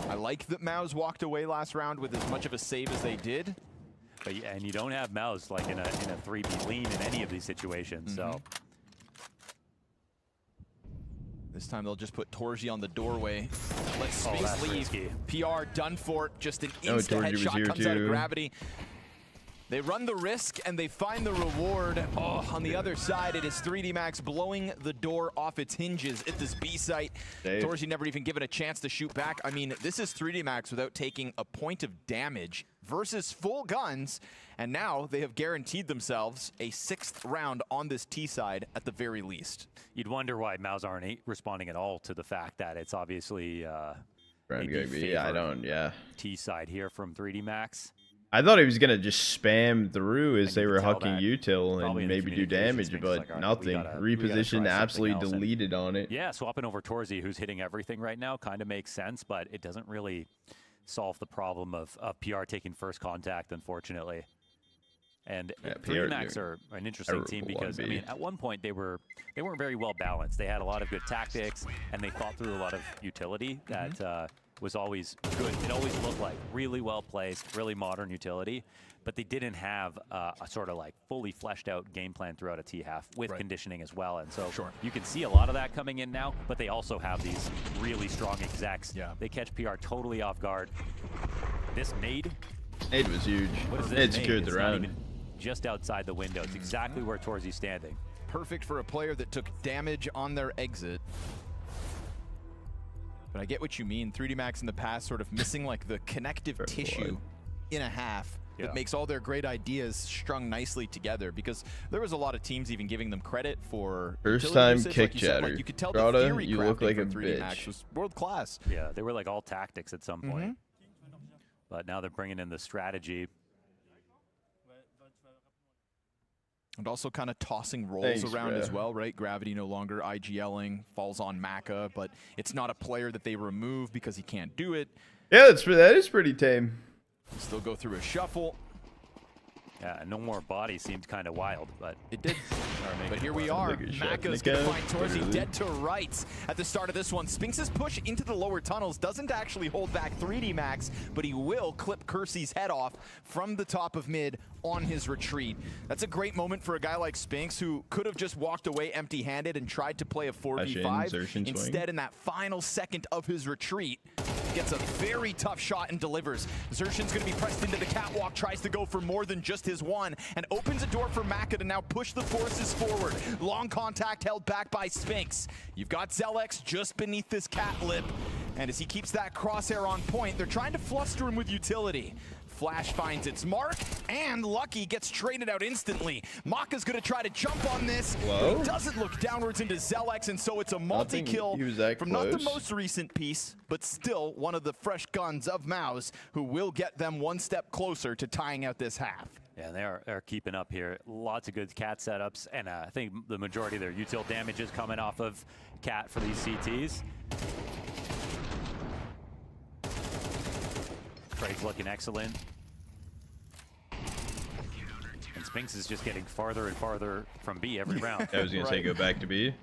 I like that MOUZ walked away last round with as much of a save as they did. But, and you don't have MOUZ like in a 3B lean in any of these situations, so. This time they'll just put Torji on the doorway. Let Spinks leave. Risky. PR done for it. Just an instant headshot comes out of gravity. They run the risk and they find the reward. Oh, on the other side, it is 3D Max blowing the door off its hinges at this B site. Torji never even given a chance to shoot back. I mean, this is 3D Max without taking a point of damage versus full guns. And now they have guaranteed themselves a 6th round on this T side at the very least. You'd wonder why MOUZ aren't responding at all to the fact that it's obviously T side here from 3D Max. I thought he was gonna just spam through as they were hucking util and maybe do damage, but like, nothing. Reposition absolutely deleted on it. Yeah, swapping over Torzi, who's hitting everything right now, kind of makes sense, but it doesn't really solve the problem of PR taking first contact, unfortunately. And 3D Max are an interesting team because, I mean, at one point they weren't very well balanced. They had a lot of good tactics, and they thought through a lot of utility that was always good. It always looked like really well placed, really modern utility, but they didn't have a sort of like fully fleshed out game plan throughout a T-half with conditioning as well. And so you can see a lot of that coming in now, but they also have these really strong execs. Yeah. They catch PR totally off guard. This nade was huge. It secured the round. Just outside the window. It's exactly where Torzi's standing. Perfect for a player that took damage on their exit. But I get what you mean. 3D Max in the past sort of missing like the connective tissue in a half that makes all their great ideas strung nicely together, because there was a lot of teams even giving them credit for first time usage. kick like chatter. You could tell Grata, the theory you look like a 3D Max was world class. Yeah, they were like all tactics at some point. But now they're bringing in the strategy. And also kind of tossing roles around as well, right? Gravity no longer IGLing, falls on Maka, but it's not a player that they remove because he can't do it. Yeah, that is pretty tame. Still go through a shuffle. Yeah, no more body seemed kind of wild, but it did. But here we are. Maka's going to find Torzi dead to rights at the start of this one. Spinks' push into the lower tunnels doesn't actually hold back 3D Max, but he will clip Kersey's head off from the top of mid on his retreat. That's a great moment for a guy like Spinks, who could have just walked away empty-handed and tried to play a 4v5. Instead, in that final second of his retreat, gets a very tough shot and delivers. Xerxion's going to be pressed into the catwalk, tries to go for more than just his one, and opens a door for Maka to now push the forces forward. Long contact held back by Spinks. You've got Zelex just beneath this cat lip, and as he keeps that crosshair on point, they're trying to fluster him with utility. Flash finds its mark, and Lucky gets traded out instantly. Maka's gonna try to jump on this, but he doesn't look downwards into Zelex, and so it's a multi-kill from not the most recent piece, but still one of the fresh guns of MOUZ, who will get them one step closer to tying out this half. Yeah, they are keeping up here. Lots of good cat setups, and I think the majority of their util damage is coming off of cat for these CTs. Trade's looking excellent. And Spinks is just getting farther and farther from B every round. I was going to say go back to B.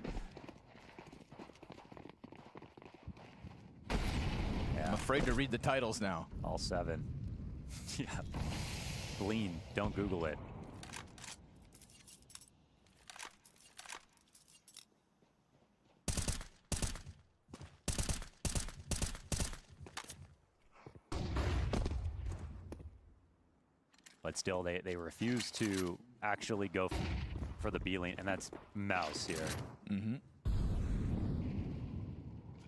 Yeah. I'm afraid to read the titles now. All 7. Yeah. Lean, don't Google it. But still, they refuse to actually go for the B lane, and that's MOUZ here. Mm-hmm.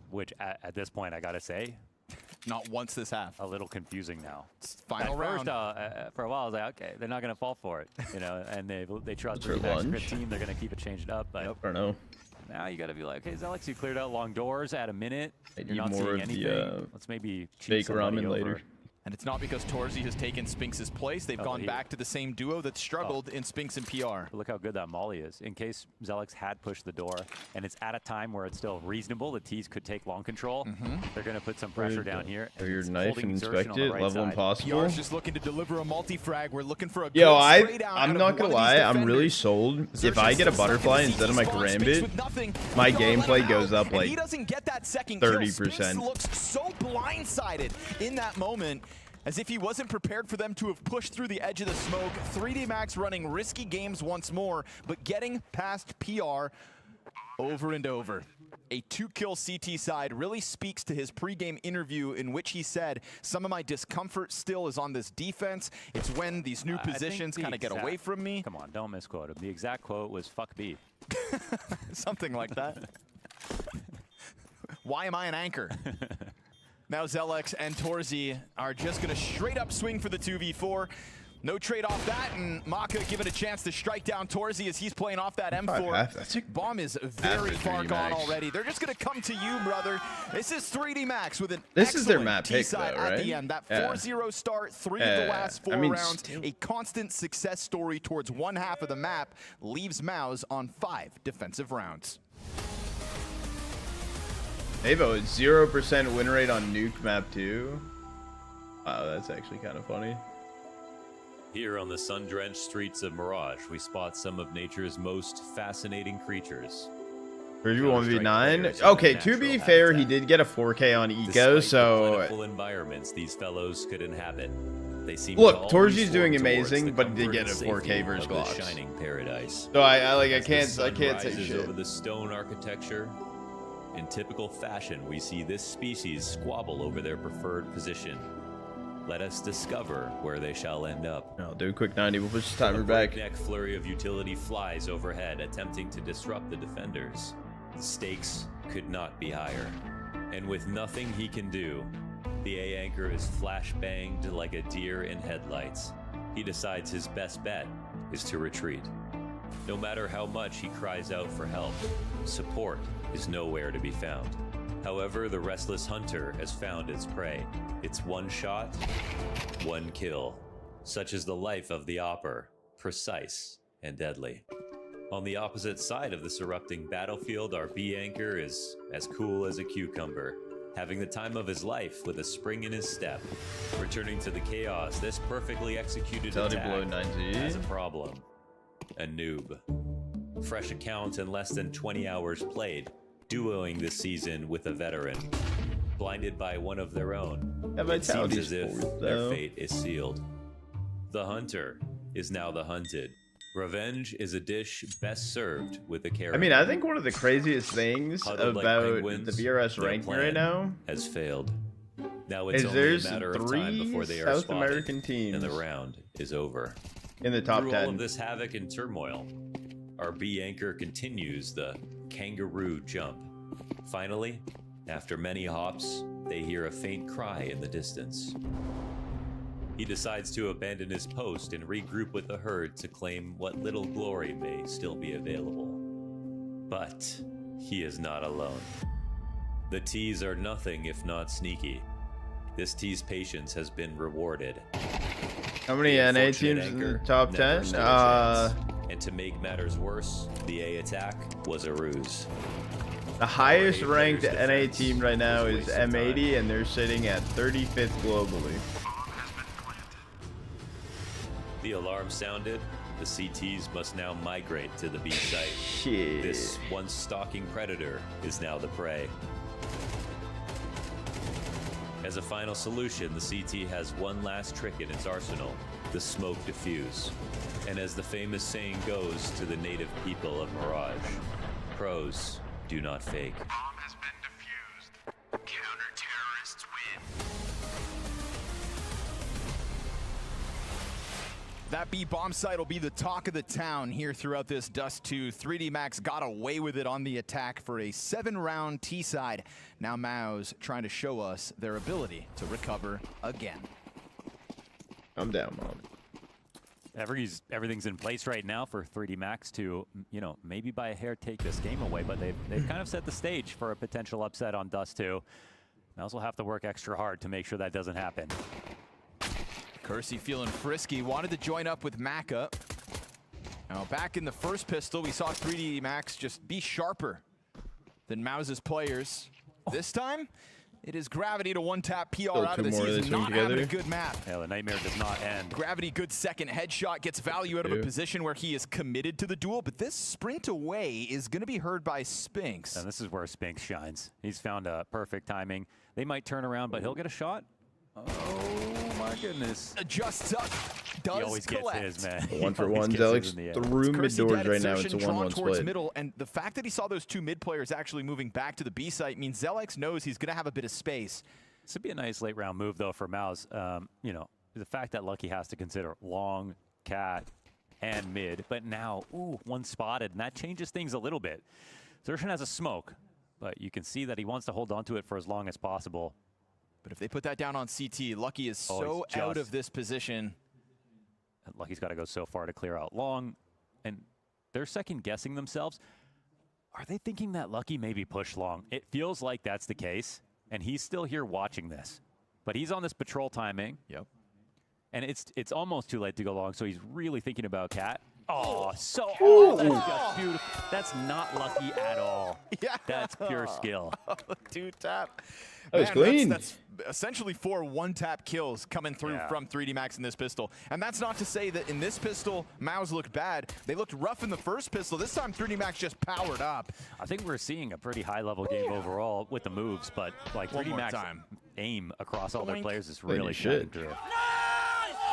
Which, at this point, I gotta say, not once this half. A little confusing now. It's final round. First, for a while, I was like, okay, they're not gonna fall for it, you know, and they trust the Max team. They're gonna keep it changed up, but I don't know. Now you gotta be like, okay, Zelix, you cleared out long doors at a minute. You're not more seeing of anything. the Let's maybe fake ramen later. And it's not because Torzy has taken Spinks' place. They've gone back to the same duo that struggled in Spinks and PR. But look how good that molly is. In case Zelix had pushed the door, and it's at a time where it's still reasonable, the T's could take long control. They're going to put some pressure down here. Or your knife and inspect it, level impossible. PR's just looking to deliver a multi-frag. We're looking for a Yo, good I'm not going to lie. I'm really sold. If I get a butterfly instead of my karambit, my gameplay goes up like 30%. Spinks looks so blindsided in that moment, as if he wasn't prepared for them to have pushed through the edge of the smoke. 3D Max running risky games once more, but getting past PR over and over. A 2-kill CT side really speaks to his pregame interview, in which he said, some of my discomfort still is on this defense. It's when these new positions kind of get away from me. Come on, don't misquote him. The exact quote was, fuck B. Something like that. Why am I an anchor? Now Zelix and Torzy are just going to straight up swing for the 2v4. No trade off that, and Maka given a chance to strike down Torzy as he's playing off that M4. Bomb is very far gone already. They're just going to come to you, brother. This is 3D Max with an is their map pick, though, at right? the end. That 4-0 start, 3 of the last 4 rounds. A constant success story towards one half of the map leaves MOUZ on 5 defensive rounds. Avo, 0% win rate on nuke map 2. Wow, that's actually kind of funny. Here on the sun-drenched streets of Mirage, we spot some of nature's most fascinating creatures. 1v9. Okay, to be fair, he did get a 4K on Eco, so the plentiful environments these fellows could inhabit. They seem look, Torzy's doing amazing, but he did get a 4K versus Glocks. Shining paradise. So I can't say shit. Over the stone architecture, in typical fashion, we see this species squabble over their preferred position. Let us discover where they shall end up. I'll do a quick 90. We'll push the timer back. A breakneck flurry of utility flies overhead, attempting to disrupt the defenders. The stakes could not be higher. And with nothing he can do, the A anchor is flash-banged like a deer in headlights. He decides his best bet is to retreat. No matter how much he cries out for help, support is nowhere to be found. However, the restless hunter has found its prey. It's one shot, one kill. Such is the life of the Opper, precise and deadly. On the opposite side of this erupting battlefield, our B anchor is as cool as a cucumber, having the time of his life with a spring in his step. Returning to the chaos, this perfectly executed attack has a problem. A noob. Fresh account in less than 20 hours played, duoing this season with a veteran. Blinded by one of their own, it seems as if their fate is sealed. The hunter is now the hunted. Revenge is a dish best served with a carrot. I mean, I think one of the craziest things about the BRS ranking right now has failed. Now it's only there's a matter of 3 time before they are South spotted, American teams and the round is over. In the top Through 10. all of this havoc and turmoil, our B anchor continues the kangaroo jump. Finally, after many hops, they hear a faint cry in the distance. He decides to abandon his post and regroup with the herd to claim what little glory may still be available. But he is not alone. The T's are nothing if not sneaky. This T's patience has been rewarded. How many NA teams in the top 10? And to make matters worse, the A attack was a ruse. The highest ranked NA team right now is M80, and they're sitting at 35th globally. The alarm sounded. The CTs must now migrate to the B site. Shit. This once stalking predator is now the prey. As a final solution, the CT has one last trick in its arsenal, the smoke diffuse. And as the famous saying goes to the native people of Mirage, pros do not fake. Bomb has been defused. Counter-terrorists win. That B bomb site will be the talk of the town here throughout this Dust 2. 3D Max got away with it on the attack for a 7-round T side. Now MOUZ trying to show us their ability to recover again. I'm down, Mom. Everything's in place right now for 3D Max to, you know, maybe by a hair take this game away, but they've kind of set the stage for a potential upset on Dust 2. MOUZ will have to work extra hard to make sure that doesn't happen. Kersey feeling frisky, wanted to join up with Maka. Now back in the first pistol, we saw 3D Max just be sharper than MOUZ's players. This time, it is Gravity to one-tap PR out of this. He is not having a good map. Yeah, the nightmare does not end. Gravity, good second headshot, gets value out of a position where he is committed to the duel, but this sprint away is going to be heard by Spinks. And this is where Spinks shines. He's found a perfect timing. They might turn around, but he'll get a shot. Oh my goodness. Adjusts up, does he always collect. Gets his, man. 1 for 1. Zelix through mid doors right now. It's a 1-1 split. Middle, and the fact that he saw those two mid players actually moving back to the B site means Zelix knows he's going to have a bit of space. This would be a nice late round move though for MOUZ. You know, the fact that Lucky has to consider long, cat, and mid, but now, ooh, one spotted, and that changes things a little bit. Zershin has a smoke, but you can see that he wants to hold on to it for as long as possible. But if they put that down on CT, Lucky is so out of this position. Lucky's got to go so far to clear out long, and they're second guessing themselves. Are they thinking that Lucky maybe pushed long? It feels like that's the case, and he's still here watching this. But he's on this patrol timing. Yep. And it's almost too late to go long, so he's really thinking about Cat. Oh, that's just beautiful. That's not Lucky at all. Yeah. That's pure skill. Two-tap. That was clean. That's essentially 4 one-tap kills coming through from 3D Max in this pistol. And that's not to say that in this pistol, MOUZ looked bad. They looked rough in the first pistol. This time, 3D Max just powered up. I think we're seeing a pretty high-level game overall with the moves, but like 3D Max aim across all their players is really shining through.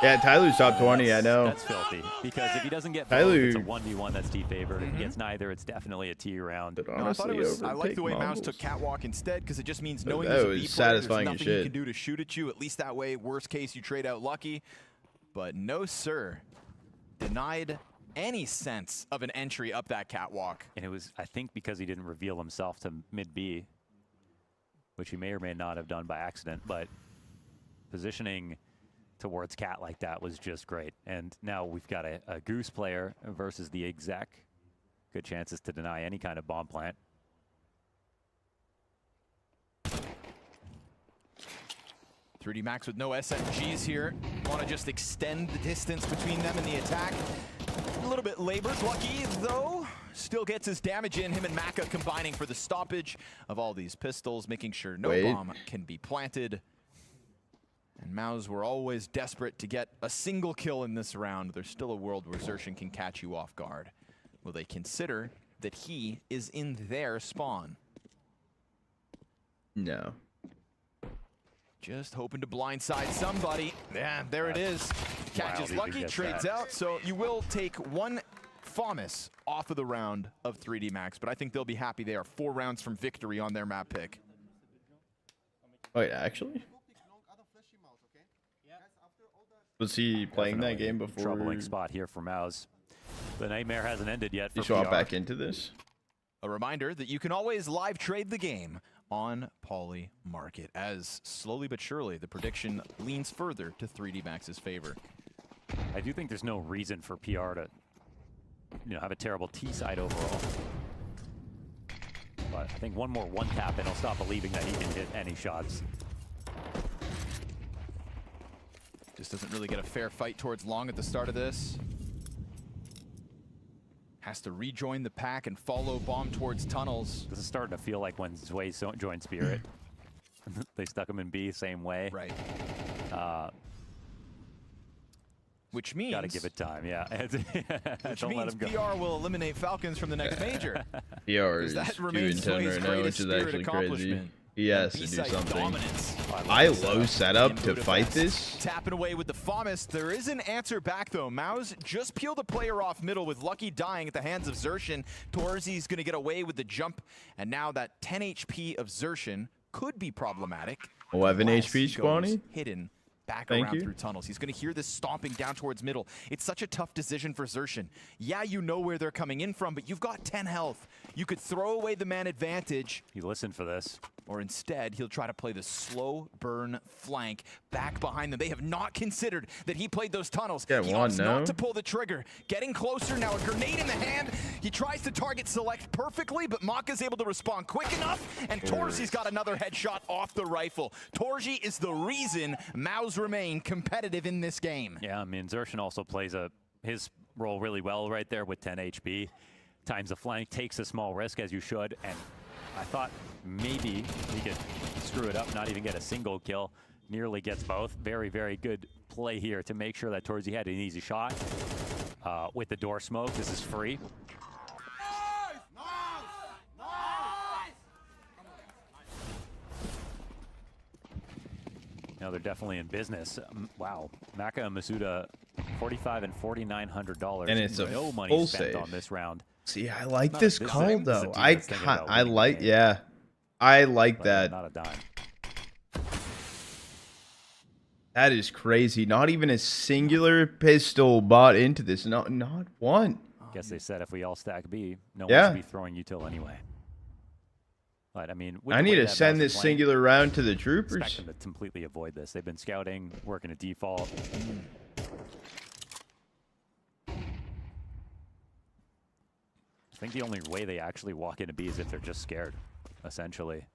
Yeah, Tyler's top 20, I know. That's filthy, because if he doesn't get both, it's a 1v1 that's T-favored. If he gets neither, it's definitely a T round. But No, I like the way MOUZ took Catwalk instead, because it just means knowing that there's a was B player, satisfying there's as nothing you shit. can do to shoot at you. At least that way, worst case, you trade out Lucky. But no, sir. Denied any sense of an entry up that Catwalk. And it was, I think, because he didn't reveal himself to mid-B, which he may or may not have done by accident, but positioning towards Cat like that was just great. And now we've got a Goose player versus the exec. Good chances to deny any kind of bomb plant. .3D Max with no SMGs here. Want to just extend the distance between them in the attack. A little bit labored. Lucky, though, still gets his damage in. Him and Maka combining for the stoppage of all these pistols, making sure no bomb can be planted. And MOUZ were always desperate to get a single kill in this round. There's still a world where Zershin can catch you off guard. Will they consider that he is in their spawn? No. Just hoping to blindside somebody. Yeah, there it is. Catches Lucky, trades out. So you will take one FAMAS off of the round of 3D Max, but I think they'll be happy they are 4 rounds from victory on their map pick. Oh, yeah, actually? Was he playing that game before? Troubling spot here for MOUZ. The nightmare hasn't ended yet for You swap PR. back into this? A reminder that you can always live trade the game on Poly Market, as slowly but surely the prediction leans further to 3D Max's favor. I do think there's no reason for PR to, have a terrible T side overall. But I think one more one tap and he'll stop believing that he can hit any shots. Just doesn't really get a fair fight towards long at the start of this. Has to rejoin the pack and follow bomb towards tunnels. This is starting to feel like when Zway joined Spirit. They stuck him in B same way. Right. Which means... Gotta give it time, yeah. Which means PR will eliminate Falcons from the next major. PR is 2-10 right now, which is actually crazy. He has to do something. I low setup to fight this. Tapping away with the FAMAS. There is an answer back, though. MOUZ just peeled a player off middle with Lucky dying at the hands of Xerxin. Torzi's going to get away with the jump. And now that 10 HP of Xerxin could be problematic. 11 HP, Squani. Hidden back around through tunnels. He's going to hear this stomping down towards middle. It's such a tough decision for Xerxin. Yeah, you know where they're coming in from, but you've got 10 health. You could throw away the man advantage. He listened for this. Or instead, he'll try to play the slow burn flank back behind them. They have not considered that he played those tunnels. He opts not to pull the trigger. Getting closer now, a grenade in the hand. He tries to target select perfectly, but Maka's able to respond quick enough, and Torzi's got another headshot off the rifle. Torzi is the reason MOUZ remain competitive in this game. Yeah, I mean, Xerxin also plays his role really well right there with 10 HP. Times the flank, takes a small risk, as you should, and I thought maybe he could screw it up, not even get a single kill. Nearly gets both. Very, very good play here to make sure that Torzi had an easy shot. With the door smoke, this is free. Now they're definitely in business. Wow, Maka and Masuda, $4,500 and $4,900. And it's no a money full spent save on this round. See, I like this call though. I like that. Not a dime. That is crazy. Not even a singular pistol bought into this. Not one. Guess they said if we all stack B, no one should be throwing util anyway. But I mean, I need to send this singular round to the troopers. Expect them to completely avoid this. They've been scouting, working a default. I think the only way they actually walk into B is if they're just scared, essentially.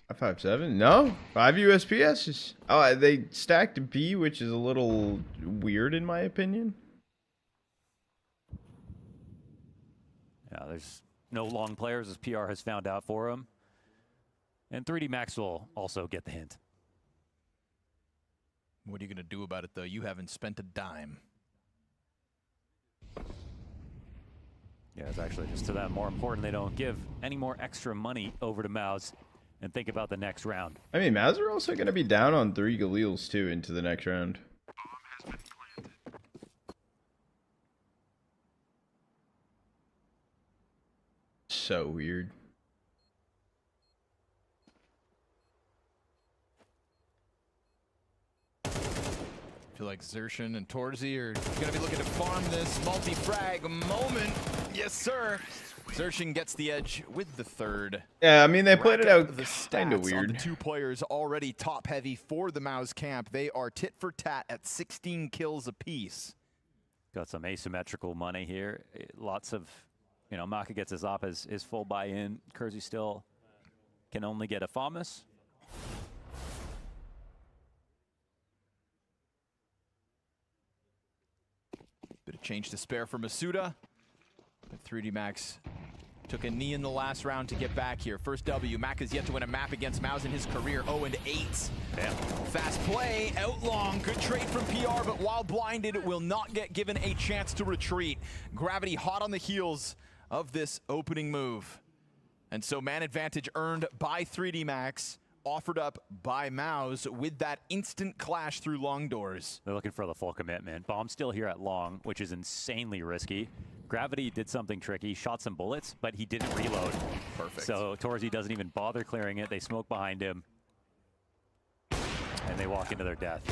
5.7? No, 5 USPSs. Oh, they stacked B, which is a little weird in my opinion. Yeah, there's no long players, as PR has found out for him. And 3D Max will also get the hint. What are you going to do about it, though? You haven't spent a dime. Yeah, it's actually just to them more important they don't give any more extra money over to MOUZ and think about the next round. I mean, MOUZ are also going to be down on 3 Galils, too, into the next round. So weird. I feel like Xerxin and Torzi are going to be looking to farm this multi-frag moment. Yes, sir. Xerxin gets the edge with the third. Yeah, I mean, they played it out kind of weird. The 2 players already top-heavy for the MOUZ camp. They are tit for tat at 16 kills apiece. Got some asymmetrical money here. Lots of, you know, Maka gets his op as his full buy-in. Kersey still can only get a FAMAS. Bit of change to spare for Masuda. But 3D Max took a knee in the last round to get back here. First W. Mac has yet to win a map against MOUZ in his career. 0-8. Damn. Fast play, out long. Good trade from PR, but while blinded, will not get given a chance to retreat. Gravity hot on the heels of this opening move. And so man advantage earned by 3D Max, offered up by MOUZ with that instant clash through long doors. They're looking for the full commitment. Bomb's still here at long, which is insanely risky. Gravity did something tricky, shot some bullets, but he didn't reload. Perfect. So Torzi doesn't even bother clearing it. They smoke behind him, and they walk into their death.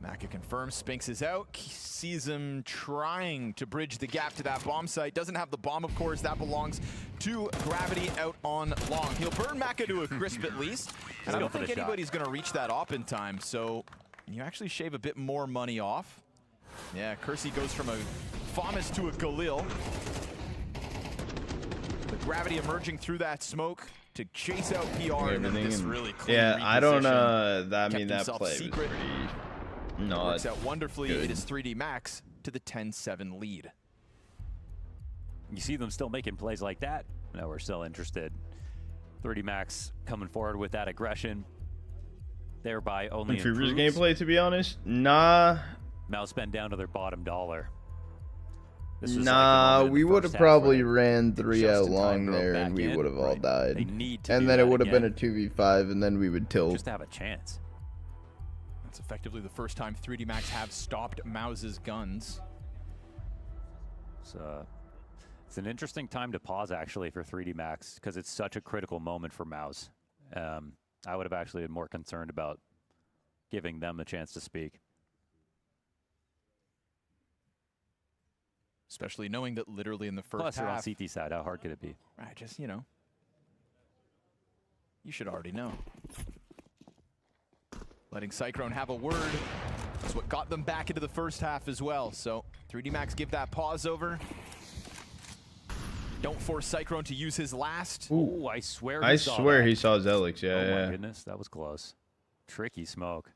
Maka confirms Spinks is out, sees him trying to bridge the gap to that bomb site. Doesn't have the bomb, of course. That belongs to Gravity out on long. He'll burn Maka to a crisp at least, and I don't think anybody's going to reach that op in time, so you actually shave a bit more money off. Yeah, Kersey goes from a FAMAS to a Galil. The Gravity emerging through that smoke to chase out PR and this really clean I don't I mean, that play was pretty not works out wonderfully. good. It is 3D Max to the 10-7 lead. You see them still making plays like that. No, we're still interested. 3D Max coming forward with that aggression. thereby only Intruders gameplay, to be honest, nah. MOUZ spend down to their bottom dollar. Nah, we would have probably ran 3 out long there, and we would have all died. And then it would have been a 2v5, and then we would tilt. Just to have a chance. That's effectively the first time 3D Max have stopped MOUZ's guns. So it's an interesting time to pause, actually, for 3D Max, because it's such a critical moment for MOUZ. I would have actually been more concerned about giving them the chance to speak. Especially knowing that literally in the first Plus, half... Plus, on CT side, how hard could it be? Right, just, you know. You should already know. Letting Cyclone have a word is what got them back into the first half as well. So 3D Max give that pause over. Don't force Cyclone to use his last. Ooh, I swear he saw Zelix, yeah. Oh my goodness, that was close. Tricky smoke.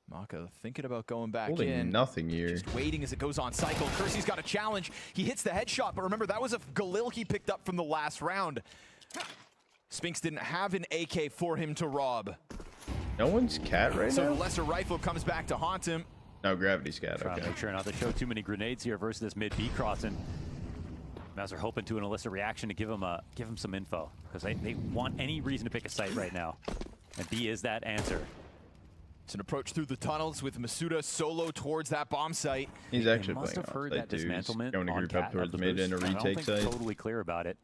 Maka thinking about going back Holding in. Nothing here. Just waiting as it goes on cycle. Kersey's got a challenge. He hits the headshot, but remember, that was a Galil he picked up from the last round. Spinks didn't have an AK for him to rob. No one's cat right now? So the lesser rifle comes back to haunt him. No, Gravity's cat, Trying to make sure not to show too many grenades here versus this mid-B crossing. MOUZ are hoping to elicit a reaction to give him some info, because they want any reason to pick a site right now. And B is that answer. It's an approach through the tunnels with Masuda solo towards that bomb site. He's actually must have heard that dismantlement going to on group up towards mid and a retake site. Totally clear about it.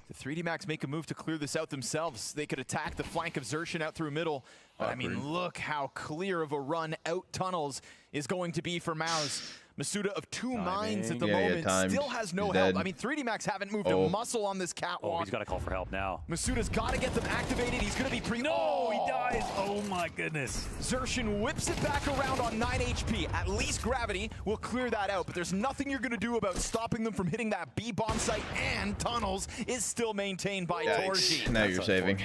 The 3D Max make a move to clear this out themselves. They could attack the flank of Xerxin out through middle. But I mean, look how clear of a run out tunnels is going to be for MOUZ. Masuda of two mines at the moment still has no help. I mean, 3D Max haven't moved a muscle on this catwalk. Oh, he's got to call for help now. Masuda's got to get them activated. He's going to be No, he dies. Oh my goodness. Xerxin whips it back around on 9 HP. At least Gravity will clear that out, but there's nothing you're going to do about stopping them from hitting that B bomb site, and tunnels is still maintained by Torji. Now you're saving.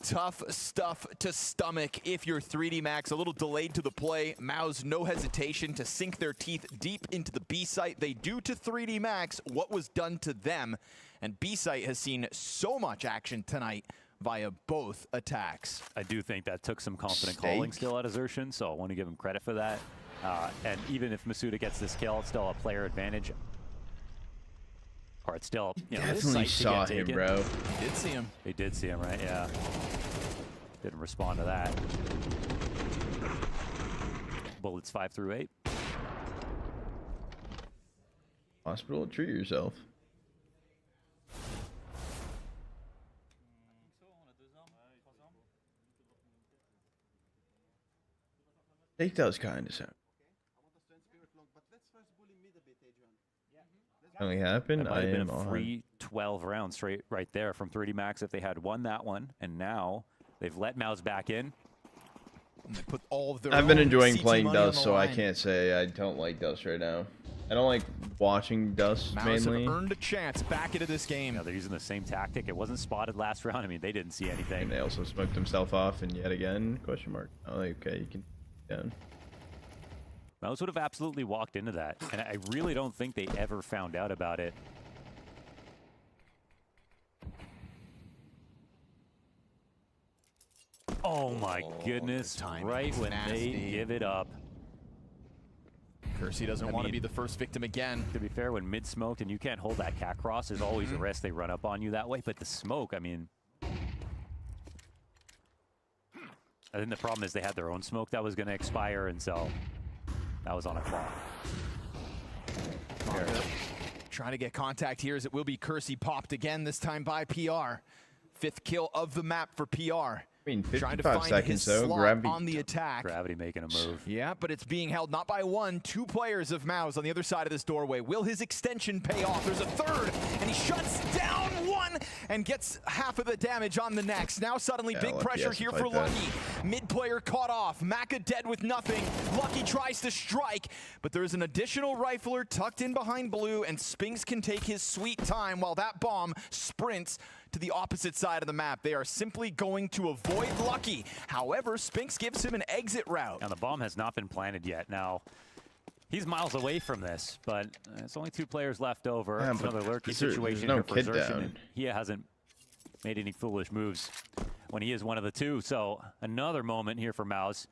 Tough stuff to stomach if you're 3D Max. A little delayed to the play. MOUZ, no hesitation to sink their teeth deep into the B site. They do to 3D Max what was done to them. And B site has seen so much action tonight via both attacks. I do think that took some confident calling still out of Xerxin, so I want to give him credit for that. And even if Masuda gets this kill, it's still a player advantage. Or it's still, you know, definitely saw him, bro. He did see him. They did see him, right? Yeah. Didn't respond to that. Bullets 5 through 8. Hospital, treat yourself. Take those kind of sound. Only happened. I have been a free 12 rounds straight right there from 3D Max if they had won that one, and now they've let MOUZ back in. And they put all of their I've been enjoying playing Dust, so I can't say I don't like Dust right now. I don't like watching Dust MOUZ mainly. have earned a chance back into this game. Yeah, they're using the same tactic. It wasn't spotted last round. I mean, they didn't see anything. And they also smoked himself off, and yet again, question mark. Oh, okay, you can down. MOUZ would have absolutely walked into that, and I really don't think they ever found out about it. Oh my goodness, right when they give it up. Kersey doesn't want to be the first victim again. To be fair, when mid-smoked and you can't hold that cat cross, there's always a risk they run up on you that way, but the smoke, I mean... I think the problem is they had their own smoke that was going to expire, and so... That was on a clock. Trying to get contact here as it will be Kersey popped again, this time by PR. 5th kill of the map for PR. I mean, 55 trying to find seconds his though. slot Gravity on the attack. Gravity making a move. Yeah, but it's being held not by one, 2 players of MOUZ on the other side of this doorway. Will his extension pay off? There's a third, and he shuts down one and gets half of the damage on the next. Now suddenly big pressure here for Lucky. Mid player caught off. Maka dead with nothing. Lucky tries to strike, but there's an additional rifler tucked in behind blue, and Spinks can take his sweet time while that bomb sprints to the opposite side of the map. They are simply going to avoid Lucky. However, Spinks gives him an exit route. Now the bomb has not been planted yet. Now, he's miles away from this, but it's only 2 players left over. It's another lurky situation here for Xerxin. He hasn't made any foolish moves. when he is one of the two. So another moment here for MOUZ.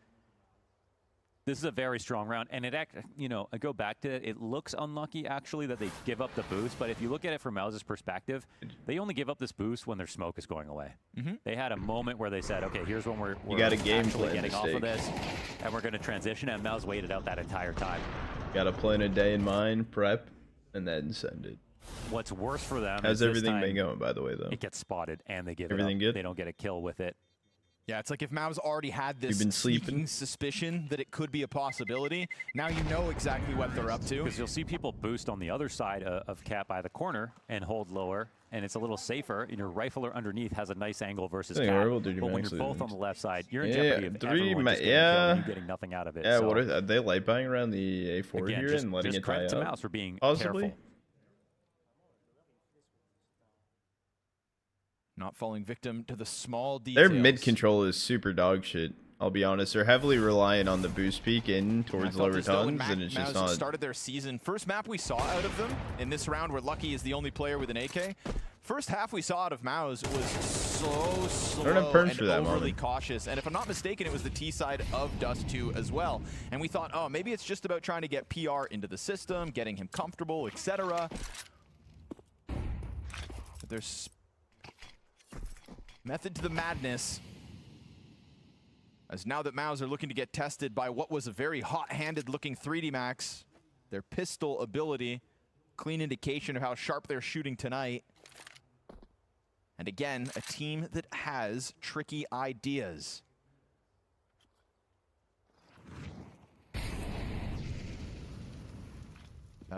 This is a very strong round, and it, you know, I go back to it. It looks unlucky actually that they give up the boost, but if you look at it from MOUZ's perspective, they only give up this boost when their smoke is going away. They had a moment where they said, "Okay, here's when we're got a game actually plan getting off mistake. of this, and we're going to transition." And MOUZ waited out that entire time. Got to plan a day in mind, prep, and then send it. What's worse for them? How's is everything this time been going, by the way, though? It gets spotted, and they give Everything it up. good? They don't get a kill with it. Yeah, it's like if MOUZ already had this You've been sneaking sleeping? suspicion that it could be a possibility. Now you know exactly what they're up to. Because you'll see people boost on the other side of Cap by the corner and hold lower, and it's a little safer, and your rifler underneath has a nice angle versus I think Cap. I will do But when max you're both lead. on the left side, you're in Yeah, jeopardy of everyone just getting killed and you getting nothing out of it. Yeah, So, what are they light buying around the A4 again, here just, and letting just it tie credit to up? MOUZ for being Possibly? careful. Not falling victim to the small details. Their mid control is super dog shit. I'll be honest. They're heavily reliant on the boost peak in towards lower tons, and it's just not. Started their season. First map we saw out of them in this round, where Lucky is the only player with an AK. First half we saw out of MOUZ was so slow and overly cautious. And if I'm not mistaken, it was the T side of Dust 2 as well. And we thought, oh, maybe it's just about trying to get PR into the system, getting him comfortable, etc. But there's method to the madness, as now that MOUZ are looking to get tested by what was a very hot-handed looking 3D Max, their pistol ability, clean indication of how sharp they're shooting tonight. And again, a team that has tricky ideas.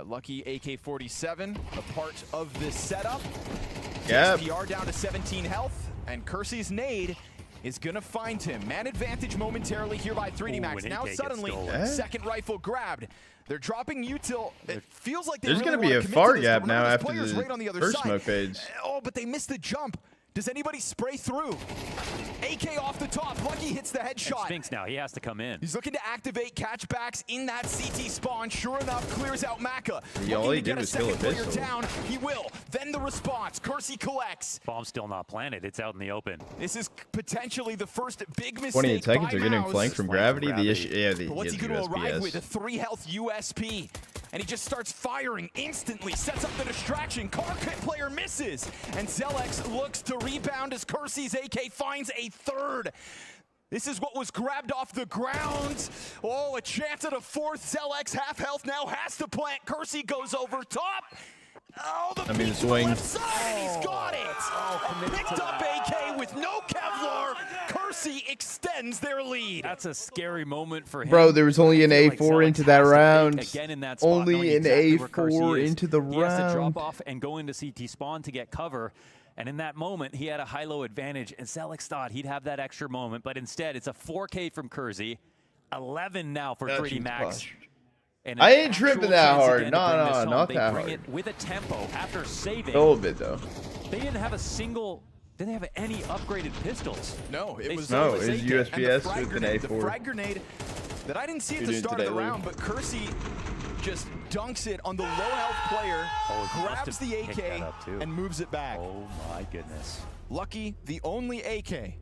Lucky AK-47, a part of this setup. Yeah. PR down to 17 health, and Kersey's nade is gonna find him. Man advantage momentarily here by 3D Max. Now suddenly, second rifle grabbed. They're dropping util. It feels like there's gonna be a far gap now after the first smoke fades. Oh, but they missed the jump. Does anybody spray through? AK off the top. Lucky hits the headshot. And Sphinx now, he has to come in. He's looking to activate catchbacks in that CT spawn. Sure enough, clears out Maka. Yeah, all he did was kill a pistol. Down. He will. Then the response. Kersey collects. Bomb's still not planted. It's out in the open. This is potentially the first big mistake 28 seconds. by They're getting MOUZ. flanked from gravity. The issue, yeah, But what's he going to arrive with? A 3 health USP. And he just starts firing instantly, sets up the distraction. Car player misses, and Zelex looks to rebound as Kersey's AK finds a third. This is what was grabbed off the ground. Oh, a chance at a fourth. Zelex, half health now, has to plant. Kersey goes over top. Oh, the swing. left side, and he's got it. Picked up AK with no Kevlar. Kersey extends their lead. That's a scary moment for him. Bro, there was only an A4 like into that round. Again in that spot, Only an exactly A4 into the round. He has to drop off and go into CT spawn to get cover. And in that moment, he had a high-low advantage, and Zelex thought he'd have that extra moment, but instead, it's a 4K from Kersey, 11 now for 3D Max. And I ain't tripping that hard. No, not that hard. It with a tempo after saving. A little bit though. They didn't have a single. They didn't have any upgraded pistols. No, it was USPS with an A4. The frag grenade that I didn't see at the start of the round, but Kersey just dunks it on the low health player, grabs the AK, and moves it back. Oh my goodness. Lucky, the only AK.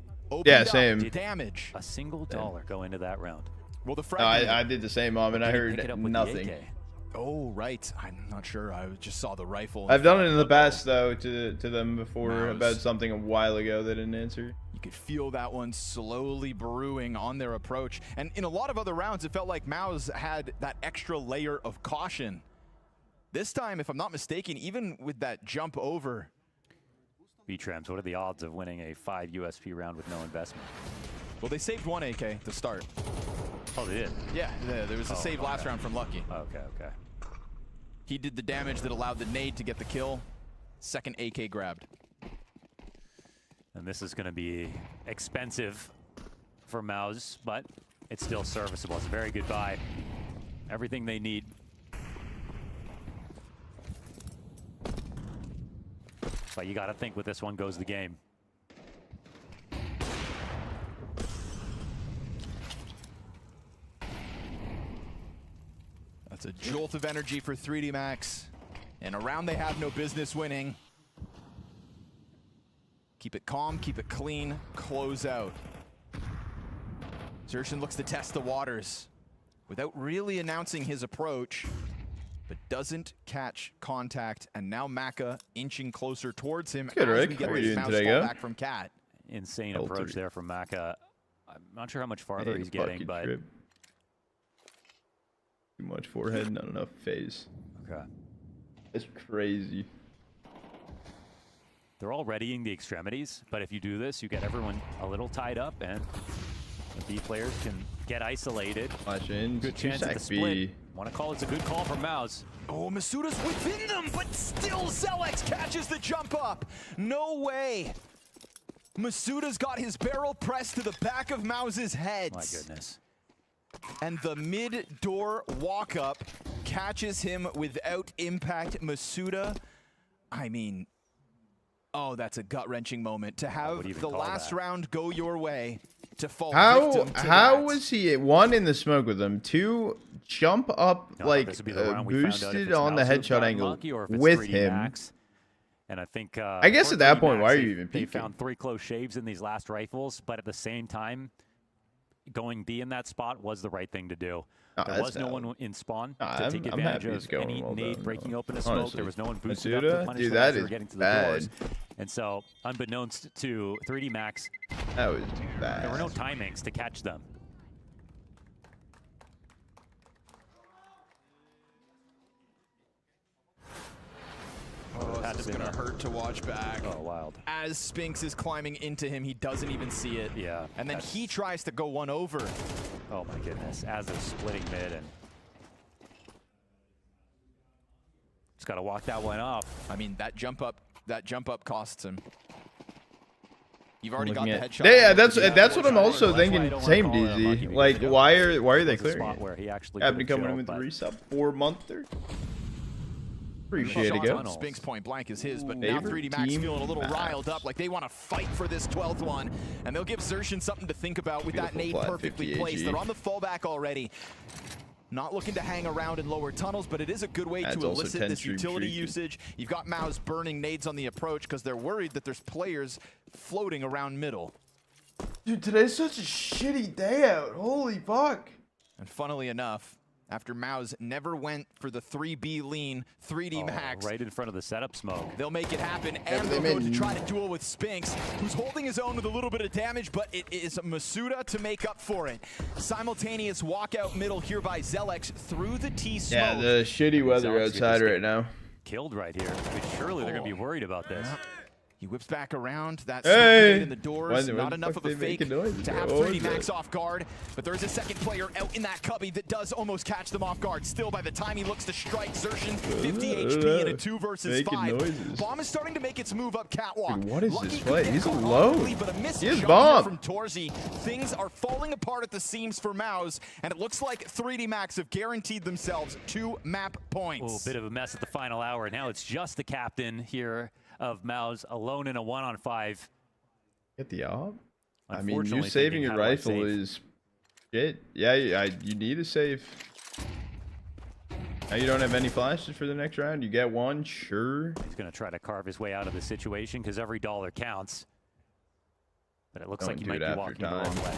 Yeah, same. Damage. A single dollar go into that round. Well, the frag I did the same, Mom, and I heard nothing. Oh, right. I'm not sure. I just saw the rifle. I've done it in the past, though, to them before about something a while ago they didn't answer. You could feel that one slowly brewing on their approach. And in a lot of other rounds, it felt like MOUZ had that extra layer of caution. This time, if I'm not mistaken, even with that jump over. B-Trams, what are the odds of winning a 5 USP round with no investment? Well, they saved one AK to start. Oh, they did? Yeah, there was a save last round from Lucky. Okay. He did the damage that allowed the nade to get the kill. Second AK grabbed. And this is going to be expensive for MOUZ, but it's still serviceable. It's a very good buy. Everything they need. But you got to think with this one goes the game. That's a jolt of energy for 3D Max. And a round they have no business winning. Keep it calm, keep it clean, close out. Xerxin looks to test the waters without really announcing his approach, but doesn't catch contact. And now Maka inching closer towards him. Good, Rick. We get How are you doing mouse today, fall go? back from Cat. Insane approach there from Maka. I'm not sure how much farther he's getting, but too much forehead, not enough phase. Okay. It's crazy. They're all readying the extremities, but if you do this, you get everyone a little tied up, and the B players can get isolated. Flash in. Good chance at the split. Want to call it's a good call from MOUZ. Oh, Masuda's within them, but still Zelex catches the jump up. No way. Masuda's got his barrel pressed to the back of MOUZ's head. My goodness. And the mid-door walk-up catches him without impact. Masuda, I mean, oh, that's a gut-wrenching moment. To have the last round go your way, to fall victim to how was he, one, in the smoke with him, two, jump up, boosted on the headshot angle with him? Max. And I think I guess at that point, why are you even peeking? They found 3 close shaves in these last rifles, but at the same time, going B in that spot was the right thing to do. There was no one in spawn to take advantage of any nade breaking open a smoke. There was no one boosted up to punish them as they were getting to the doors. And so, unbeknownst to 3D Max, that was bad. There were no timings to catch them. Oh, this is going to hurt to watch back. Oh, wild. As Spinks is climbing into him, he doesn't even see it. Yeah. And then he tries to go one over. Oh, my goodness. As they're splitting mid and just got to walk that one off. I mean, that jump up costs him. You've already got the headshot. Yeah, that's what I'm also thinking. Same DZ. Like, why are they clearing it? Where he actually happened to come in with the resub 4-month-er. Appreciate it, go. Spinks point blank is his, but now 3D Max feeling a little riled up, like they want to fight for this 12th one, and they'll give Xerxin something to think about with that nade perfectly placed. They're on the fallback already. Not looking to hang around in lower tunnels, but it is a good way to elicit this utility usage. You've got MOUZ burning nades on the approach because they're worried that there's players floating around middle. Dude, today's such a shitty day out. Holy fuck. And funnily enough, after MOUZ never went for the 3B lean, 3D Max. Right in front of the setup smoke. They'll make it happen, and they'll go to try to duel with Spinks, who's holding his own with a little bit of damage, but it is Masuda to make up for it. Simultaneous walkout middle here by Zelex through the T smoke. Yeah, the shitty weather outside right now. Killed right here. I mean, surely they're going to be worried about this. He whips back around. That smoke in the doors. Not enough of a fake to have 3D Max off guard. But there's a second player out in that cubby that does almost catch them off guard. Still, by the time he looks to strike, Xerxin 50 HP in a 2 versus 5. Bomb is starting to make its move up catwalk. Dude, what is this play? He's alone. But a missed he is shot bomb. From Torzi. Things are falling apart at the seams for MOUZ, and it looks like 3D Max have guaranteed themselves 2 map points. Oh, bit of a mess at the final hour. Now it's just the captain here of MOUZ alone in a 1-on-5. Get the op. I mean, you saving your rifle is shit. Yeah, you need a save. Now you don't have any flashes for the next round. You get one, sure. He's going to try to carve his way out of the situation because every dollar counts. But it looks like he might be walking the wrong way.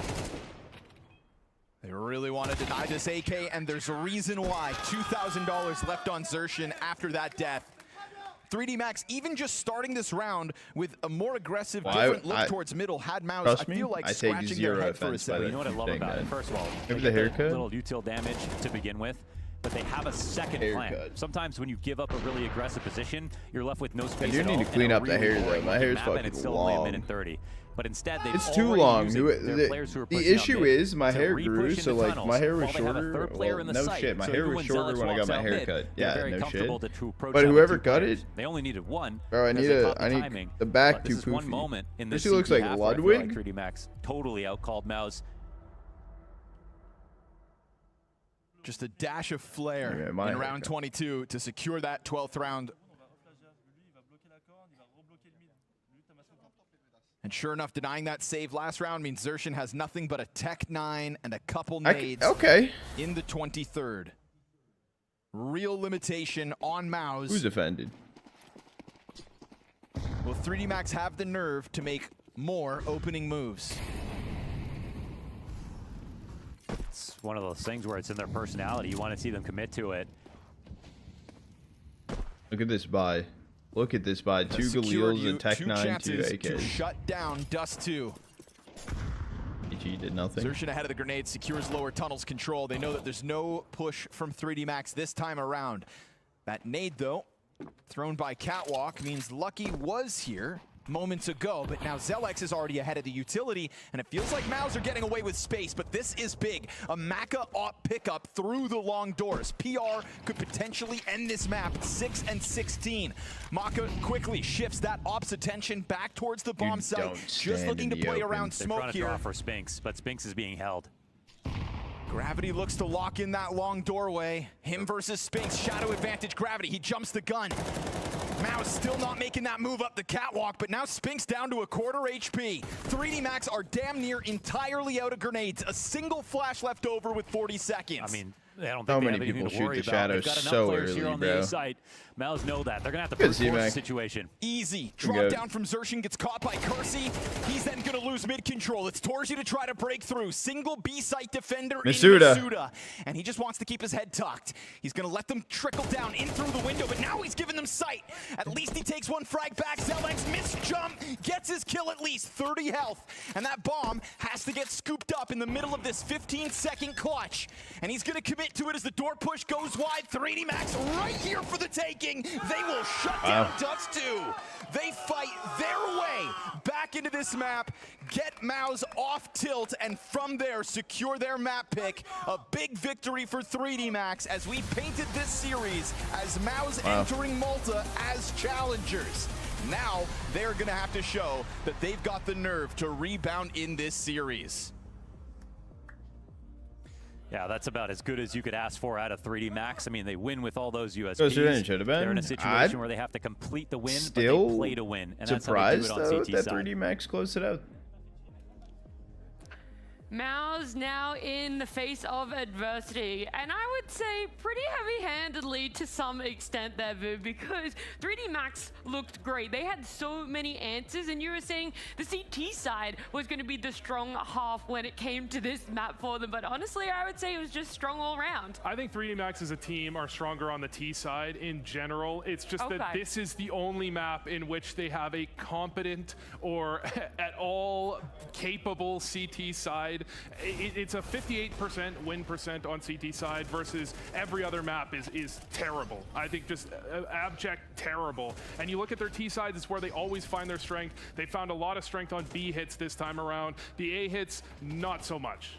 They really want to deny this AK, and there's a reason why. $2,000 left on Xerxin after that death. 3D Max, even just starting this round with a more aggressive, different look towards middle, had MOUZ, I feel like, scratching their head for a second. You know what I love about it? First of all, maybe the haircut, little util damage to begin with, but they have a second plan. Sometimes when you give up a really aggressive position, you're left with no space at all. I do need to clean up the hair though. My hair's fucking long. 1:30. But instead, it's too long. The issue is my hair grew, so like my hair was shorter. Well, no shit, my hair was shorter when I got my hair cut. Yeah, no shit. But whoever cut it, they only needed one. Bro, I need the back too poofy. One moment in this. She looks like Ludwig. 3D Max totally outcalled MOUZ. Just a dash of flair in round 22 to secure that 12th round. And sure enough, denying that save last round means Xerxin has nothing but a Tech 9 and a couple nades in the 23rd. Real limitation on MOUZ. Who's offended? Will 3D Max have the nerve to make more opening moves? It's one of those things where it's in their personality. You want to see them commit to it. Look at this buy. Look at this buy. 2 Galils and Tech 9, 2 AKs. To shut down Dust 2. AG did nothing. Xertion ahead of the grenade, secures lower tunnels control. They know that there's no push from 3D Max this time around. That nade, though, thrown by Catwalk, means Lucky was here moments ago, but now Zelex is already ahead of the utility, and it feels like MOUZ are getting away with space, but this is big. A Maka op pickup through the long doors. PR could potentially end this map 6 and 16. Maka quickly shifts that op's attention back towards the bomb site, just looking to play around smoke here. They're trying to draw for Spinks, but Spinks is being held. Gravity looks to lock in that long doorway. Him versus Spinks, shadow advantage Gravity. He jumps the gun. MOUZ still not making that move up the catwalk, but now Spinks down to a quarter HP. 3D Max are damn near entirely out of grenades. A single flash left over with 40 seconds. I mean, I don't think they have anything to worry about. They've got enough players here on the A site. MOUZ know that. They're going to have to force the situation. Easy. Drop down from Xertion, gets caught by Kersey. He's then going to lose mid-control. It's Torji to try to break through. Single B-site defender in Masuda. And he just wants to keep his head tucked. He's going to let them trickle down in through the window, but now he's giving them sight. At least he takes one frag back. Zelex missed jump, gets his kill at least, 30 health. And that bomb has to get scooped up in the middle of this 15-second clutch. And he's going to commit to it as the door push goes wide. 3D Max right here for the taking. They will shut down Dust 2. They fight their way back into this map, get MOUZ off tilt, and from there secure their map pick. A big victory for 3D Max as we painted this series as MOUZ entering Malta as challengers. Now they're going to have to show that they've got the nerve to rebound in this series. Yeah, that's about as good as you could ask for out of 3D Max. I mean, they win with all those USPs. They're in a situation where they have to complete the win, but they play to win. And that's how they do it on CT that side. 3D Max closed it out. MOUZ now in the face of adversity, and I would say pretty heavy-handedly to some extent there, Viv, because 3D Max looked great. They had so many answers, and you were saying the CT side was going to be the strong half when it came to this map for them, but honestly, I would say it was just strong all around. I think 3D Max as a team are stronger on the T side in general. It's just that this is the only map in which they have a competent or at all capable CT side. It's a 58% win percent on CT side versus every other map is terrible. I think just abject terrible. And you look at their T sides, it's where they always find their strength. They found a lot of strength on B hits this time around. The A hits, not so much.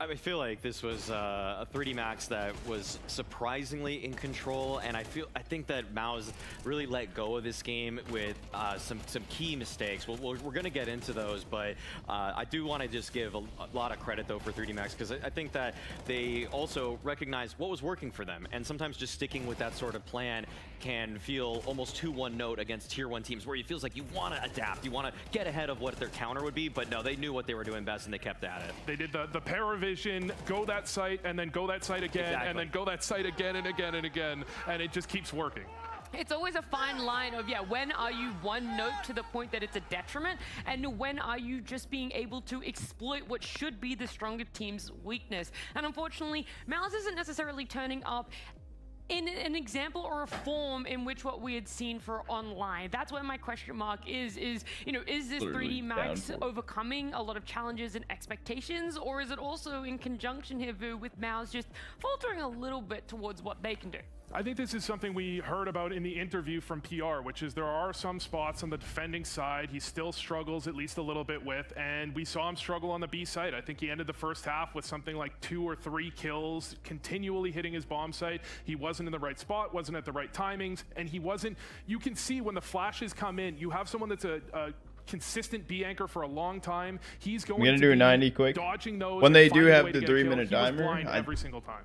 I feel like this was a 3D Max that was surprisingly in control, and I think that MOUZ really let go of this game with some key mistakes. We're going to get into those, but I do want to just give a lot of credit though for 3D Max, because I think that they also recognize what was working for them, and sometimes just sticking with that sort of plan can feel almost too one note against tier 1 teams, where it feels like you want to adapt, you want to get ahead of what their counter would be, but no, they knew what they were doing best and they kept at it. They did the Paravision, go that site, and then go that site again, and then go that site again and again and again, and it just keeps working. It's always a fine line of, when are you one note to the point that it's a detriment, and when are you just being able to exploit what should be the stronger team's weakness. And unfortunately, MOUZ isn't necessarily turning up in an example or a form in which what we had seen for online. That's where my question mark is this 3D Max overcoming a lot of challenges and expectations, or is it also in conjunction here, Vu, with MOUZ just faltering a little bit towards what they can do? I think this is something we heard about in the interview from PR, which is there are some spots on the defending side he still struggles at least a little bit with, and we saw him struggle on the B side. I think he ended the first half with something like 2 or 3 kills, continually hitting his bomb site. He wasn't in the right spot, wasn't at the right timings, and he wasn't, you can see when the flashes come in, you have someone that's a consistent B anchor for a long time. He's going to do a 90 quick. Dodging those when they do have the 3-minute timer, every single time.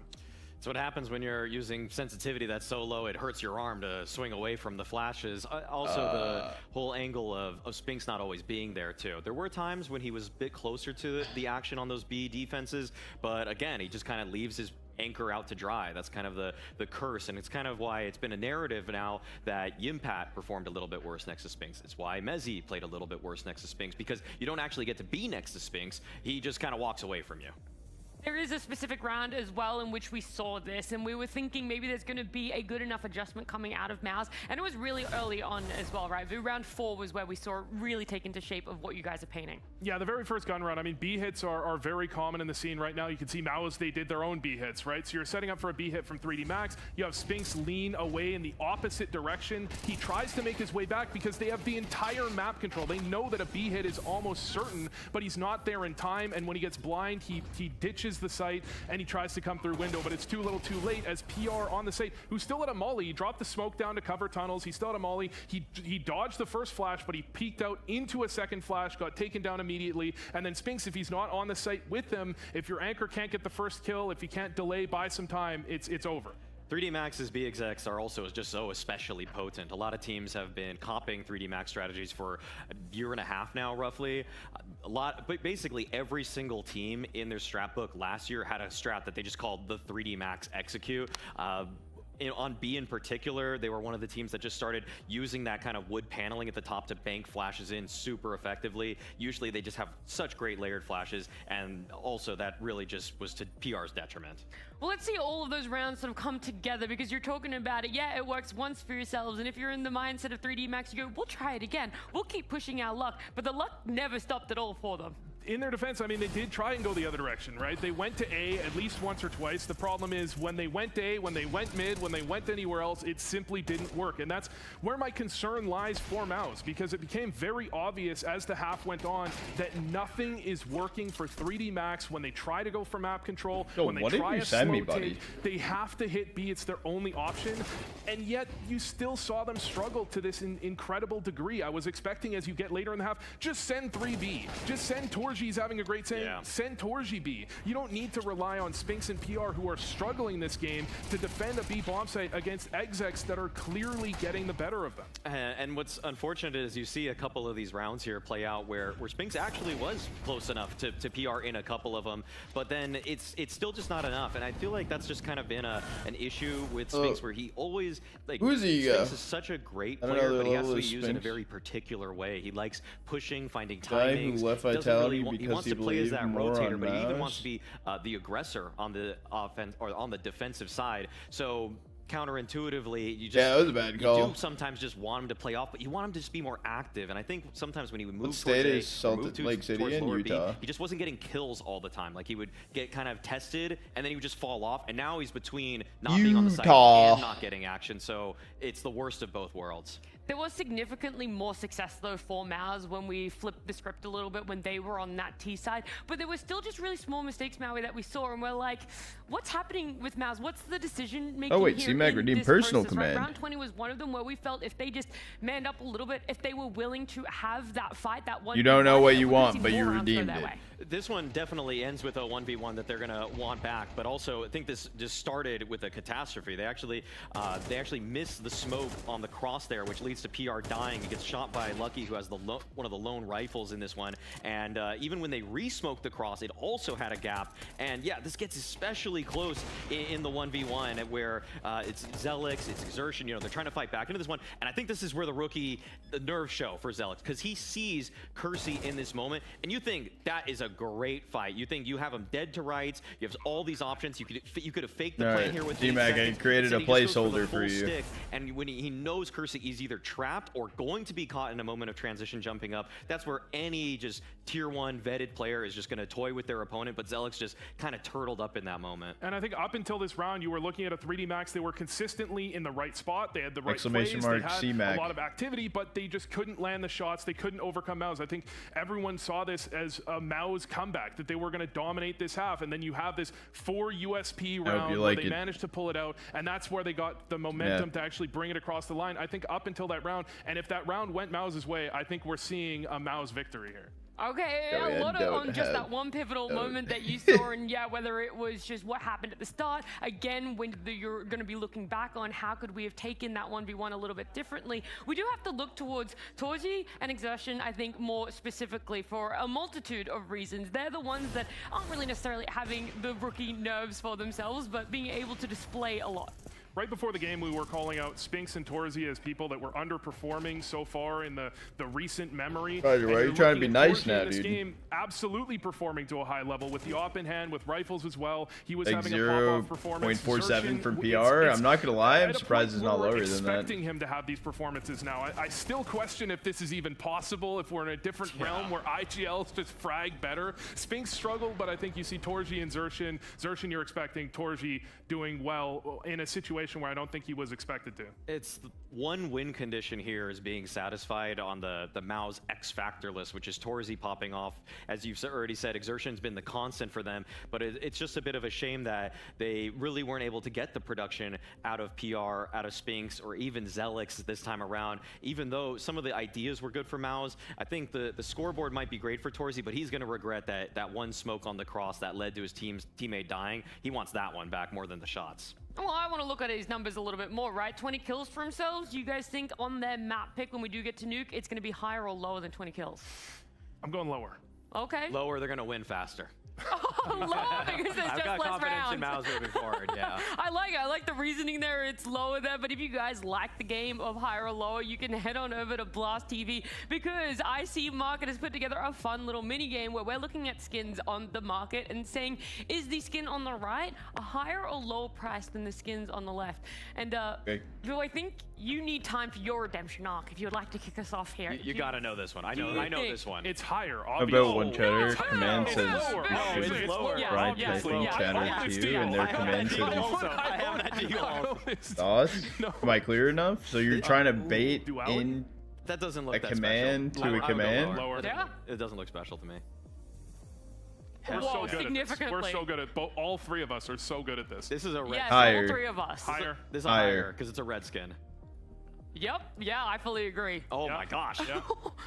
That's what happens when you're using sensitivity that's so low it hurts your arm to swing away from the flashes. Also, the whole angle of Spinks not always being there too. There were times when he was a bit closer to the action on those B defenses, but again, he just kind of leaves his anchor out to dry. That's kind of the curse, and it's kind of why it's been a narrative now that Yimpat performed a little bit worse next to Spinx. It's why Mezzy played a little bit worse next to Spinx, because you don't actually get to be next to Spinx. He just kind of walks away from you. There is a specific round as well in which we saw this, and we were thinking maybe there's going to be a good enough adjustment coming out of MOUZ, and it was really early on as well, right? Round 4 was where we saw it really take into shape of what you guys are painting. Yeah, the very first gun run, I mean, B hits are very common in the scene right now. You can see MOUZ, they did their own B hits, right? So you're setting up for a B hit from 3D Max. You have Spinx lean away in the opposite direction. He tries to make his way back because they have the entire map control. They know that a B hit is almost certain, but he's not there in time, and when he gets blind, he ditches the site, and he tries to come through window, but it's too little too late as PR on the site, who's still at a molly. He dropped the smoke down to cover tunnels. He's still at a molly. He dodged the first flash, but he peeked out into a second flash, got taken down immediately. And then Spinx, if he's not on the site with them, if your anchor can't get the first kill, if he can't delay by some time, it's over. 3D Max's B execs are also just so especially potent. A lot of teams have been copying 3D Max strategies for a year and a half now, roughly. But basically every single team in their strat book last year had a strat that they just called the 3D Max execute. On B in particular, they were one of the teams that just started using that kind of wood paneling at the top to bank flashes in super effectively. Usually they just have such great layered flashes, and also that really just was to PR's detriment. Well, let's see all of those rounds sort of come together, because you're talking about it. Yeah, it works once for yourselves, and if you're in the mindset of 3D Max, you go, we'll try it again. We'll keep pushing our luck, but the luck never stopped at all for them. In their defense, I mean, they did try and go the other direction, right? They went to A at least once or twice. The problem is when they went A, when they went mid, when they went anywhere else, it simply didn't work. And that's where my concern lies for MOUZ, because it became very obvious as the half went on that nothing is working for 3D Max when they try to go for map control. Yo, when they try a slow take, they have to hit B. It's their only option. And yet you still saw them struggle to this incredible degree. I was expecting, as you get later in the half, just send 3B. Just send Torji's having a great saying, send Torji B. You don't need to rely on Spinx and PR, who are struggling this game, to defend a B bomb site against execs that are clearly getting the better of them. And what's unfortunate is you see a couple of these rounds here play out where Spinx actually was close enough to PR in a couple of them, but then it's still just not enough. And I feel like that's just kind of been an issue with Spinx, where he always, like, who's he? Spinx is such a great player, but he has to be used in a very particular way. He likes pushing, finding timings. Who left Vitality he wants to play as that rotator, but he even wants to be the aggressor on the offense or on the defensive side. So counterintuitively, you just that was a bad call. You do sometimes just want him to play off, but you want him to just be more active. And I think sometimes when he would move towards Lake City in Utah, he just wasn't getting kills all the time. Like, he would get kind of tested, and then he would just fall off. And now he's between not being on the site and not getting action. So it's the worst of both worlds. There was significantly more success, though, for MOUZ when we flipped the script a little bit when they were on that T side. But there were still just really small mistakes, Maui, that we saw, and we're like, what's happening with MOUZ? What's the decision-making Oh, wait, here C-Mag redeemed personal process, command. Right? Round 20 was one of them where we felt if they just manned up a little bit, if they were willing to have that fight, that one. You don't know what you want, but you redeemed it. This one definitely ends with a 1v1 that they're going to want back, but also I think this just started with a catastrophe. They actually missed the smoke on the cross there, which leads to PR dying. He gets shot by Lucky, who has one of the lone rifles in this one, and even when they re-smoked the cross, it also had a gap. And yeah, this gets especially close in the 1v1 where it's Zelix, it's Exertion, you know, they're trying to fight back into this one, and I think this is where the nerves show for Zelix, because he sees Kersey in this moment, and you think that is a great fight. You think you have him dead to rights, you have all these options, you could have faked the plan here with G-Mag, I created a placeholder for you. Stick, and when he knows Kersey is either trapped or going to be caught in a moment of transition jumping up, that's where any just tier 1 vetted player is just going to toy with their opponent, but Zelix just kind of turtled up in that moment. And I think up until this round, you were looking at a 3D Max, they were consistently in the right spot, they had the right plays, they had a lot of activity, but they just couldn't land the shots, they couldn't overcome MOUZ. I think everyone saw this as a MOUZ comeback, that they were going to dominate this half, and then you have this 4 USP round where they managed to pull it out, and that's where they got the momentum to actually bring it across the line. I think up until that round, and if that round went MOUZ's way, I think we're seeing a MOUZ victory here. Okay, a lot on just that one pivotal moment that you saw, and yeah, whether it was just what happened at the start, again, when you're going to be looking back on how could we have taken that 1v1 a little bit differently, we do have to look towards Torji and Exertion, I think, more specifically for a multitude of reasons. They're the ones that aren't really necessarily having the rookie nerves for themselves, but being able to display a lot. Right before the game, we were calling out Spinks and Torzi as people that were underperforming so far in the recent memory. Right, you're trying to be nice now, dude. This game absolutely performing to a high level with the op in hand, with rifles as well. He was having a pop-off performance. 0.47 from PR. I'm not gonna lie, I'm surprised it's not lower than that. Expecting him to have these performances now. I still question if this is even possible. If we're in a different realm where IGL's just frag better. Spinks struggled, but I think you see Torji and Xerxin. Xerxin, you're expecting Torji doing well in a situation where I don't think he was expected to. It's one win condition here is being satisfied on the MOUZ X Factor list, which is Torzi popping off. As you've already said, Exertion's been the constant for them, but it's just a bit of a shame that they really weren't able to get the production out of PR, out of Spinks, or even Zelix this time around. Even though some of the ideas were good for MOUZ, I think the scoreboard might be great for Torzi, but he's going to regret that one smoke on the cross that led to his teammate dying. He wants that one back more than the shots. Well, I want to look at his numbers a little bit more, right? 20 kills for himself. Do you guys think on their map pick when we do get to nuke, it's going to be higher or lower than 20 kills? I'm going lower. Okay. Lower, they're going to win faster. Lower because there's just less rounds. I've got confidence in MOUZ moving forward, yeah. I like the reasoning there. It's lower there, but if you guys like the game of higher or lower, you can head on over to Blast TV because I see Market has put together a fun little mini game where we're looking at skins on the market and saying, is the skin on the right a higher or lower price than the skins on the left? And Bill, I think you need time for your redemption arc if you would like to kick us off here. You got to know this one. I know this one. It's higher, obviously. About one cheddar command says it's lower. Right, cheddar to you, and their command says I have that deal. sauce. Am I clear enough? So you're trying to bait in that doesn't look a command to a command? Yeah. It doesn't look special to me. We're so good at this. We're so good at both. All three of us are so good at this. This is a red. Yes, higher. all three of us. Higher. This is higher because it's a red skin. Yep. Yeah, I fully agree. Oh my gosh. Yeah.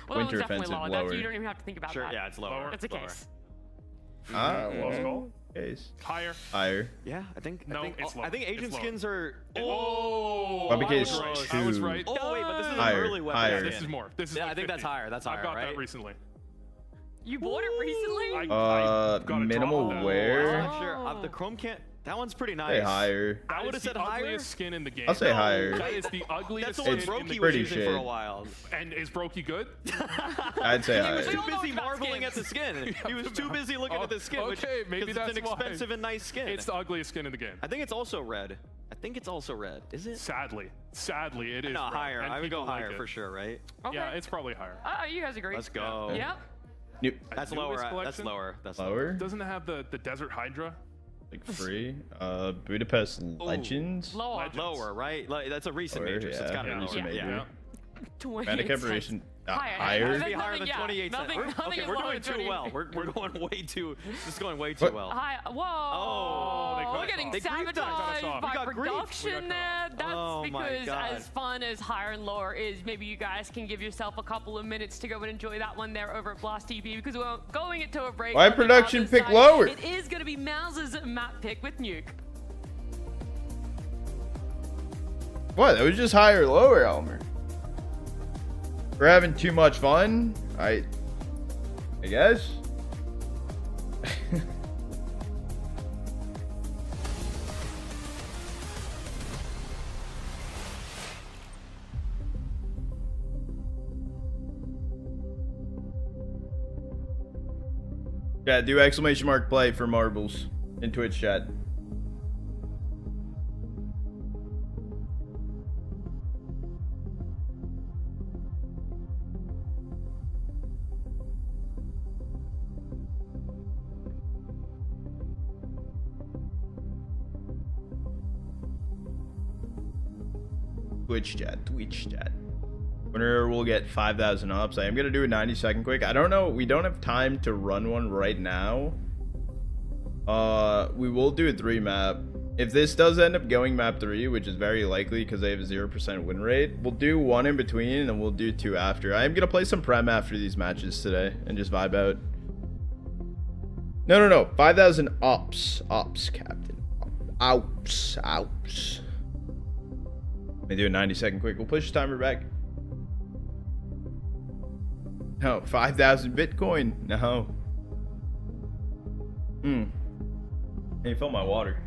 Well, Winter that was definitely offensive lower. lower. You don't even have to think about Sure. that. Yeah, it's lower. It's a case. Well, case. Higher. Higher. Yeah, I think it's lower. I think Agent skins are. Probably case I was right. Oh wait, but this is Higher, an early weapon. higher. Skin. This is more. This is Yeah, like I think 50. that's higher. That's higher, I got right? that recently. You bought it recently? I got a minimal drop of that. wear. I'm not sure. The chrome can't. That one's pretty nice. Say higher. I would have said higher. Ugliest skin in the game. I'll say higher. That is the ugliest That's the one skin in the Brokey game. was using for a while. And is Brokey good? I'd say He was higher. too busy marveling at the skin. He was too busy looking at the skin, which maybe it's that's an expensive and nice skin. It's the ugliest skin in the game. I think it's also red. Is it? Sadly, it is. No, red, higher. and I would go people like higher it. for sure, right? Okay. Yeah, it's probably higher. You guys agree? Let's go. Yeah. Nope. That's Newest lower. That's collection? lower. That's Lower? Doesn't it have the Desert Hydra? Like free. Budapest Legends. Lower. Lower, right? That's a recent Lower, major, so it's yeah. got to be Recent lower. major. Yeah. 28 Manic Aberration. Higher. Higher? Be higher than 28 cents. Nothing We're lower doing than too 28. well. We're going way too. This is going way too well. Whoa. Oh, we're getting they griefed us. sabotaged We by got griefed. production there. That's Oh my because God. as fun as higher and lower is, maybe you guys can give yourself a couple of minutes to go and enjoy that one there over at Blast TV because we're going into a break. Why on the production MOUZ's pick side. lower? It is going to be MOUZ's map pick with Nuke. What? That was just higher or lower, Elmer. We're having too much fun. I guess. Yeah, do exclamation mark play for marbles in Twitch chat. Twitch chat. Winner will get 5,000 ups. I am gonna do a 90-second quick. I don't know. We don't have time to run one right now. We will do a 3 map If this does end up going map 3, which is very likely because they have a 0% win rate, we'll do 1 in between and we'll do 2 after. I am going to play some Prem after these matches today and just vibe out. No. 5,000 ops. Ops, Captain. Ops. Ops. Let me do a 90-second quick. We'll push the timer back. No, 5,000 Bitcoin. No. Hey, fill my water.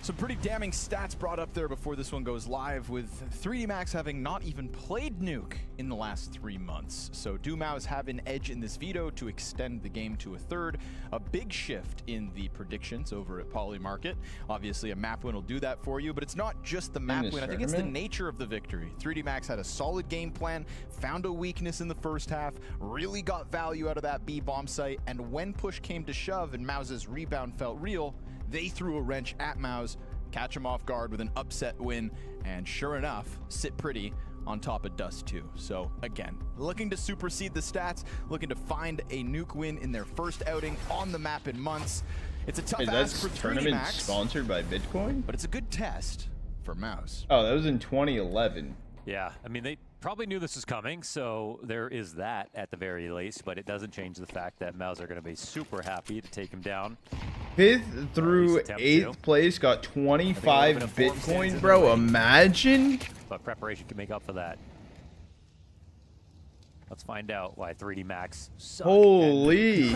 Some pretty damning stats brought up there before this one goes live, with 3D Max having not even played Nuke in the last 3 months. So do MOUZ have an edge in this veto to extend the game to a third? A big shift in the predictions over at Polymarket. Obviously a map win will do that for you, but it's not just the map win. I think it's the nature of the victory. 3D Max had a solid game plan, found a weakness in the first half, really got value out of that B bomb site, and when push came to shove and MOUZ's rebound felt real, they threw a wrench at MOUZ, catch him off guard with an upset win, and sure enough, sit pretty on top of Dust 2. So again, looking to supersede the stats, looking to find a Nuke win in their first outing on the map in months. It's a tough ask for 3D Max. Sponsored by Bitcoin? But it's a good test for MOUZ. Oh, that was in 2011. Yeah, I mean, they probably knew this was coming, so there is that at the very least, but it doesn't change the fact that MOUZ are going to be super happy to take him down. 5th through 8th place got 25 Bitcoin, bro. Imagine. But preparation can make up for that. Let's find out why 3D Max suck. Holy.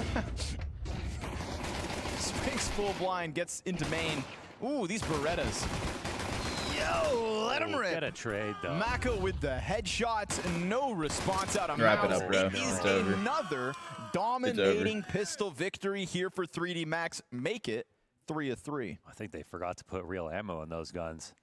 Sphinx full blind gets into main. Ooh, these Berettas. Yo, let him rip. Get a trade, though. Mako with the headshots and no response out of Wrap it MOUZ. up, bro. It is It's over. another dominating pistol victory here for 3D Max. Make it 3 of 3. I think they forgot to put real ammo in those guns.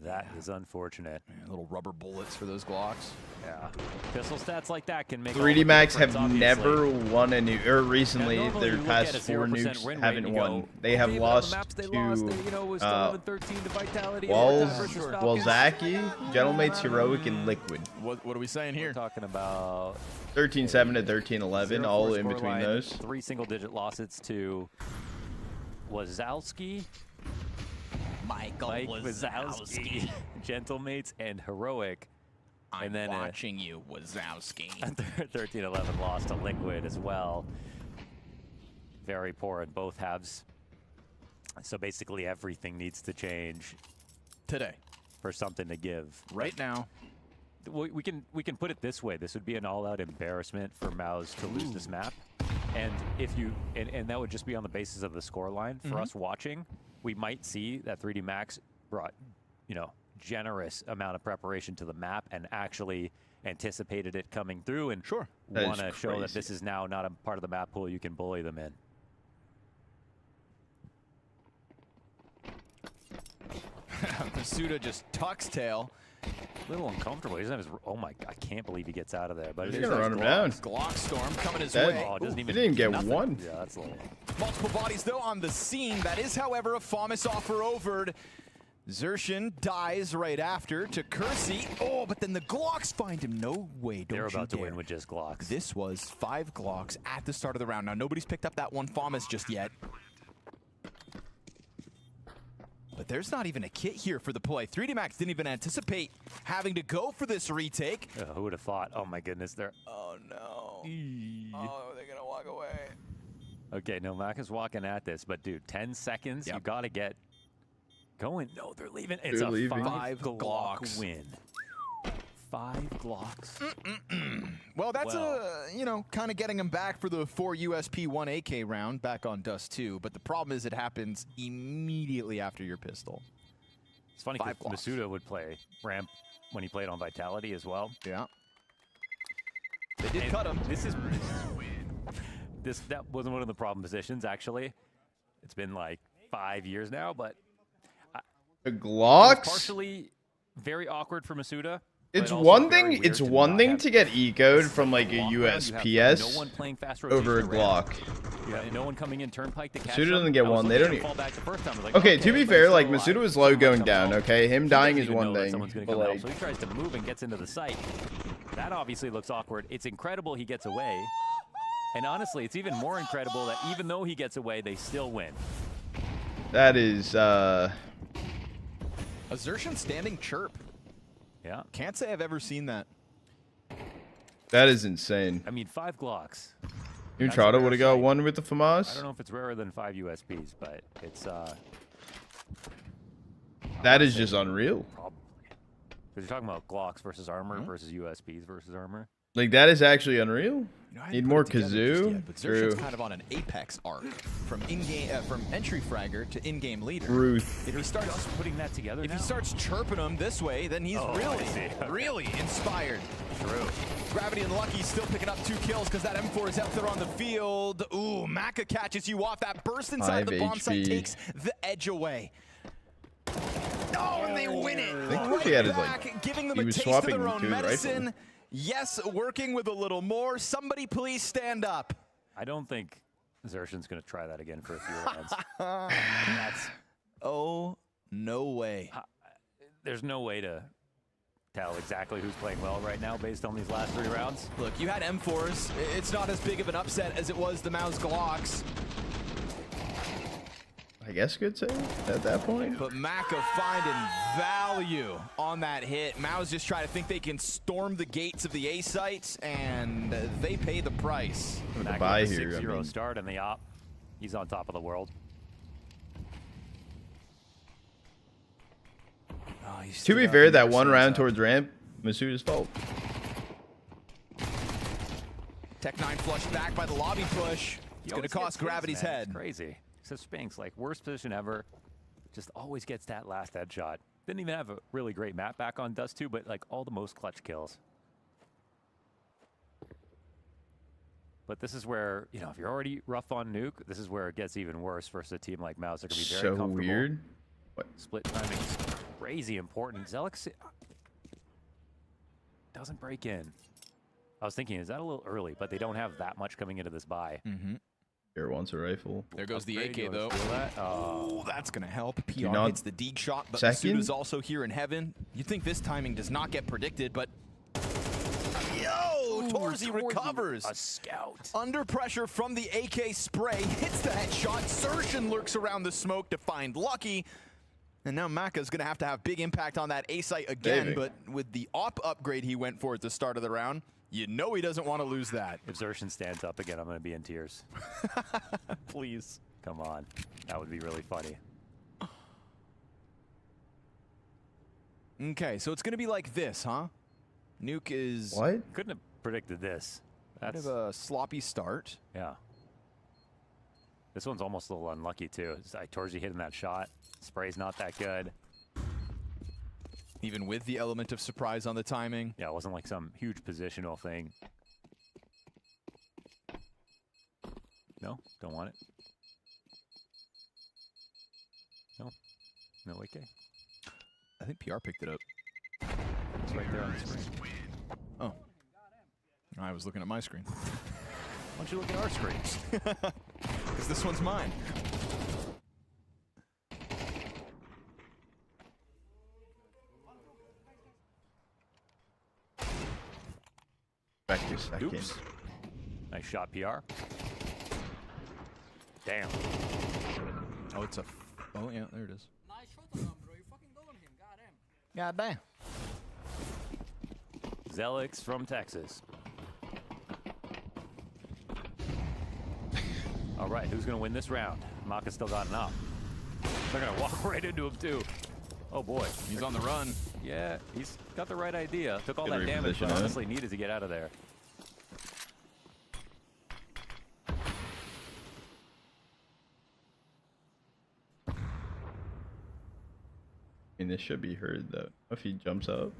That is unfortunate. Yeah, little rubber bullets for those Glocks. Yeah. Pistol stats like that can make 3D Max have obviously. never won a nuke, or recently their past 4 nukes haven't won. They have lost to Walzaki, Gentlemates, Heroic, and Liquid. What are we saying here? We're talking about 13-7 to 13-11, all in between line, those. 3 single-digit losses to Wazowski, Mike Wazowski, Gentlemates, and Heroic. And then watching you, Wazowski. A 13-11 loss to Liquid as well. Very poor in both halves. So basically everything needs to change today for something to give. Right now. We can put it this way. This would be an all-out embarrassment for MOUZ to lose this map. And if you and that would just be on the basis of the scoreline. For us watching, we might see that 3D Max brought, generous amount of preparation to the map and actually anticipated it coming through and That want to is show that crazy. this is now not a part of the map pool you can bully them in. Masuda just tucks tail. A little uncomfortable. He doesn't have his, oh my, I can't believe he gets out of there. But He's it gonna is run him down. Glock storm coming his That- way. Oh, it doesn't He even, didn't get nothing. one. Yeah, that's a little. Multiple bodies, though, on the scene. That is, however, a FAMAS offer overed. Xerxian dies right after to Kersey. Oh, but then the Glocks find him. No way, don't They're you about to dare. win with just Glocks. This was 5 Glocks at the start of the round. Now, nobody's picked up that one FAMAS just yet. But there's not even a kit here for the play. 3D Max didn't even anticipate having to go for this retake. Who would have thought? Oh my goodness, they're. Oh no. Oh, they're gonna walk away. Okay, no, Mac is walking at this, but dude, 10 seconds, you gotta get going. No, they're leaving. It's They're a leaving. 5 Glock Glocks. win. 5 Glocks. Well, that's you know, kind of getting him back for the 4 USP 1 AK round back on Dust 2. But the problem is it happens immediately after your pistol. It's funny because Masuda would play ramp when he played on Vitality as well. Yeah. They did cut him. That wasn't one of the problem positions, actually. It's been like 5 years now, but The it was Glocks? partially very awkward for Masuda. It's but also one very thing. weird It's to one not thing have to get ecoed from like a block round. You have USPS no one playing fast over a rotation around. Glock. You have no one coming in turnpike to catch Masuda them. doesn't get I was one. They looking don't at him even. fall back the first time. I was like, Okay, to be but fair, he's like still Masuda alive. was low Someone going comes down. out. Okay, him He dying doesn't is even one know that thing. someone's gonna But come out, like, so he tries to move and gets into the site. That obviously looks awkward. It's incredible he gets away. And honestly, it's even more incredible that even though he gets away, they still win. that is. A Xerxian standing chirp. Yeah. Can't say I've ever seen that. That is insane. I mean, 5 Glocks. Neutrado would have got one with the I FAMAS. don't know if it's rarer than 5 USPs, but it's That is just unreal. probably. Because you're talking about Glocks versus armor versus USPs versus armor. Like that is actually unreal. You know, I Need didn't more put it together just kazoo. yet, but True. Xerxian's kind of on an apex arc from in-game, from entry fragger to in-game leader. Ruth. If he starts putting that together, if now? he starts chirping him this way, then he's Oh, I really, see. Okay. really inspired. True. Gravity and Lucky still picking up 2 kills because that M4 is out there on the field. Ooh, Maka catches you off. That burst inside 5 the bomb site HP. takes the edge away. Oh, and they win it. I think Right he had his, back, like, giving them he a was taste swapping of their own to his rifle. medicine. Yes, working with a little more. Somebody please stand up. I don't think Xerxian's going to try that again for a few rounds. That's, Oh, no way. there's no way to tell exactly who's playing well right now based on these last 3 rounds. Look, you had M4s. It's not as big of an upset as it was the MOUZ Glocks. I guess good save at that point. But Maka finding value on that hit. MOUZ just try to think they can storm the gates of the A sites, and they pay the price. With the Back buy with a here, I 6-0 mean. start and the op. He's on top of the world. Oh, To be fair, that one round towards ramp, Masuda's fault. Tech 9 flushed back by the lobby push. It's going to cost Gravity's head. It's crazy. So Spinks, like, worst position ever. Just always gets that last headshot. Didn't even have a really great map back on Dust 2, but like all the most clutch kills. But this is where, you know, if you're already rough on Nuke, this is where it gets even worse versus a team like MOUZ. They're going to be very So comfortable. weird. What? Split timing is crazy important. Zelix doesn't break in. I was thinking, is that a little early? But they don't have that much coming into this buy. Mm-hmm. Here wants a rifle. There goes the Upgrade, AK, you though. wanna steal that? Oh, that's going to help. PR not hits the Deke shot, but second? Masuda's also here in heaven. You'd think this timing does not get predicted, but... Yo! Torzy recovers. A scout. Under pressure from the AK spray, hits the headshot. Xerxian lurks around the smoke to find Lucky. And now Maka's going to have big impact on that A site again, Saving. but with the op upgrade he went for at the start of the round, you know he doesn't want to lose that. If Xerxian stands up again, I'm going to be in tears. Please. Come on. That would be really funny. Okay, so it's going to be like this, huh? Nuke is... What? Couldn't have predicted this. Kind That's of a sloppy start. yeah. This one's almost a little unlucky too. It's like Torzy hitting that shot. Spray's not that good. Even with the element of surprise on the timing. Yeah, it wasn't like some huge positional thing. No, don't want it. No, no AK. I think PR picked it up. It's right there on the screen. Oh. I was looking at my screen. Why don't you look at our screens? Because this one's mine. Back to second. Oops. Nice shot, PR. Damn. Oh, it's a... Oh, yeah, there it is. Nice shot on him, bro. You fucking go on him. Goddamn. Goddamn. Zelix from Texas. All right, who's going to win this round? Maka's still got enough. They're going to walk right into him, too. Oh, boy. He's on the run. Yeah, he's got the right idea. Took all Good that damage, but reposition, honestly needed to get out of there. I mean, this should be heard, though. If he jumps up.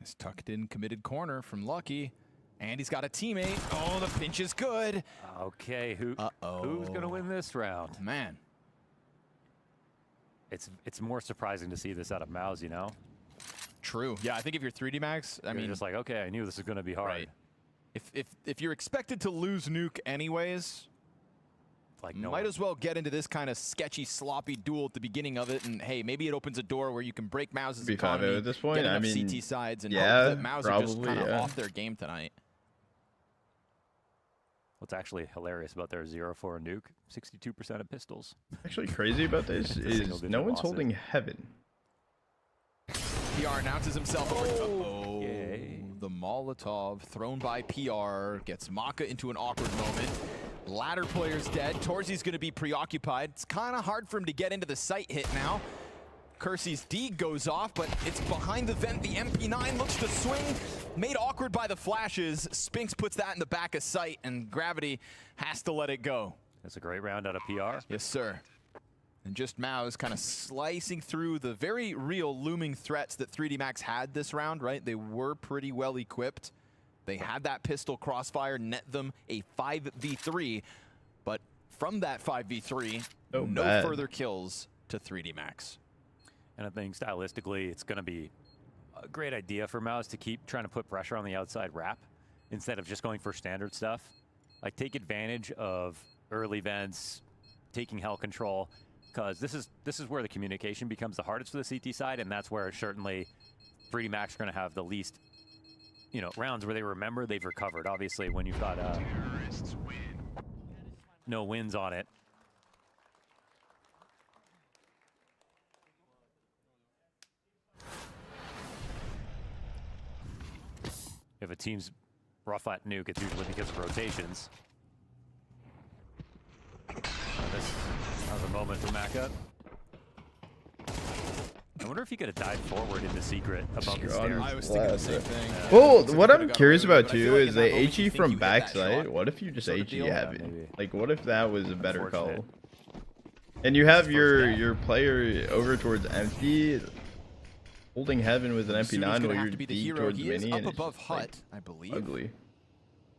This tucked in committed corner from Lucky. And he's got a teammate. Oh, the pinch is good. Okay, who's going to win this round? Man. It's more surprising to see this out of MOUZ, you know? True. Yeah, I think if you're 3D Max, I mean, just like, okay, I knew this was going to be hard. Right. If you're expected to lose Nuke anyways, like might as well get into this kind of sketchy, sloppy duel at the beginning of it, and hey, maybe it opens a door where you can break MOUZ's economy, at this point. get enough I mean, CT sides, and yeah, hope that MOUZ are just kind of off their game tonight. What's actually hilarious about their 0-4 nuke, 62% of pistols. Actually crazy about this is no one's holding heaven. PR announces himself. The Molotov thrown by PR gets Maka into an awkward moment. Ladder player's dead. Torzy's going to be preoccupied. It's kind of hard for him to get into the sight hit now. Kersey's D goes off, but it's behind the vent. The MP9 looks to swing. Made awkward by the flashes. Spinks puts that in the back of sight, and Gravity has to let it go. That's a great round out of PR. Yes, sir. And just MOUZ kind of slicing through the very real looming threats that 3D Max had this round, right? They were pretty well equipped. They had that pistol crossfire, net them a 5v3. But from that 5v3, no further kills to 3D Max. And I think stylistically, it's going to be a great idea for MOUZ to keep trying to put pressure on the outside wrap instead of just going for standard stuff. Like, take advantage of early vents, taking hell control, because this is where the communication becomes the hardest for the CT side, and that's where certainly 3D Max are going to have the least, you know, rounds where they remember they've recovered. Obviously, when you've got no wins on it. If a team's rough at nuke, it's usually because of rotations. That was a moment for Maka. I wonder if he could have dived forward into secret above the stairs. I was thinking the same thing. Well, what I'm curious about too is they HE from backside. What if you just HE heaven? Like, what if that was a better call? And you have your player over towards empty, holding heaven with an MP9 while you're deep towards mini, and it's above hut, like, I believe. Ugly.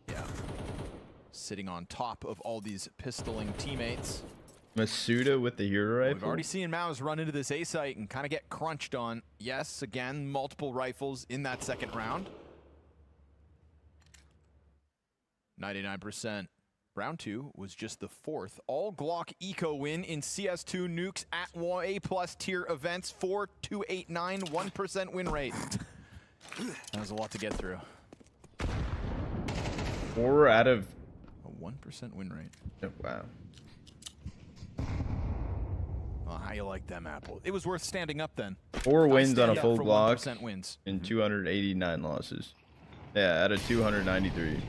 Yeah. Sitting on top of all these pistoling teammates. Masuda with the hero rifle. We've already seen MOUZ run into this A site and kind of get crunched on. Yes, again, multiple rifles in that second round. 99%. Round 2 was just the 4th all Glock eco win in CS2 nukes at A+ tier events. 4-2-8-9, 1% win rate. That was a lot to get through. 4 out of a 1% win rate. Oh, wow. Well, how you like them, Apple? It was worth standing up then. 4 wins on a full block 1% wins. And 289 losses. Yeah, out of 293.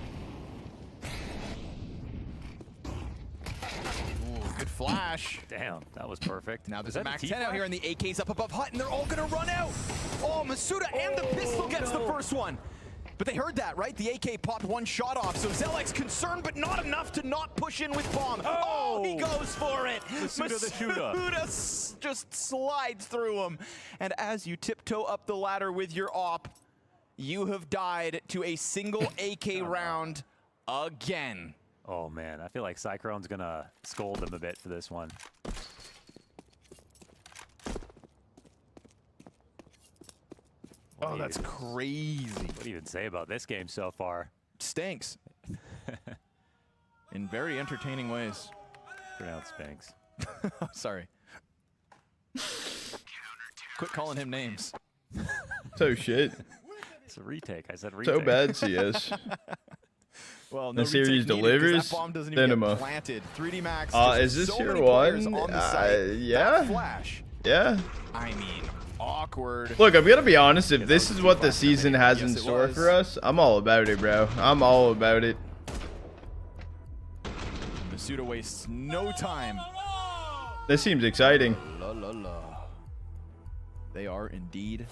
Good flash. Damn, that was perfect. Now there's a Mac 10 out here, and the AK's up above hut, and they're all gonna run out. Oh, Masuda and the pistol gets the first one. But they heard that, right? The AK popped one shot off, so Zelek's concerned, but not enough to not push in with bomb. Oh, he goes for it. Masuda just slides through him. And as you tiptoe up the ladder with your op, you have died to a single AK round again. Oh man, I feel like Cyclone's gonna scold him a bit for this one. Oh, that's crazy. What do you even say about this game so far? Stinks. In very entertaining ways. Pronounced Spanks. Sorry. Quit calling him names. So shit. It's a retake. I said retake. So bad, CS. Well, no the series delivers. That bomb doesn't even Cinema. get planted. 3D Max. Is this so your many players one? on the site. Yeah. Flash. Yeah. I mean, awkward. Look, I'm gonna be honest. If this is what the season has in store for us, I'm all about it, bro. I'm all about it. Masuda wastes no time. This seems exciting. La, la, la. They are indeed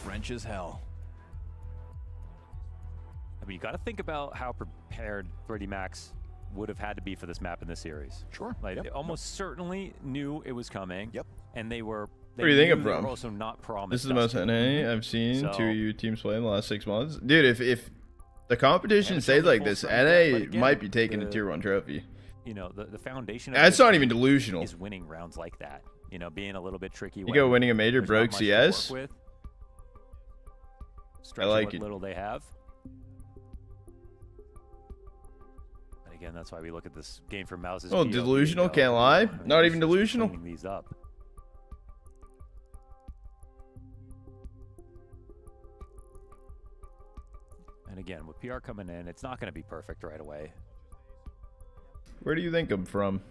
French as hell. I mean, you got to think about how prepared 3D Max would have had to be for this map in this series. Sure. Like, they almost certainly knew it was coming. Yep. And they were. Where do you think I'm they were from? also not promised. This is the most NA I've seen two of you teams play in the last 6 months. Dude, if the competition stays like this, NA might be taking a tier 1 trophy. You know, the foundation. That's not even delusional. Is winning rounds like that. You know, being a little bit tricky. You go winning a major broke CS. I like it. Little they have. And again, that's why we look at this game from MOUZ. Oh, delusional, can't lie. Not even delusional. These up. And again, with PR coming in, it's not going to be perfect right away. Where do you think I'm from?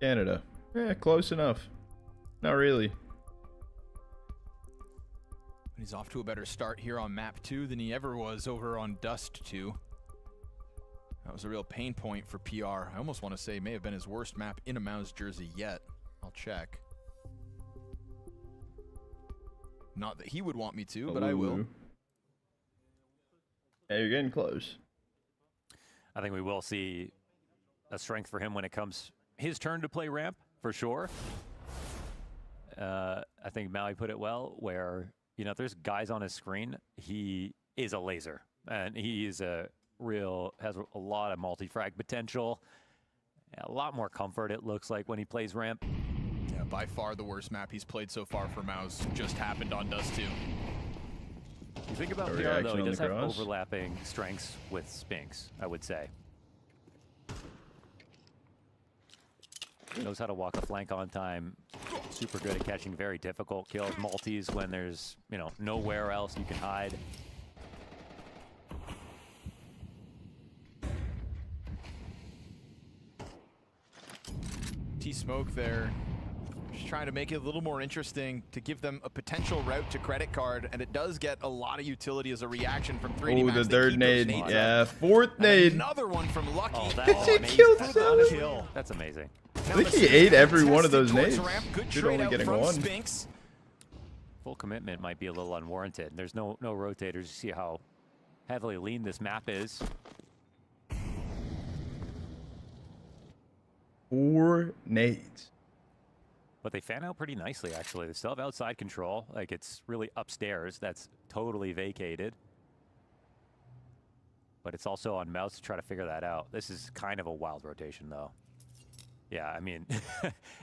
Canada. Yeah, close enough. Not really. He's off to a better start here on map 2 than he ever was over on Dust 2. That was a real pain point for PR. I almost want to say may have been his worst map in a MOUZ jersey yet. I'll check. Not that he would want me to, but I will. Yeah, you're getting close. I think we will see a strength for him when it comes his turn to play ramp, for sure. I think Maui put it well, where, you know, if there's guys on his screen, he is a laser. And he is has a lot of multi-frag potential. A lot more comfort, it looks like, when he plays ramp. Yeah, by far the worst map he's played so far for MOUZ just happened on Dust 2. You think about PR, though, he does have overlapping strengths with Spinks, I would say. He knows how to walk a flank on time. Super good at catching very difficult kills. Multis when there's, you know, nowhere else you can hide. T-Smoke there. Just trying to make it a little more interesting to give them a potential route to credit card, and it does get a lot of utility as a reaction from 3D Max. Oh, the third nade. Yeah, fourth nade. Another one from Lucky. Oh, he killed kill. That's amazing. I think he ate every one of those nades. Good only getting one. Spinks. Full commitment might be a little unwarranted. There's no rotators. You see how heavily lean this map is. 4 nades. But they fan out pretty nicely, actually. They still have outside control. Like, it's really upstairs. That's totally vacated. But it's also on MOUZ to try to figure that out. This is kind of a wild rotation, though. Yeah, I mean,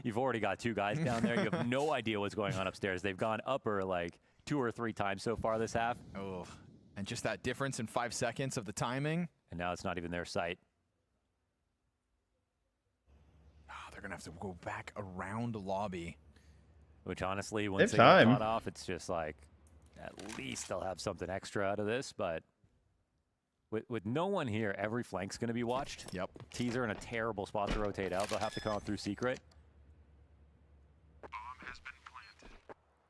you've already got 2 guys down there. You have no idea what's going on upstairs. They've gone upper like 2 or 3 times so far this half. Oh, and just that difference in 5 seconds of the timing. And now it's not even their sight. They're going to have to go back around the lobby. Which, honestly, once they get caught off, it's just like, at least they'll have something extra out of this. But with no one here, every flank's going to be watched. Yep. Teaser in a terrible spot to rotate out. They'll have to come out through secret. Bomb has been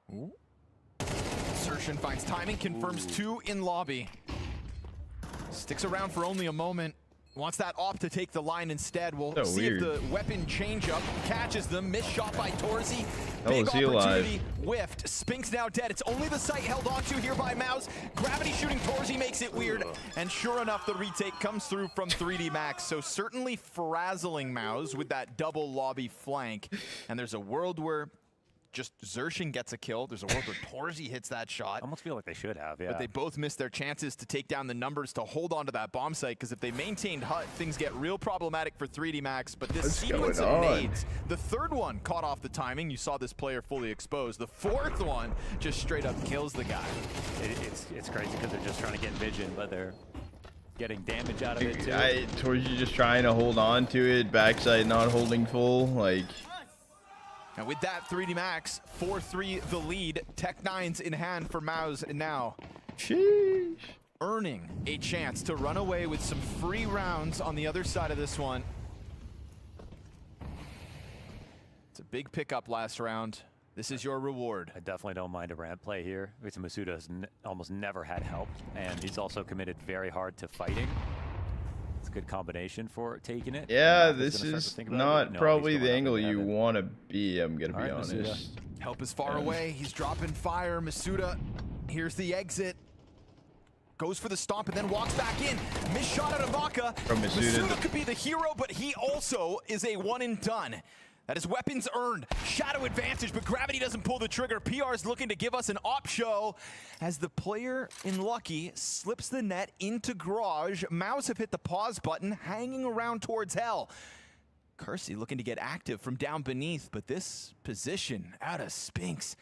planted. Ooh. Insertion finds timing, confirms 2 in lobby. Sticks around for only a moment. Wants that op to take the line instead. We'll see if the weapon change-up catches them. Missed shot by Torzi. Big opportunity whiffed. Spinks now dead. It's only the site held onto here by MOUZ. Gravity shooting Torzy makes it weird. And sure enough, the retake comes through from 3D Max. So certainly frazzling MOUZ with that double lobby flank. And there's a world where just Zershin gets a kill. There's a world where Torzy hits that shot. I almost feel like they should have, yeah. But they both missed their chances to take down the numbers to hold on to that bomb site, because if they maintained HUT, things get real problematic for 3D Max. But this sequence of nades, the third one caught off the timing. You saw this player fully exposed. The fourth one just straight up kills the guy. It's crazy because they're just trying to get vision, but they're getting damage out of it too. Torzy just trying to hold on to it, backside not holding full, like... And with that, 3D Max, 4-3 the lead. Tech-9's in hand for MOUZ now. Sheesh. Earning a chance to run away with some free rounds on the other side of this one. It's a big pickup last round. This is your reward. I definitely don't mind a ramp play here. Because Masuda has almost never had help, and he's also committed very hard to fighting. Good combination for taking it. Yeah, this is not probably the angle you want to be, I'm gonna be honest. Masuda. Help is far away. He's dropping fire. Masuda, here's the exit. Goes for the stomp and then walks back in. Missed shot out of Maka. Masuda could be the hero, but he also is a one and done. That is weapons earned. Shadow advantage, but Gravity doesn't pull the trigger. PR is looking to give us an op show as the player in Lucky slips the net into Garage. MOUZ have hit the pause button, hanging around towards Hell. Kersey looking to get active from down beneath, but this position out of Spinks.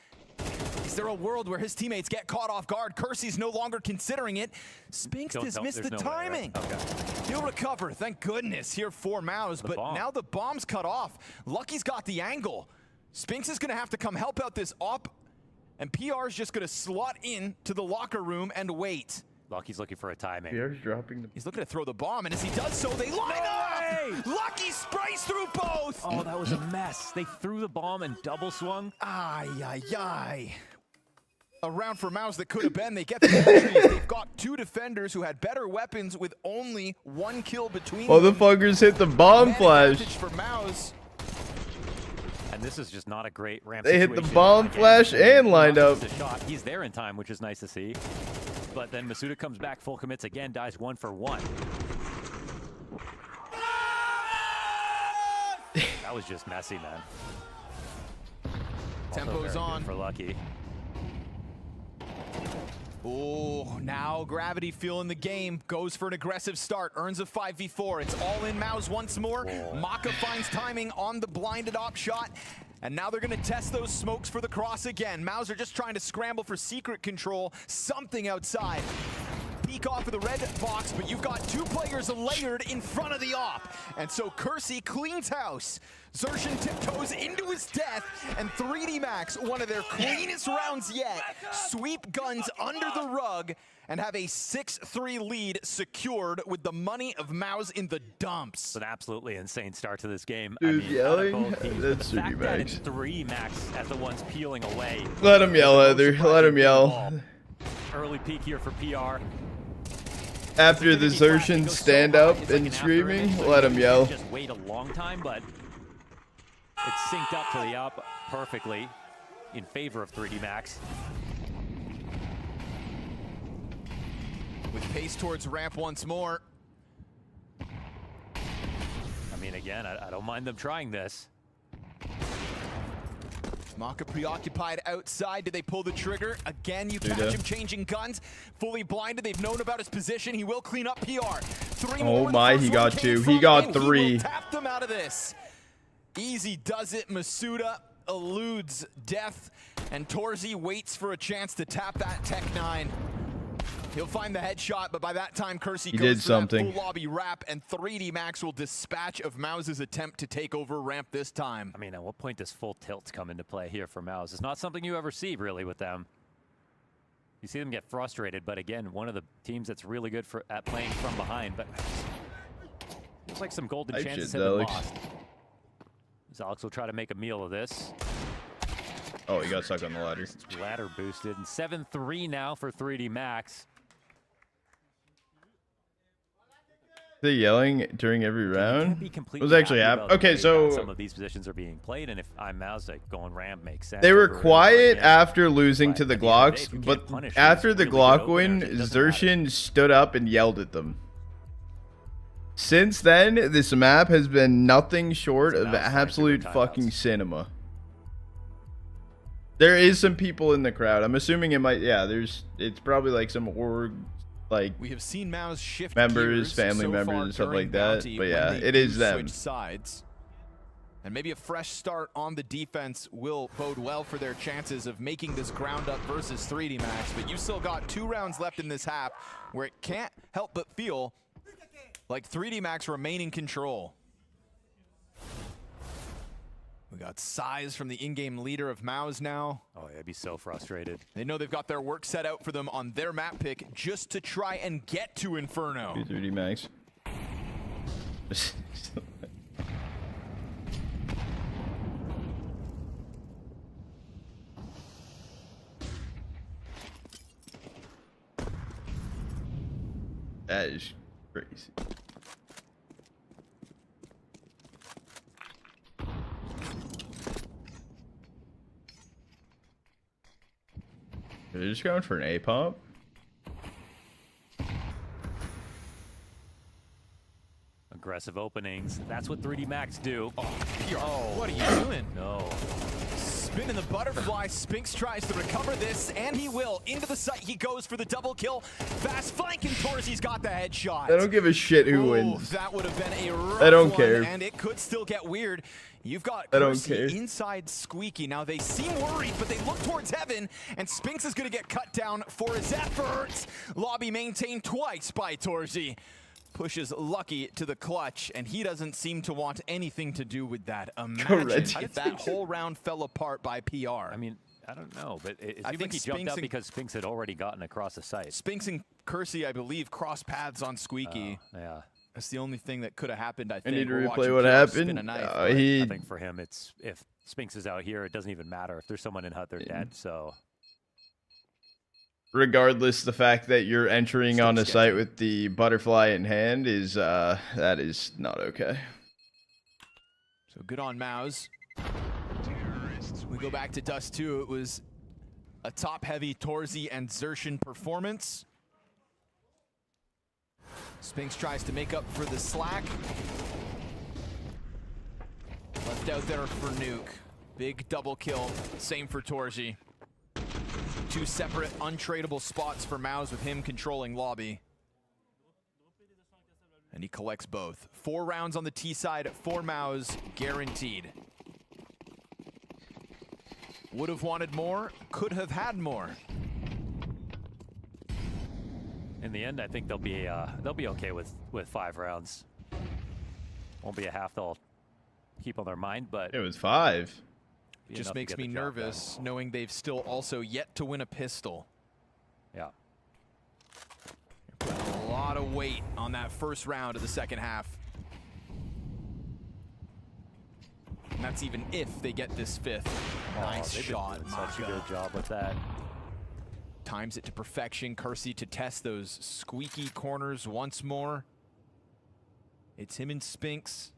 Is there a world where his teammates get caught off guard? Kersey's no longer considering it. Spinks dismissed the timing. Way, right? Okay. He'll recover, thank goodness, here for MOUZ, but now the bomb's cut off. Lucky's got the angle. Spinks is gonna have to come help out this op, and PR's just gonna slot in to the locker room and wait. Lucky's looking for a timing. PR's dropping the... He's looking to throw the bomb, and as he does so, they line up! Lucky sprays through both! Oh, that was a mess. They threw the bomb and double swung. Ay, ay, ay. A round for MOUZ that could have been. They get the entries. They've got two defenders who had better weapons with only one kill between them. Motherfuckers hit the bomb flash. For MOUZ. And this is just not a great ramp They situation. hit the bomb flash and lined up. He's there in time, which is nice to see. But then Masuda comes back, full commits again, dies 1 for 1. That was just messy, man. Tempo's on for Lucky. Oh, now Gravity feeling the game. Goes for an aggressive start. Earns a 5v4. It's all in MOUZ once more. Whoa. Maka finds timing on the blinded op shot. And now they're going to test those smokes for the cross again. MOUZ are just trying to scramble for secret control. Something outside. Peek off of the red box, but you've got two players layered in front of the op. And so Kersey cleans house. Zershin tiptoes into his death, and 3D Max, one of their cleanest rounds yet, sweep guns under the rug and have a 6-3 lead secured with the money of MOUZ in the dumps. It's an absolutely insane start to this game. Dude, I mean, yelling? That's 3D Max. 3 Max as the ones peeling away. Let him yell, Heather. Let him yell. Early peak here for PR. After the Zershin stand up and screaming, let him yell. Just wait a long time, but it's synced up to the up perfectly in favor of 3D Max. With pace towards ramp once more. I mean, again, I don't mind them trying this. Maka preoccupied outside. Did they pull the trigger? Again, you catch him changing guns. Fully blinded. They've known about his position. He will clean up PR. Oh my, he got two. He got three. He will tap them out of this. Easy does it. Masuda eludes death. And Torzy waits for a chance to tap that Tech-9. He'll find the headshot, but by that time, Kersey goes for that full lobby wrap, and 3D Max will dispatch of MOUZ's attempt to take over ramp this time. I mean, at what point does full tilt come into play here for MOUZ? It's not something you ever see, really, with them. You see them get frustrated, but again, one of the teams that's really good at playing from behind, but looks like some golden chances have been lost. Alex will try to make a meal of this. Oh, he got stuck on the ladder. Ladder boosted, and 7-3 now for 3D Max. The yelling during every round? Be It was actually happening. Okay, so some of these positions are being played, and if I'm MOUZ, like going ramp makes sense. they were quiet after losing to the Glocks, but after the Glock win, Xerxin stood up and yelled at them. Since then, this map has been nothing short of absolute fucking cinema. There is some people in the crowd. I'm assuming it might, yeah, it's probably like some org, like we have seen MOUZ shift members, family members, and stuff like that. But yeah, it is them. Sides. And maybe a fresh start on the defense will bode well for their chances of making this ground up versus 3D Max. But you still got 2 rounds left in this half where it can't help but feel like 3D Max remain in control. We got Size from the in-game leader of MOUZ now. Oh, yeah, I'd be so frustrated. They know they've got their work set out for them on their map pick just to try and get to Inferno. 3D Max. That is crazy. They're just going for an A-pop? Aggressive openings. That's what 3D Max do. Oh, what are you doing? No. Spinning the butterfly. Spinks tries to recover this, and he will. Into the site he goes for the double kill. Fast flank, and Torzi's got the headshot. I don't give a shit who wins. That would have been a rough I don't one, care. And it could still get weird. You've got I don't Kersey care. inside Squeaky. Now they seem worried, but they look towards heaven, and Spinks is going to get cut down for his efforts. Lobby maintained twice by Torzi. Pushes Lucky to the clutch, and he doesn't seem to want anything to do with that. Imagine if that whole round fell apart by PR. I mean, I don't know, but it seemed like he jumped out because Spinks had already gotten across the site. Spinks and Kersey, I believe, crossed paths on Squeaky. Yeah. That's the only thing that could have happened, I I think. need to We're replay watching what PR happened. spin a knife. I think for him, it's if Spinks is out here, it doesn't even matter. If there's someone in hut, they're dead. So regardless, the fact that you're entering on a site with the butterfly in hand is that is not okay. So good on MOUZ. We go back to Dust 2. It was a top-heavy Torzi and Xerxin performance. Spinks tries to make up for the slack. Left out there for Nuke. Big double kill. Same for Torzi. 2 separate untradeable spots for MOUZ with him controlling lobby. And he collects both. 4 rounds on the T side for MOUZ, guaranteed. Would have wanted more, could have had more. in the end, I think they'll be okay with 5 rounds. Won't be a half they'll keep on their mind, but it was 5. Just makes me nervous knowing they've still also yet to win a pistol. Yeah. Putting a lot of weight on that first round of the second half. And that's even if they get this 5th. Nice shot. Such a good job with that. Times it to perfection. Kersey to test those squeaky corners once more. It's him and Spinks.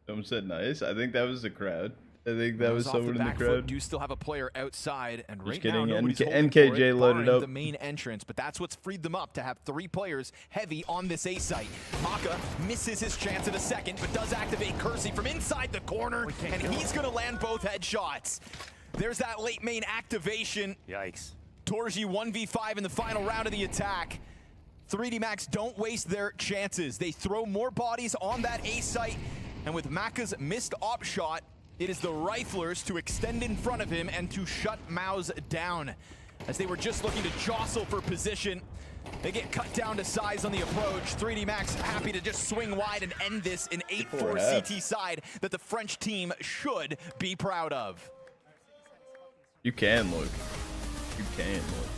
Someone said nice. I think that was the crowd. I think that was someone in the crowd. Do still have a player outside, and right kidding. now nobody's NKJ loaded up the main entrance, but that's what's freed them up to have 3 players heavy on this A site. Maka misses his chance at a second, but does activate Kersey from inside the corner, and he's going to land both headshots. There's that late main activation. Yikes. Torji 1v5 in the final round of the attack. 3D Max don't waste their chances. They throw more bodies on that A site, and with Maka's missed op shot, it is the Riflers to extend in front of him and to shut MOUZ down. As they were just looking to jostle for position, they get cut down to size on the approach. 3D Max happy to just swing wide and end this in 8-4 CT side that the French team should be proud of. You can look. You can look.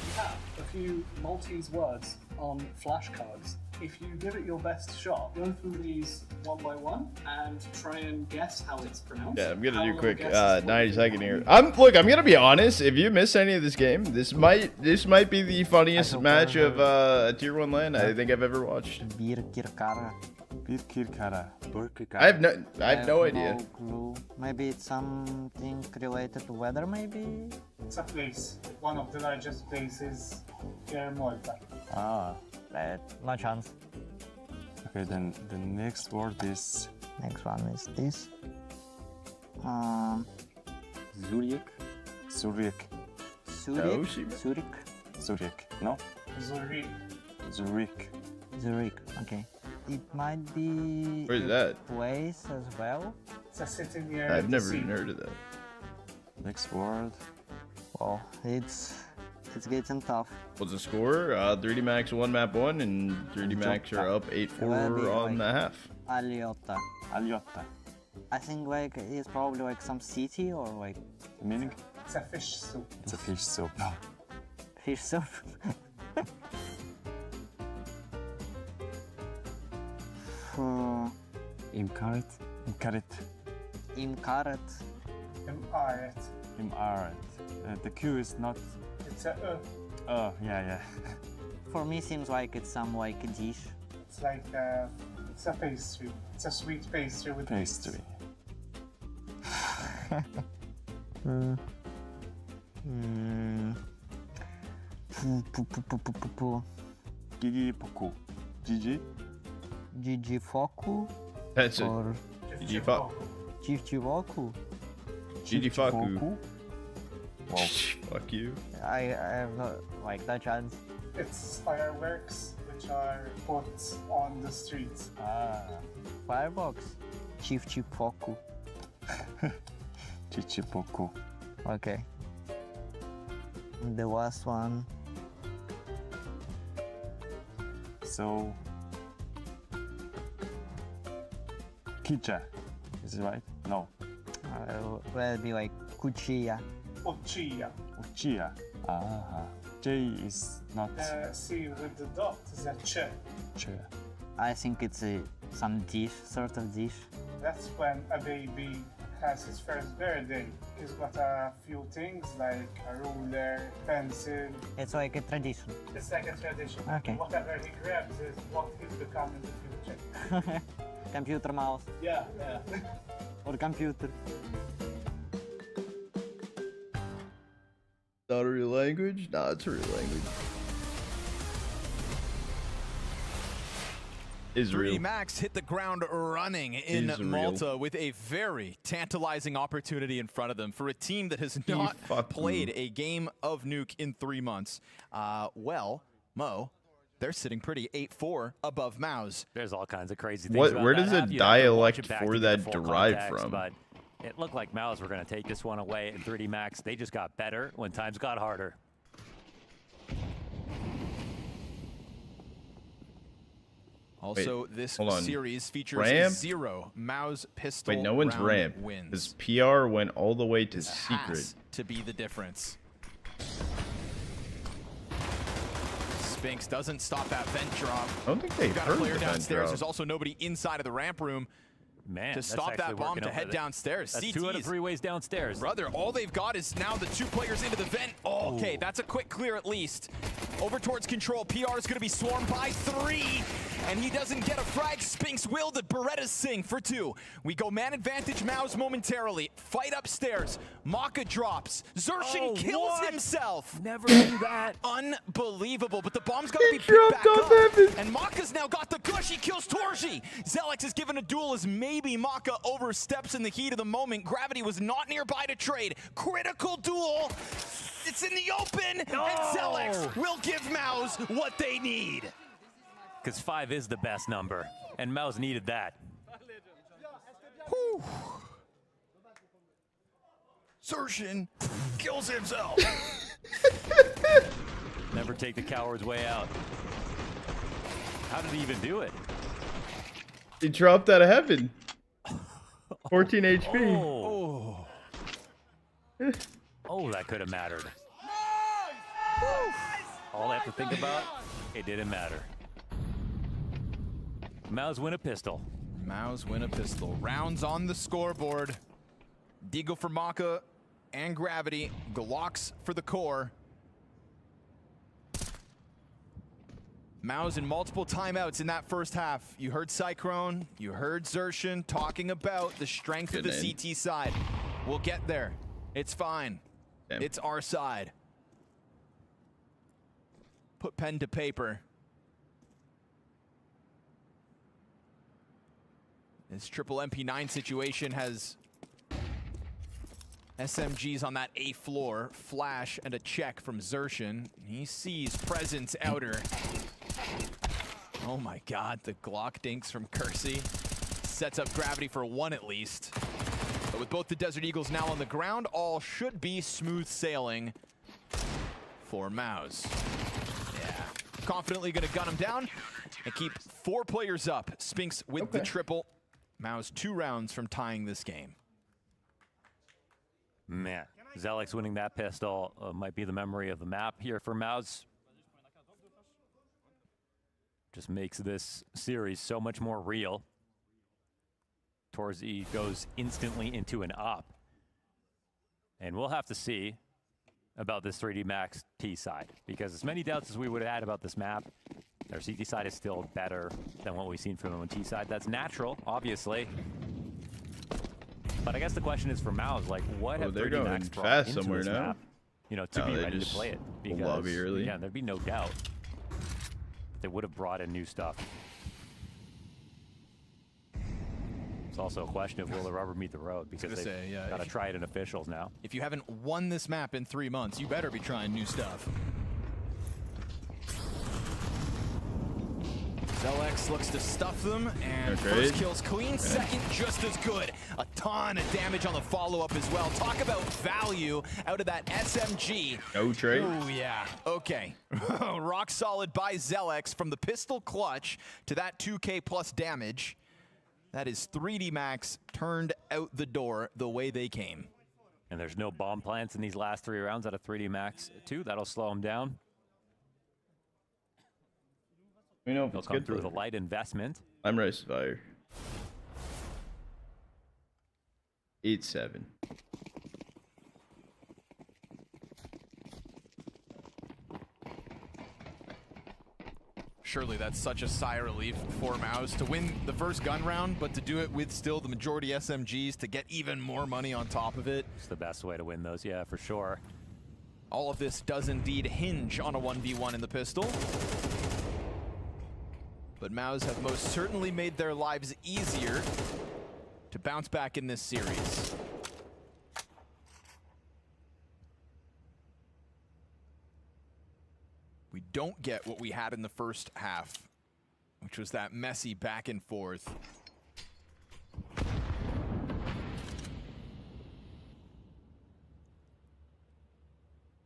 We have a few Maltese words on flashcards. if you give it your best shot, go through these one by one and try and guess how it's pronounced. Yeah, I'm gonna do quick 90-second here. I'm gonna be honest. If you miss any of this game, this might be the funniest match of a Tier 1 LAN I think I've ever watched. I have no idea. No clue. Maybe it's something related to weather, maybe? It's a place, one of the largest places here in Malta. Ah, no chance. Okay, then the next word is... Next one is this. Zurich. Zurich. Zurich? Zurich. No? Zurich. Zurich. Zurich, okay. It might be Where's that? Place as well. It's a city near I've never even heard of that. Next word. Well, it's getting tough. What's the score? 3D Max 1 map 1 and 3D Max are up 8-4 on the half. Aliotta. Aliotta. I think like it's probably like some city or like. The meaning? It's a fish soup. It's a fish soup. Fish soup. Imkaret. Imkaret. Imkaret. Imaret. Imaret. The Q is not... It's a Oh, yeah. For me seems like it's some like dish. It's like it's a pastry. It's a sweet pastry with pastry. Gigi Poku. Gigi? Gigi Foku? That's it. Or Gigi Foku. Gigi Foku? Gigi Foku. Wow. Fuck you. I have no chance. It's fireworks which are put on the streets. Fireworks. Chief Foku. Chichi Poku. Okay. The last one. So... Kicha. Is it right? No. Will be like Kuchia. Uchia. Uchia. J is not... C with the dot is a che. Che. I think it's some dish, sort of dish. That's when a baby has his first birthday. He's got a few things like a ruler, pencil. It's like a tradition. It's like a tradition. Okay. Whatever he grabs is what he's become in the future. Computer mouse. Yeah. Or computer. Not a real language? Nah, it's a real language. Israel. 3D Max hit the ground running in Malta with a very tantalizing opportunity in front of them for a team that has not played a game of Nuke in 3 months. Well, Mo, they're sitting pretty 8-4 above MOUZ. There's all kinds of crazy things. Where does the dialect for that derive from? But it looked like MOUZ were going to take this one away, and 3D Max, they just got better when times got harder. Also, this series features ramp? 0 MOUZ pistol. Wait, no one's ramp. Wins. His PR went all the way to secret. Has to be the difference. Spinks doesn't stop that vent drop. I don't think they got heard a player the vent downstairs. drop. There's also nobody inside of the ramp room. Man, to stop that bomb to head downstairs. That's CTs, 2 out of 3 ways downstairs. Brother, all they've got is now the 2 players into the vent. Oh, okay, that's a quick clear at least. Over towards control. PR is going to be swarmed by 3. And he doesn't get a frag. Spinks will. The Berettas sing for 2. We go man advantage MOUZ momentarily. Fight upstairs. Maka drops. Zershin kills himself. Never do that. Unbelievable. But the bomb's got to be picked back up. And Maka's now got the gush. He kills Torji. Zelex is given a duel as maybe Maka oversteps in the heat of the moment. Gravity was not nearby to trade. Critical duel. It's in the open. And Zelex will give MOUZ what they need. Because 5 is the best number, and MOUZ needed that. Whew. Zershin kills himself. Never take the coward's way out. How did he even do it? He dropped out of heaven. 14 HP. Oh, that could have mattered. All I have to think about, it didn't matter. MOUZ win a pistol. MOUZ win a pistol. Rounds on the scoreboard. Deagle for Maka and Gravity. Glocks for the core. MOUZ in multiple timeouts in that first half. You heard Cyclone, you heard Xertion talking about the strength of the CT side. We'll get there. It's fine. Damn. It's our side. Put pen to paper. This triple MP9 situation has SMGs on that A floor, flash and a check from Xertion. He sees presence outer. Oh my god, the Glock dinks from Kersey. Sets up Gravity for one at least. But with both the Desert Eagles now on the ground, all should be smooth sailing for MOUZ. Yeah, confidently gonna gun him down and keep 4 players up. Spinks with the triple. MOUZ 2 rounds from tying this game. Man, Zelex winning that pistol might be the memory of the map here for MOUZ. Just makes this series so much more real. Torzy goes instantly into an op. And we'll have to see about this 3D Max T side, because as many doubts as we would have had about this map, their CT side is still better than what we've seen from them on T side. That's natural, obviously. But I guess the question is for MOUZ, like, what have 3D Max brought into this map, you know, to be ready to play it? Because, again, there'd be no doubt they would have brought in new stuff. It's also a question of will the rubber meet the road, because they've got to try it in officials now. If you haven't won this map in 3 months, you better be trying new stuff. Zelex looks to stuff them, and first kill's clean, second just as good. A ton of damage on the follow-up as well. Talk about value out of that SMG. No trade. Oh, yeah. Okay. Rock solid by Zelex from the pistol clutch to that 2K plus damage. That is 3D Max turned out the door the way they came. And there's no bomb plants in these last 3 rounds out of 3D Max 2. That'll slow them down. We know if They'll it's come good through with a light investment. I'm Rice Fire. 8-7. Surely that's such a sigh of relief for MOUZ to win the first gun round, but to do it with still the majority SMGs to get even more money on top of it. It's the best way to win those, yeah, for sure. All of this does indeed hinge on a 1v1 in the pistol. But MOUZ have most certainly made their lives easier to bounce back in this series. We don't get what we had in the first half, which was that messy back and forth.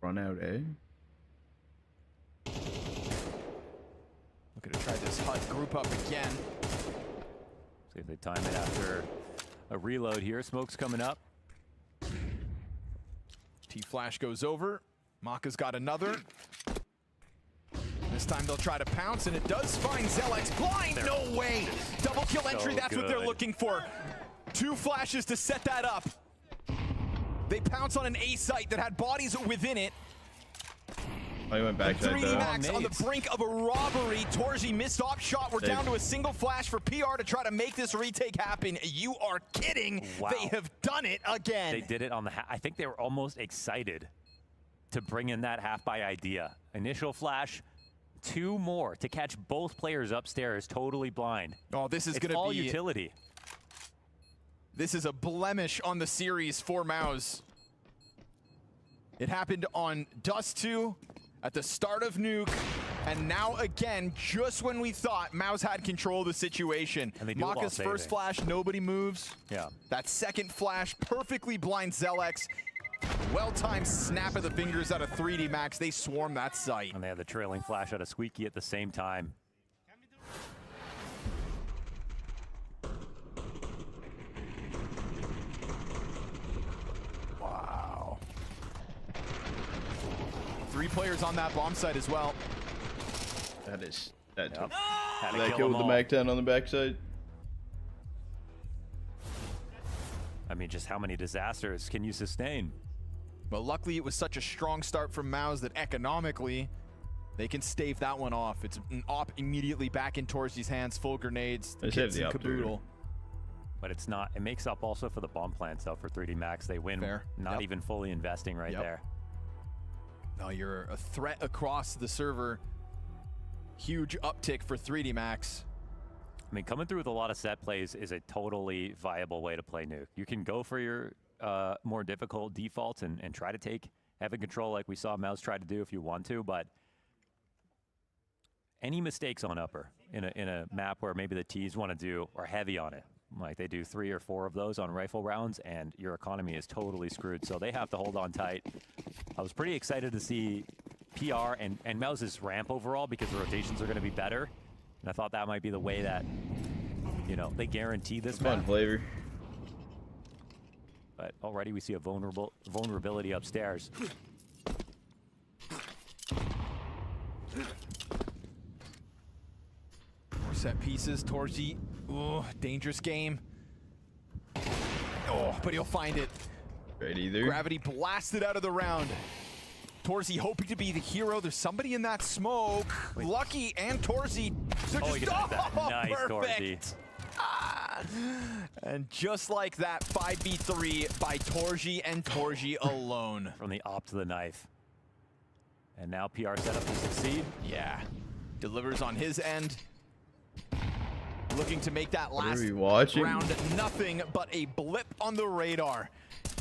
Run out, eh? Looking to try this HUD group up again. See if they time it after a reload here. Smoke's coming up. T-Flash goes over. Maka's got another. This time they'll try to pounce, and it does find Zelex. Blind, no way! Double kill entry, that's what they're looking for. 2 flashes to set that up. They pounce on an A site that had bodies within it. Oh, he went back to 3D Max on the brink of a robbery. Torzy missed off shot. We're down to a single flash for PR to try to make this retake happen. You are kidding. Wow. They have done it again. They did it on the I think they were almost excited to bring in that half by idea. Initial flash, 2 more to catch both players upstairs totally blind. Oh, this is going to be all utility. This is a blemish on the series for MOUZ. It happened on Dust 2. At the start of Nuke, and now again, just when we thought MOUZ had control of the situation. Maka's first flash, nobody moves. Yeah. That second flash perfectly blinds Zelex. Well-timed snap of the fingers out of 3D Max. They swarm that site. And they have the trailing flash out of Squeaky at the same time. Wow. 3 players on that bomb site as well. That is... That yep. That kill with the Mac 10 on the backside. I mean, just how many disasters can you sustain? Well, luckily it was such a strong start from MOUZ that economically they can stave that one off. It's an op immediately back in Torzy's hands, full grenades, the kits and caboodle. But it's not, it makes up also for the bomb plants though for 3D Max. They win not even fully investing right there. No, you're a threat across the server. Huge uptick for 3D Max. I mean, coming through with a lot of set plays is a totally viable way to play Nuke. You can go for your more difficult defaults and try to take heavy control like we saw MOUZ try to do if you want to, but any mistakes on upper in a map where maybe the T's want to do are heavy on it, like they do 3 or 4 of those on rifle rounds, and your economy is totally screwed, so they have to hold on tight. I was pretty excited to see PR and MOUZ's ramp overall because the rotations are going to be better, and I thought that might be the way that, you know, they guarantee this fun flavor. But already we see a vulnerability upstairs. More set pieces. Torzy, ooh, dangerous game. Oh, but he'll find it. Right either. Gravity blasted out of the round. Torzy hoping to be the hero. There's somebody in that smoke. Lucky and Torzy. Oh, he got that. Nice, perfect. Torzy. And just like that, 5v3 by Torzy and Torzy alone. From the op to the knife. And now PR set up to succeed. Yeah. Delivers on his end. Looking to make that last round nothing but a blip on the radar.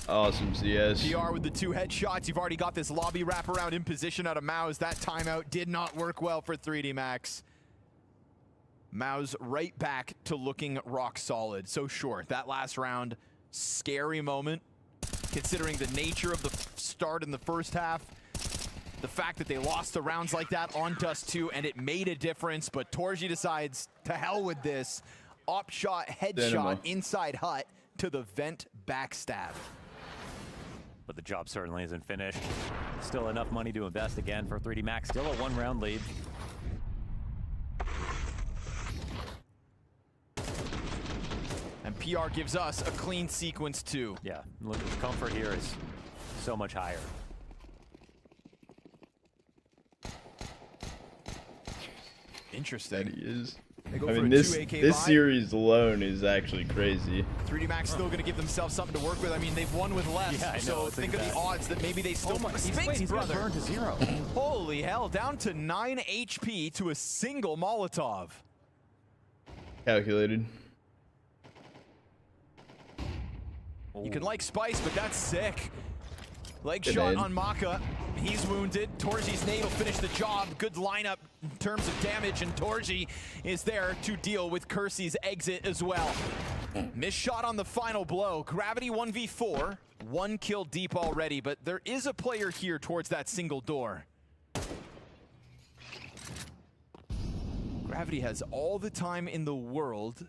Awesome CS. PR with the 2 headshots. You've already got this lobby wraparound in position out of MOUZ. That timeout did not work well for 3D Max. MOUZ right back to looking rock solid. So sure, that last round, scary moment, considering the nature of the start in the first half. The fact that they lost the rounds like that on Dust 2, and it made a difference, but Torzy decides, to hell with this. Op shot, headshot, inside hut to the vent backstab. But the job certainly isn't finished. Still enough money to invest again for 3D Max. Still a 1-round lead. And PR gives us a clean sequence too. Yeah, look, the comfort here is so much higher. Interesting. That he is. They go I for mean, a this 2 AK this buy. series alone is actually crazy. 3D Max still going to give themselves something to work with. I mean, they've won with less, Yeah, I know, so think of the odds that maybe they still. He's brother. burned to 0. Holy hell! Down to 9 HP to a single Molotov. Calculated. You can like Spice, but that's sick. Leg Good shot aim. on Maka. He's wounded. Torzy's nade will finish the job. Good lineup in terms of damage, and Torzy is there to deal with Kersey's exit as well. Missed shot on the final blow. Gravity 1v4. 1 kill deep already, but there is a player here towards that single door. Gravity has all the time in the world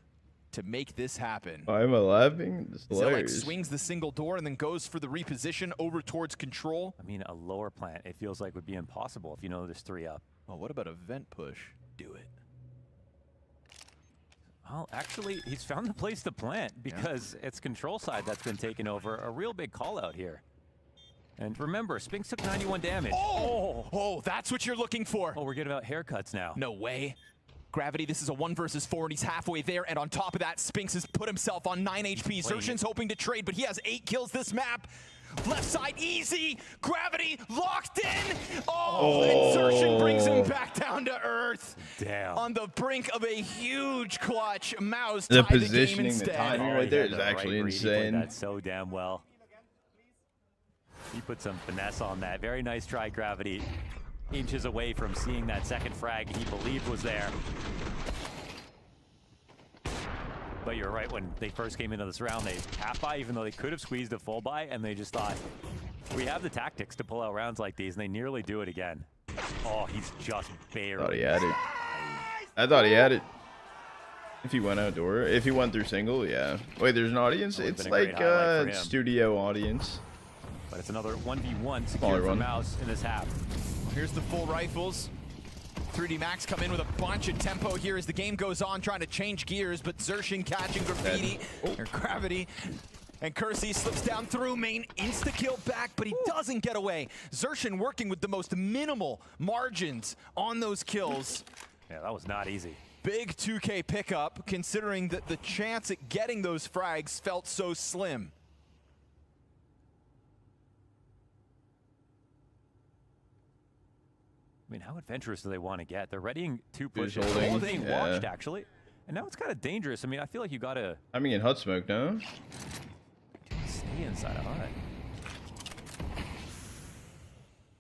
to make this happen. Why am I laughing? This is Zelek hilarious. swings the single door and then goes for the reposition over towards control. I mean, a lower plant, it feels like would be impossible if you know there's 3 up. Oh, what about a vent push? Do it. Well, actually, he's found the place to plant because it's control side that's been taken over. A real big call out here. And remember, Spinks took 91 damage. Oh, that's what you're looking for. Oh, we're getting about haircuts now. No way. Gravity, this is a 1 versus 4, and he's halfway there. And on top of that, Spinks has put himself on 9 HP. Zershin's hoping to trade, but he has 8 kills this map. Left side, easy. Gravity locked in. Oh, and Zershin brings him back down to earth. Damn. On the brink of a huge clutch. MOUZ The tied the game positioning, the instead. timing right there is actually He insane. played that so damn well. He put some finesse on that. Very nice try, Gravity. Inches away from seeing that second frag he believed was there. But you're right, when they first came into this round, they half buy, even though they could have squeezed a full buy, and they just thought, we have the tactics to pull out rounds like these, and they nearly do it again. Oh, he's just barely. Thought he had it. I thought he had it. If he went outdoor, if he went through single, yeah. Wait, there's an audience? It's like studio audience. But it's another 1v1 secured for MOUZ in this half. Here's the full rifles. 3D Max come in with a bunch of tempo here as the game goes on, trying to change gears, but Xerxin catching Graffiti, or Gravity, and Kersey slips down through main, insta-kill back, but he doesn't get away. Xerxin working with the most minimal margins on those kills. Yeah, that was not easy. Big 2K pickup, considering that the chance at getting those frags felt so slim. I mean, how adventurous do they want to get? They're readying 2 pushes. Holding, All being watched, actually. And now it's kind of dangerous. I mean, I feel like you got to... I'm in hut smoke now. Stay inside of hut.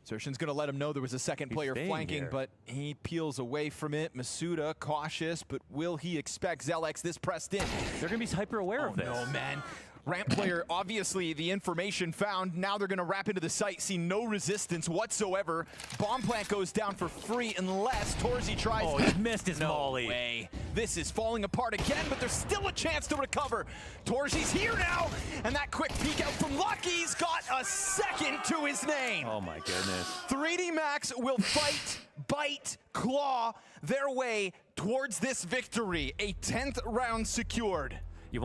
Xerxin's going to let him know there was a second player flanking, here. but he peels away from it. Masuda cautious, but will he expect Zelex this pressed in? They're going to be hyper aware of this. No, man. Ramp player, obviously the information found. Now they're going to wrap into the site, see no resistance whatsoever. Bomb plant goes down for free unless Torzi tries. Oh, he missed his no molly. Way. This is falling apart again, but there's still a chance to recover. Torzi's here now, and that quick peek out from Lucky's got a second to his name. Oh my goodness. 3D Max will fight, bite, claw their way towards this victory. A 10th round secured.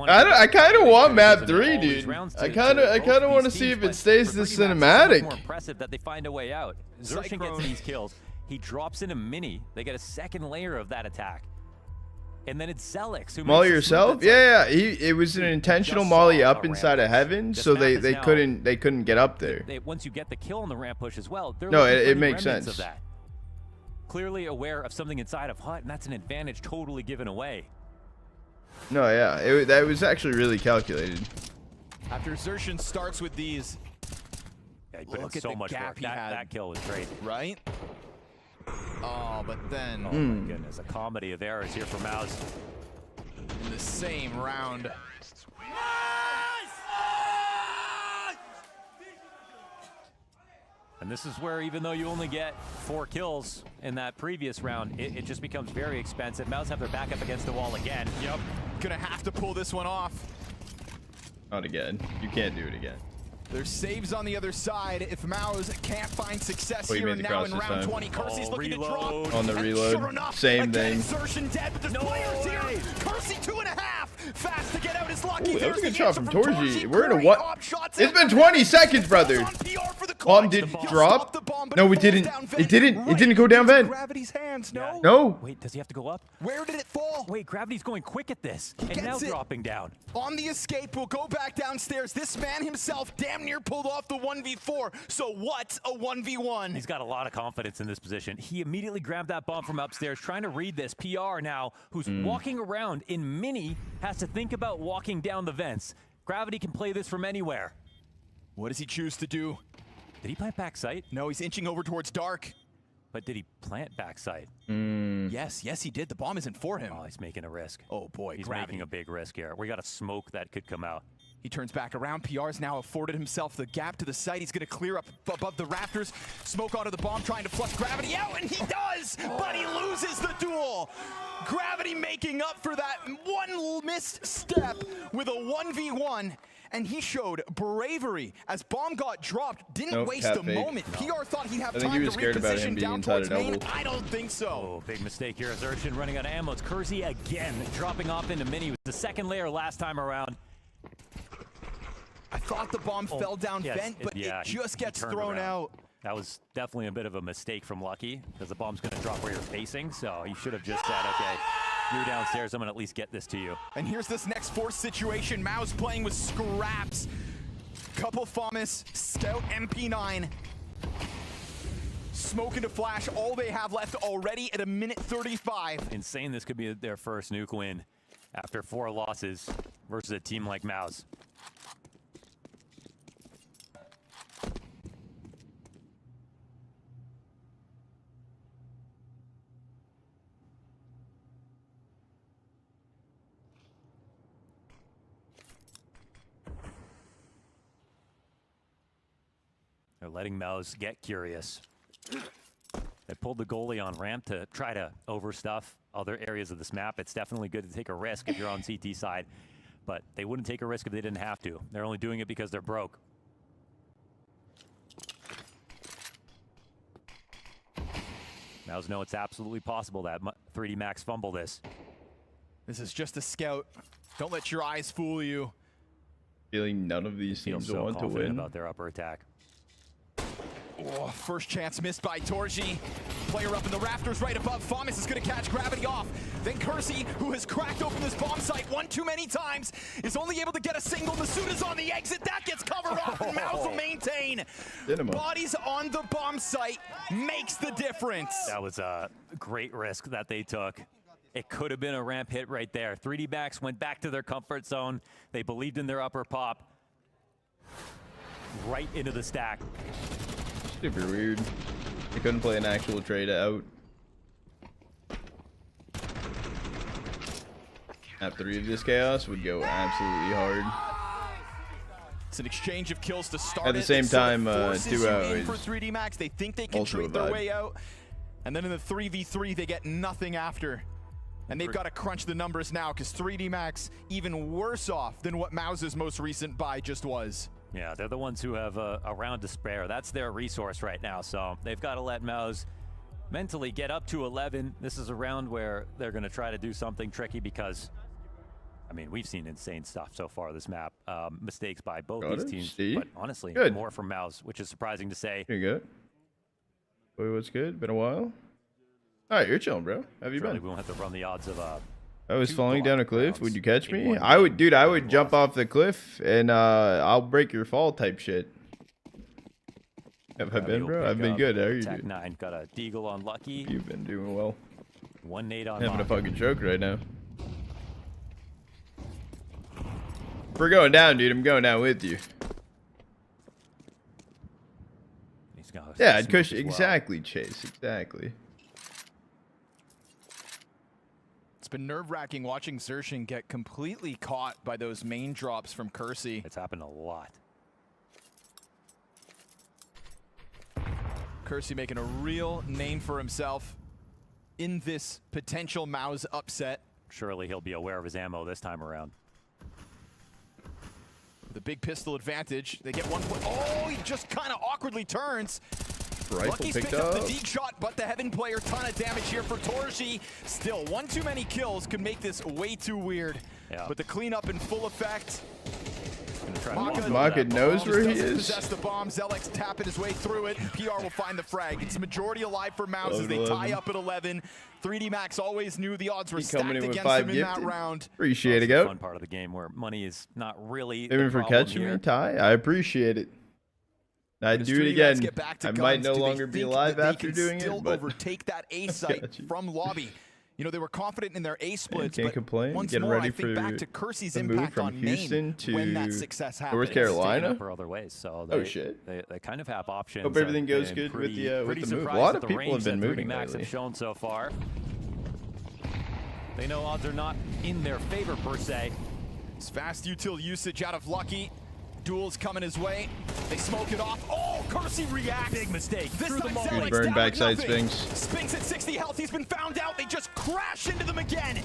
I kind of want map 3, dude. I kind of want to see if it stays this cinematic. More impressive that they find a way out. Xerxin gets these kills. He drops in a mini. They get a second layer of that attack. And then it's Zelex who Molly yourself? Yeah. It was an intentional molly up inside of heaven, so they couldn't get up there. Once you get the kill on the ramp push as well, no, it makes sense. Of that. Clearly aware of something inside of hut, and that's an advantage totally given away. No, yeah, that was actually really calculated. After Xerxin starts with these, yeah, he put in so much work. That kill was great. Right? Oh, but then... Oh my goodness, a comedy of errors here for MOUZ. In the same round. And this is where, even though you only get 4 kills in that previous round, it just becomes very expensive. MOUZ have their back up against the wall again. Yep. Gonna have to pull this one off. Not again. You can't do it again. There's saves on the other side if MOUZ can't find success here and now in round 20. Kersey's looking to drop. On the reload. Sure enough, same thing. Xerxin dead, but there's players here. Kersey 2.5. Fast to get out is Lucky. Ooh, that was a good shot from Torzi. We're in a what? It's been 20 seconds, brother. Bomb did drop. No, it didn't. It didn't. It didn't go down vent. Gravity's hands, no? No. Wait, does he have to go up? Where did it fall? Wait, Gravity's going quick at this. And now dropping down. On the escape, will go back downstairs. This man himself damn near pulled off the 1v4. So what's a 1v1? He's got a lot of confidence in this position. He immediately grabbed that bomb from upstairs, trying to read this. PR now, who's walking around in mini, has to think about walking down the vents. Gravity can play this from anywhere. What does he choose to do? Did he plant backside? No, he's inching over towards dark. But did he plant backside? Yes, he did. The bomb isn't for him. Oh, he's making a risk. Oh boy, he's Gravity. making a big risk here. We got a smoke that could come out. He turns back around. PR's now afforded himself the gap to the site. He's going to clear up above the rafters. Smoke onto the bomb, trying to flush Gravity out, and he does! But he loses the duel. Gravity making up for that one missed step with a 1v1. And he showed bravery as bomb got dropped. Didn't waste a moment. PR thought he'd have time to reposition down towards main. I don't think so. Oh, big mistake here. Xerxin running out of ammo. It's Kersey again, dropping off into mini. It was the second layer last time around. I thought the bomb fell down vent, but it just gets thrown out. That was definitely a bit of a mistake from Lucky, because the bomb's going to drop where you're facing, so he should have just said, okay, you're downstairs, I'm going to at least get this to you. And here's this next force situation. MOUZ playing with scraps. Couple FAMAS, Scout MP9. Smoke into flash, all they have left already at 1:35. Insane this could be their first nuke win after 4 losses versus a team like MOUZ. They're letting MOUZ get curious. They pulled the goalie on ramp to try to overstuff other areas of this map. It's definitely good to take a risk if you're on CT side, but they wouldn't take a risk if they didn't have to. They're only doing it because they're broke. MOUZ know it's absolutely possible that 3D Max fumble this. This is just a scout. Don't let your eyes fool you. Feeling none of these teams want to win. About their upper attack. Oh, first chance missed by Torji. Player up in the rafters right above. Famas is going to catch gravity off. Then Kersey, who has cracked open this bomb site one too many times, is only able to get a single. Masuda's on the exit. That gets covered off, and MOUZ will maintain. Bodies on the bomb site makes the difference. That was a great risk that they took. It could have been a ramp hit right there. 3D Max went back to their comfort zone. They believed in their upper pop. Right into the stack. Super weird. They couldn't play an actual trade out. Map 3 of this chaos would go absolutely hard. It's an exchange of kills to start. At the same time, Duo is for 3D Max. They think they can trade their way out, and then in the 3v3 they get nothing after. And they've got to crunch the numbers now because 3D Max even worse off than what MOUZ's most recent buy just was. Yeah, they're the ones who have a round to spare. That's their resource right now, so they've got to let MOUZ mentally get up to 11. This is a round where they're going to try to do something tricky because, I mean, we've seen insane stuff so far this map. Mistakes by both these teams, but honestly, more from MOUZ, which is surprising to say. You're good. Boy, what's good? Been a while? All right, you're chilling, bro. Have you been? We won't have to run the odds of I was falling down a cliff. Would you catch me? I would, dude. I would jump off the cliff and I'll break your fall type shit. Have I been, bro? I've been good. How are you doing? 9 got a deagle on Lucky. You've been doing well. 1 nade on. Having a fucking stroke right now. We're going down, dude. I'm going down with you. Yeah, I'd push exactly, Chase. Exactly. It's been nerve-wracking watching Xerxin get completely caught by those main drops from Kersey. It's happened a lot. Kersey making a real name for himself in this potential MOUZ upset. Surely he'll be aware of his ammo this time around. The big pistol advantage. They get 1 point. Oh, he just kind of awkwardly turns. Lucky's picked up the deep shot, but the Heaven player, ton of damage here for Torji. Still, 1 too many kills could make this way too weird. Yeah. But the cleanup in full effect. Maka knows where he is. Possess the bomb. Zelix tapping his way through it. PR will find the frag. It's majority alive for MOUZ as they tie up at 11. 3D Max always knew the odds were stacked against him in that round. Appreciate it, go. Fun part of the game where money is not really. Even for catching me, Ty. I appreciate it. I'd do it again. I might no longer be alive after doing it, but overtake that A site from lobby. You know, they were confident in their A splits, can't complain. Getting ready for back to Kersey's the move from Houston to North Carolina. For other ways, so oh shit! They kind of have options. Hope everything goes good with the move. A lot of people have been moving Max lately. Have shown so far. They know odds are not in their favor per se. It's fast util usage out of Lucky. Duel's coming his way. They smoke it off. Oh, Kersey reacts. Big mistake. This time Good burn backside Spinks. Spinks at 60 health. He's been found out. They just crash into them again.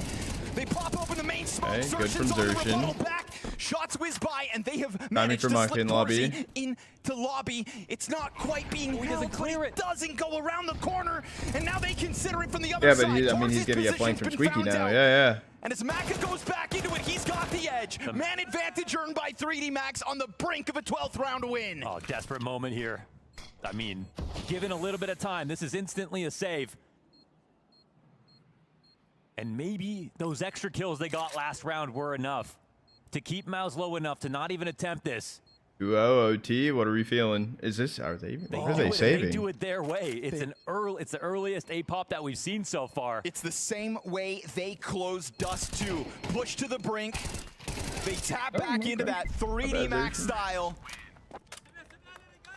They pop open the main smoke. Okay, good from Xerxin. Shots whiz by, and they have managed to slip Kersey into lobby. It's not quite being held, but it doesn't go around the corner, and now they consider it from the other side. Yeah, but I mean, he's going to get flanked from Squeaky now. Yeah. And as Maka goes back into it, he's got the edge. Man advantage earned by 3D Max on the brink of a 12th round win. Oh, desperate moment here. I mean, given a little bit of time, this is instantly a save. And maybe those extra kills they got last round were enough to keep MOUZ low enough to not even attempt this. Duo OT, what are we feeling? Is this, are they saving? They do it their way. It's it's the earliest A-pop that we've seen so far. It's the same way they close Dust 2. Push to the brink. They tap back into that 3D Max style.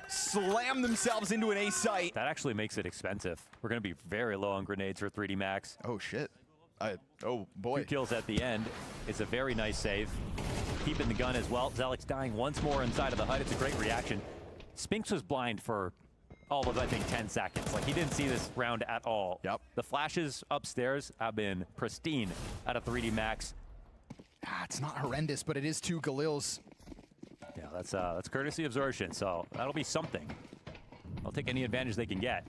Slam themselves into an A site. That actually makes it expensive. We're going to be very low on grenades for 3D Max. Oh, shit. Oh, boy. 2 kills at the end. It's a very nice save. Keeping the gun as well. Zelix dying once more inside of the hut. It's a great reaction. Spinks was blind for all of, I think, 10 seconds. Like, he didn't see this round at all. Yep. The flashes upstairs have been pristine out of 3D Max. It's not horrendous, but it is 2 Galils. Yeah, that's courtesy of Xerxin, so that'll be something. They'll take any advantage they can get.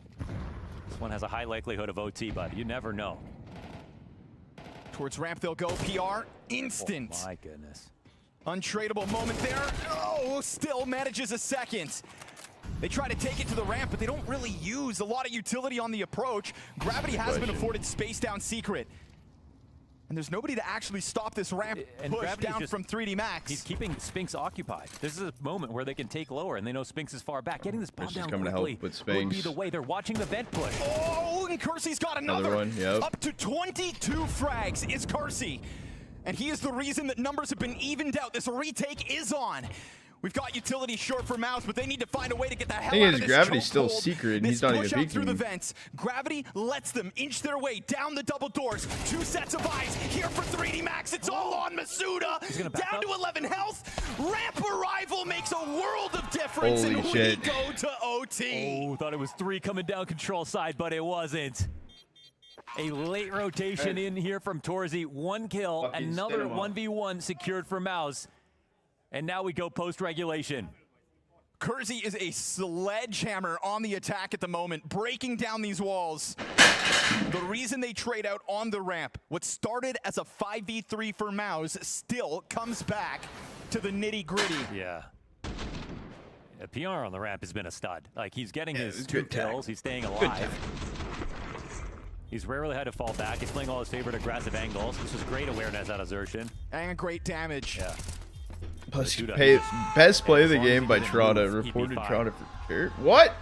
This one has a high likelihood of OT, but you never know. Towards ramp they'll go. PR instant. Oh my goodness. Untradeable moment there. Oh, still manages a second. They try to take it to the ramp, but they don't really use a lot of utility on the approach. Gravity has been afforded space down Secret. And there's nobody to actually stop this ramp and push down from 3D Max. He's keeping Spinks occupied. This is a moment where they can take lower, and they know Spinks is far back. Getting this bomb down coming quickly to help with would Spinks. be the way. They're watching the vent push. Oh, and Kersey's got another one. Yep. Up to 22 frags is Kersey. And he is the reason that numbers have been evened out. This retake is on. We've got utility short for MOUZ, but they need to find a way to get the hell out of this Gravity's still chokehold. Secret, and he's not even peeking. Through the vents. Gravity lets them inch their way down the double doors. 2 sets of eyes here for 3D Max. It's all on Masuda. Down to 11 health. Ramp arrival makes a world of difference, Holy and shit. we go to OT. Oh, thought it was 3 coming down control side, but it wasn't. A late rotation in here from Torzy. 1 kill, another 1v1 secured for MOUZ. And now we go post-regulation. Kersey is a sledgehammer on the attack at the moment, breaking down these walls. The reason they trade out on the ramp, what started as a 5v3 for MOUZ, still comes back to the nitty-gritty. Yeah. PR on the ramp has been a stud. Like, he's getting his 2 kills. He's staying alive. He's rarely had to fall back. He's playing all his favorite aggressive angles. This was great awareness out of Xerxin. And great damage. Yeah. Best play of the game by Trotta. Reported Trotta for sure. What?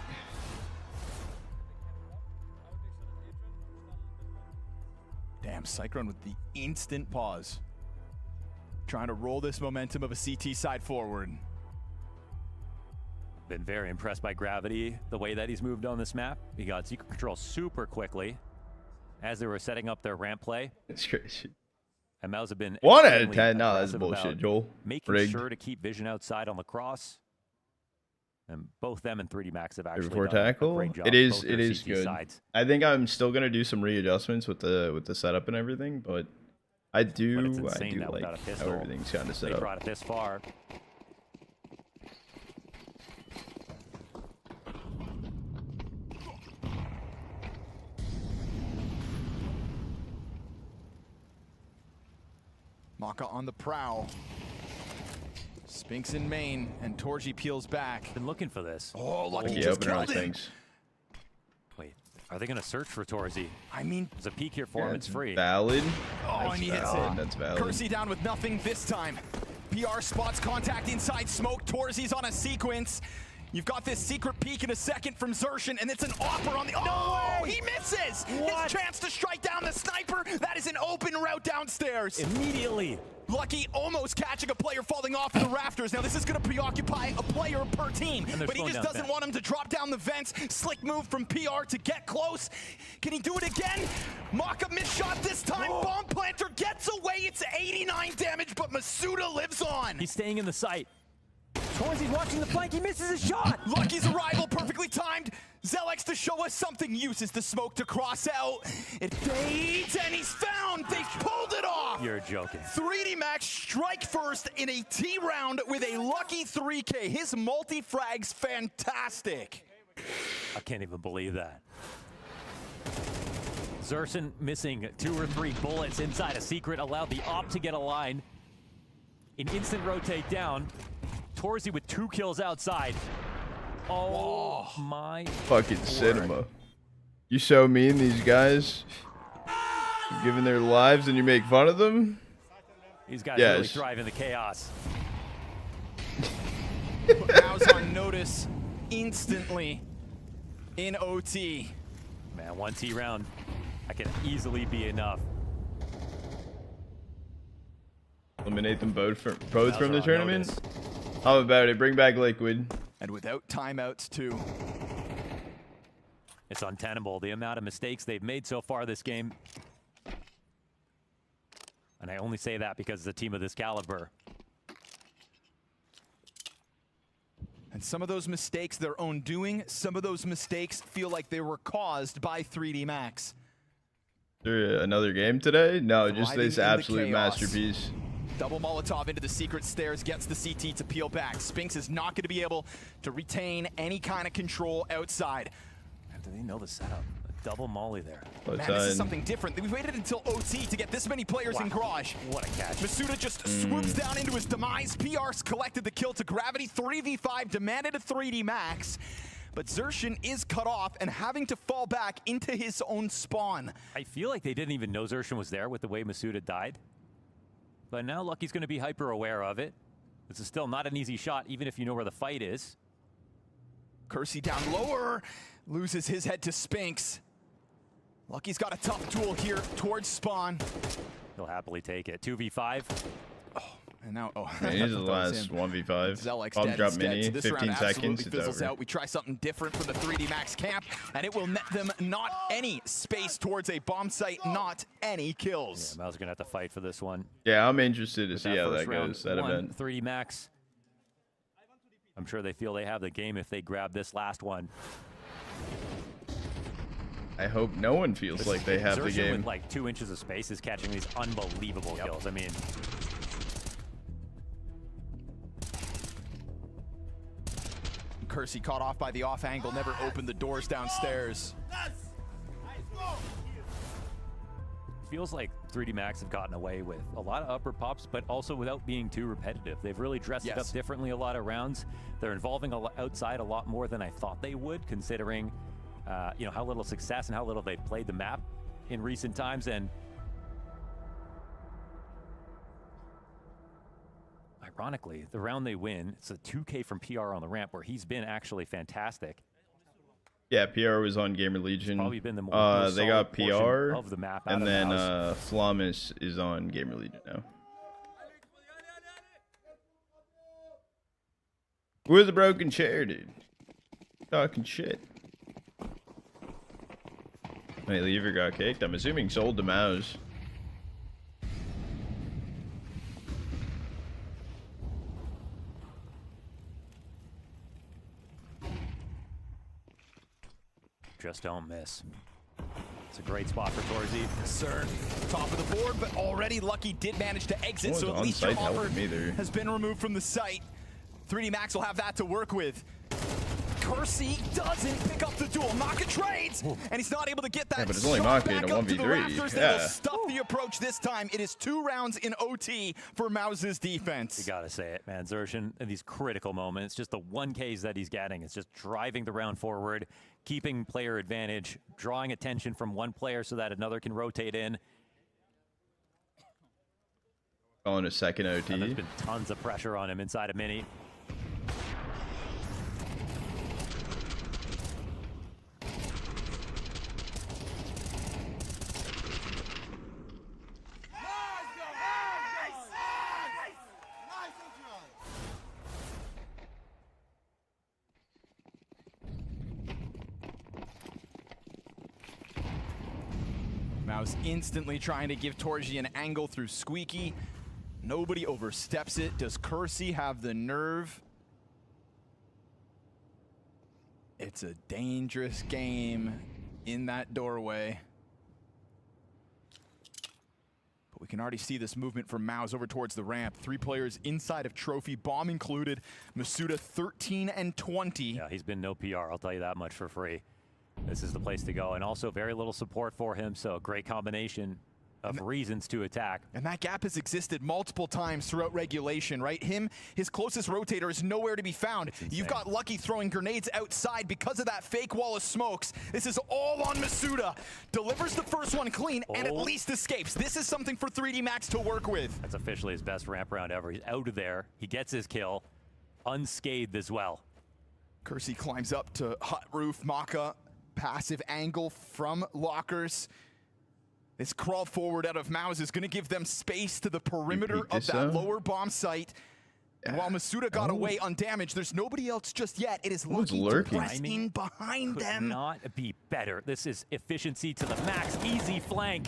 Damn, Cyclone with the instant pause. Trying to roll this momentum of a CT side forward. Been very impressed by Gravity, the way that he's moved on this map. He got secret control super quickly as they were setting up their ramp play. It's crazy. And MOUZ have been 1 out of 10. No, that's bullshit, Joel. Making Rigged. sure to keep vision outside on the cross. And both them and 3D Max have actually Before done a tackle, great job. it is both their CT good. Sides. I think I'm still gonna do some readjustments with the setup and everything, but I do like how everything's kind of set They up. brought it this far. Maka on the prowl. Spinks in main, and Torji peels back. Been looking for this. Oh, Lucky just killed him. Wait, are they going to search for Torzy? I mean, there's a peek here for him. It's free. Valid. Oh, and he hits it. That's valid. Kersey down with nothing this time. PR spots contact inside smoke. Torzi's on a sequence. You've got this secret peek in a second from Xerxin, and it's an offer on the. Oh, he misses! His chance to strike down the sniper. That is an open route downstairs. Immediately. Lucky almost catching a player falling off the rafters. Now this is going to preoccupy a player per team, but he just doesn't want him to drop down the vents. Slick move from PR to get close. Can he do it again? Maka missed shot this time. Bomb planter gets away. It's 89 damage, but Masuda lives on. He's staying in the site. Torzy's watching the flank. He misses his shot. Lucky's arrival perfectly timed. Zelex to show us something. Uses the smoke to cross out. It fades, and he's found. They've pulled it off. You're joking. 3D Max strike first in a T round with a lucky 3K. His multi-frag's fantastic. I can't even believe that. Xerxin missing 2 or 3 bullets inside a secret allowed the op to get a line. An instant rotate down. Torzy with 2 kills outside. Oh my. Fucking cinema. You so mean, these guys. Giving their lives and you make fun of them? These guys really thrive in the chaos. Put MOUZ on notice instantly in OT. Man, 1 T round. I can easily be enough. Eliminate them both from the tournament? Notice. How about it? Bring back Liquid. And without timeouts, too. It's untenable, the amount of mistakes they've made so far this game. And I only say that because it's a team of this caliber. And some of those mistakes their own doing, some of those mistakes feel like they were caused by 3D Max. Another game today? No, just this absolute masterpiece. Double Molotov into the secret stairs, gets the CT to peel back. Spinks is not going to be able to retain any kind of control outside. Do they know the setup? double molly there. Man, this is something different. We waited until OT to get this many players in garage. What a catch. MOUZ just swoops down into his demise. PR's collected the kill to Gravity. 3v5 demanded a 3D max. But Xerxin is cut off and having to fall back into his own spawn. I feel like they didn't even know Xerxin was there with the way MOUZ died. But now Lucky's going to be hyper aware of it. This is still not an easy shot, even if you know where the fight is. Kersey down lower, loses his head to Spinks. Lucky's got a tough duel here towards spawn. He'll happily take it. 2v5. And now, he's the last 1v5. Zelek's Bomb dead drop instead. mini, So this 15 round seconds, absolutely it's fizzles over. out. We try something different from the 3D Max camp, and it will net them not any space towards a bomb site, not any kills. Yeah, MOUZ gonna have to fight for this one. Yeah, I'm interested to see how that first round, goes, that one, event. 3D Max. I'm sure they feel they have the game if they grab this last one. I hope no one feels like they have the Xerxin game. with like 2 inches of space is catching these unbelievable kills. I mean, Kersey caught off by the off angle, never opened the doors downstairs. feels like 3D Max have gotten away with a lot of upper pops, but also without being too repetitive. They've really dressed it up differently a lot of rounds. They're involving outside a lot more than I thought they would, considering you know, how little success and how little they played the map in recent times. And ironically, the round they win, it's a 2K from PR on the ramp, where he's been actually fantastic. Yeah, PR was on Gamer Legion. Probably been the most they got PR of the map, and then Flamus is on Gamer Legion now. With a broken chair, dude. Talking shit. Wait, Lever got kicked. I'm assuming sold to MOUZ. Just don't miss. It's a great spot for Torzy. Yes, sir. Top of the board, but already Lucky did manage to exit, so at least your offer has been removed from the site. 3D Max will have that to work with. Kersey doesn't pick up the duel. Maka trades, and he's not able to get that. Yeah, but it's only shot Maka in a back up to the 1v3. rafters. They will stuff the approach this time. It is 2 rounds in OT for MOUZ's defense. You gotta say it, man. Xerxin, in these critical moments, just the 1Ks that he's getting, it's just driving the round forward, keeping player advantage, drawing attention from one player so that another can rotate in. On a second OT. And there's been tons of pressure on him inside a mini. MOUZ instantly trying to give Torzy an angle through Squeaky. Nobody oversteps it. Does Kersey have the nerve? It's a dangerous game in that doorway. But we can already see this movement from MOUZ over towards the ramp. 3 players inside of Trophy, bomb included. MOUZ 13 and 20. Yeah, he's been no PR, I'll tell you that much for free. This is the place to go, and also very little support for him, so a great combination of reasons to attack. And that gap has existed multiple times throughout regulation, right? His closest rotator is nowhere to be found. You've got Lucky throwing grenades outside because of that fake wall of smokes. This is all on MOUZ. Delivers the first one clean and at least escapes. This is something for 3D Max to work with. That's officially his best ramp round ever. He's out of there. He gets his kill, unscathed as well. Kersey climbs up to hut roof. Maka, passive angle from lockers. This crawl forward out of MOUZ is going to give them space to the perimeter of that lower bomb site. And while MOUZ got away undamaged, there's nobody else just yet. It is Lucky to press in behind them. Could not be better. This is efficiency to the max. Easy flank.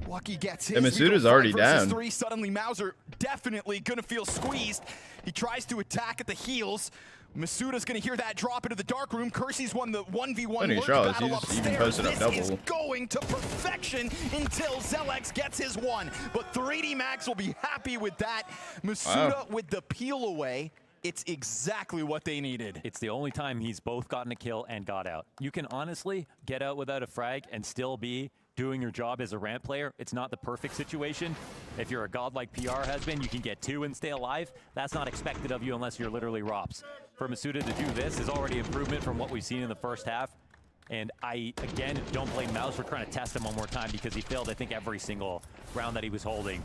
Lucky gets his. And MOUZ is already down. 3. Suddenly MOUZ definitely going to feel squeezed. He tries to attack at the heels. MOUZ going to hear that drop into the dark room. Kersey's won the 1v1 lurk battle upstairs. This is going to perfection until Zelex gets his one. But 3D Max will be happy with that. MOUZ with the peel away. It's exactly what they needed. It's the only time he's both gotten a kill and got out. You can honestly get out without a frag and still be doing your job as a ramp player. It's not the perfect situation. If you're a god like PR has been, you can get 2 and stay alive. That's not expected of you unless you're literally Rops. For Masuda to do this is already improvement from what we've seen in the first half. And I, again, don't blame MOUZ for trying to test him one more time because he failed, I think, every single round that he was holding.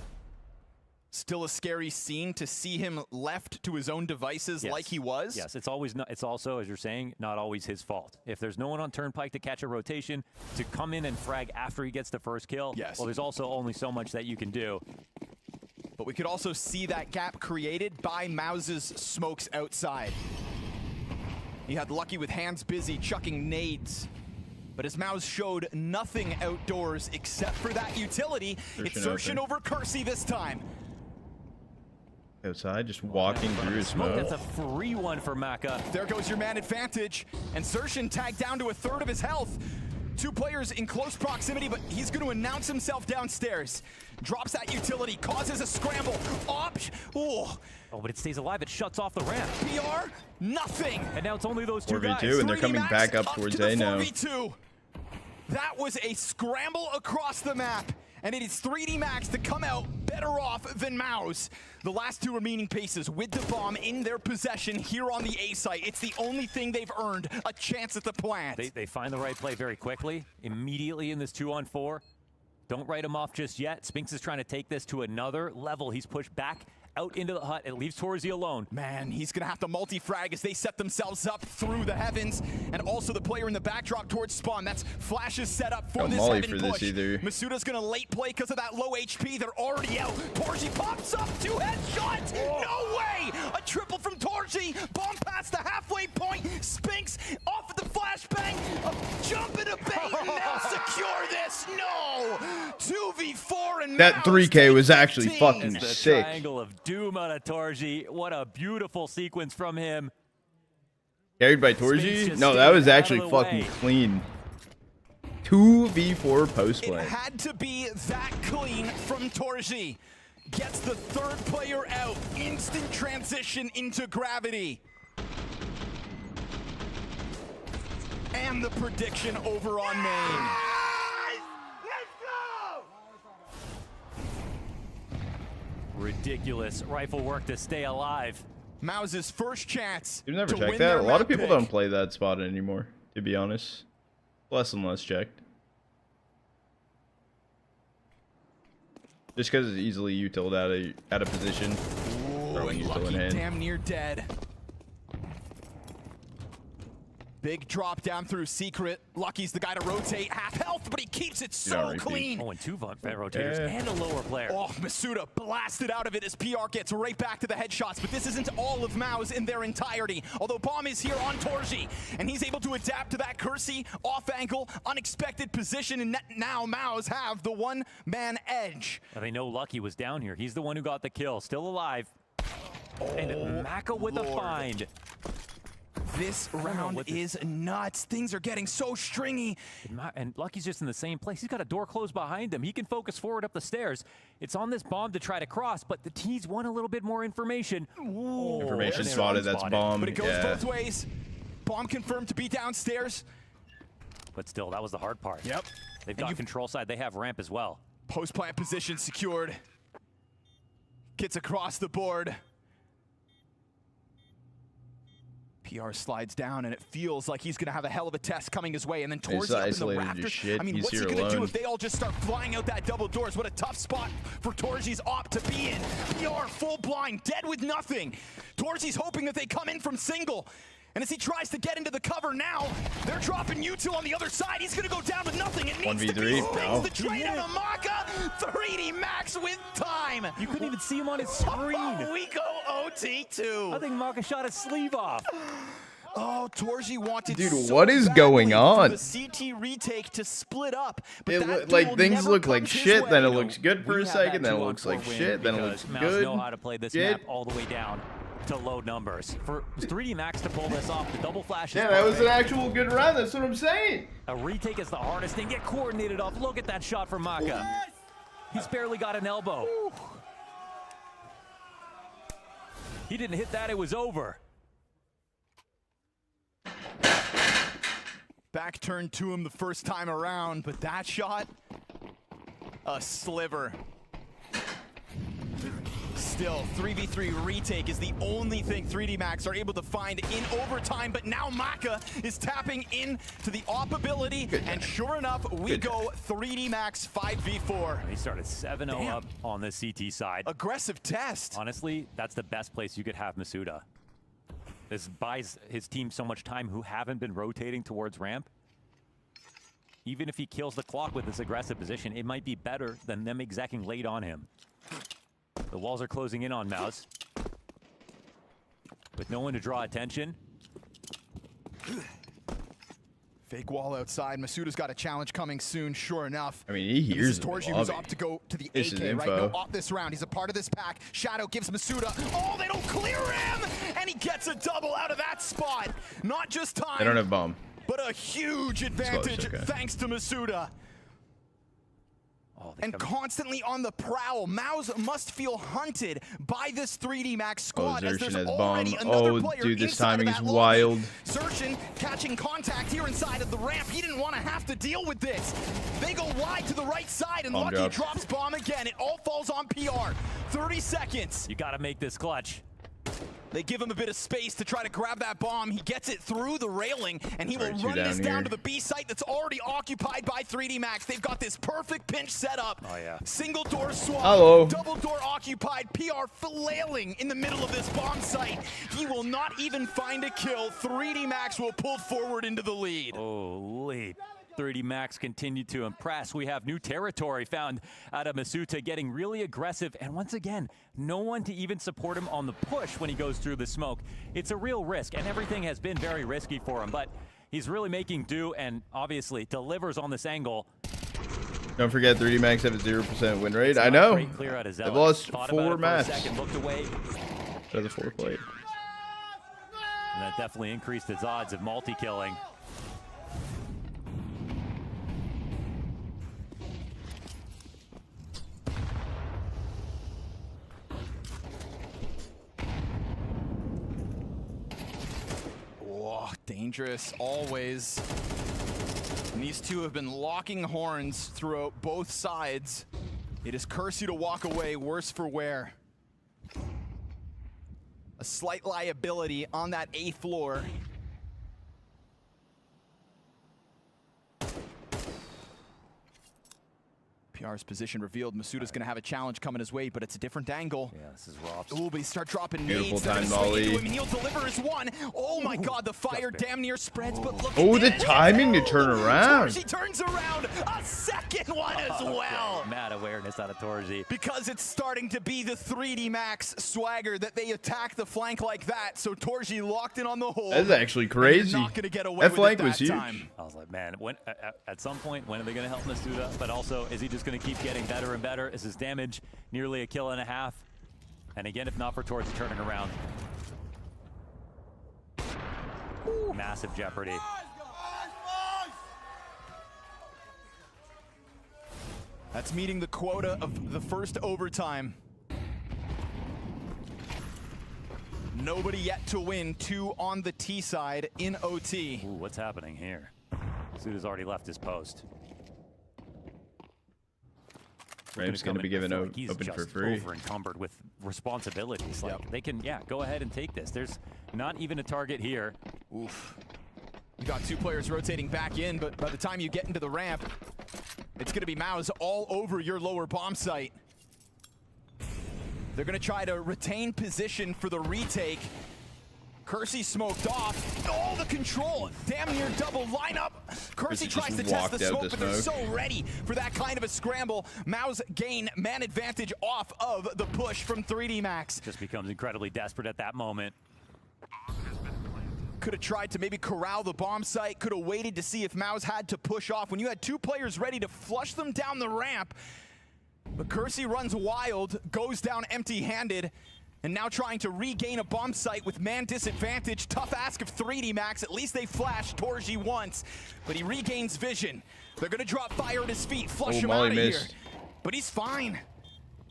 Still a scary scene to see him left to his own devices like he was. Yes, it's always not, it's also, as you're saying, not always his fault. If there's no one on Turnpike to catch a rotation, to come in and frag after he gets the first kill, well, there's also only so much that you can do. But we could also see that gap created by MOUZ's smokes outside. He had Lucky with hands busy chucking nades. But as MOUZ showed nothing outdoors except for that utility, it's Sershin over Kersey this time. Outside, just walking through his smoke. That's a free one for Maka. There goes your man advantage. And Sershin tagged down to 1/3 of his health. 2 players in close proximity, but he's going to announce himself downstairs. Drops that utility, causes a scramble. Oh, but it stays alive. It shuts off the ramp. PR, nothing. And now it's only those 2 guys. 4v2, and they're coming back up towards A now. 4v2. That was a scramble across the map. And it is 3D Max to come out better off than MOUZ. The last 2 remaining paces with the bomb in their possession here on the A site. It's the only thing they've earned a chance at the plant. They find the right play very quickly, immediately in this 2-on-4. Don't write him off just yet. Spinks is trying to take this to another level. He's pushed back out into the hut. It leaves Torzi alone. Man, he's going to have to multi-frag as they set themselves up through the heavens. And also the player in the backdrop towards spawn. That's Flash's set up for this heaven push. Masuda's going to late play because of that low HP. They're already out. Torzi pops up. 2 headshots. No way. A triple from Torzi. Bomb past the halfway point. Spinks off of the flashbang. A jump and a bait. Now secure this. No. 2v4 and that 3K was actually fucking sick. Triangle of doom out of Torzi. What a beautiful sequence from him. Carried by Torzi? No, that was actually fucking clean. 2v4 post play. It had to be that clean from Torzi. Gets the 3rd player out. Instant transition into gravity. And the prediction over on main. Ridiculous rifle work to stay alive. MOUZ's first chance. You've never checked that? A lot of people don't play that spot anymore, to be honest. Less and less checked. Just because it's easily utiled out of position. Throwing util in hand. Damn near dead. Big drop down through secret. Lucky's the guy to rotate. Half health, but he keeps it so clean. Oh, and 2 rotators and a lower player. Oh, Masuda blasted out of it as PR gets right back to the headshots. But this isn't all of MOUZ in their entirety. Although Bomb is here on Torzi, and he's able to adapt to that Kersey off angle, unexpected position, and now MOUZ have the 1-man edge. And they know Lucky was down here. He's the one who got the kill. Still alive. And Maka with a find. This round is nuts. Things are getting so stringy. And Lucky's just in the same place. He's got a door closed behind him. He can focus forward up the stairs. It's on this bomb to try to cross, but the T's want a little bit more information. Ooh, information spotted, that's bomb. But it goes both ways. Bomb confirmed to be downstairs. But still, that was the hard part. Yep. They've got control side. They have ramp as well. Post-plant position secured. Gets across the board. PR slides down, and it feels like he's going to have a hell of a test coming his way. And then towards the Raptors, I mean, what's he going to do if they all just start flying out that double doors? What a tough spot for Torzi's op to be in. PR full blind, dead with nothing. Torzi's hoping that they come in from single. And as he tries to get into the cover now, they're dropping U2 on the other side. He's going to go down with nothing. It needs to be Spinks, the trade out of Maka. 3D Max with time. You couldn't even see him on his screen. We go OT2. I think Maka shot his sleeve off. Oh, Torzi wanted Dude, what is going on? The CT retake to split up. But like things look like shit, then it looks good for a second, then it looks like shit, then it looks good. Know how to play this map all the way down to low numbers. For 3D Max to pull this off, the double flash is that was an actual good run, that's what I'm saying. A retake is the hardest thing. Get coordinated off. Look at that shot from Maka. He's barely got an elbow. He didn't hit that, it was over. Back turned to him the first time around, but that shot, a sliver. Still, 3v3 retake is the only thing 3D Max are able to find in overtime, but now Maka is tapping into the op-ability, and sure enough, we go 3D Max 5v4. He started 7-0 up on the CT side. Aggressive test. Honestly, that's the best place you could have MOUZ. This buys his team so much time who haven't been rotating towards ramp. Even if he kills the clock with this aggressive position, it might be better than them execing late on him. The walls are closing in on MOUZ. With no one to draw attention. Fake wall outside. Masuda's got a challenge coming soon, sure enough. I mean, he hears the Torji who's off to go to the AK, right? No, off this round. He's a part of this pack. Shadow gives Masuda. Oh, they don't clear him! And he gets a double out of that spot. Not just time. They don't have bomb. But a huge advantage thanks to Masuda. And constantly on the prowl, MOUZ must feel hunted by this 3D Max squad as there's already another player dude, this inside timing of is that wild. Searchin catching contact here inside of the ramp. He didn't want to have to deal with this. They go wide to the right side, and Bomb Lucky drops bomb again. It all falls on PR. 30 seconds. You got to make this clutch. They give him a bit of space to try to grab that bomb. He gets it through the railing, and he will run this down to the B site that's already occupied by 3D Max. They've got this perfect pinch setup. Oh, yeah. Single door swap. Hello. Double door occupied. PR flailing in the middle of this bomb site. He will not even find a kill. 3D Max will pull forward into the lead. Holy. 3D Max continued to impress. We have new territory found out of Masuda, getting really aggressive. And once again, no one to even support him on the push when he goes through the smoke. It's a real risk, and everything has been very risky for him. But he's really making do and obviously delivers on this angle. Don't forget 3D Max have a 0% win rate. I know. They've lost 4 matches. Looked away. So the 4 played. And that definitely increased his odds of multi-killing. Dangerous, always. And these two have been locking horns throughout both sides. It is Kersey to walk away, worse for wear. A slight liability on that 8th floor. PR's position revealed. Masuda's going to have a challenge coming his way, but it's a different angle. Yeah, this is rough. Ooh, but he start dropping Beautiful nades. time volley. He'll deliver his one. Oh my God, the fire damn near spreads, but look Oh, at the this. timing to turn around. Torji turns around. A second one as well. Mad awareness out of Torji. Because it's starting to be the 3D Max swagger that they attack the flank like that. So Torji locked in on the hole. That's actually crazy. Not gonna get away That flank was huge. Time. I was like, man, when at some point, when are they going to help Masuda? But also, is he just going to keep getting better and better? Is his damage nearly a kill and a half? And again, if not for Torji turning around. Ooh. Massive jeopardy. That's meeting the quota of the first overtime. Nobody yet to win. 2 on the T side in OT. Ooh, what's happening here? Masuda's already left his post. Ramp's going to be given he's open just for free. Over encumbered with responsibilities. Like they can, yeah, go ahead and take this. There's not even a target here. Oof. You got 2 players rotating back in, but by the time you get into the ramp, it's going to be MOUZ all over your lower bomb site. They're going to try to retain position for the retake. Kersey smoked off. Oh, the control. Damn near double lineup. Kersey tries to test the smoke, but they're so ready for that kind of a scramble. MOUZ gain man advantage off of the push from 3D Max. Just becomes incredibly desperate at that moment. Could have tried to maybe corral the bomb site. Could have waited to see if MOUZ had to push off. When you had 2 players ready to flush them down the ramp, but Kersey runs wild, goes down empty-handed, and now trying to regain a bomb site with man disadvantage. Tough ask of 3D Max. At least they flashed Torji once, but he regains vision. They're going to drop fire at his feet, flush him out of here. But he's fine.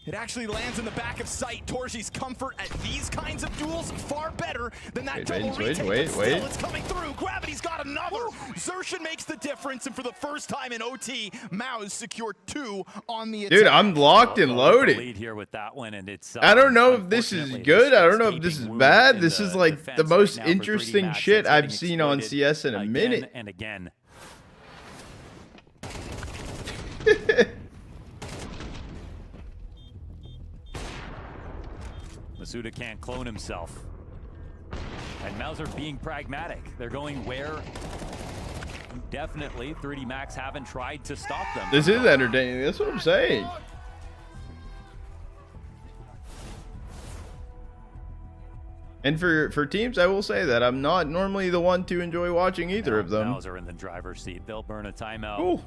It actually lands in the back of sight. Torji's comfort at these kinds of duels far better than that double retake. Wait. It's coming through. Gravity's got another. Xerxan makes the difference, and for the first time in OT, MOUZ secured 2 on the attack. Dude, I'm locked and loaded. Lead here with that one, and it's, I don't know if this is good. I don't know if this is bad. This is like the most interesting shit I've seen on CS in a minute. And again. Masuda can't clone himself. And MOUZ are being pragmatic. They're going where definitely 3D Max haven't tried to stop them. This is entertaining. That's what I'm saying. And for teams, I will say that I'm not normally the one to enjoy watching either of them. MOUZ are in the driver's seat. They'll burn a timeout. Ooh.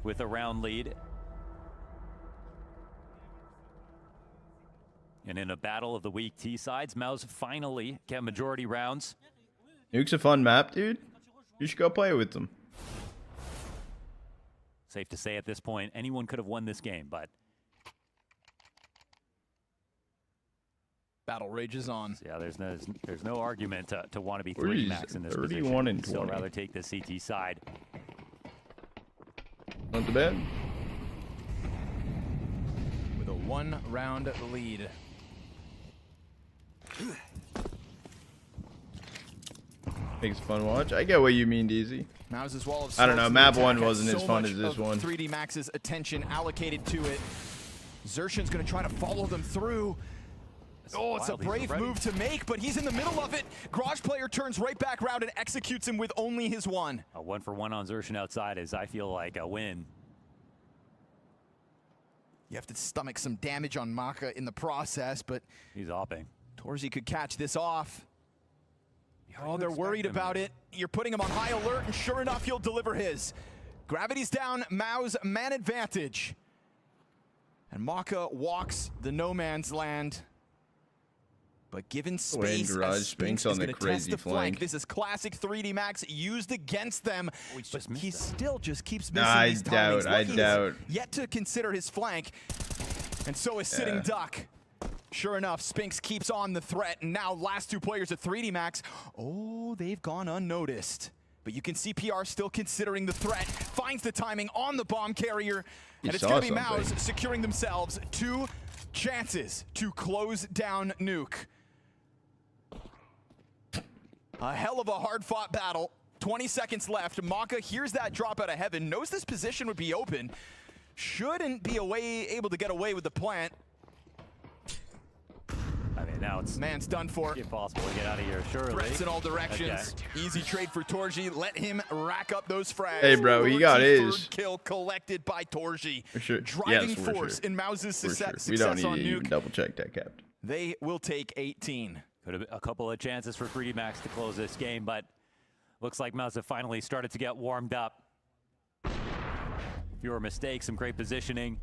With a round lead. And in a battle of the weak T sides, MOUZ finally get majority rounds. Nuke's a fun map, dude. You should go play with them. Safe to say at this point, anyone could have won this game, but battle rages on. So yeah, there's no argument to want to be 3D Max in this 31 position. and 20. Still rather take the CT side. Not too bad. With a 1-round lead. Makes a fun watch. I get what you mean, DZ. MOUZ's wall of I don't know. Map 1 has wasn't as so fun much as this of one. 3D Max's attention allocated to it. Xerxan's going to try to follow them through. Oh, it's a brave move to make, but he's in the middle of it. Garage player turns right back around and executes him with only his 1. A 1-for-1 on Xerxan outside is, I feel like, a win. You have to stomach some damage on Maka in the process, but he's hopping. Torji could catch this off. Oh, they're worried about it. You're putting him on high alert, and sure enough, he'll deliver his. Gravity's down, MOUZ man advantage. And Maka walks the no man's land. But given space, Spinks is going to test the flank. This is classic 3D Max used against them. But he still just keeps missing these timings. I doubt. Yet to consider his flank. And so is Sitting Duck. Sure enough, Spinks keeps on the threat, and now last 2 players at 3D Max. Oh, they've gone unnoticed. But you can see PR still considering the threat. Finds the timing on the bomb carrier. And it's going to be MOUZ securing themselves 2 chances to close down Nuke. A hell of a hard-fought battle. 20 seconds left. Maka hears that drop out of heaven, knows this position would be open. Shouldn't be able to get away with the plant. I mean, now it's man's done for. Impossible to get out of here, surely. Threats in all directions. Okay. Easy trade for Torji. Let him rack up those frags. Hey, bro, he got his. Third kill collected by Torji. For sure. Driving force in MOUZ's success We don't need on to Nuke. even double check that, Captain. They will take 18. Could have been a couple of chances for 3D Max to close this game, but looks like MOUZ have finally started to get warmed up. Fewer mistakes, some great positioning.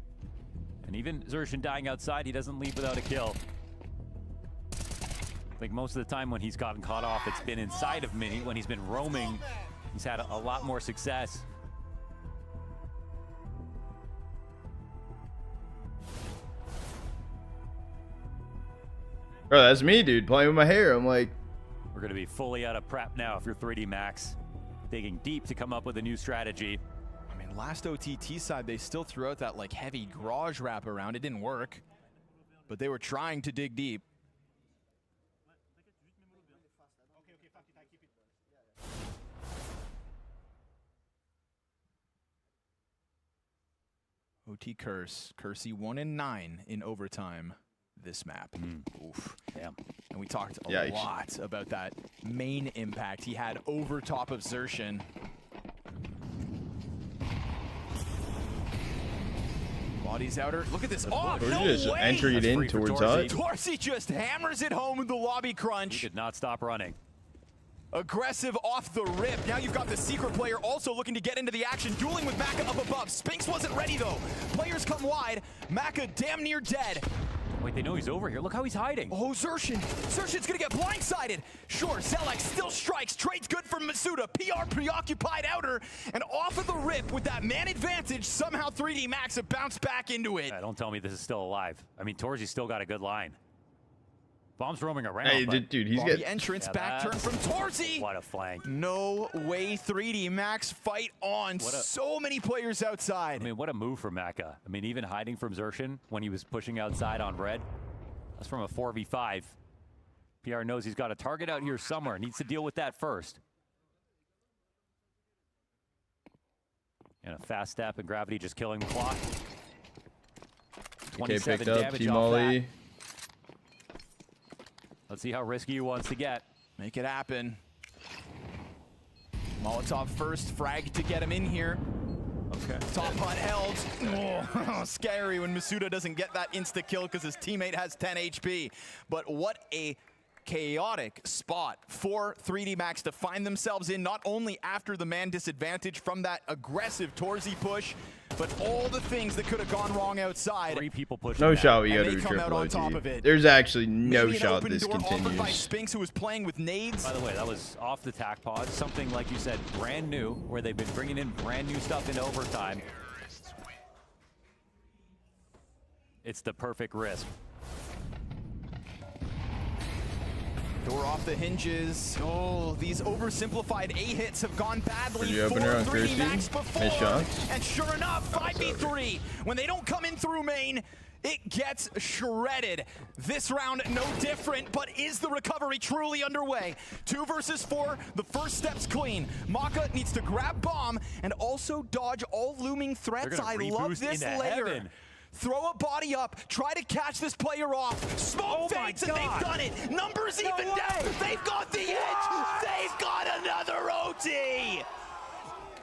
And even Xerxan dying outside, he doesn't leave without a kill. I think most of the time when he's gotten caught off, it's been inside of Mini. When he's been roaming, he's had a lot more success. Bro, that's me, dude, playing with my hair. I'm like... We're going to be fully out of prep now if you're 3D Max. Digging deep to come up with a new strategy. I mean, last OTT side, they still threw out that like heavy garage wrap around. It didn't work. But they were trying to dig deep. OT Curse. Cursey 1-9 in overtime this map. Oof. Damn. And we talked a lot about that main impact he had over top of Xerxan. Body's outer. Look at this. Oh, no way! Entry it in towards us. Torsi just hammers it home with the lobby crunch. He did not stop running. Aggressive off the rip. Now you've got the secret player also looking to get into the action, dueling with Maka up above. Spinks wasn't ready though. Players come wide. Maka damn near dead. Wait, they know he's over here. Look how he's hiding. Oh, Zershin. Zershin's gonna get blindsided. Sure, Zelex still strikes. Trade's good from Masuda. PR preoccupied outer. And off of the rip with that man advantage, somehow 3D Max have bounced back into it. Yeah, don't tell me this is still alive. I mean, Torzi's still got a good line. Bomb's roaming around. Hey, dude, he's getting the entrance back turn from Torzi. What a flank. No way, 3D Max fight on. So many players outside. I mean, what a move from Maka. I mean, even hiding from Zershin when he was pushing outside on red. That's from a 4v5. PR knows he's got a target out here somewhere. Needs to deal with that first. And a fast step and Gravity just killing the clock. 27 damage off that. Let's see how risky he wants to get. Make it happen. Molotov first, frag to get him in here. Okay. Top hunt held. Oh, scary when Masuda doesn't get that insta-kill because his teammate has 10 HP. But what a chaotic spot for 3D Max to find themselves in, not only after the man disadvantage from that aggressive Torzi push, but all the things that could have gone wrong outside. 3 people pushing. No shot we and go to they come out on top of it. There's actually no Maybe shot an open this door offered by continues. Spinks, who was playing with nades. By the way, that was off the tac pause. Something, like you said, brand new, where they've been bringing in brand new stuff into overtime. It's the perfect risk. Door off the hinges. Oh, these oversimplified A hits have gone badly Pretty for opener on 3D Max Kirsty. before. Nice shots. And sure enough, 5v3. When they don't come in through main, it gets shredded. This round, no different, but is the recovery truly underway? 2 versus 4, the first step's clean. Maka needs to grab bomb and also dodge all looming threats. I love this layer. Heaven. Throw a body up, try to catch this player off. Smoke fades, and they've done it. Numbers even down. They've got the edge. They've got another OT.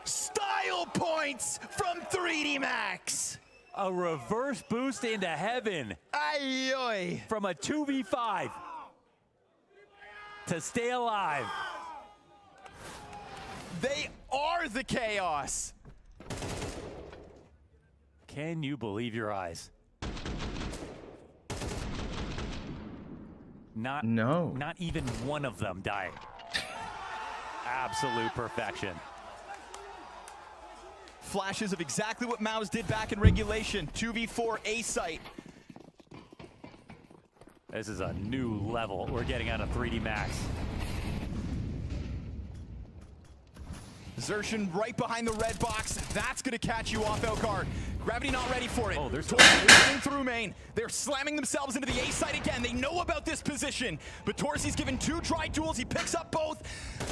Style points from 3D Max. A reverse boost into heaven. Ay, oy. From a 2v5 to stay alive. They are the chaos. Can you believe your eyes? Not even one of them died. Absolute perfection. Flashes of exactly what MOUZ did back in regulation. 2v4 A site. This is a new level we're getting out of 3D Max. Zershin right behind the red box. That's going to catch you off, Elgar. Gravity not ready for it. Oh, there's Torzi through main. They're slamming themselves into the A site again. They know about this position, but Torzi's given 2 dry duels. He picks up both.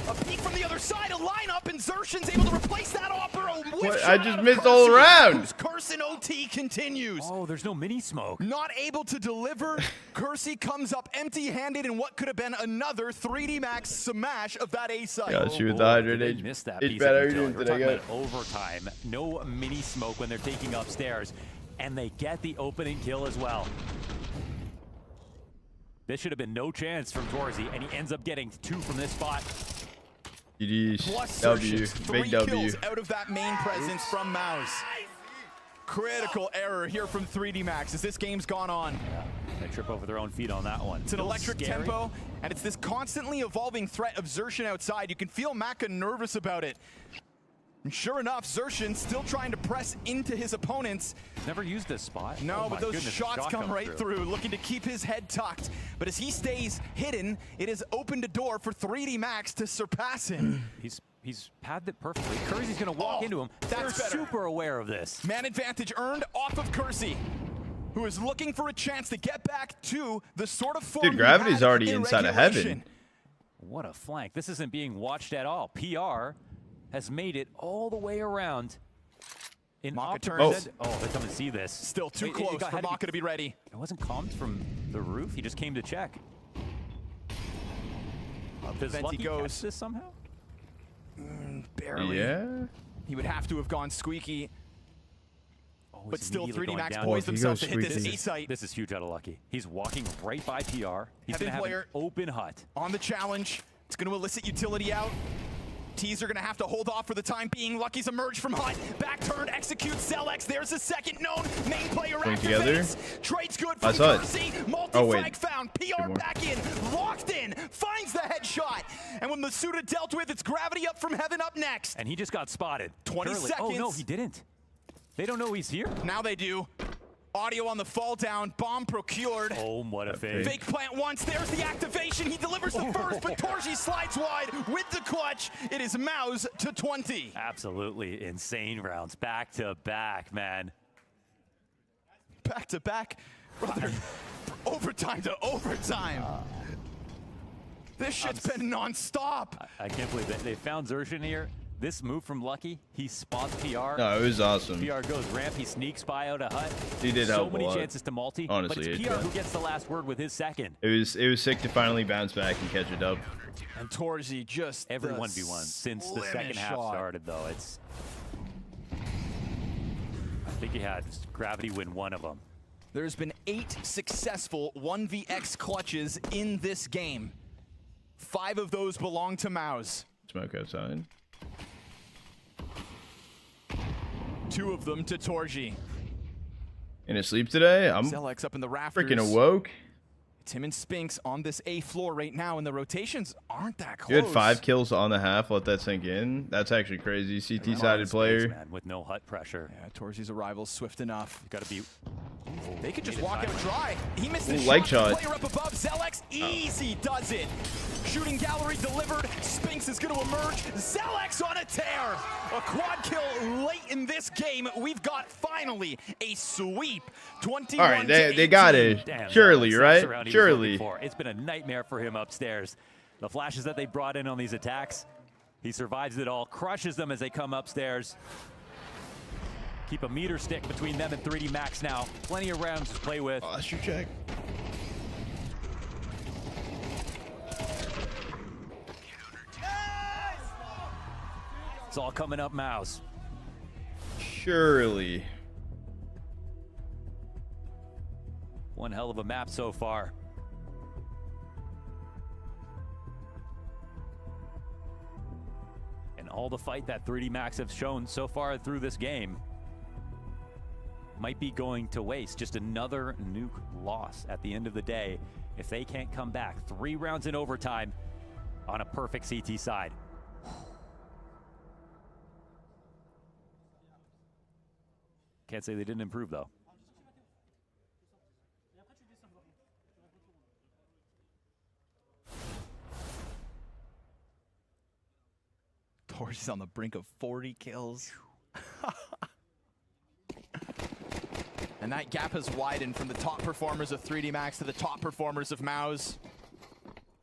A peek from the other side, a lineup, and Zershin's able to replace that opera. I just missed all around. Carson OT continues. Oh, there's no mini smoke. Not able to deliver. Kersey comes up empty-handed in what could have been another 3D Max smash of that A site. Yeah, she was the hydrated. Missed that It's piece better of than We're talking today. about overtime. No mini smoke when they're taking upstairs, and they get the opening kill as well. This should have been no chance from Torzi, and he ends up getting 2 from this spot. GG's. Plus W. Zershin's 3 Big W. kills out of that main presence from MOUZ. Critical error here from 3D Max as this game's gone on. They trip over their own feet on that one. It's an electric tempo, and it's this constantly evolving threat of Zershin outside. You can feel Maka nervous about it. And sure enough, Zershin still trying to press into his opponents. He's never used this spot. No, Oh but my those goodness, shots shot come comes right through, looking to keep his head tucked. But as he stays hidden, it has opened a door for 3D Max to surpass him. He's padded it perfectly. Kersey's gonna walk into him. That's They're better. super aware of this. Man advantage earned off of Kersey, who is looking for a chance to get back to the sort of form Dude, he Gravity's had already in inside of regulation. heaven. What a flank. This isn't being watched at all. PR has made it all the way around. In Maka turns. turns. Oh, they come and see this. Still too Wait, close for Maka to be ready. It wasn't calmed from the roof. He just came to check. Does Venti Lucky goes. catch this somehow? Barely. Yeah. He would have to have gone squeaky. Oh, But he's still, immediately 3D going Max down. poised Oh, if he themselves to goes hit this squeaky. A site. This is huge out of Lucky. He's walking right by PR. He's Heaven going to have player an open hut. on the challenge. It's going to elicit utility out. CTs are going to have to hold off for the time being. Lucky's emerged from Hut. Back turn, executes Zelex. There's a second known main player activates. Trade's good from Percy. Multi-frag found. PR back in. Locked in. Finds the headshot. And when Masuda dealt with, it's Gravity up from heaven up next. And he just got spotted. 20 seconds. Oh, no, he didn't. They don't know he's here. Now they do. Audio on the fall down. Bomb procured. Oh, what a fake. Fake plant once. There's the activation. He delivers the first, but Torji slides wide with the clutch. It is MOUZ to 20. Absolutely insane rounds. Back to back, man. Back to back. Brother, overtime to overtime. This shit's been non-stop. I can't believe that they found Zershin here. This move from Lucky, he spots PR. No, it was awesome. PR goes ramp, he sneaks by out a Hut. He did help so many a lot. chances to multi, Honestly, but it's PR who gets the last word with his second. It was sick to finally bounce back and catch it up. And Torji just every 1v1 since the second half started, though. It's. I think he had Gravity win one of them. There's been 8 successful 1vx clutches in this game. 5 of those belong to MOUZ. Smoke outside. 2 of them to Torji. In his sleep today? I'm Zelex up in the rafters. freaking awoke. It's him and Spinks on this A floor right now, and the rotations aren't that close. You had 5 kills on the half. Let that sink in. That's actually crazy. CT-sided player. Man, with no Hut pressure. Yeah, Torji's arrival swift enough. Got to be. They could just walk out dry. He missed the leg shot. Player up above. Zelex easy does it. Shooting gallery delivered. Spinks is going to emerge. Zelex on a tear. A quad kill late in this game. We've got finally a sweep. 21 All right, they got it. Damn, surely, right? Surely. It's been a nightmare for him upstairs. The flashes that they brought in on these attacks, he survives it all, crushes them as they come upstairs. Keep a meter stick between them and 3D Max now. Plenty of rounds to play with. Oh, that's your check. It's all coming up MOUZ. Surely. One hell of a map so far. And all the fight that 3D Max have shown so far through this game might be going to waste. Just another nuke loss at the end of the day if they can't come back. 3 rounds in overtime on a perfect CT side. Can't say they didn't improve, though. Torji's on the brink of 40 kills. And that gap has widened from the top performers of 3D Max to the top performers of MOUZ.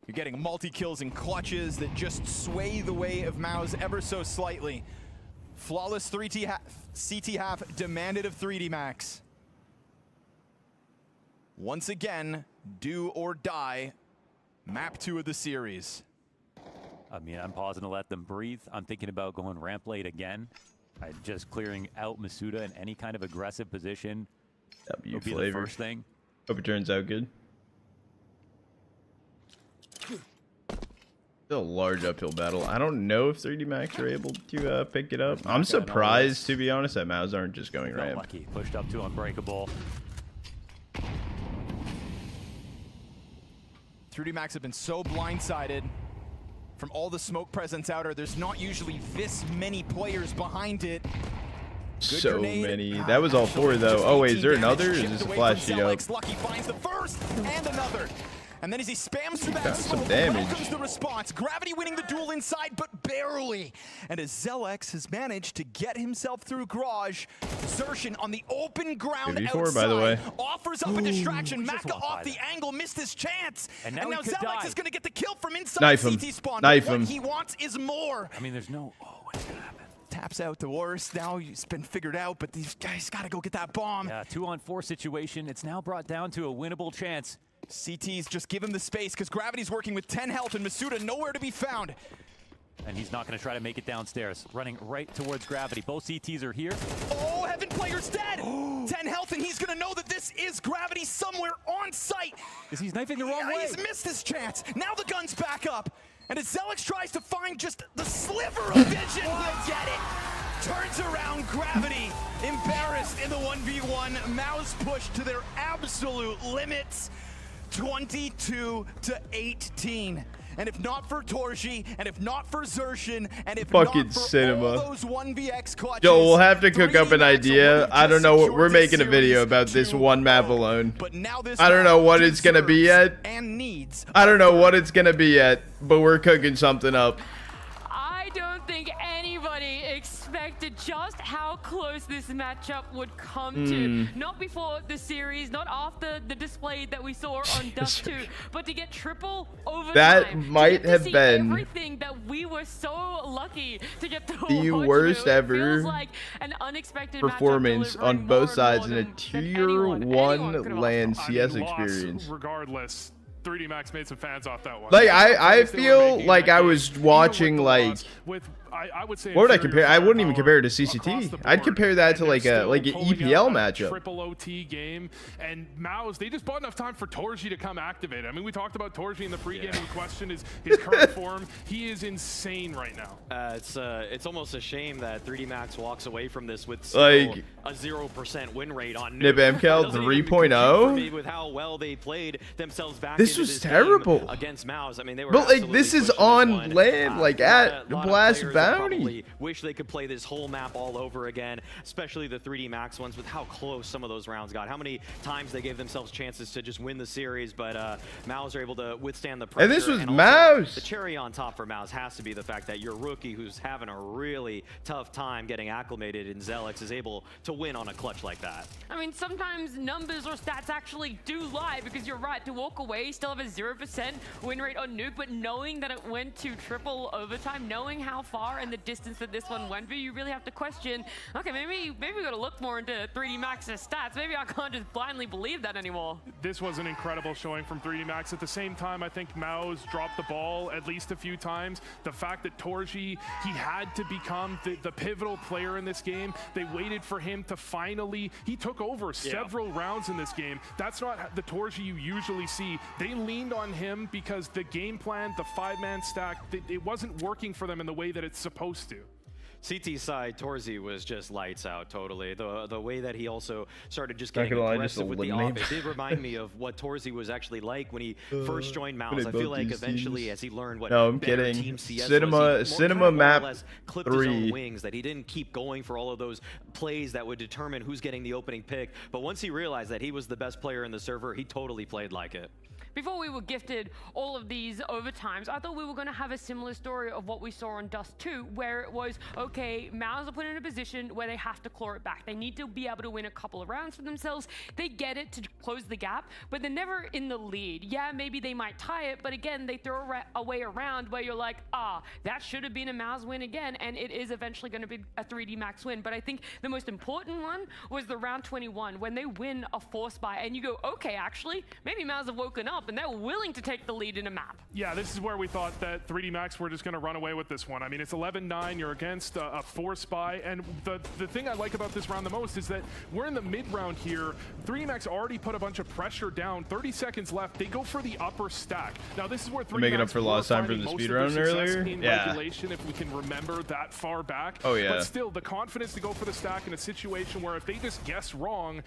You're getting multi-kills and clutches that just sway the way of MOUZ ever so slightly. Flawless CT half demanded of 3D Max. Once again, do or die, map 2 of the series. I mean, I'm pausing to let them breathe. I'm thinking about going ramp late again. Just clearing out Masuda in any kind of aggressive position. W would be flavor. the first thing. Hope it turns out good. Still a large uphill battle. I don't know if 3D Max are able to pick it up. I'm surprised, to be honest, that MOUZ aren't just going ramp. Lucky. Pushed up to Unbreakable. 3D Max have been so blindsided from all the smoke presence outer. There's not usually this many players behind it. Good so grenade. many. That was all 4 though. Oh wait, is there another? Or is this a flash sheet up? Lucky finds the first and another. And then as he spams through that Got some smoke, damage. welcomes the response. Gravity winning the duel inside, but barely. And as Zelex has managed to get himself through Garage, Zershin on the open ground 54, outside by the way. offers up a distraction. Maka off the angle, missed his chance. And now he could Zelex die. is going to get the kill from inside Knife him. CT spawn. Knife but him. what he wants is more. I mean, there's no... Oh, what's going to happen? Taps out the worst. Now it's been figured out, but these guys got to go get that bomb. Yeah, 2-on-4 situation. It's now brought down to a winnable chance. CTs just give him the space because Gravity's working with 10 health and Masuda nowhere to be found. And he's not going to try to make it downstairs. Running right towards Gravity. Both CTs are here. Oh, Heaven player's dead. 10 health, and he's going to know that this is Gravity somewhere on site. Is he sniping the wrong way? He's missed his chance. Now the gun's back up. And as Zelix tries to find just the sliver of vision, he'll get it. Turns around, Gravity embarrassed in the 1v1. MOUZ pushed to their absolute limits, 22-18. And if not for Torji, and if not for Xertion, and if fucking not for cinema. all those 1vx clutches, Yo, we'll have to cook up an idea. I don't know. We're making a video about this one map alone. I don't know what it's gonna be yet. I don't know what it's gonna be yet, but we're cooking something up. I don't think anybody expected just how close this matchup would come to. Not before the series, not after the display that we saw on Dust 2, but to get triple overtime. That might have been everything that we were so lucky to get to the watch worst through. It ever feels like an unexpected performance on both sides in a than tier anyone 1 LAN CS loss, experience. Regardless, 3D Max made some fans off that one. Like I feel like I was watching like I would say what would I compare? I wouldn't even compare it to CCT. I'd compare that to like an EPL matchup. Triple OT game, and MOUZ, they just bought enough time for Torji to come activate. I mean, we talked about Torji in the pregame. The question is his current form. He is insane right now. It's almost a shame that 3D Max walks away from this with like a 0% win rate on Nib MKL 3.0. With how well they played themselves back. This was terrible against MOUZ. I mean, they were. But like this is on land, like at Blast Bounty. Probably wish they could play this whole map all over again, especially the 3D Max ones with how close some of those rounds got. How many times they gave themselves chances to just win the series, but MOUZ are able to withstand the pressure. And this was MOUZ. The cherry on top for MOUZ has to be the fact that your rookie, who's having a really tough time getting acclimated in Zelix, is able to win on a clutch like that. I mean, sometimes numbers or stats actually do lie, because you're right, to walk away, still have a 0% win rate on Nuke, but knowing that it went to triple overtime, knowing how far and the distance that this one went, but you really have to question, okay, maybe we gotta look more into 3D Max's stats. Maybe I can't just blindly believe that anymore. This was an incredible showing from 3D Max. At the same time, I think MOUZ dropped the ball at least a few times. The fact that Torji, he had to become the pivotal player in this game. They waited for him to finally, he took over several rounds in this game. That's not the Torji you usually see. They leaned on him because the game plan, the 5-man stack, it wasn't working for them in the way that it's supposed to. CT side, Torzi was just lights out totally. The way that he also started just getting aggressive with the off, it did remind me of what Torzi was actually like when he first joined MOUZ. I feel like eventually as he learned what Team CS Cinema map clipped 3. his own wings, that he didn't keep going for all of those plays that would determine who's getting the opening pick. But once he realized that he was the best player in the server, he totally played like it. Before we were gifted all of these overtimes, I thought we were going to have a similar story of what we saw on Dust 2, where it was, okay, MOUZ are put in a position where they have to claw it back. They need to be able to win a couple of rounds for themselves. They get it to close the gap, but they're never in the lead. Yeah, maybe they might tie it, but again, they throw a way around where you're like, that should have been a MOUZ win again, and it is eventually going to be a 3D Max win. But I think the most important one was the round 21, when they win a force buy, and you go, okay, actually, maybe MOUZ have woken up, and they're willing to take the lead in a map. Yeah, this is where we thought that 3D Max were just going to run away with this one. I mean, it's 11-9, you're against a force buy, and the thing I like about this round the most is that we're in the mid-round here. 3D Max already put a bunch of pressure down, 30 seconds left, they go for the upper stack. Now this is where 3D Max making up for lost time from the speed round earlier. Regulation, if we can remember that far back. Oh yeah. But still, the confidence to go for the stack in a situation where if they just guess wrong,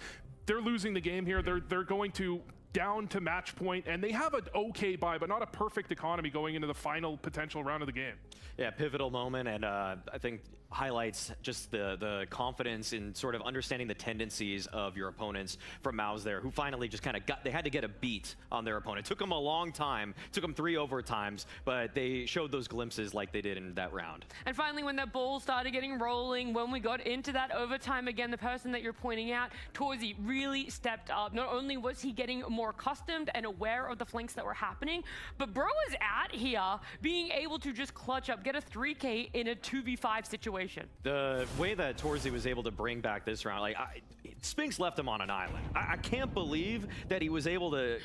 they're losing the game here. They're going to down to match point, and they have an okay buy, but not a perfect economy going into the final potential round of the game. Yeah, pivotal moment, and I think highlights just the confidence in sort of understanding the tendencies of your opponents from MOUZ there, who finally just kind of they had to get a beat on their opponent. It took them a long time, took them 3 overtimes, but they showed those glimpses like they did in that round. And finally, when that ball started getting rolling, when we got into that overtime again, the person that you're pointing out, Torzi, really stepped up. Not only was he getting more accustomed and aware of the flanks that were happening, but bro is out here being able to just clutch up, get a 3K in a 2v5 situation. situation. The way that Torzy was able to bring back this round, like Spinks left him on an island. I can't believe that he was able to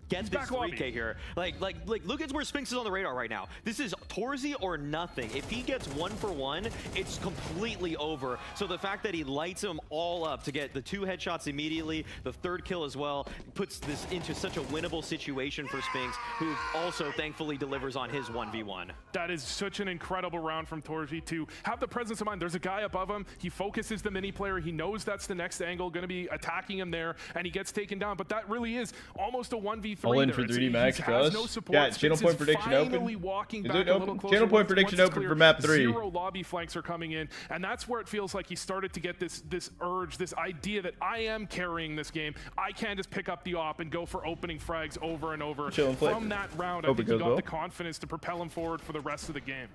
get this 3K here. Like look at where Spinks is on the radar right now. This is Torzy or nothing. If he gets 1 for 1, it's completely over. So the fact that he lights him all up to get the 2 headshots immediately, the 3rd kill as well, puts this into such a winnable situation for Spinks, who also thankfully delivers on his 1v1. That is such an incredible round from Torzy to have the presence of mind. There's a guy above him. He focuses the mini player. He knows that's the next angle, going to be attacking him there, and he gets taken down. But that really is almost a 1v3. All in for 3D Max Trust. No support. Yeah, channel point prediction open. Is it open? Channel point prediction open for map 3. 0 lobby flanks are coming in, and that's where it feels like he started to get this urge, this idea that I am carrying this game. I can't just pick up the op and go for opening frags over and over. From that round, I think he got the confidence to propel him forward for the rest of the game.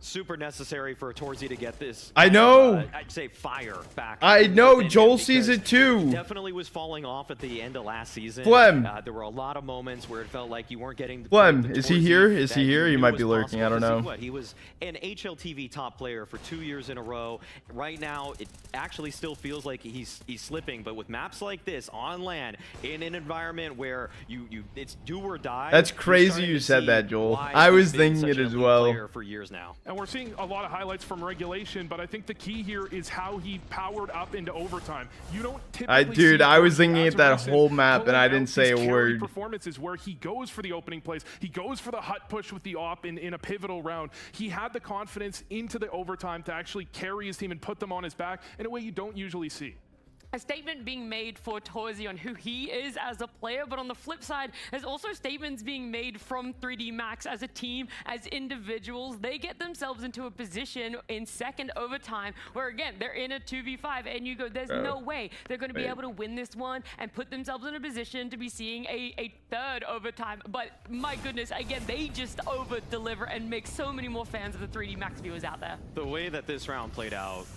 Super necessary for Torzy to get this. I know. I'd say fire back. I know. Joel sees it too. He definitely was falling off at the end of last season. Flem. There were a lot of moments where it felt like you weren't getting. Flem, is he here? Is he here? He might be lurking. I don't know. What? He was an HLTV top player for 2 years in a row. Right now, it actually still feels like he's slipping. But with maps like this on land, in an environment where it's do or die. That's crazy you said that, Joel. I was thinking it as well. For years now. And we're seeing a lot of highlights from regulation, but I think the key here is how he powered up into overtime. You don't typically dude, I was thinking it that whole map and I didn't say a word. Performances where he goes for the opening plays, he goes for the hut push with the op in a pivotal round. He had the confidence into the overtime to actually carry his team and put them on his back in a way you don't usually see. A statement being made for Torzy on who he is as a player, but on the flip side, there's also statements being made from 3D Max as a team, as individuals. They get themselves into a position in second overtime where, again, they're in a 2v5, and you go, there's no way they're going to be able to win this one and put themselves in a position to be seeing a 3rd overtime. But my goodness, again, they just over-deliver and make so many more fans of the 3D Max viewers out there. The way that this round played out,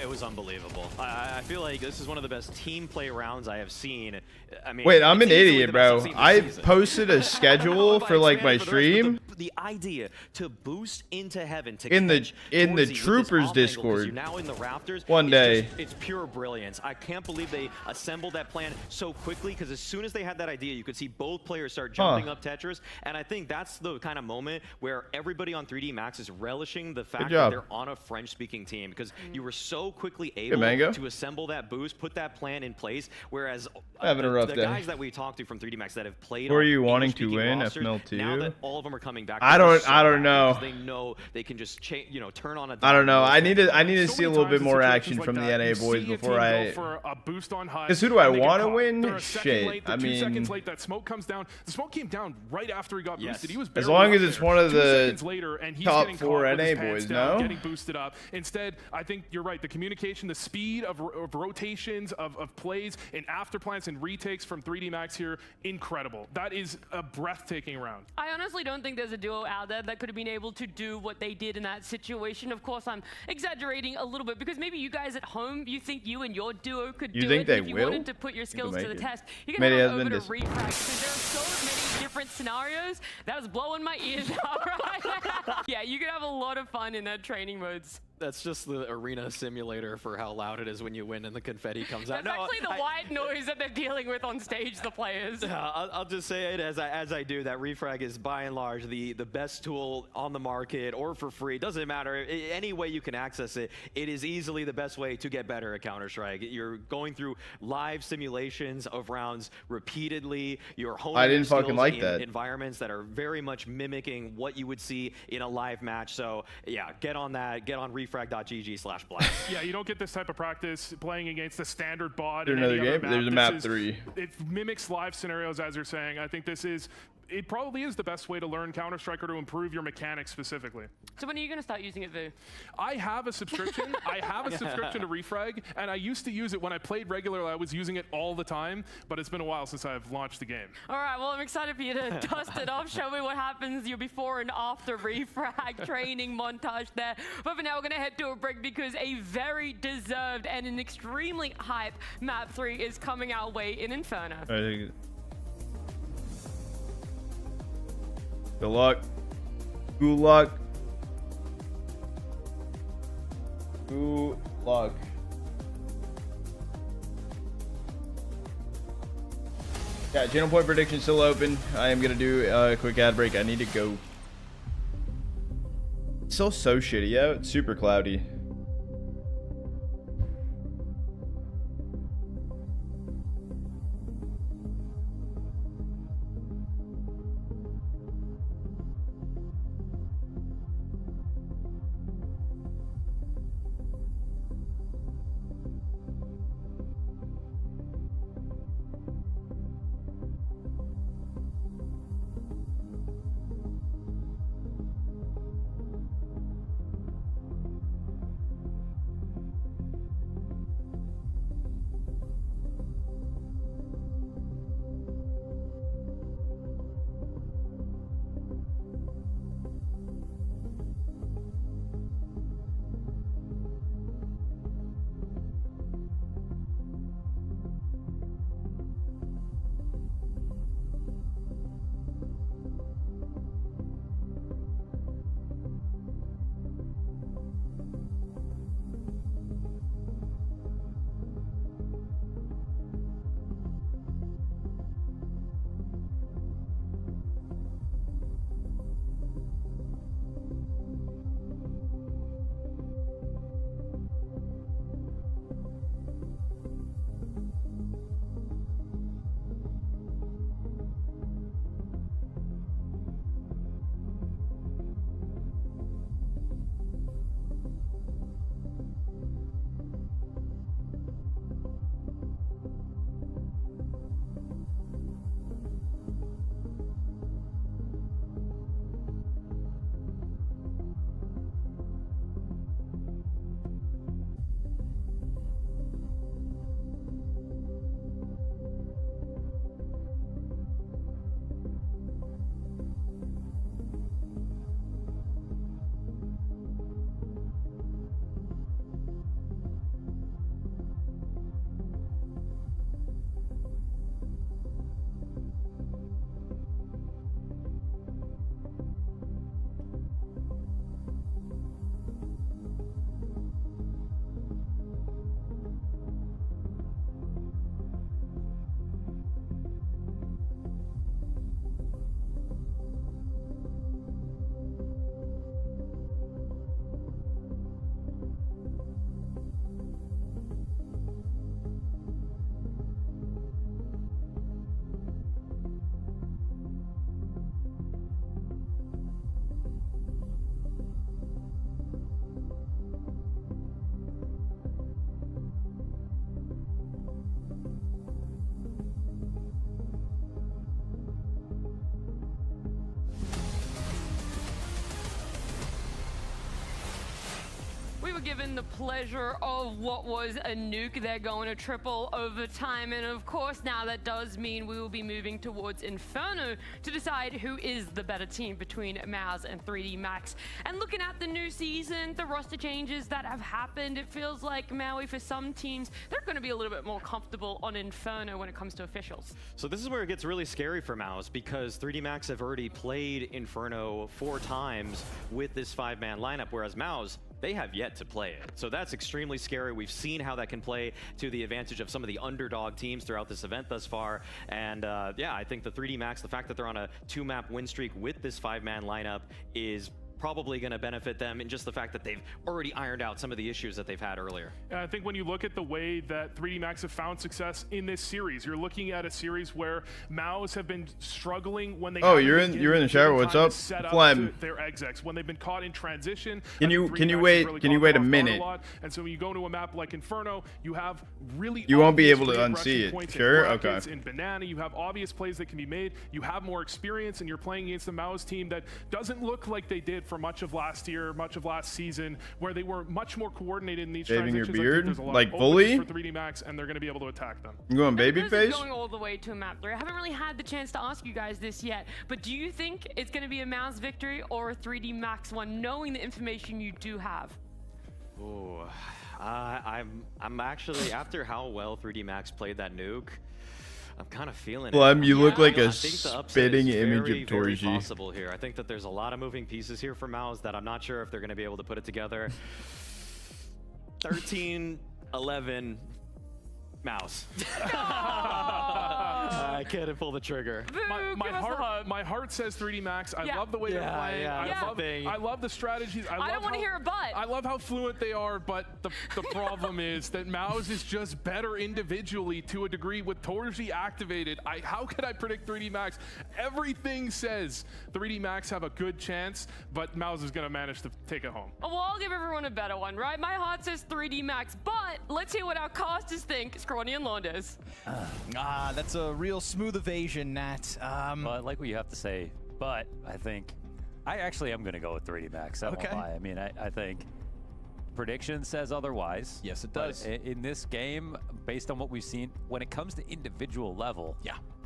it was unbelievable. I feel like this is one of the best team play rounds I have seen. I mean, wait, I'm an idiot, bro. I posted a schedule for like my stream. The idea to boost into heaven to in the Troopers Discord. You're now in the rafters. One day. It's pure brilliance. I can't believe they assembled that plan so quickly, because as soon as they had that idea, you could see both players start jumping up Tetris, and I think that's the kind of moment where everybody on 3D Max is relishing the fact that they're on a French-speaking team, because you were so quickly able to assemble that boost, put that plan in place, whereas the guys that we talked to from 3D Max that have played who are you wanting to win FML2? Now that all of them are coming back, I don't know. They know they can just turn on a. I don't know. I need to see a little bit more action from the NA boys before I. Because who do I want to win? Shit. I mean, 2 seconds late, that smoke comes down. The smoke came down right after he got boosted. He was as long as it's one of the later, and he's top 4 NA boys, no? Getting boosted up. Instead, I think you're right. The communication, the speed of rotations, of plays, and after plants and retakes from 3D Max here, incredible. That is a breathtaking round. I honestly don't think there's a duo out there that could have been able to do what they did in that situation. Of course, I'm exaggerating a little bit, because maybe you guys at home, you think you and your duo could do it. If you wanted to put your skills to the test, you can head over to Refrag, because there are so many different scenarios. That was blowing my ears out right. Yeah, you could have a lot of fun in that training modes. That's just the arena simulator for how loud it is when you win and the confetti comes out. That's actually the white noise that they're dealing with on stage, the players. I'll just say it as I do, that Refrag is by and large the best tool on the market, or for free. It doesn't matter. Any way you can access it, it is easily the best way to get better at Counter-Strike. You're going through live simulations of rounds repeatedly. You're honing your skills in environments that are very much mimicking what you would see in a live match. So yeah, get on that. Get on refrag.gg/blast. Yeah, you don't get this type of practice playing against the standard bot. Another game. There's a map 3. It mimics live scenarios, as you're saying. I think it probably is the best way to learn Counter-Strike, or to improve your mechanics specifically. So when are you going to start using it, Vu? I have a subscription. I have a subscription to Refrag, and I used to use it when I played regularly. I was using it all the time, but it's been a while since I've launched the game. All right, well, I'm excited for you to dust it off. Show me what happens your before and after Refrag training montage there. But for now, we're going to head to a break, because a very deserved and an extremely hype map 3 is coming our way in Inferno. Good luck. Good luck. Good luck. Yeah, channel point prediction still open. I am gonna do a quick ad break. I need to go. It's still so shitty out. It's super cloudy. We were given the pleasure of what was a nuke. They're going to triple overtime, and of course now that does mean we will be moving towards Inferno to decide who is the better team between MOUZ and 3D Max. And looking at the new season, the roster changes that have happened, it feels like Maui, for some teams, they're going to be a little bit more comfortable on Inferno when it comes to officials. So this is where it gets really scary for MOUZ, because 3D Max have already played Inferno 4 times with this 5-man lineup, whereas MOUZ, they have yet to play it. So that's extremely scary. We've seen how that can play to the advantage of some of the underdog teams throughout this event thus far. And yeah, I think the 3D Max, the fact that they're on a 2-map win streak with this 5-man lineup is probably going to benefit them in just the fact that they've already ironed out some of the issues that they've had earlier. I think when you look at the way that 3D Max have found success in this series, you're looking at a series where MOUZ have been struggling when they you're in the shower. What's up? Flem. Their execs when they've been caught in transition. Can you wait a minute? And so when you go to a map like Inferno, you have really won't be able to unsee it. Sure, okay. In Banana, you have obvious plays that can be made. You have more experience, and you're playing against the MOUZ team that doesn't look like they did for much of last year, much of last season, where they were much more coordinated in these transitions. Shaving your beard, like fully for 3D Max, and they're going to be able to attack them. You going baby face? Going all the way to map 3. I haven't really had the chance to ask you guys this yet, but do you think it's going to be a MOUZ victory or a 3D Max one, knowing the information you do have? Ooh, I'm actually, after how well 3D Max played that nuke, I'm kind of feeling it. You look like a spitting image of very Torji. Possible here. I think that there's a lot of moving pieces here for MOUZ that I'm not sure if they're going to be able to put it together. 13-11 MOUZ. I couldn't pull the trigger. My heart says 3D Max. I love the way they're playing. I love the strategies. I don't want to hear a but. I love how fluent they are, but the problem is that MOUZ is just better individually to a degree with Torji activated. How could I predict 3D Max? Everything says 3D Max have a good chance, but MOUZ is going to manage to take it home. Well, I'll give everyone a better one, right? My heart says 3D Max, but let's hear what our casters think. Scrawny and Launders. That's a real smooth evasion, Nat. Well, I like what you have to say, but I think I actually am going to go with 3D Max. I won't lie. I mean, I think prediction says otherwise. Yes, it does. In this game, based on what we've seen, when it comes to individual level,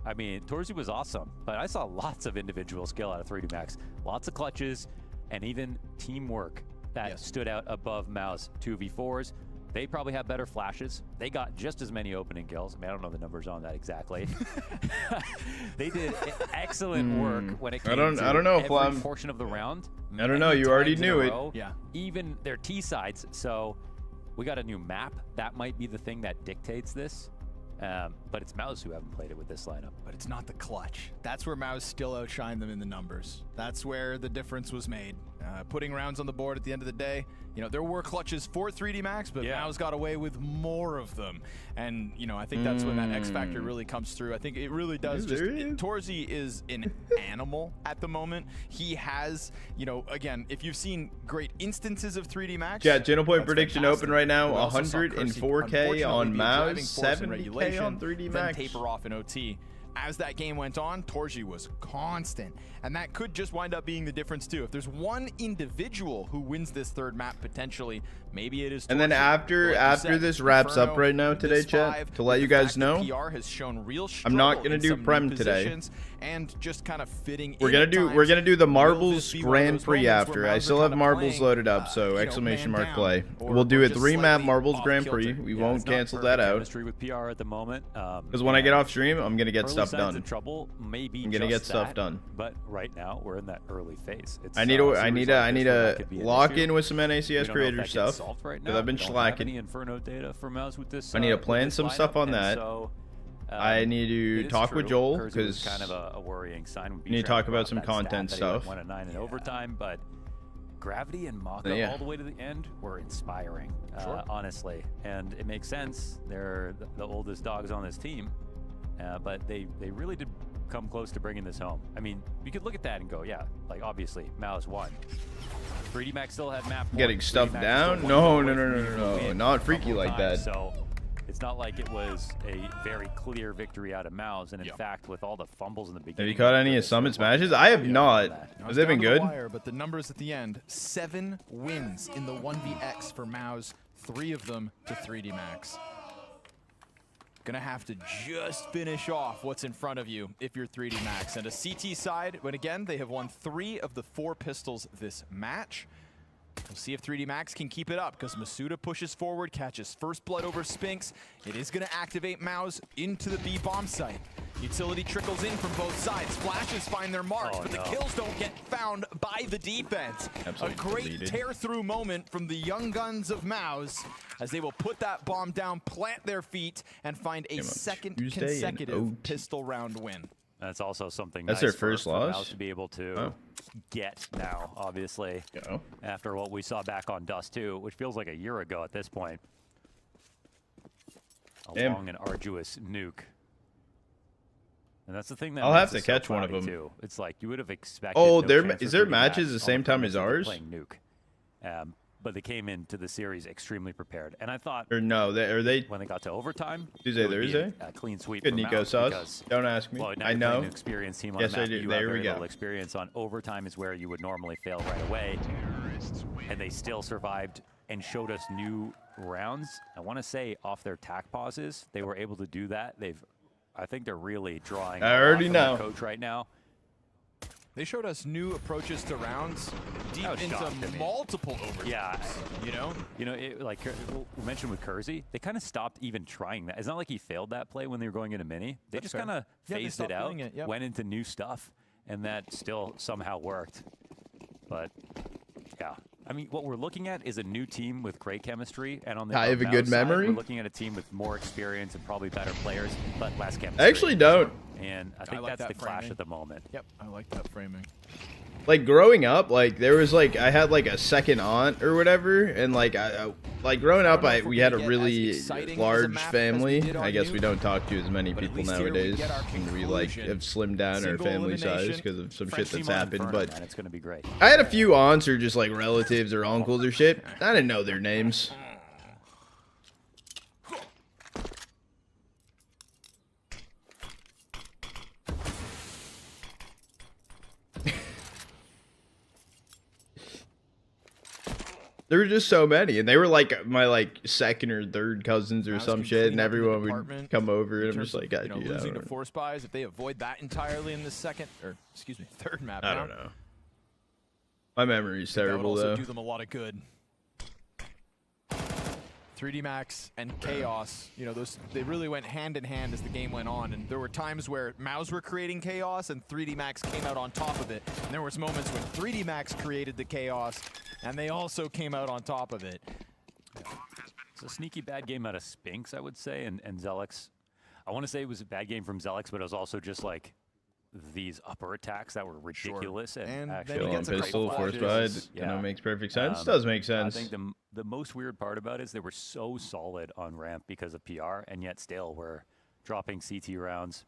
I mean, Torji was awesome, but I saw lots of individual skill out of 3D Max. Lots of clutches, and even teamwork that stood out above MOUZ. 2v4s. They probably have better flashes. They got just as many opening kills. I mean, I don't know the numbers on that exactly. They did excellent work when it came to every portion of the round. I don't know. You already knew it. Yeah. Even their T sides. So we got a new map. That might be the thing that dictates this. But it's MOUZ who haven't played it with this lineup. But it's not the clutch. That's where MOUZ still outshined them in the numbers. That's where the difference was made. Putting rounds on the board at the end of the day, you know, there were clutches for 3D Max, but MOUZ got away with more of them. And, you know, I think that's when that X factor really comes through. I think it really does. Torzi is an animal at the moment. He has, you know, again, if you've seen great instances of 3D Max. Yeah, Channel Point prediction open right now. 104K on MOUZ, 70K on 3D Max. Then taper off in OT. As that game went on, Torji was constant, and that could just wind up being the difference too. If there's one individual who wins this third map potentially, maybe it is Torji. And then after this wraps up right now today, chat, to let you guys know, PR has shown real I'm not gonna do Prem today. And just kind of fitting. We're gonna do the Marbles Grand Prix after. I still have Marbles loaded up, so exclamation mark play. We'll do a 3-map Marbles Grand Prix. We won't cancel that out. With PR at the moment. Because when I get off stream, I'm gonna get stuff done. Trouble, maybe I'm gonna get stuff done. But right now we're in that early phase. It's, I need to lock in with some NACS creator stuff because I've been slacking. Inferno data for MOUZ with this. I need to plan some stuff on that. I need to talk with Joel because kind of a worrying sign. We need to talk about some content stuff. 1-9 in overtime, but Gravity and Maka all the way to the end were inspiring, honestly, and it makes sense. They're the oldest dogs on this team. But they really did come close to bringing this home. I mean, you could look at that and go, yeah, like obviously MOUZ won. 3D Max still had map. Getting stuff down? No, not freaky like that. So it's not like it was a very clear victory out of MOUZ. And in fact, with all the fumbles in the beginning. Have you caught any of Summit's matches? I have not. Have they been good? But the numbers at the end: 7 wins in the 1vX for MOUZ, 3 of them to 3D Max. Gonna have to just finish off what's in front of you if you're 3D Max. And a CT side, when again, they have won 3 of the 4 pistols this match. We'll see if 3D Max can keep it up because Masuda pushes forward, catches first blood over Spinks. It is gonna activate MOUZ into the B bomb site. Utility trickles in from both sides. Flashes find their marks, but the kills don't get found by the defense. A great tear-through moment from the young guns of MOUZ as they will put that bomb down, plant their feet, and find a second consecutive pistol round win. That's also something that's nice their first for loss MOUZ to be able to get now, obviously, after what we saw back on Dust 2, which feels like a year ago at this point. A long and arduous nuke. And that's the thing that I'll have to catch one of them. Too. It's like you would have expected. Oh, is their matches the same time as ours? Playing nuke, but they came into the series extremely prepared, and I thought. Or no, are they when they got to overtime? Tuesday, Thursday. A clean sweep. Good Nico sauce. Don't ask me. Well, I know. Experienced team on yes, the map. I do. You there have we very go. little experience on overtime is where you would normally fail right away, and they still survived and showed us new rounds. I want to say off their tack pauses, they were able to do that. I think they're really drawing. I already know. Coach right now. They showed us new approaches to rounds deep into multiple overs. Yeah, you know, like we mentioned with Kersey, they kind of stopped even trying that. It's not like he failed that play when they were going into mini. They just kind of phased it out, went into new stuff, and that still somehow worked. But yeah, I mean, what we're looking at is a new team with great chemistry, and on the I have a good side, memory. we're looking at a team with more experience and probably better players, but less chemistry. I actually don't. And I think like that's the that clash framing. at the moment. Yep, I like that framing. Like growing up, like there was like I had like a second aunt or whatever, and like like growing up, we had a really large family. I guess we don't talk to as many people nowadays, and we like have slimmed down our family size because of some shit that's happened. But man, it's gonna be great. I had a few aunts or just like relatives or uncles or shit. I didn't know their names. There were just so many, and they were like my like second or third cousins or some shit, and everyone would come over, and I'm just like, God, dude, losing to force buys, if they avoid that entirely in the third map. I don't know. My memory's terrible that would also though. do them a lot of good. 3D Max and Chaos, you know, they really went hand in hand as the game went on, and there were times where MOUZ were creating chaos and 3D Max came out on top of it, and there was moments when 3D Max created the chaos and they also came out on top of it. It's a sneaky bad game out of Spinks, I would say, and Zelix. I want to say it was a bad game from Zelix, but it was also just like these upper attacks that were ridiculous. And actually, on pistol, force buy, you know, makes perfect sense. Does make sense. I think the most weird part about it is they were so solid on ramp because of PR, and yet still we're dropping CT rounds.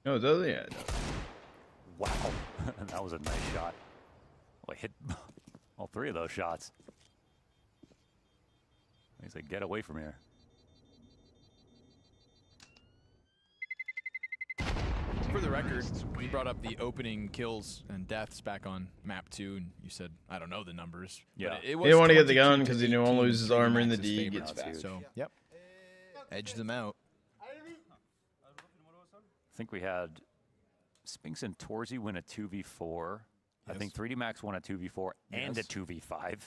No, it doesn't yet. Wow, that was a nice shot. Well, I hit all three of those shots. He's like, get away from here. For the record, we brought up the opening kills and deaths back on map 2, and you said, I don't know the numbers. Yeah. It He didn't want to get the gun because he knew one loses armor in the D gets fast. So, yep. Edge them out. I think we had Spinks and Torzy win a 2v4. I think 3D Max won a 2v4 and a 2v5.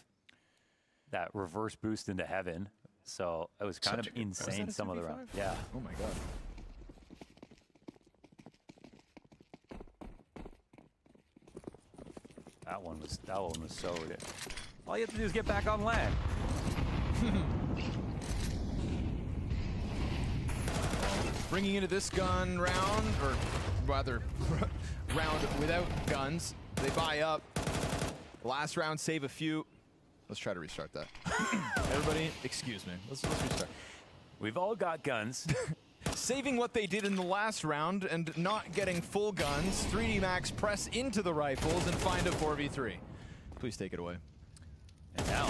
That reverse boost into heaven. So it was kind of insane some of the rounds. Yeah. Oh my god. That one was so ridiculous. All you have to do is get back on land. Bringing into this gun round, or rather round without guns, they buy up. Last round, save a few. Let's try to restart that. Everybody, excuse me. Let's restart. We've all got guns. Saving what they did in the last round and not getting full guns, 3D Max press into the rifles and find a 4v3. Please take it away. And now,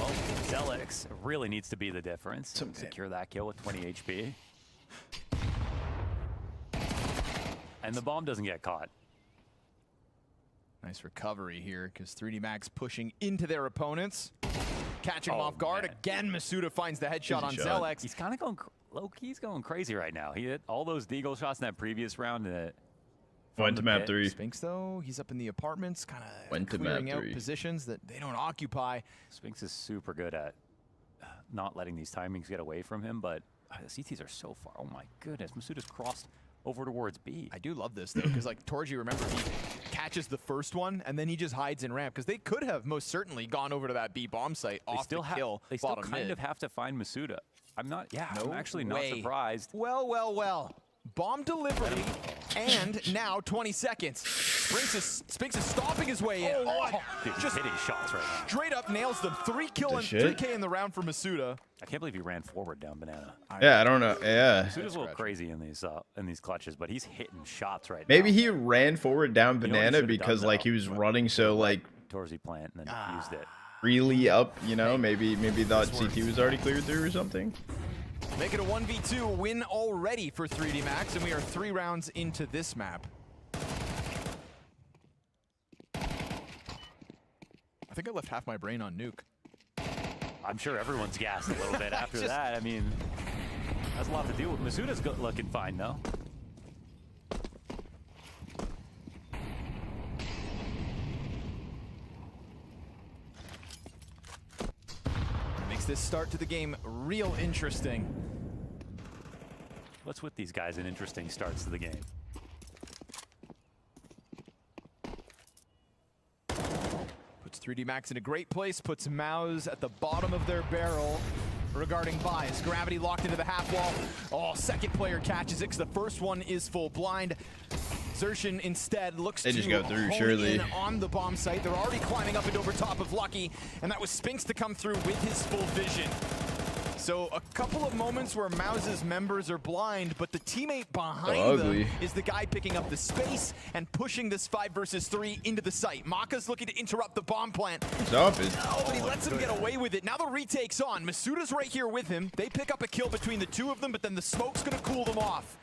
Zelix really needs to be the difference. Secure that kill with 20 HP. And the bomb doesn't get caught. Nice recovery here, because 3D Max pushing into their opponents. Catching them off guard. Man. Again, Masuda finds the headshot on Zelix. He's kind of going low-key's going crazy right now. He hit all those deagle shots in that previous round. Went to map 3. Spinks, though, he's up in the apartments, kind of clearing out positions that they don't occupy. Spinks is super good at not letting these timings get away from him, but the CTs are so far. Oh my goodness, Masuda's crossed over towards B. I do love this, though, because like Torji, remember, he catches the first one, and then he just hides in ramp, because they could have most certainly gone over to that B bomb site off the kill. They still kind of have to find Masuda. I'm actually not surprised. Well. Bomb delivery, and now 20 seconds. Spinks is stopping his way in. Dude, just hitting shots right now. Straight up nails them. 3K in the round for Masuda. I can't believe he ran forward down Banana. Yeah, I don't know. Yeah. Masuda's a little crazy in these clutches, but he's hitting shots right now. Maybe he ran forward down Banana because like he was running so like Torzy plant and then used it. Really up, you know? Maybe thought CT was already cleared through or something. Make it a 1v2 win already for 3D Max, and we are 3 rounds into this map. I think I left half my brain on Nuke. I'm sure everyone's gassed a little bit after that. I mean, that's a lot to deal with. Masuda's looking fine, though. Makes this start to the game real interesting. What's with these guys in interesting starts to the game? 3D Max in a great place, puts MOUZ at the bottom of their barrel regarding buys. Gravity locked into the half wall. Oh, second player catches it because the first one is full blind. Xertion instead looks they just to go through, hone surely. in on the bomb site. They're already climbing up and over top of Lucky, and that was Spinks to come through with his full vision. So a couple of moments where MOUZ's members are blind, but the teammate behind them is the guy picking up the space and pushing this 5 versus 3 into the site. Maka's looking to interrupt the bomb plant. No, but he lets him get away with it. Now the retake's on. Masuda's right here with him. They pick up a kill between the two of them, but then the smoke's gonna cool them off.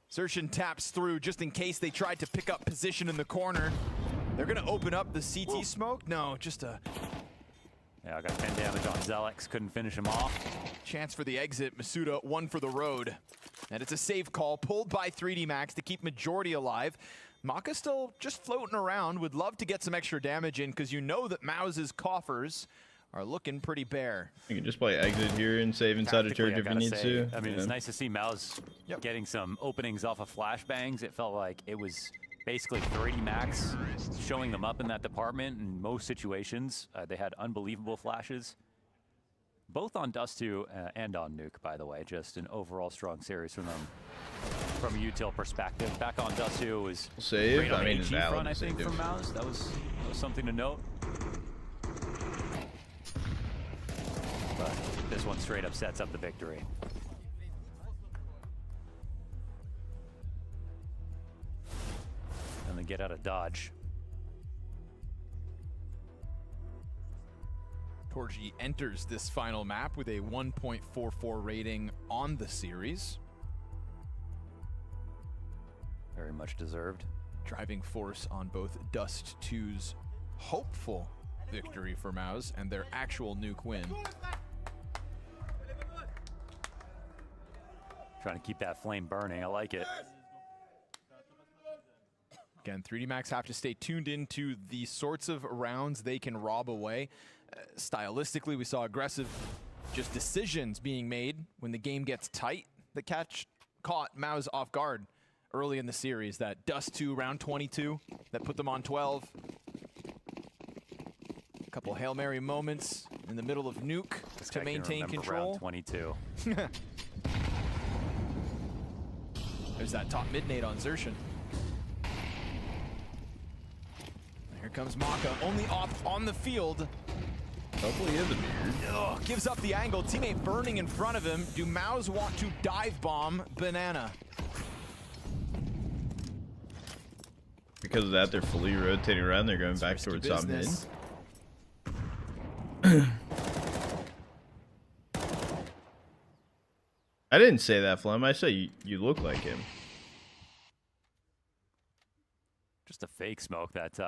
Xertion taps through just in case they tried to pick up position in the corner. They're gonna open up the CT smoke. No, just a... Yeah, I got 10 damage on Zelix, couldn't finish him off. Chance for the exit, Masuda one for the road. And it's a save call pulled by 3D Max to keep majority alive. Maka still just floating around, would love to get some extra damage in because you know that MOUZ's coffers are looking pretty bare. You can just play exit here and save inside a church if you need to. I mean, it's nice to see MOUZ getting some openings off of flashbangs. It felt like it was basically 3D Max showing them up in that department in most situations. They had unbelievable flashes, both on Dust 2 and on Nuke, by the way. Just an overall strong series from them from a util perspective. Back on Dust 2 was save. great on I mean, AG front, I think, from MOUZ. That was something to note. But this one straight up sets up the victory. And then get out of dodge. Torgy enters this final map with a 1.44 rating on the series. Very much deserved. Driving force on both Dust 2's hopeful victory for MOUZ and their actual Nuke win. Trying to keep that flame burning. I like it. Again, 3D Max have to stay tuned into the sorts of rounds they can rob away. Stylistically, we saw aggressive just decisions being made when the game gets tight that caught MOUZ off guard early in the series. That Dust 2 round 22 that put them on 12. A couple Hail Mary moments in the middle of Nuke to maintain control. Round 22. There's that top mid nade on Xertion. Here comes Maka, only op on the field. Hopefully he has a beard. Gives up the angle, teammate burning in front of him. Do MOUZ want to dive bomb Banana? Because of that, they're fully rotating around. They're going back towards top mid. I didn't say that, Flem. I said you look like him. Just a fake smoke that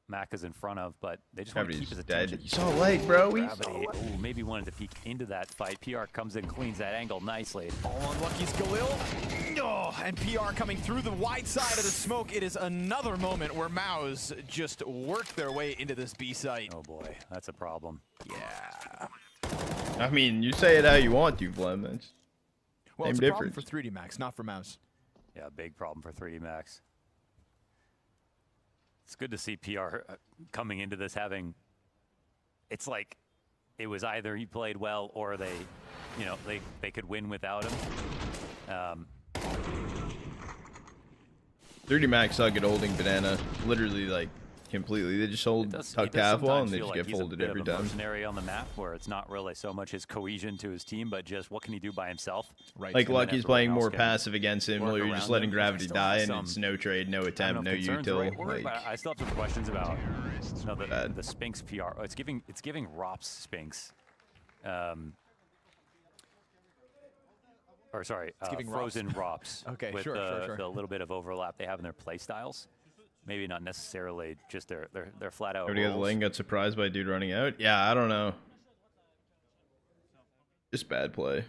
Mac is in front of, but they just want to keep his attention. You saw a leg, bro. Ooh, maybe wanted to peek into that fight. PR comes in, cleans that angle nicely. Ball on Lucky's Galil. Oh, and PR coming through the wide side of the smoke. It is another moment where MOUZ just worked their way into this B site. Oh boy, that's a problem. Yeah. I mean, you say it how you want to, Flem. That's well, it's a problem for 3D Max, not for MOUZ. Yeah, big problem for 3D Max. It's good to see PR coming into this having, it's like it was either he played well or they, you know, they could win without him. 3D Max suck at holding Banana. Literally, like, completely. They just hold tucked half wall and they just get folded every time. Mercenary on the map where it's not really so much his cohesion to his team, but just what can he do by himself. Right. Like Lucky's playing more passive against him, while you're just letting Gravity die, and it's no trade, no attempt, no util. Like, I still have some questions about the Spinks PR. Oh, it's giving Rops Spinks. Or sorry, Frozen Rops. Okay, with sure. the little bit of overlap they have in their play styles. Maybe not necessarily just their flat out. Everybody has a lane, got surprised by a dude running out. Yeah, I don't know. Just bad play.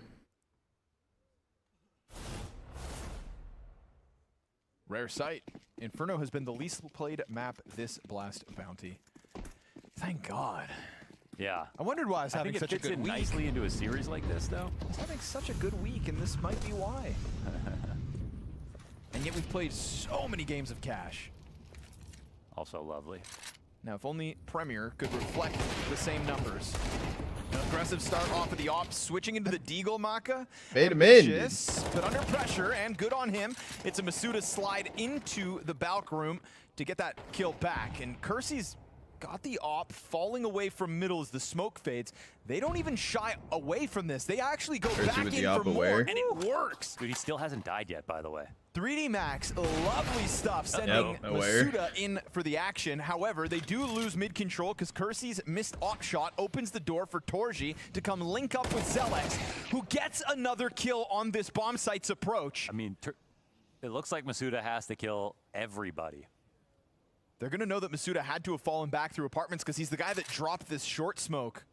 Rare sight. Inferno has been the least played map this Blast Bounty. Thank God. Yeah. I wondered why I was having such a good week. Nicely into a series like this, though. He's having such a good week, and this might be why. And yet we've played so many games of Cash. Also lovely. Now, if only Premier could reflect the same numbers. An aggressive start off of the ops, switching into the Deagle Maka. Made him in. But under pressure, and good on him. It's a MOUZ slide into the Balk room to get that kill back. And Kersey's got the op falling away from middle as the smoke fades. They don't even shy away from this. They actually go back in for more, and it works. Dude, he still hasn't died yet, by the way. 3D Max, lovely stuff, sending MOUZ in for the action. However, they do lose mid-control because Kersey's missed op shot opens the door for Torji to come link up with Zelex, who gets another kill on this bomb site's approach. I mean, it looks like MOUZ has to kill everybody. They're going to know that MOUZ had to have fallen back through apartments because he's the guy that dropped this short smoke.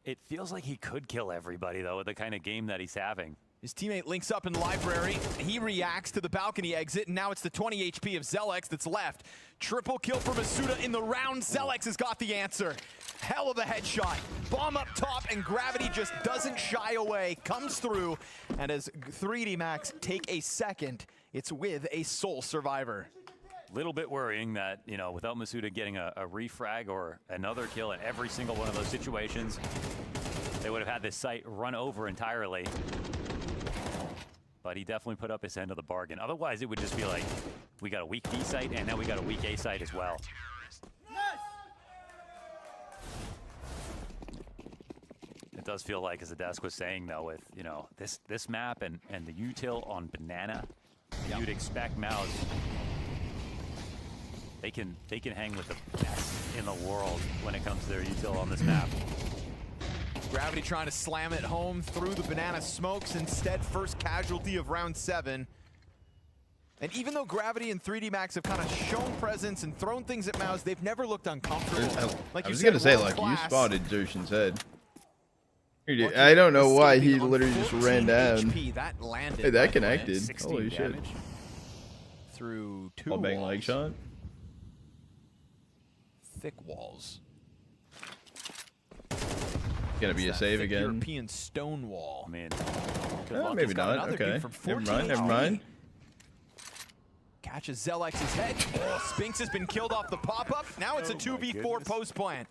It feels like he could kill everybody, though, with the kind of game that he's having. His teammate links up in library. He reacts to the balcony exit, and now it's the 20 HP of Zelex that's left. Triple kill for MOUZ in the round. Zelex has got the answer. Hell of a headshot. Bomb up top, and Gravity just doesn't shy away. Comes through, and as 3D Max take a second, it's with a sole survivor. Little bit worrying that, you know, without MOUZ getting a refrag or another kill in every single one of those situations, they would have had this site run over entirely. But he definitely put up his end of the bargain. Otherwise, it would just be like, we got a weak B site, and now we got a weak A site as well. It does feel like, as the desk was saying, though, with, you know, this map and the util on Banana, you'd expect MOUZ. They can hang with the best in the world when it comes to their util on this map. Gravity trying to slam it home through the Banana smokes. Instead, first casualty of round 7. And even though Gravity and 3D Max have kind of shown presence and thrown things at MOUZ, they've never looked uncomfortable. I was going to say, like, you spotted Zershin's head. I don't know why he literally just ran down. That landed, hey, that connected. Holy shit. Through 2 Ball bang walls. leg shot. Thick walls. Gonna be a save again. European stone wall. Man, maybe not. Okay. Never mind. Catches Zelex's head. Spinks has been killed off the pop-up. Now it's a 2v4 post plant.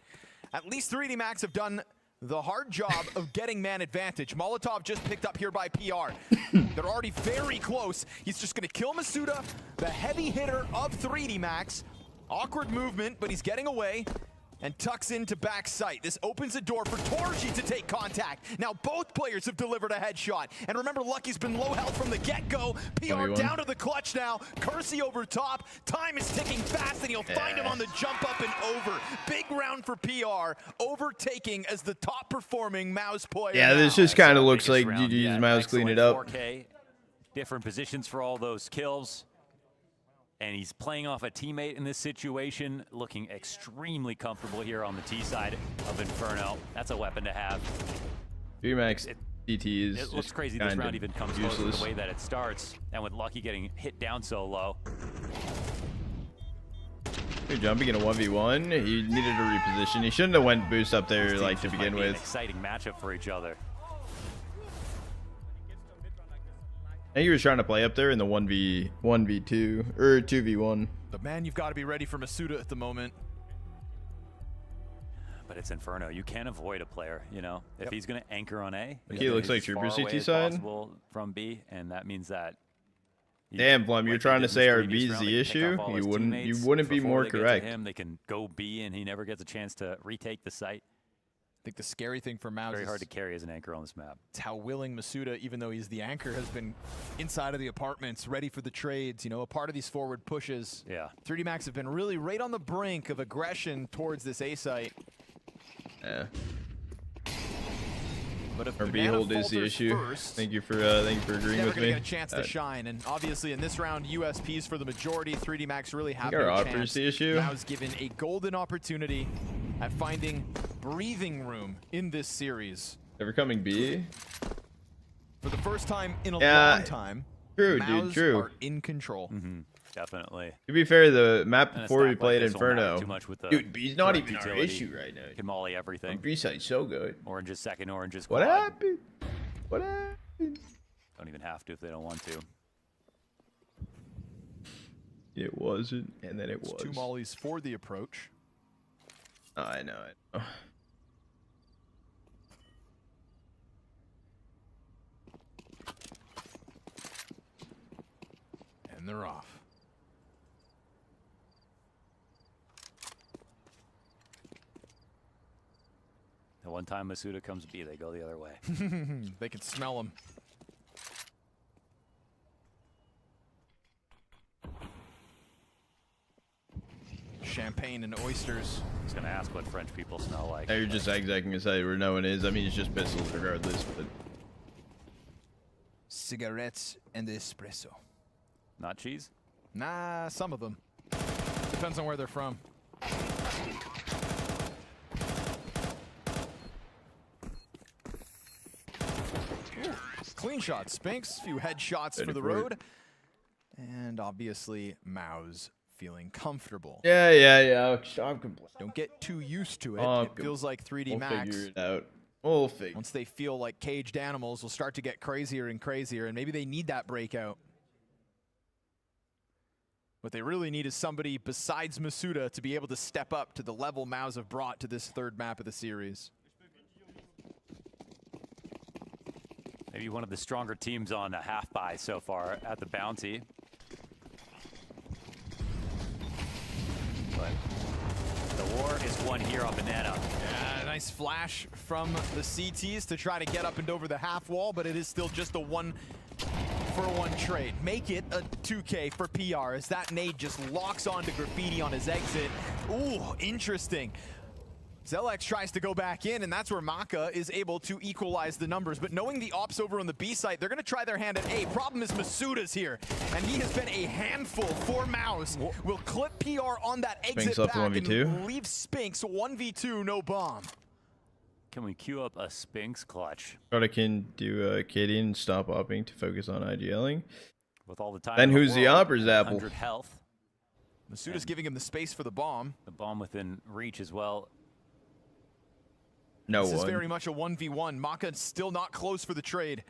At least 3D Max have done the hard job of getting man advantage. Molotov just picked up here by PR. They're already very close. He's just gonna kill Masuda, the heavy hitter of 3D Max. Awkward movement, but he's getting away and tucks into back sight. This opens the door for Torji to take contact. Now both players have delivered a headshot. And remember, Lucky's been low health from the get-go. PR down to the clutch now. Kersey over top. Time is ticking fast, and he'll find him on the jump up and over. Big round for PR, overtaking as the top-performing MOUZ player. Yeah, this just kind of looks like GG's MOUZ cleaned it up. 4K, different positions for all those kills. And he's playing off a teammate in this situation, looking extremely comfortable here on the T side of Inferno. That's a weapon to have. VMAX DT is it looks crazy this round even comes close to the way that it starts, and with Lucky getting hit down so low. You're jumping in a 1v1. He needed to reposition. He shouldn't have went boost up there like to begin with. An exciting matchup for each other. I think he was trying to play up there in the 1v2 or 2v1. But man, you've got to be ready for Masuda at the moment. But it's Inferno. You can't avoid a player, you know. If he's going to anchor on A, he looks like Trooper CT side from B, and that means that. Damn, Blum, you're trying to say our B is the issue? You wouldn't be more correct. They can go B, and he never gets a chance to retake the site. I think the scary thing for MOUZ very hard to carry as an anchor on this map. It's how willing Masuda, even though he's the anchor, has been inside of the apartments, ready for the trades, you know, a part of these forward pushes. Yeah. 3D Max have been really right on the brink of aggression towards this A site. Yeah. But if our B-hold is the issue. First, thank you for agreeing with me. Never gonna get a chance to shine, and obviously in this round, USPs for the majority. 3D Max really have no chance. The issue. MOUZ given a golden opportunity at finding breathing room in this series. Ever coming B? For the first time in a long time, true, MOUZ dude, true. are in control. Definitely. To be fair, the map before we played Inferno, dude, B's not even our issue right now. Can molly everything. B side's so good. Orange is second, orange is quad. What happened? What happened? Don't even have to if they don't want to. It wasn't, and then it was. 2 mollies for the approach. I know it. And they're off. The one time Masuda comes B, they go the other way. They can smell him. Champagne and oysters. I was gonna ask what French people smell like. Now you're just zigzagging aside where no one is. I mean, it's just pistols regardless, but... Cigarettes and espresso. Not cheese? Nah, some of them. Depends on where they're from. Ooh, clean shot, Spinks. Few headshots for the road. And obviously, MOUZ feeling comfortable. Yeah. I'm complaining. Don't get too used to it. It feels like 3D Max. We'll figure it out. We'll figure. Once they feel like caged animals, will start to get crazier and crazier, and maybe they need that breakout. What they really need is somebody besides Masuda to be able to step up to the level MOUZ have brought to this 3rd map of the series. Maybe one of the stronger teams on a half buy so far at the bounty. But the war is won here on Banana. Yeah, nice flash from the CTs to try to get up and over the half wall, but it is still just a 1-for-1 trade. Make it a 2K for PR as that nade just locks onto Graffiti on his exit. Ooh, interesting. Zelex tries to go back in, and that's where Maka is able to equalize the numbers. But knowing the ops over on the B site, they're going to try their hand at A. Problem is Masuda's here, and he has been a handful for MOUZ. Will clip PR on that exit back and leave Spinks 1v2, no bomb. Can we queue up a Spinks clutch? But I can do Katie and stop opping to focus on IGLing. With all the time. Then who's the opper's apple? 100 health. Masuda's giving him the space for the bomb. The bomb within reach as well. No This is very much a 1v1. Maka still not close for the trade.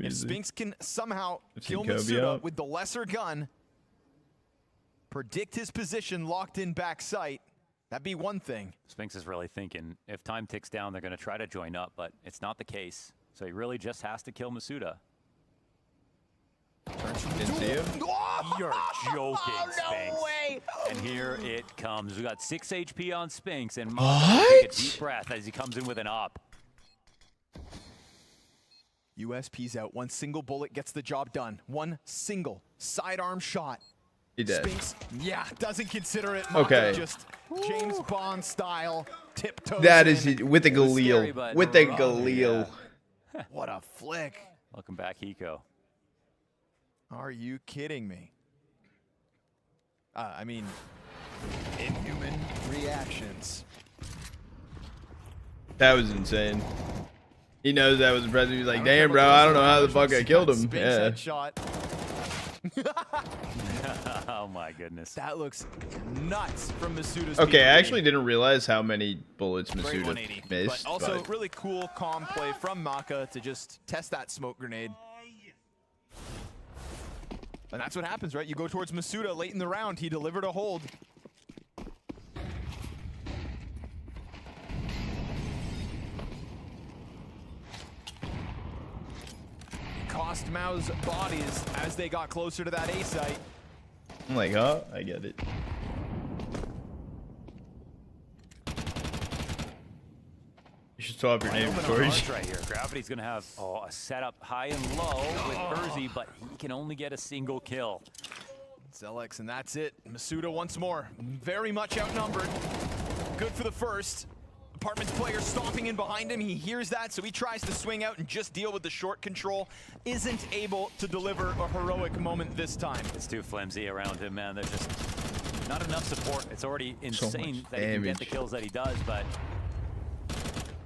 If Spinks can somehow kill Masuda with the lesser gun, predict his position locked in back sight, that'd be one thing. Spinks is really thinking if time ticks down, they're going to try to join up, but it's not the case. So he really just has to kill Masuda. Didn't see him. You're joking, Spinks. No way. And here it comes. We got 6 HP on Spinks, and Maka take a deep breath as he comes in with an op. USP's out. One single bullet gets the job done. One single sidearm shot. He did. Spinks, yeah, doesn't consider it. Okay. Maka just James Bond style tiptoes. That is in. with the Galil. With the Galil. What a flick. Welcome back, Hiko. Are you kidding me? I mean, inhuman reactions. That was insane. He knows that was impressive. He's like, damn, bro, I don't know how the fuck I killed him. Yeah. Oh my goodness. That looks nuts from Masuda's. Okay, I actually didn't realize how many bullets Masuda missed. But also really cool, calm play from Maka to just test that smoke grenade. And that's what happens, right? You go towards Masuda late in the round. He delivered a hold. Cost MOUZ bodies as they got closer to that A site. I'm like, huh? I get it. You should swap your name, George. Right here. Gravity's going to have a setup high and low with Urzi, but he can only get a single kill. Zelex, and that's it. Masuda once more. Very much outnumbered. Good for the first. Apartments player stomping in behind him. He hears that, so he tries to swing out and just deal with the short control. Isn't able to deliver a heroic moment this time. It's too flimsy around him, man. There's just not enough support. It's already insane that he can get the kills that he does, but...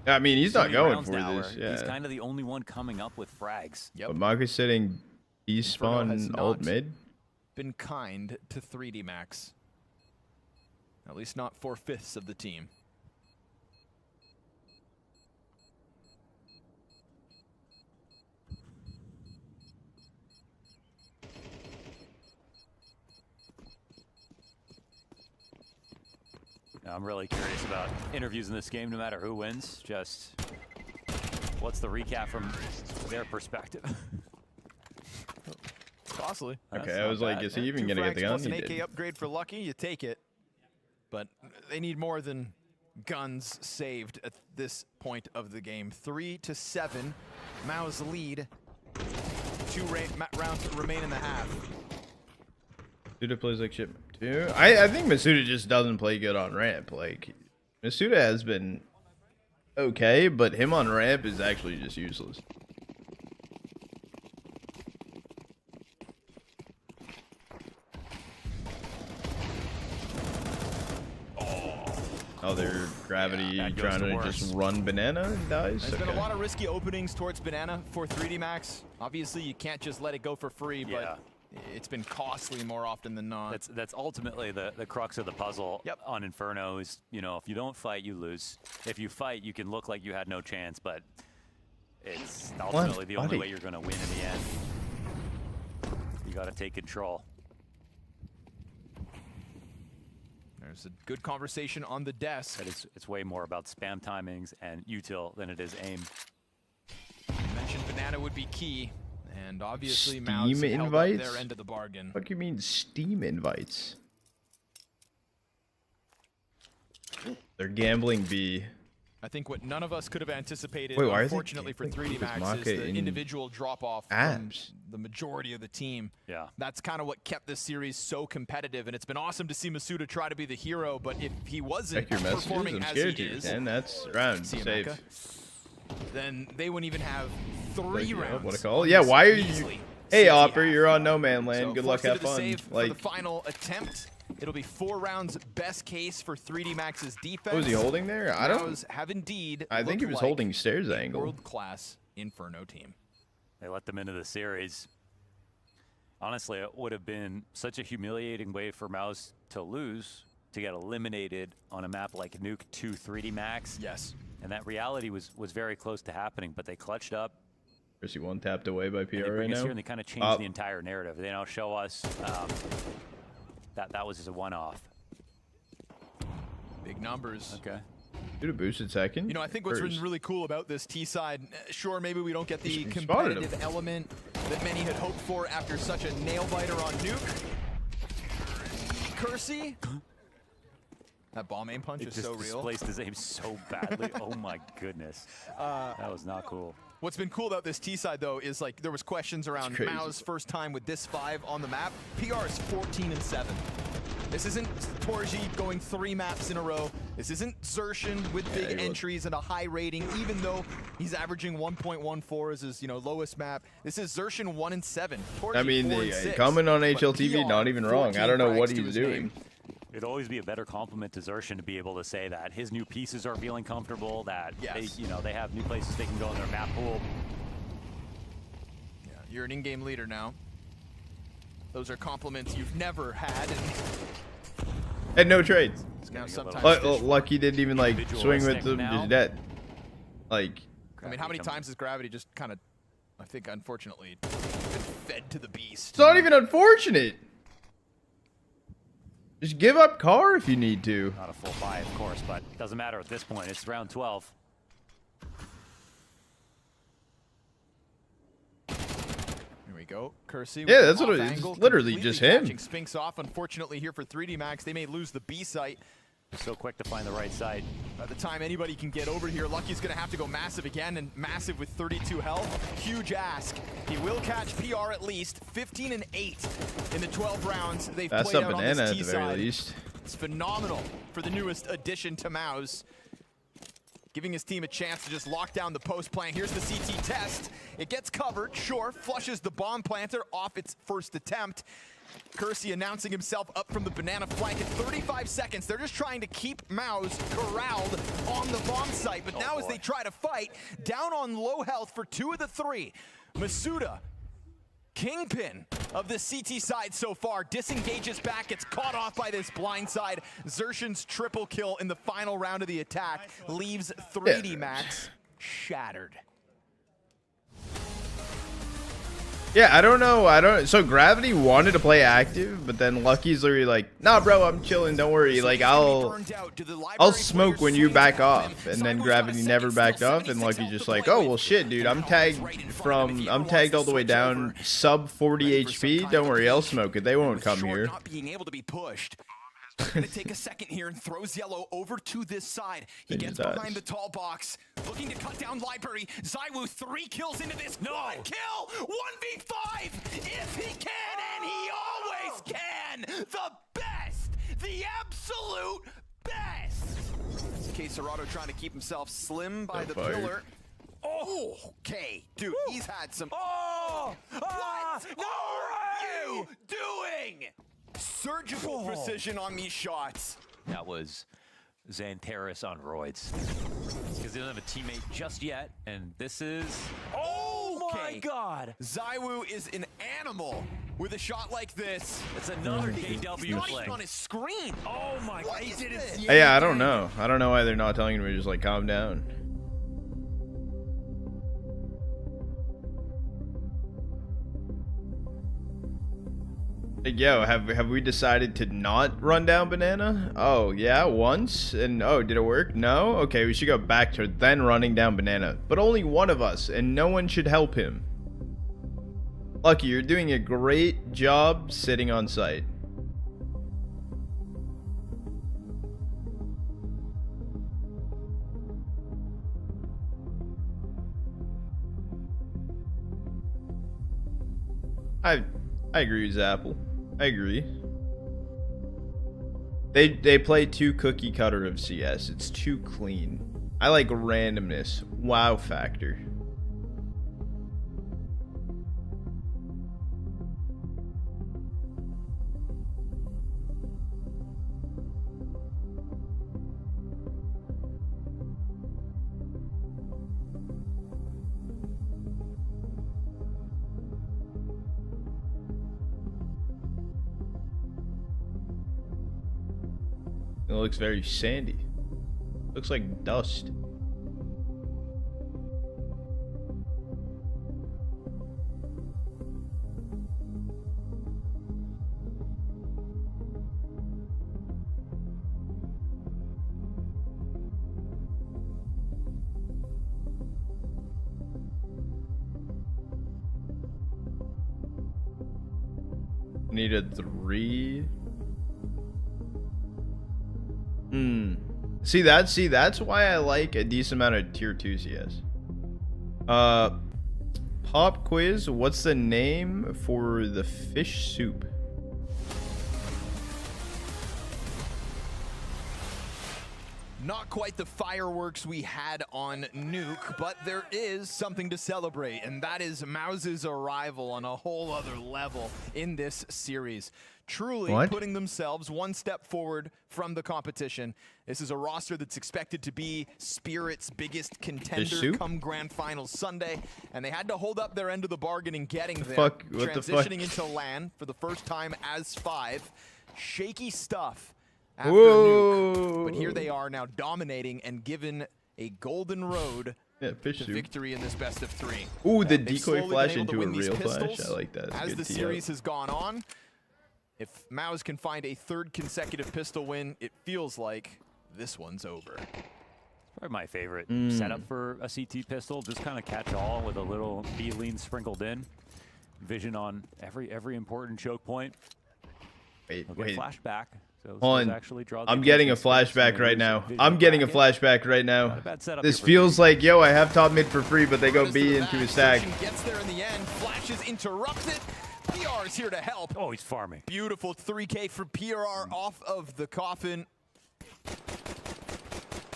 I mean, he's not going for this. Yeah. He's kind of the only one coming up with frags. But Maka's sitting east spawn ult mid. Been kind to 3D Max. At least not 4/5 of the team. I'm really curious about interviews in this game, no matter who wins. Just what's the recap from their perspective? Costly. Okay, I was like, is he even going to get the gun? An AK upgrade for Lucky, you take it. But they need more than guns saved at this point of the game. 3-7, MOUZ lead. 2 rounds remain in the half. Masuda plays like shit too. I think Masuda just doesn't play good on ramp. Like, Masuda has been okay, but him on ramp is actually just useless. Oh, their gravity trying to just run banana and dies. There's been a lot of risky openings towards banana for 3D Max. Obviously, you can't just let it go for free, but it's been costly more often than not. That's ultimately the crux of the puzzle on Inferno is, you know, if you don't fight, you lose. If you fight, you can look like you had no chance, but it's ultimately the only way you're going to win in the end. You got to take control. There's a good conversation on the desk. It's way more about spam timings and util than it is aim. You mentioned banana would be key, and obviously Steam MOUZ held invites? up their end of the bargain. What do you mean Steam invites? They're gambling B. I think what none of us could have anticipated, Wait, why unfortunately for 3D Max, is the individual drop-off from the majority of the team. Yeah. That's kind of what kept this series so competitive, and it's been awesome to see Masuda try to be the hero, but if he wasn't performing as he is, and that's round save. Then they wouldn't even have 3 rounds. What a call. Yeah, why are you... Hey, Opper, you're on No Man Land. Good luck, have fun. Like, for the final attempt. It'll be 4 rounds, best case for 3D Max's defense. What was he holding there? I don't. Have indeed. I think he was holding stairs angle. World-class Inferno team. They let them into the series. Honestly, it would have been such a humiliating way for MOUZ to lose, to get eliminated on a map like Nuke 2 3D Max. Yes. And that reality was very close to happening, but they clutched up. Chrissy one tapped away by PR they bring right us now. Here and they kind of changed the entire narrative. They now show us that was just a one-off. Big numbers. Okay. Dude, a boosted second. You know, I think what's been really cool about this T side, sure, maybe we don't get the He competitive element that many had hoped for after such a nail-biter on Nuke. Kersey. That bomb aim punch is so real. Displaced his aim so badly. Oh my goodness. That was not cool. What's been cool about this T side though is like there was questions around MOUZ's first time with this 5 on the map. PR is 14-7. This isn't Torji going 3 maps in a row. This isn't Zershin with big entries and a high rating, even though he's averaging 1.14 as his lowest map. This is Zershin 1-7. Torji I mean, 4-6, coming on HLTV, not even wrong. I don't know what he's doing. It'd always be a better compliment to Zershin to be able to say that his new pieces are feeling comfortable, that they have new places they can go in their map pool. Yeah, you're an in-game leader now. Those are compliments you've never had. And no trades. Now Lucky didn't even like swing with them. He's dead. Like, I mean, how many times has Gravity just kind of, I think, unfortunately, been fed to the beast? It's not even unfortunate. Just give up car if you need to. Not a full buy, of course, but it doesn't matter at this point. It's round 12. Here we go. Kersey. Yeah, that's what it is. Literally just him. Spinks off. Unfortunately, here for 3D Max, they may lose the B site. So quick to find the right site. By the time anybody can get over here, Lucky's going to have to go massive again, and massive with 32 health. Huge ask. He will catch PR at least. 15-8 in the 12 rounds they've played out on this T side. It's phenomenal for the newest addition to MOUZ. Giving his team a chance to just lock down the post plant. Here's the CT test. It gets covered, sure, flushes the bomb planter off its first attempt. Kersey announcing himself up from the banana flank at 35 seconds. They're just trying to keep MOUZ corralled on the bomb site. But now as they try to fight, down on low health for 2 of the 3. Masuda, kingpin of the CT side so far, disengages back, gets caught off by this blind side. Zershin's triple kill in the final round of the attack leaves 3D Max shattered. Yeah, I don't know. So Gravity wanted to play active, but then Lucky's literally like, nah, bro, I'm chilling. Don't worry. Like, I'll smoke when you back off. And then Gravity never backed off, and Lucky's just like, oh, well, shit, dude. I'm tagged all the way down, sub 40 HP. Don't worry, I'll smoke it. They won't come here. Not being able to be pushed. Gonna take a second here and throws Yellow over to this side. He gets behind the tall box, looking to cut down Library. ZywOo 3 kills into this. One kill, 1v5, if he can, and he always can. The best, the absolute best. Quesarado trying to keep himself slim by the pillar. Oh, okay, dude, he's had some. Oh, what are you doing? Surgical precision on these shots. That was Xantares on roids. Because he doesn't have a teammate just yet, and this is... Oh my god! ZywOo is an animal with a shot like this. It's another KW not fling. even on his screen. Oh my god, he did it. Yeah, I don't know. I don't know why they're not telling him to just like calm down. Yo, have we decided to not run down Banana? Oh, yeah, once? And oh, did it work? No? Okay, we should go back to then running down Banana. But only one of us, and no one should help him. Lucky, you're doing a great job sitting on site. I agree with Zapple. I agree. They play too cookie cutter of CS. It's too clean. I like randomness. Wow factor. It looks very sandy. Looks like dust. Need a 3. See that's why I like a decent amount of tier 2 CS. Pop quiz, what's the name for the fish soup? Not quite the fireworks we had on Nuke, but there is something to celebrate, and that is MOUZ's arrival on a whole other level in this series. Truly putting themselves one step forward from the competition. This is a roster that's expected to be Spirit's biggest contender come Grand Finals Sunday, and they had to hold up their end of the bargain in getting there. Transitioning into LAN for the first time as 5. Shaky stuff after Nuke, but here they are now dominating and given a golden road to victory in this best of 3. Ooh, the decoy flash into a real flash. I like that. As the series has gone on, if MOUZ can find a 3rd consecutive pistol win, it feels like this one's over. Probably my favorite setup for a CT pistol. Just kind of catch all with a little B-lean sprinkled in. Vision on every important choke point. Wait. Flashback. So I'm getting a flashback right now. This feels like, yo, I have top mid for free, but they go B into a stack. Gets there in the end. Flash is interrupted. PR is here to help. Oh, he's farming. Beautiful 3K for PRR off of the coffin.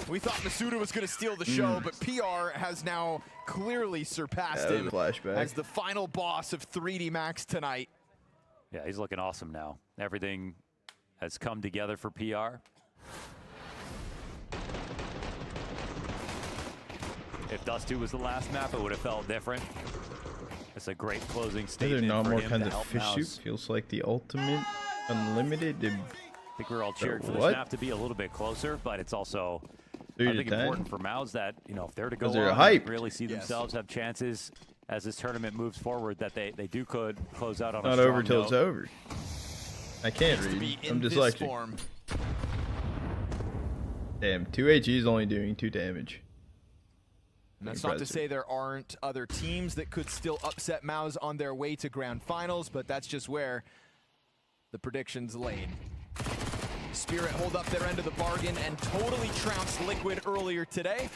We thought Masuda was going to steal the show, but PR has now clearly surpassed him as the final boss of 3D Max tonight. Yeah, he's looking awesome now. Everything has come together for PR. If Dust 2 was the last map, it would have felt different. It's a great closing statement. Are there not more kinds of fish soup? Feels like the ultimate unlimited. I think we're all cheering for this map to be a little bit closer, but it's also I think important for MOUZ that, you know, if they're to go on, really see themselves have chances as this tournament moves forward, that they could close out on not a over till note. it's over. I can't read. I'm dyslexic. Damn, 2 HE's only doing 2 damage. And that's not to say there aren't other teams that could still upset MOUZ on their way to grand finals, but that's just where the predictions laid. Spirit hold up their end of the bargain and totally trounced Liquid earlier today.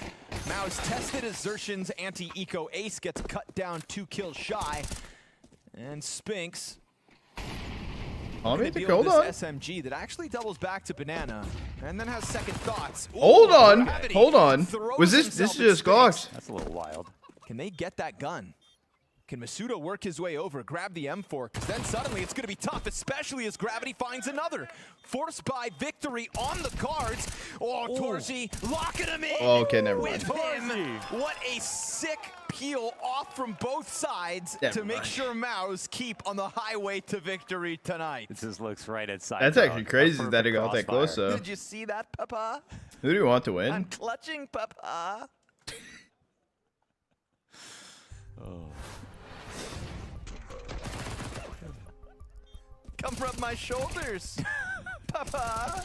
MOUZ tested as Xertion's anti-eco ace gets cut down 2 kills shy. And Spinks hold on. SMG that actually doubles back to Banana and then has second thoughts. Ooh, hold on. Was this just Glocks? That's a little wild. Can they get that gun? Can Masuda work his way over, grab the M4? Because then suddenly it's going to be tough, especially as Gravity finds another. Forced by Victory on the cards. Oh, Torzi locking him in. Oh, okay, never with mind. him. What a sick peel off from both sides to make sure MOUZ keep on the highway to victory tonight. This just looks right at side. That's actually crazy that it got that close, though. Did you see that, Papa? Who do you want to win? I'm clutching, Papa. Oh. Come rub my shoulders, Papa.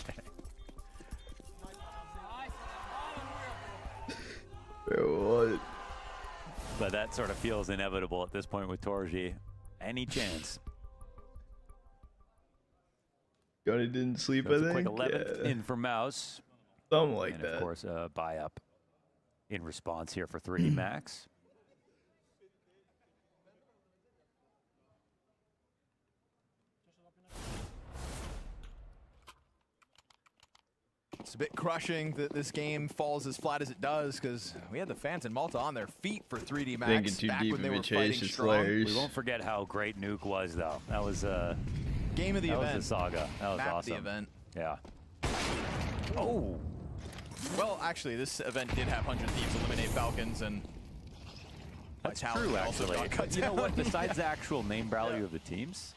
What? But that sort of feels inevitable at this point with Torji. Any chance? Johnny didn't sleep, So I it's a think. quick 11th in for MOUZ. Something like and that. Of course, a buy up in response here for 3D Max. It's a bit crushing that this game falls as flat as it does because we had the fans in Malta on their feet for 3D Max Thinking too back deep when they of a were chase fighting is strong. hilarious. We won't forget how great Nuke was, though. That was game of the event. That was the saga. That was Map awesome. the event. Yeah. Oh. Well, actually, this event did have 100 Thieves eliminate Falcons, and That's Vitality true, also actually. got cut You know what? down. Besides the actual name value of the teams,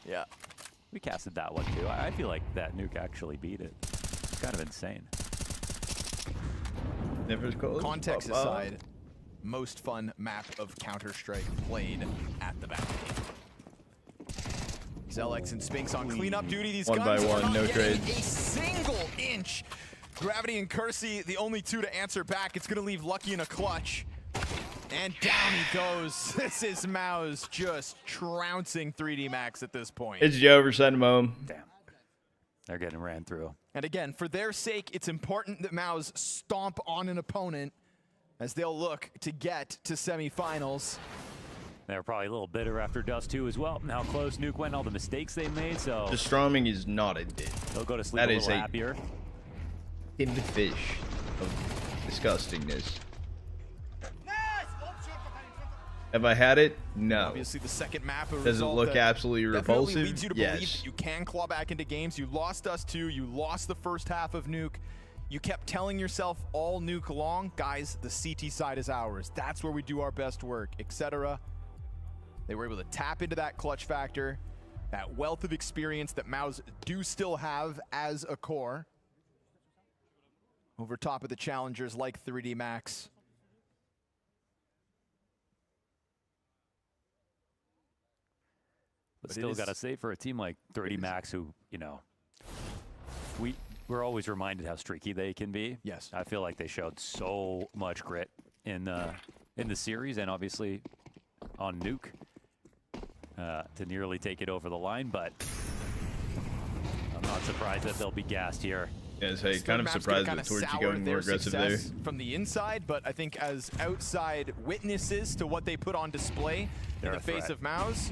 we casted that one too. I feel like that Nuke actually beat it. It's kind of insane. Context aside, most fun map of Counter-Strike played at the Bounty. Zelex and Spinks on cleanup duty. These One by guns one, are not no getting trades. a single inch. Gravity and Kersey, the only two to answer back. It's going to leave Lucky in a clutch. And down he goes. This is MOUZ just trouncing 3D Max at this point. It's Jover, send him home. Damn. They're getting ran through. And again, for their sake, it's important that MOUZ stomp on an opponent as they'll look to get to semifinals. They were probably a little bitter after Dust 2 as well. How close Nuke went, all the mistakes they made, so... The Stroming is not a dick. They'll go to sleep That a is little happier. In the fish of disgustingness. Have I had it? No. Obviously, the second map Does it look absolutely repulsive? Leads you to believe yes. that you can claw back into games. You lost Dust 2. You lost the first half of Nuke. You kept telling yourself all Nuke long, guys, the CT side is ours. That's where we do our best work, etc. They were able to tap into that clutch factor, that wealth of experience that MOUZ do still have as a core, over top of the challengers like 3D Max. But still got to say, for a team like 3D Max, who, you know, we're always reminded how streaky they can be. Yes. I feel like they showed so much grit in the series, and obviously on Nuke to nearly take it over the line, but I'm not surprised that they'll be gassed here. Yes, hey, kind of surprised that Torchy going more aggressive there. From the inside, but I think as outside witnesses to what they put on display in the face of MOUZ,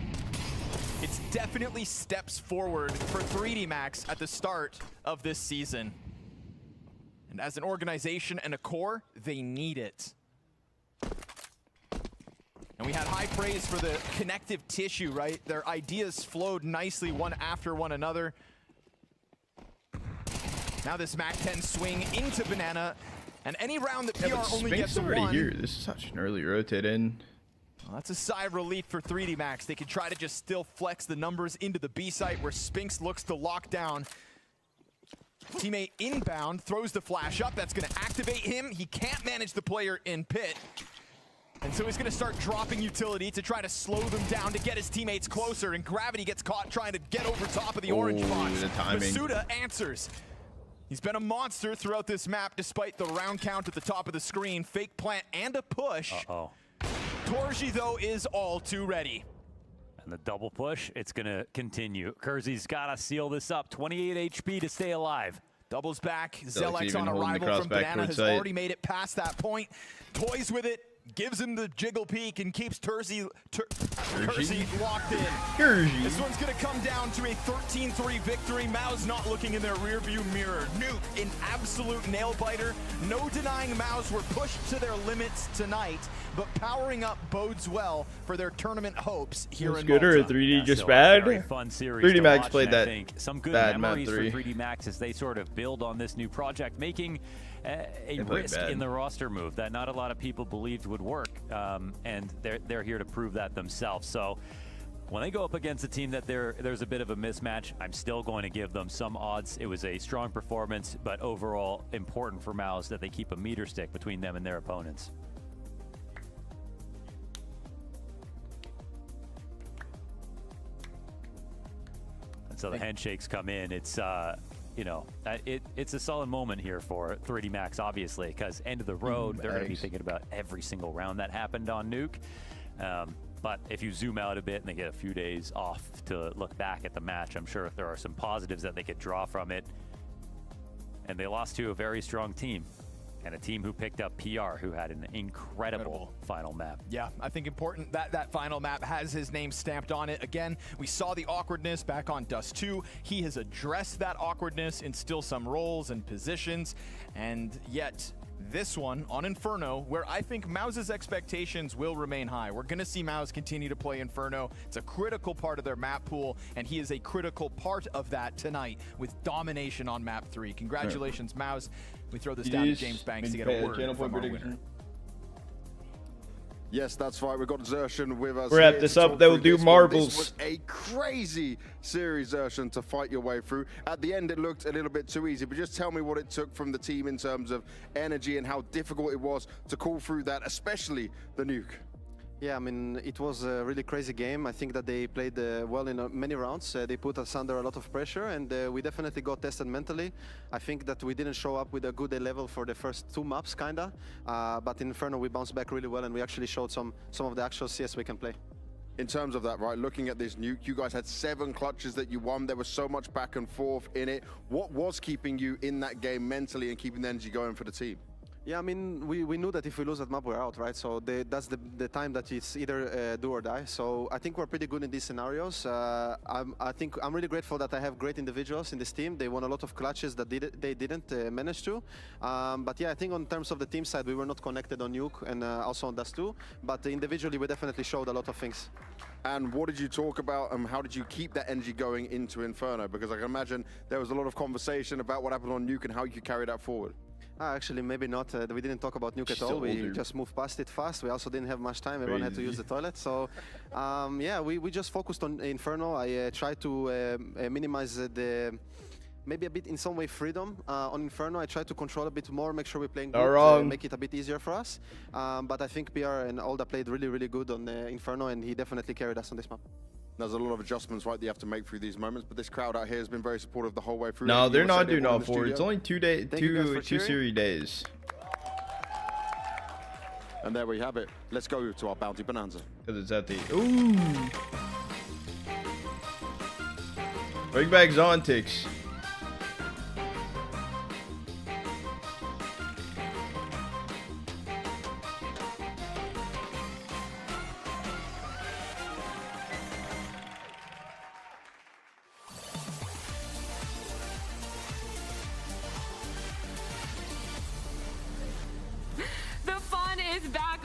it's definitely steps forward for 3D Max at the start of this season. And as an organization and a core, they need it. And we had high praise for the connective tissue, right? Their ideas flowed nicely one after one another. Now this MAC-10 swing into Banana, and any round that PR only gets already one. Here. This is such an early rotate in. Well, that's a sigh of relief for 3D Max. They could try to just still flex the numbers into the B site where Spinks looks to lock down. Teammate inbound, throws the flash up. That's going to activate him. He can't manage the player in pit. And so he's going to start dropping utility to try to slow them down to get his teammates closer, and Gravity gets caught trying to get over top of the orange box. The timing. Masuda answers. He's been a monster throughout this map despite the round count at the top of the screen. Fake plant and a push. Uh-oh. Torji, though, is all too ready. And the double push, it's going to continue. Kersey's got to seal this up. 28 HP to stay alive. Doubles back. Zelix Zelix on arrival from Banana has sight. already made it past that point. Toys with it. Gives him the jiggle peek and keeps Kersey locked in. This one's going to come down to a 13-3 victory. MOUZ not looking in their rearview mirror. Nuke, an absolute nail-biter. No denying MOUZ were pushed to their limits tonight, but powering up bodes well for their tournament hopes here in Malta. Or 3D just bad? Very fun series 3D Max played that some good bad memories map 3. for 3D Max as they sort of build on this new project, making a risk in the roster move that not a lot of people believed would work, and they're here to prove that themselves. So when they go up against a team that there's a bit of a mismatch, I'm still going to give them some odds. It was a strong performance, but overall important for MOUZ that they keep a meter stick between them and their opponents. And so the handshakes come in. It's you know, it's a solid moment here for 3D Max, obviously, because end of the road, they're going to be thinking about every single round that happened on Nuke. But if you zoom out a bit and they get a few days off to look back at the match, I'm sure there are some positives that they could draw from it. And they lost to a very strong team, and a team who picked up PR, who had an incredible final map. Yeah, I think important that that final map has his name stamped on it. Again, we saw the awkwardness back on Dust 2. He has addressed that awkwardness in still some roles and positions, and yet this one on Inferno, where I think MOUZ's expectations will remain high. We're going to see MOUZ continue to play Inferno. It's a critical part of their map pool, and he is a critical part of that tonight with domination on map 3. Congratulations, MOUZ. We throw this down to James Banks to get a word from our winner. Yes, that's right. We've got Zershan with us. Wrap this up. They will do marbles. This was a crazy series, Zershan, to fight your way through. At the end, it looked a little bit too easy, but just tell me what it took from the team in terms of energy and how difficult it was to call through that, especially the nuke. Yeah, I mean, it was a really crazy game. I think that they played well in many rounds. They put us under a lot of pressure, and we definitely got tested mentally. I think that we didn't show up with a good level for the first 2 maps, kinda. But in Inferno, we bounced back really well, and we actually showed some of the actual CS we can play. In terms of that, right, looking at this nuke, you guys had 7 clutches that you won. There was so much back and forth in it. What was keeping you in that game mentally and keeping the energy going for the team? Yeah, I mean, we knew that if we lose that map, we're out, right? So that's the time that it's either do or die. So I think we're pretty good in these scenarios. I think I'm really grateful that I have great individuals in this team. They won a lot of clutches that they didn't manage to. But yeah, I think on terms of the team side, we were not connected on Nuke and also on Dust 2. But individually, we definitely showed a lot of things. And what did you talk about, and how did you keep that energy going into Inferno? Because I can imagine there was a lot of conversation about what happened on Nuke and how you could carry that forward. Actually, maybe not. We didn't talk about Nuke at all. We just moved past it fast. We also didn't have much time. Everyone had to use the toilet. So, yeah, we just focused on Inferno. I tried to minimize maybe a bit, in some way, freedom on Inferno. I tried to control a bit more, make sure we're playing good, make it a bit easier for us. But I think PR and Alda played really, really good on Inferno, and he definitely carried us on this map. There's a lot of adjustments, right, that you have to make through these moments, but this crowd out here has been very supportive the whole way through. No, they're not doing all 4. It's only 2 series days. And there we have it. Let's go to our Bounty Bonanza. Because it's at the... Ooh! Bring back Zontix.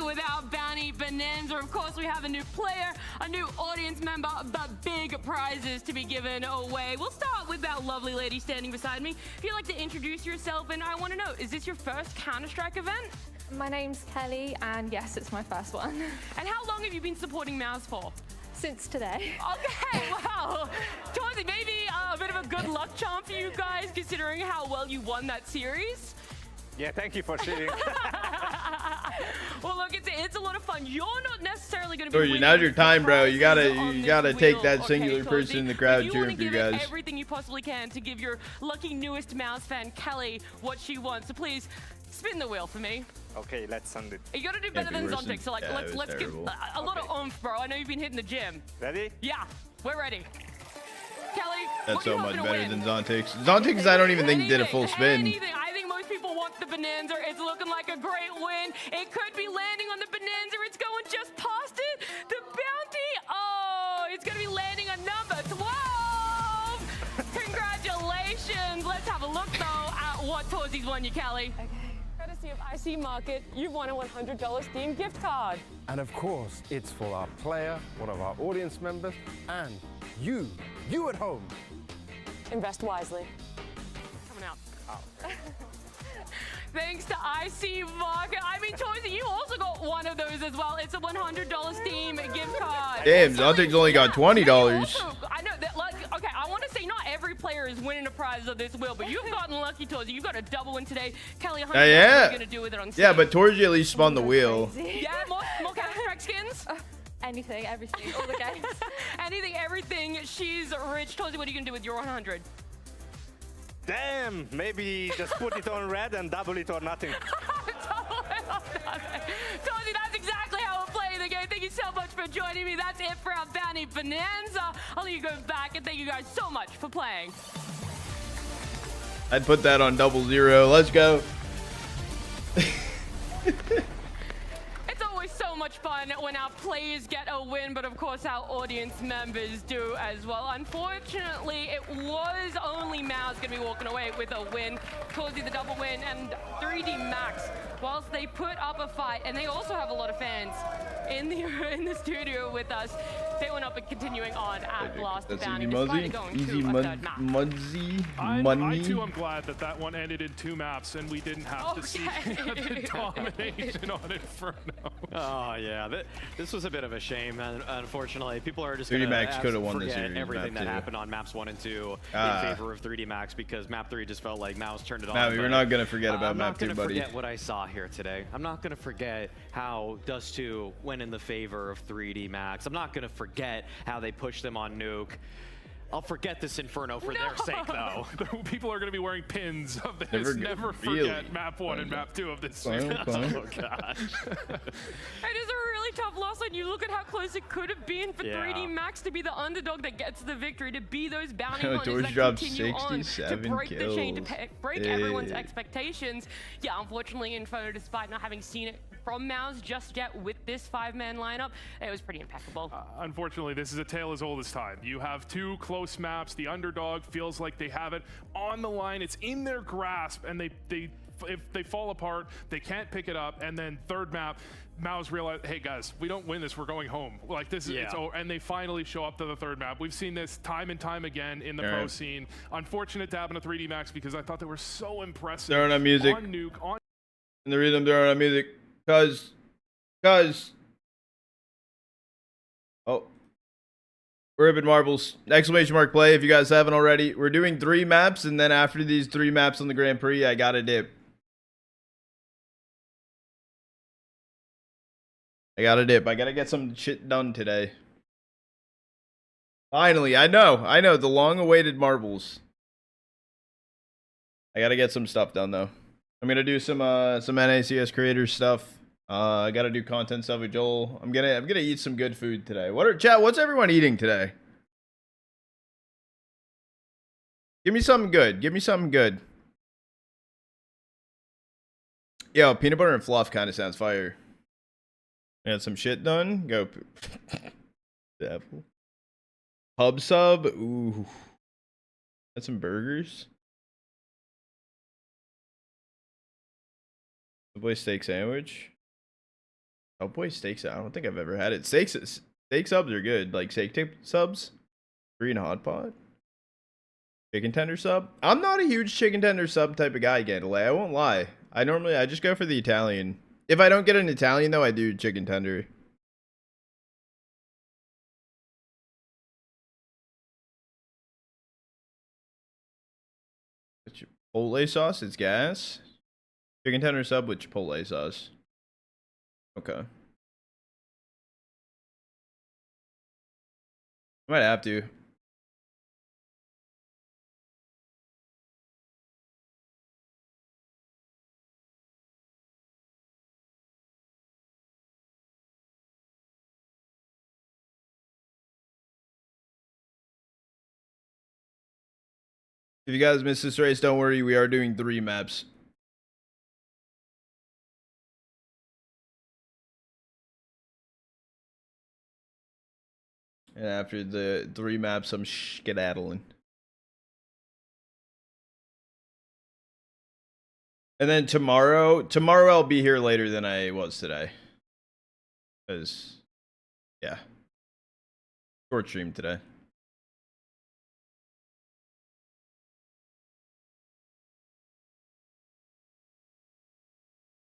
Without Bounty Bonanza. Of course, we have a new player, a new audience member, but big prizes to be given away. We'll start with that lovely lady standing beside me. If you'd like to introduce yourself, and I want to know, is this your first Counter-Strike event? My name's Kelly, and yes, it's my first one. And how long have you been supporting MOUZ for? Since today. Okay, wow. Torzy, maybe a bit of a good luck charm for you guys, considering how well you won that series? Yeah, thank you for cheering. Well, look, it's a lot of fun. You're not necessarily going to be winning. Now's your time, bro. You gotta take wheel. that Okay, singular Tozy, person in the crowd you cheering for you guys. Everything you possibly can to give your lucky newest MOUZ fan, Kelly, what she wants. So please, spin the wheel for me. Okay, let's send it. You gotta do better than Zontic, so like, let's give a lot of oomph, bro. I know you've been hitting the gym. Ready? Yeah, we're ready. Kelly, That's so much better than Zontic's. Zontic's, I don't even think did a full spin. I think most people want the Bonanza. It's looking like a great win. It could be landing on the Bonanza. It's going just past it. The bounty, oh, it's gonna be landing on number 12. Congratulations. Let's have a look though at what Tozy's won you, Kelly. Okay. Courtesy of IC Market, you've won a $100 Steam gift card. And of course, it's for our player, one of our audience members, and you at home. Invest wisely. Coming out. Oh. Thanks to IC Market. I mean, Tozy, you also got one of those as well. It's a $100 Steam gift card. Damn, Zontic's only got $20. I know that, like, okay, I want to say not every player is winning a prize of this wheel, but you've gotten lucky, Tozy. You got a double win today. Kelly, $100, what are you going to do with it on Steam? Yeah, but Torji at least spun the wheel. Yeah, more Counter-Strike skins? Anything, everything, all the games. Anything, everything. She's rich. Tozy, what are you going to do with your 100? Damn, maybe just put it on red and double it or nothing. Tozy, that's exactly how we're playing the game. Thank you so much for joining me. That's it for our Bounty Bonanza. I'll let you go back, and thank you guys so much for playing. I'd put that on 00. Let's go. It's always so much fun when our players get a win, but of course our audience members do as well. Unfortunately, it was only MOUZ going to be walking away with a win, Tozy the double win, and 3D Max, whilst they put up a fight, and they also have a lot of fans in the studio with us, they went up and continuing on at Last Bounty, despite going to a third map. I too am glad that that one ended in 2 maps and we didn't have to see the domination on Inferno. Oh yeah, this was a bit of a shame, and unfortunately, people are just 3D Max could have won this forget series. everything that happened on maps 1 and 2 in favor of 3D Max, because map 3 just felt like MOUZ turned it on. Matt, we're not gonna forget about map 2, buddy. I'm not gonna forget what I saw here today. I'm not gonna forget how Dust 2 went in the favor of 3D Max. I'm not gonna forget how they pushed them on Nuke. I'll forget this Inferno for their sake, though. People are going to be wearing pins of this. Never forget map 1 and map 2 of this series. Oh, gosh. It is a really tough loss when you look at how close it could have been for 3D Max to be the underdog that gets the victory, to be those bounty hunters that continue on to break the chain, to break everyone's expectations. Yeah, unfortunately, Inferno, despite not having seen it from MOUZ just yet with this 5-man lineup, it was pretty impeccable. Unfortunately, this is a tale as old as time. You have 2 close maps. The underdog feels like they have it on the line. It's in their grasp, and if they fall apart, they can't pick it up. And then third map, MOUZ realize, hey guys, we don't win this, we're going home. Like this is it's over, and they finally show up to the third map. We've seen this time and time again in the pro scene. Unfortunate to happen to 3D Max because I thought they were so impressive. Throwing on music. On Nuke, on and the reason I'm throwing on music, cause oh, we're up in marbles. Exclamation mark play if you guys haven't already. We're doing 3 maps, and then after these 3 maps on the Grand Prix, I gotta dip. I gotta get some shit done today. Finally, I know, the long-awaited marbles. I gotta get some stuff done though. I'm gonna do some NACS creators stuff. I gotta do content stuff with Joel. I'm gonna eat some good food today. What's everyone eating today? Give me something good. Yo, peanut butter and fluff kind of sounds fire. Got some shit done. Go. Devil. Pub sub. Ooh. Got some burgers. Subway steak sandwich. Subway steak sandwich. I don't think I've ever had it. Steak subs are good. Like steak tip subs. Green hot pot. Chicken tender sub. I'm not a huge chicken tender sub type of guy, Gandalay. I won't lie. I just go for the Italian. If I don't get an Italian though, I do chicken tender. Chipotle sauce. It's gas. Chicken tender sub with Chipotle sauce. Okay. Might have to. If you guys missed this race, don't worry. We are doing 3 maps. And after the 3 maps, I'm skedaddling. And then tomorrow I'll be here later than I was today. Because, yeah. Short stream today.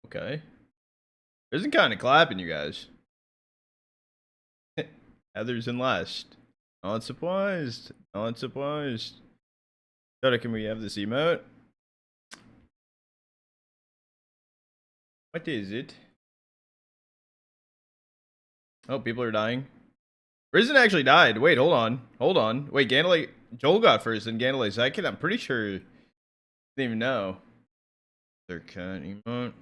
Okay. Isn't kind of clapping, you guys. Heather's in last. Not surprised. Not surprised. Dota, can we have this emote? What is it? Oh, people are dying. Risen actually died. Wait, hold on. Hold on. Wait, Gandalf. Joel got first and Gandalf second. I'm pretty sure. Didn't even know. They're cutting emote.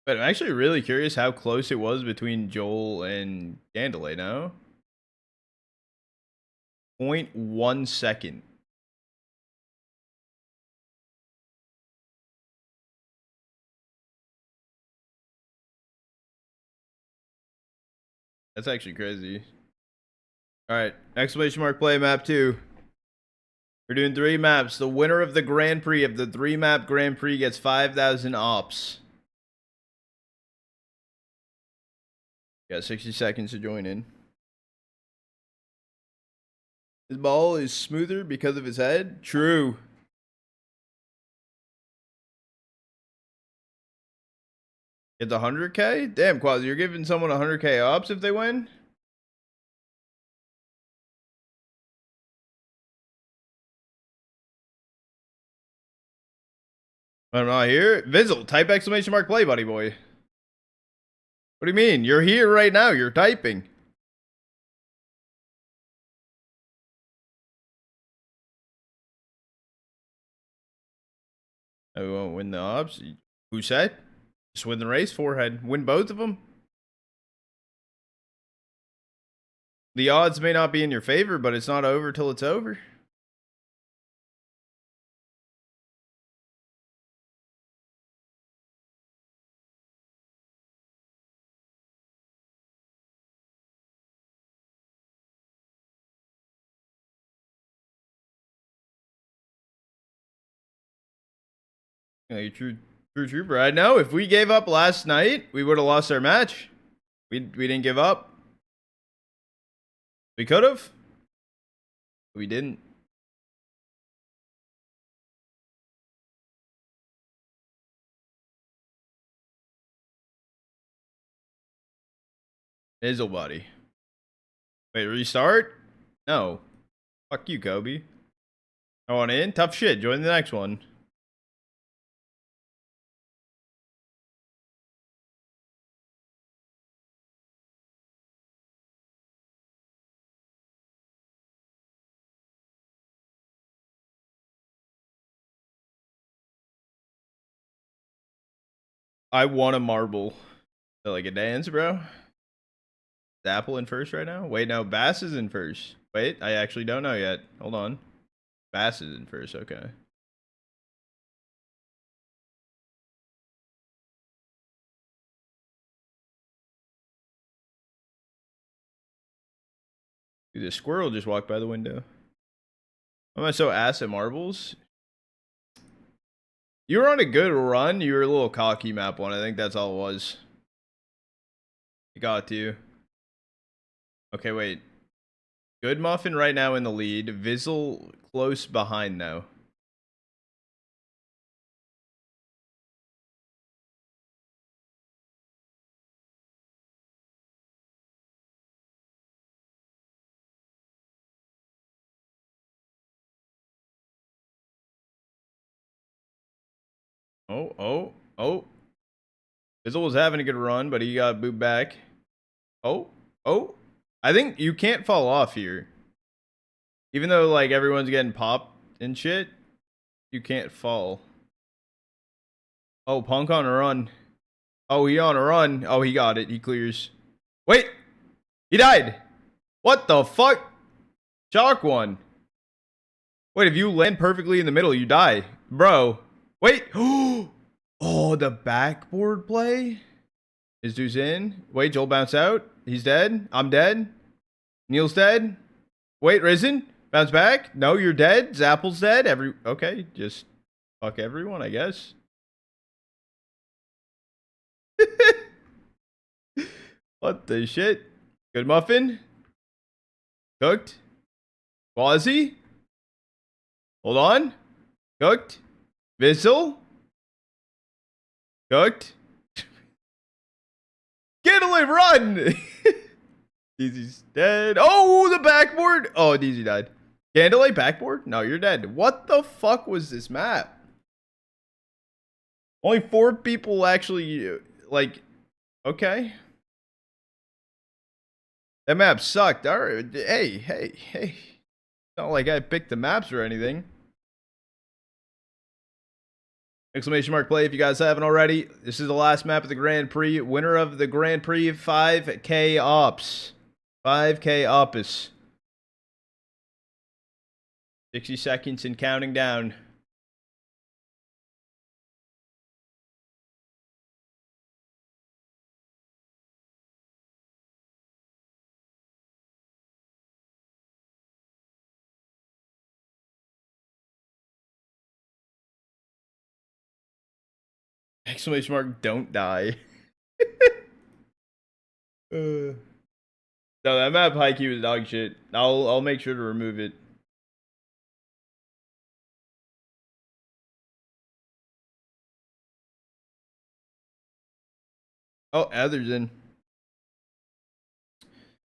But I'm actually really curious how close it was between Joel and Gandalf now. 0.1 second. That's actually crazy. Alright, exclamation mark play map 2. We're doing 3 maps. The winner of the Grand Prix of the 3-map Grand Prix gets 5,000 ops. Got 60 seconds to join in. His ball is smoother because of his head. True. It's 100k? Damn, Quaz, you're giving someone 100k ops if they win? I'm not here. Vizzle, type exclamation mark play, buddy boy. What do you mean? You're here right now. You're typing. I won't win the ops. Who said? Just win the race, forehead. Win both of them. The odds may not be in your favor, but it's not over till it's over. Yeah, true, bro. I know. If we gave up last night, we would have lost our match. We didn't give up. We could have. We didn't. Izzle buddy. Wait, restart? No. Fuck you, Kobe. I want in? Tough shit. Join the next one. I want a marble. So like a dance, bro. Is Apple in first right now? Wait, no. Bass is in first. Wait, I actually don't know yet. Hold on. Bass is in first. Okay. Dude, the squirrel just walked by the window. Why am I so ass at marbles? You were on a good run. You were a little cocky map one. I think that's all it was. It got to you. Okay, wait. Good Muffin right now in the lead. Vizzle close behind though. Oh. Fizzle was having a good run, but he got booed back. Oh. I think you can't fall off here. Even though, like, everyone's getting popped and shit, you can't fall. Oh, Punk on a run. Oh, he on a run. Oh, he got it. He clears. Wait! He died! What the fuck? Chalk one. Wait, if you land perfectly in the middle, you die. Bro. Wait! Oh, the backboard play? Is Deuce in? Wait, Joel bounce out. He's dead. I'm dead. Neil's dead. Wait, Risen? Bounce back? No, you're dead. Zapple's dead. Okay, just fuck everyone, I guess. What the shit? Good muffin? Cooked? Quasi? Hold on. Cooked? Vissel? Cooked? Get away, run! DZ's dead. Oh, the backboard. Oh, DZ died. Candlelight backboard? No, you're dead. What the fuck was this map? Only 4 people actually, like, okay. That map sucked. All right. Hey. It's not like I picked the maps or anything. Exclamation mark play if you guys haven't already. This is the last map of the Grand Prix. Winner of the Grand Prix, 5K ops. 5K opus. 60 seconds and counting down. Exclamation mark, don't die. No, that map Haikyuu was dog shit. I'll make sure to remove it. Oh, Heather's in.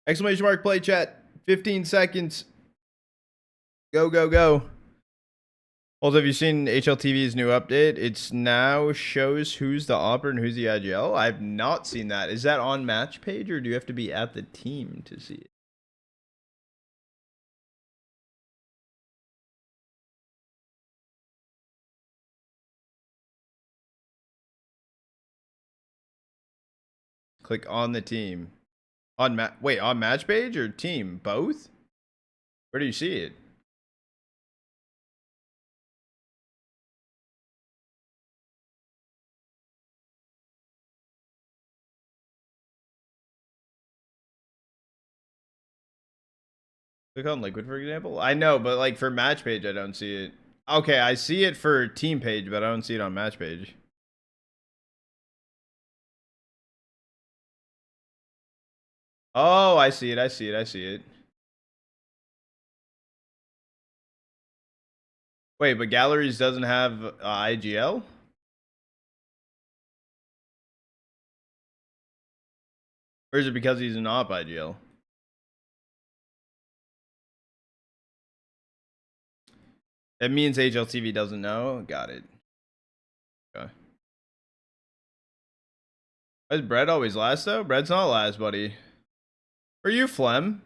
Exclamation mark play chat. 15 seconds. Go. Also, have you seen HLTV's new update? It's now shows who's the Opera and who's the IGL. I've not seen that. Is that on match page or do you have to be at the team to see it? Click on the team. On match page or team? Both? Where do you see it? Click on Liquid, for example. I know, but like for match page, I don't see it. Okay, I see it for team page, but I don't see it on match page. Oh, I see it. Wait, but Galleries doesn't have IGL? Or is it because he's an op IGL? That means HLTV doesn't know. Got it. Okay. Why is Brett always last though? Brett's not last, buddy. Are you Flem?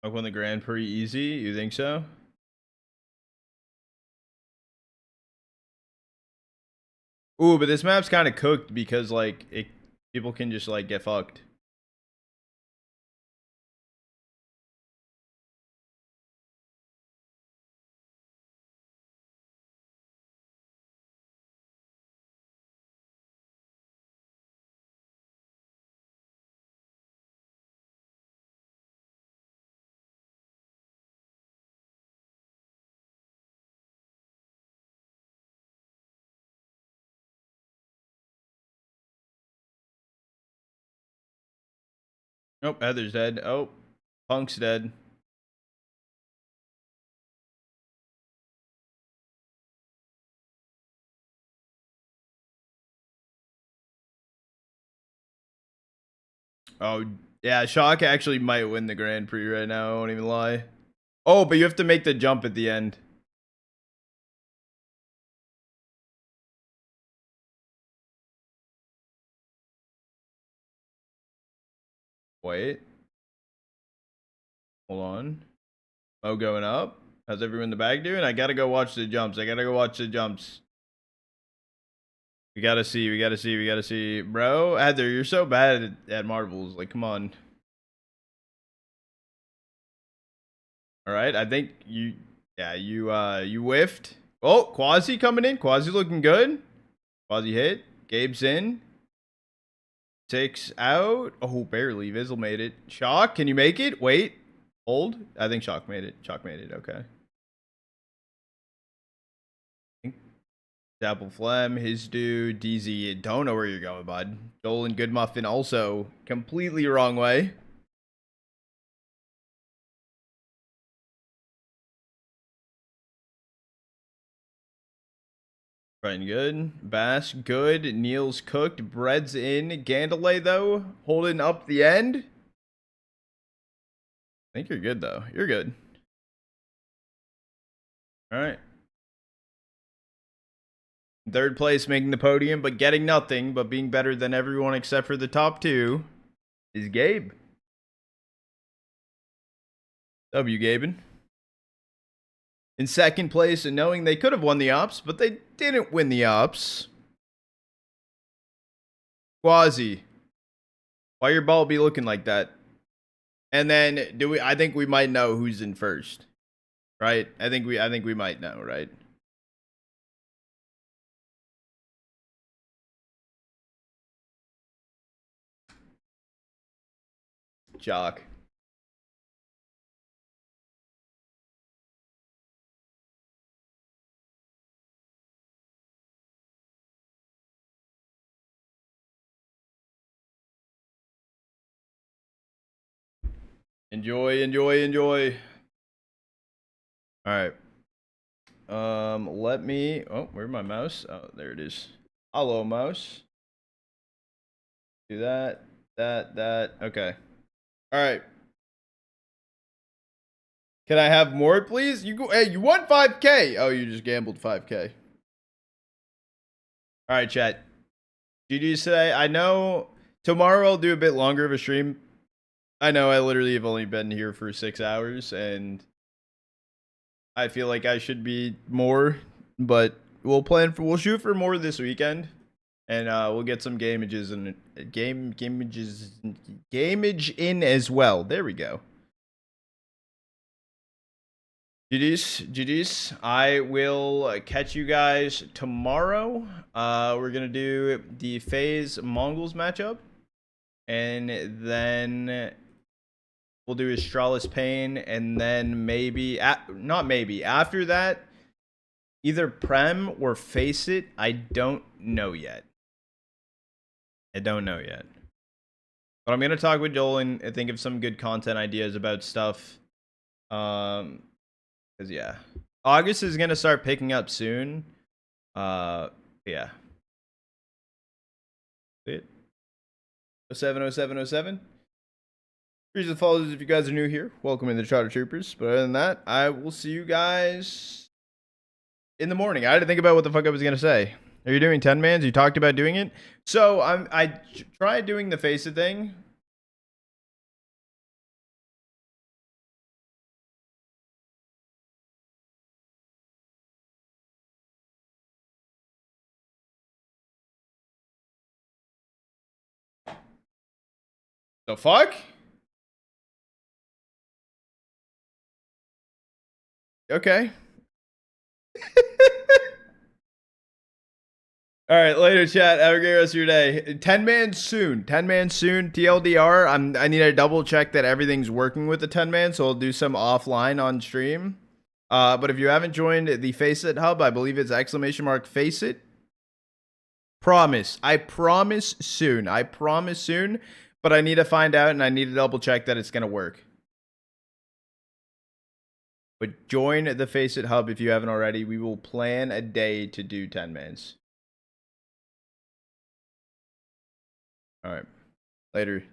Like won the Grand Prix easy? You think so? Ooh, but this map's kind of cooked because like people can just like get fucked. Nope, Heather's dead. Oh, Punk's dead. Oh, yeah, Shock actually might win the Grand Prix right now, I won't even lie. Oh, but you have to make the jump at the end. Wait. Hold on. Oh, going up? How's everyone in the back doing? I gotta go watch the jumps. I gotta go watch the jumps. We gotta see. Bro, Heather, you're so bad at marbles. Like, come on. Alright, I think you whiffed. Oh, Quasi coming in. Quasi looking good. Quasi hit. Gabe's in. 6 out. Oh, barely. Vizzle made it. Shock, can you make it? Wait. Hold. I think Shock made it. Shock made it. Okay. Apple Phlegm, his dude, DZ. Don't know where you're going, bud. Dolan Good Muffin also completely wrong way. Brian good. Bass good. Neil's cooked. Bread's in. Gandalay though, holding up the end. I think you're good though. You're good. All right. Third place, making the podium, but getting nothing, but being better than everyone except for the top 2 is Gabe. W, Gaben. In second place, and knowing they could have won the ops, but they didn't win the ops. Quasi. Why your ball be looking like that? And then I think we might know who's in first. Right? I think we might know, right? Jock. Enjoy. All right. Let me. Oh, where's my mouse? Oh, there it is. Hello, mouse. Do that. Okay. All right. Can I have more, please? You go. Hey, you won 5K. Oh, you just gambled 5K. All right, chat. GG's today. I know tomorrow I'll do a bit longer of a stream. I know I literally have only been here for 6 hours, and I feel like I should be more, but we'll shoot for more this weekend, and we'll get some gamages and gamage in as well. There we go. GG's. I will catch you guys tomorrow. We're gonna do the FaZe Mongols matchup, and then we'll do Astralis Pain, and then maybe not maybe after that, either Prem or Face It. I don't know yet. But I'm gonna talk with Joel and think of some good content ideas about stuff. Cause yeah, August is gonna start picking up soon. Yeah. 070707. Here's the follows if you guys are new here. Welcome in the Charter Troopers. But other than that, I will see you guys in the morning. I had to think about what the fuck I was gonna say. Are you doing 10-mans? You talked about doing it. So I tried doing the Face It thing. The fuck? Okay. All right, later, chat. Have a great rest of your day. 10-man soon. 10-man soon. TLDR. I need to double check that everything's working with the 10-man, so I'll do some offline on stream. But if you haven't joined the Face It Hub, I believe it's ! Face It. Promise. I promise soon. But I need to find out, and I need to double check that it's gonna work. But join the Face It Hub if you haven't already. We will plan a day to do 10-mans. All right. Later.